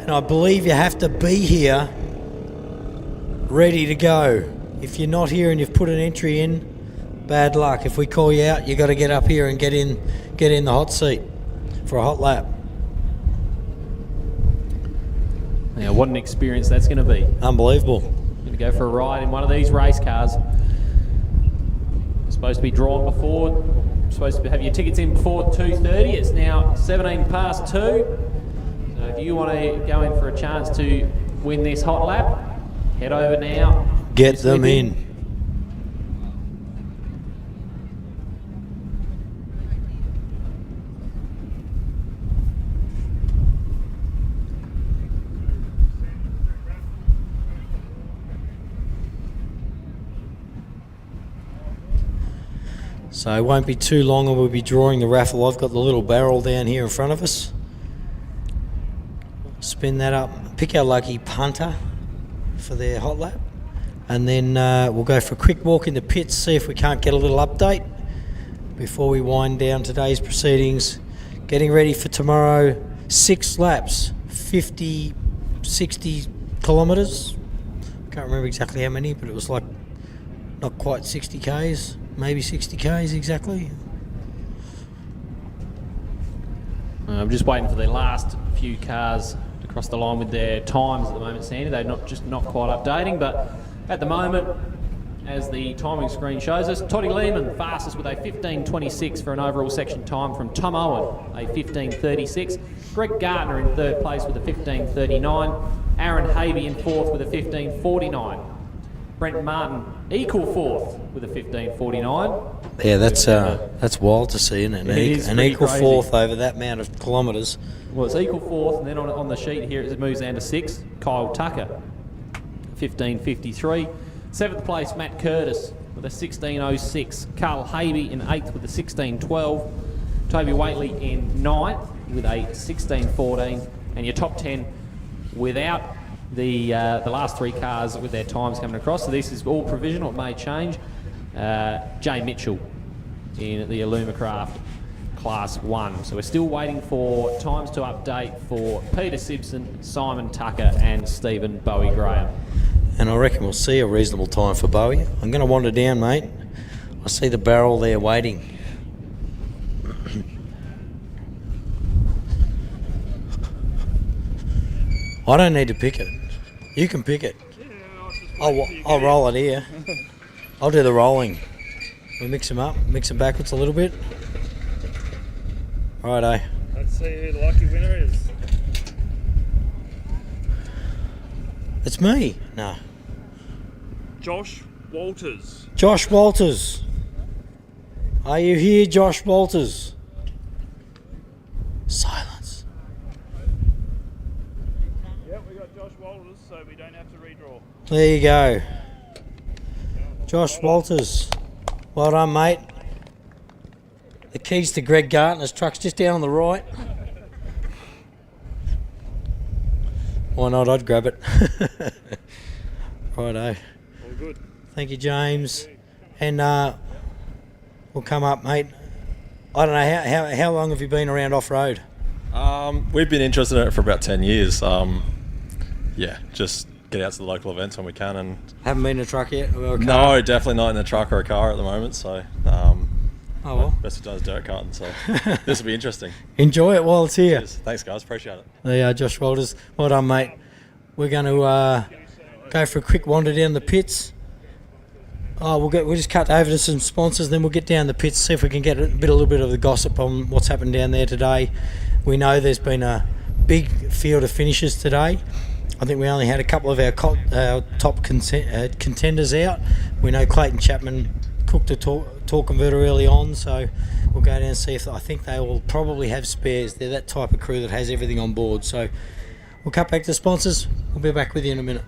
And I believe you have to be here ready to go. If you're not here and you've put an entry in, bad luck. If we call you out, you got to get up here and get in the hot seat for a hot lap. Now, what an experience that's going to be. Unbelievable. Going to go for a ride in one of these race cars. Supposed to be drawn before, supposed to have your tickets in before 2:30. It's now 17 past 2. So if you want to go in for a chance to win this hot lap, head over now. Get them in. So it won't be too long and we'll be drawing the raffle. I've got the little barrel down here in front of us. Spin that up, pick our lucky punter for their hot lap, and then we'll go for a quick walk in the pits, see if we can't get a little update before we wind down today's proceedings. Getting ready for tomorrow, 6 laps, 50, 60 kilometres. Can't remember exactly how many, but it was like not quite 60 Ks. Maybe 60 Ks exactly. I'm just waiting for the last few cars to cross the line with their times at the moment, Sandy. They're not quite updating, but at the moment, as the timing screen shows us, Toddy Lehman fastest with a 15.26 for an overall section time from Tom Owen, a 15.36. Greg Gardner in third place with a 15.39. Aaron Havey in fourth with a 15.49. Brent Martin equal fourth with a 15.49. Yeah, that's wild to see, isn't it? An equal crazy. fourth over that amount of kilometres. Well, it's equal fourth, and then on the sheet here it moves down to sixth. Kyle Tucker, 15.53. Seventh place, Matt Curtis with a 16.06. Carl Havey in eighth with a 16.12. Toby Waitley in ninth with a 16.14. And your top 10 without the last 3 cars with their times coming across. So this is all provisional, it may change. Jay Mitchell in the Illumicraft Class 1. So we're still waiting for times to update for Peter Simpson, Simon Tucker and Stephen Bowie Graham. And I reckon we'll see a reasonable time for Bowie. I'm going to wander down, mate. I see the barrel there waiting. I don't need to pick it. You can pick it. I'll roll it here. I'll do the rolling. We mix them up, mix them backwards a little bit. Righto. Let's see who the lucky winner is. It's me. No. Josh Walters. Josh Walters. Are you here, Josh Walters? Silence. Yep, we got Josh Walters, so we don't have to redraw. There you go. Josh Walters. Well done, mate. The keys to Greg Gartner's truck's just down on the right. Why not? I'd grab it. Righto. All good. Thank you, James. And we'll come up, mate. I don't know, how long have you been around off-road? We've been interested in it for about 10 years. Yeah, just get out to the local events when we can. And Haven't been in a truck yet? Or a car? no, definitely not in a truck or a car at the moment. So Oh, well. best of times dirt carting. So this will be interesting. Enjoy it while it's here. Cheers. Thanks, guys. Appreciate it. There you are, Josh Walters. Well done, mate. We're going to go for a quick wander down the pits. We'll just cut over to some sponsors, then we'll get down the pits, see if we can get a little bit of the gossip on what's happened down there today. We know there's been a big field of finishers today. I think we only had a couple of our top contenders out. We know Clayton Chapman cooked a torque converter early on, so we'll go down and see if I think they will probably have spares. They're that type of crew that has everything on board. So we'll cut back to sponsors. We'll be back with you in a minute.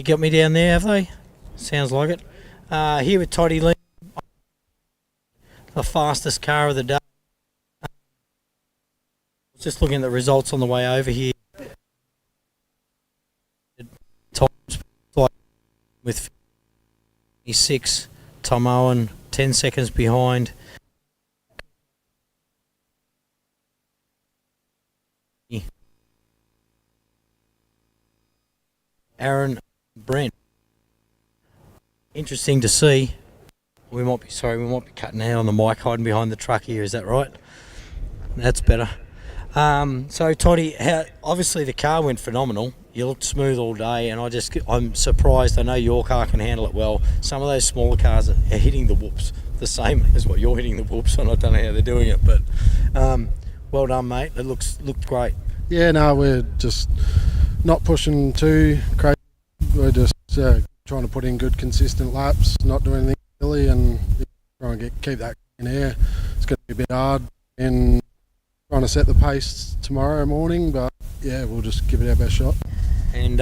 You got me down there, have they? Sounds like it. Here with Toddy Lee, the fastest car of the day. Just looking at the results on the way over here. Times with 56, Tom Owen 10 seconds behind. Aaron, Brent. Interesting to see. We might be cutting out on the mic, hiding behind the truck here. Is that right? That's better. So Toddy, obviously the car went phenomenal. You looked smooth all day, and I'm surprised. I know your car can handle it well. Some of those smaller cars are hitting the whoops the same as what you're hitting the whoops, and I don't know how they're doing it, but well done, mate. It looked great. Yeah, no, we're just not pushing too crazy. We're just trying to put in good, consistent laps, not doing anything silly, and trying to keep that in air. It's going to be a bit hard, and trying to set the pace tomorrow morning, but yeah, we'll just give it our best shot. And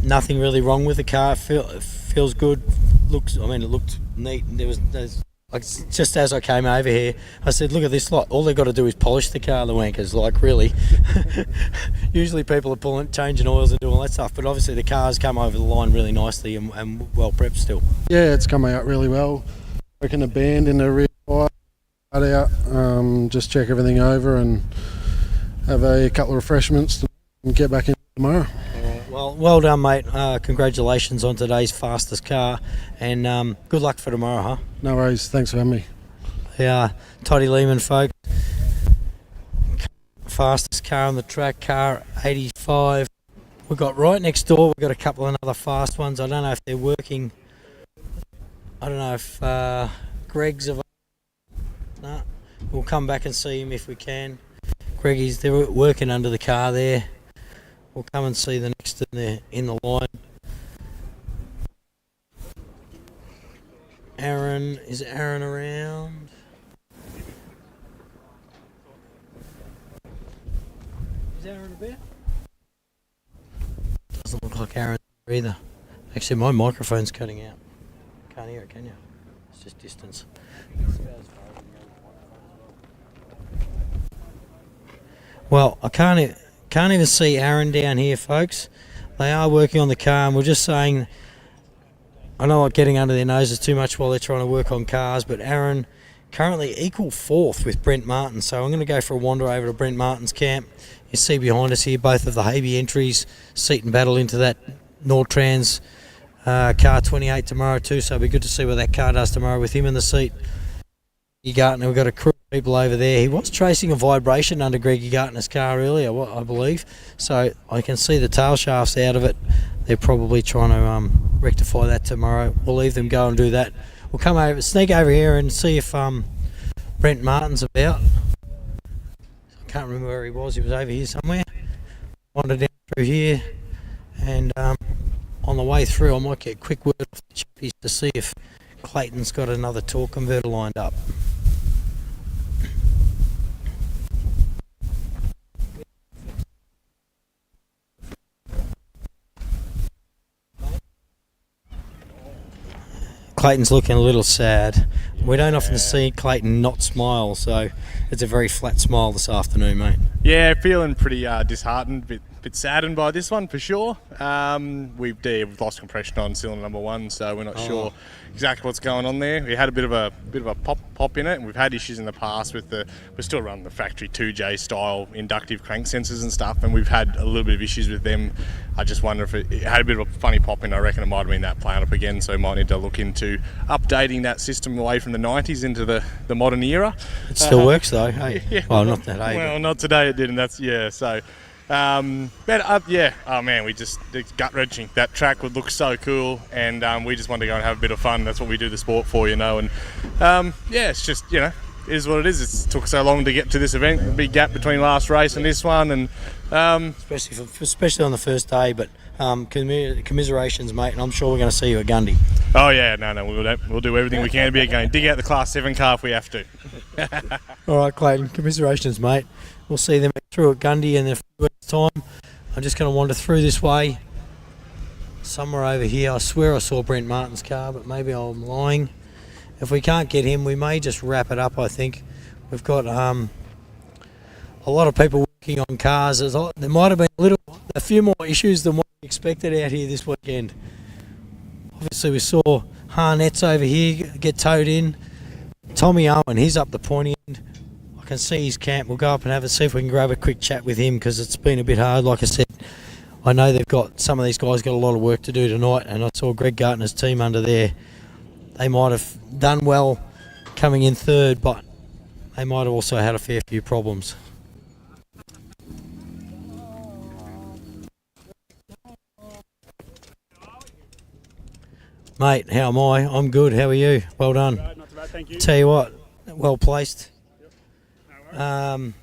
nothing really wrong with the car. It feels good. It looked neat. Just as I came over here, I said, look at this lot. All they've got to do is polish the car, the wankers. Like, really. Usually people are changing oils and doing all that stuff, but obviously the car's come over the line really nicely and well prepped still. Yeah, it's coming out really well. Working a band in the rear fire, cut out, just check everything over and have a couple of refreshments and get back in tomorrow. Well done, mate. Congratulations on today's fastest car, and good luck for tomorrow, huh? No worries. Thanks for having me. Yeah, Toddy Lehman, folks. Fastest car on the track, car 85. We've got right next door, we've got a couple of other fast ones. I don't know if they're working. I don't know if Greg's available. No, we'll come back and see him if we can. They're working under the car there. We'll come and see the next in the line. Is Aaron around? Is Aaron about? Doesn't look like Aaron either. Actually, my microphone's cutting out. Can't hear it, can you? It's just distance. Well, I can't even see Aaron down here, folks. They are working on the car, and we're just saying, I know not getting under their noses too much while they're trying to work on cars, but Aaron currently equal fourth with Brent Martin. So I'm going to go for a wander over to Brent Martin's camp. You see behind us here both of the Havey entries, seat and battle into that Nordtrans car 28 tomorrow too, so it'll be good to see what that car does tomorrow with him in the seat. Gartner, we've got a crew of people over there. He was tracing a vibration under Greggy Gartner's car earlier, I believe, so I can see the tail shafts out of it. They're probably trying to rectify that tomorrow. We'll leave them go and do that. We'll come over, sneak over here and see if Brent Martin's about. I can't remember where he was. He was over here somewhere. Wandered down through here, and on the way through I might get a quick word off the chappies to see if Clayton's got another torque converter lined up. Clayton's looking a little sad. We don't often see Clayton not smile, so it's a very flat smile this afternoon, mate. Yeah, feeling pretty disheartened, bit saddened by this one for sure. We've lost compression on cylinder number one, so we're not sure exactly what's going on there. We had a bit of a pop in it, and we've had issues in the past with we're still running the factory 2J style inductive crank sensors and stuff, and we've had a little bit of issues with them. I just wonder if it had a bit of a funny pop in. I reckon it might have been that playing up again, so we might need to look into updating that system away from the 90s into the modern era. It still works though, hey? Yeah. Well, not that, hey? Well, not today it didn't, so... oh man, it's gut-wrenching. That track would look so cool, and we just want to go and have a bit of fun. That's what we do the sport for, and it's just, it is what it is. It took so long to get to this event, big gap between last race and this one, and especially on the first day, but commiserations, mate, and I'm sure we're going to see you at Gundy. Oh yeah, no, we'll do everything we can to be at Gundy. Dig out the Class 7 car if we have to. All right, Clayton, commiserations, mate. We'll see them through at Gundy in a few weeks' time. I'm just going to wander through this way. somewhere over here. I swear I saw Brent Martin's car, but maybe I'm lying. If we can't get him, we may just wrap it up, I think. We've got a lot of people working on cars. There might have been a few more issues than what we expected out here this weekend. Obviously, we saw Harnet's over here get towed in. Tommy Owen, he's up the pointy end. I can see his camp. We'll go up and see if we can grab a quick chat with him, because it's been a bit hard. Like I said, I know some of these guys got a lot of work to do tonight, and I saw Greg Gartner's team under there. They might have done well coming in third, but they might have also had a fair few problems. Mate, how am I? I'm good. How are you? Well done. Not too bad, thank you. Tell you what, well placed. Pretty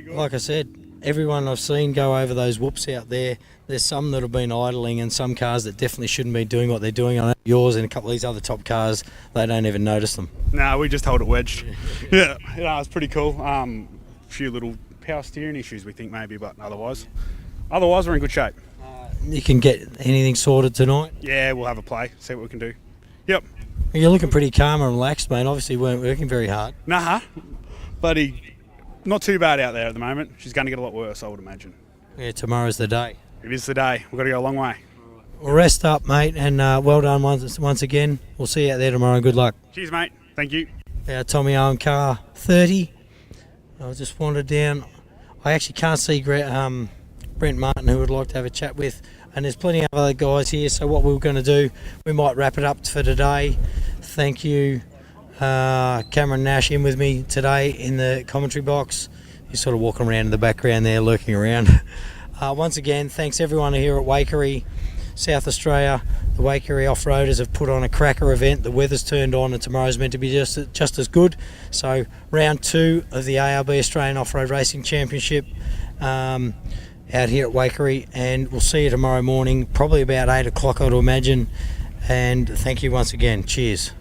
good. Like I said, everyone I've seen go over those whoops out there, there's some that have been idling and some cars that definitely shouldn't be doing what they're doing. I know yours and a couple of these other top cars, they don't even notice them. No, we just hold it wedged. Yeah, it's pretty cool. A few little power steering issues we think maybe, but otherwise we're in good shape. You can get anything sorted tonight? Yeah, we'll have a play, see what we can do. Yep. You're looking pretty calm and relaxed, mate. Obviously, weren't working very hard. Nah, buddy, not too bad out there at the moment. She's going to get a lot worse, I would imagine. Yeah, tomorrow's the day. It is the day. We've got to go a long way. Well, rest up, mate, and well done once again. We'll see you out there tomorrow. Good luck. Cheers, mate. Thank you. Tommy Owen car 30. I just wandered down. I actually can't see Brent Martin, who would like to have a chat with, and there's plenty of other guys here. So what we're going to do, we might wrap it up for today. Thank you, Cameron Nash, in with me today in the commentary box. He's sort of walking around in the background there, lurking around. Once again, thanks everyone here at Waikerie, South Australia. The Waikerie off-roaders have put on a cracker event. The weather's turned on and tomorrow's meant to be just as good. So round 2 of the ARB Australian Off-Road Racing Championship out here at Waikerie, and we'll see you tomorrow morning, probably about 8 o'clock, I'd imagine. And thank you once again. Cheers.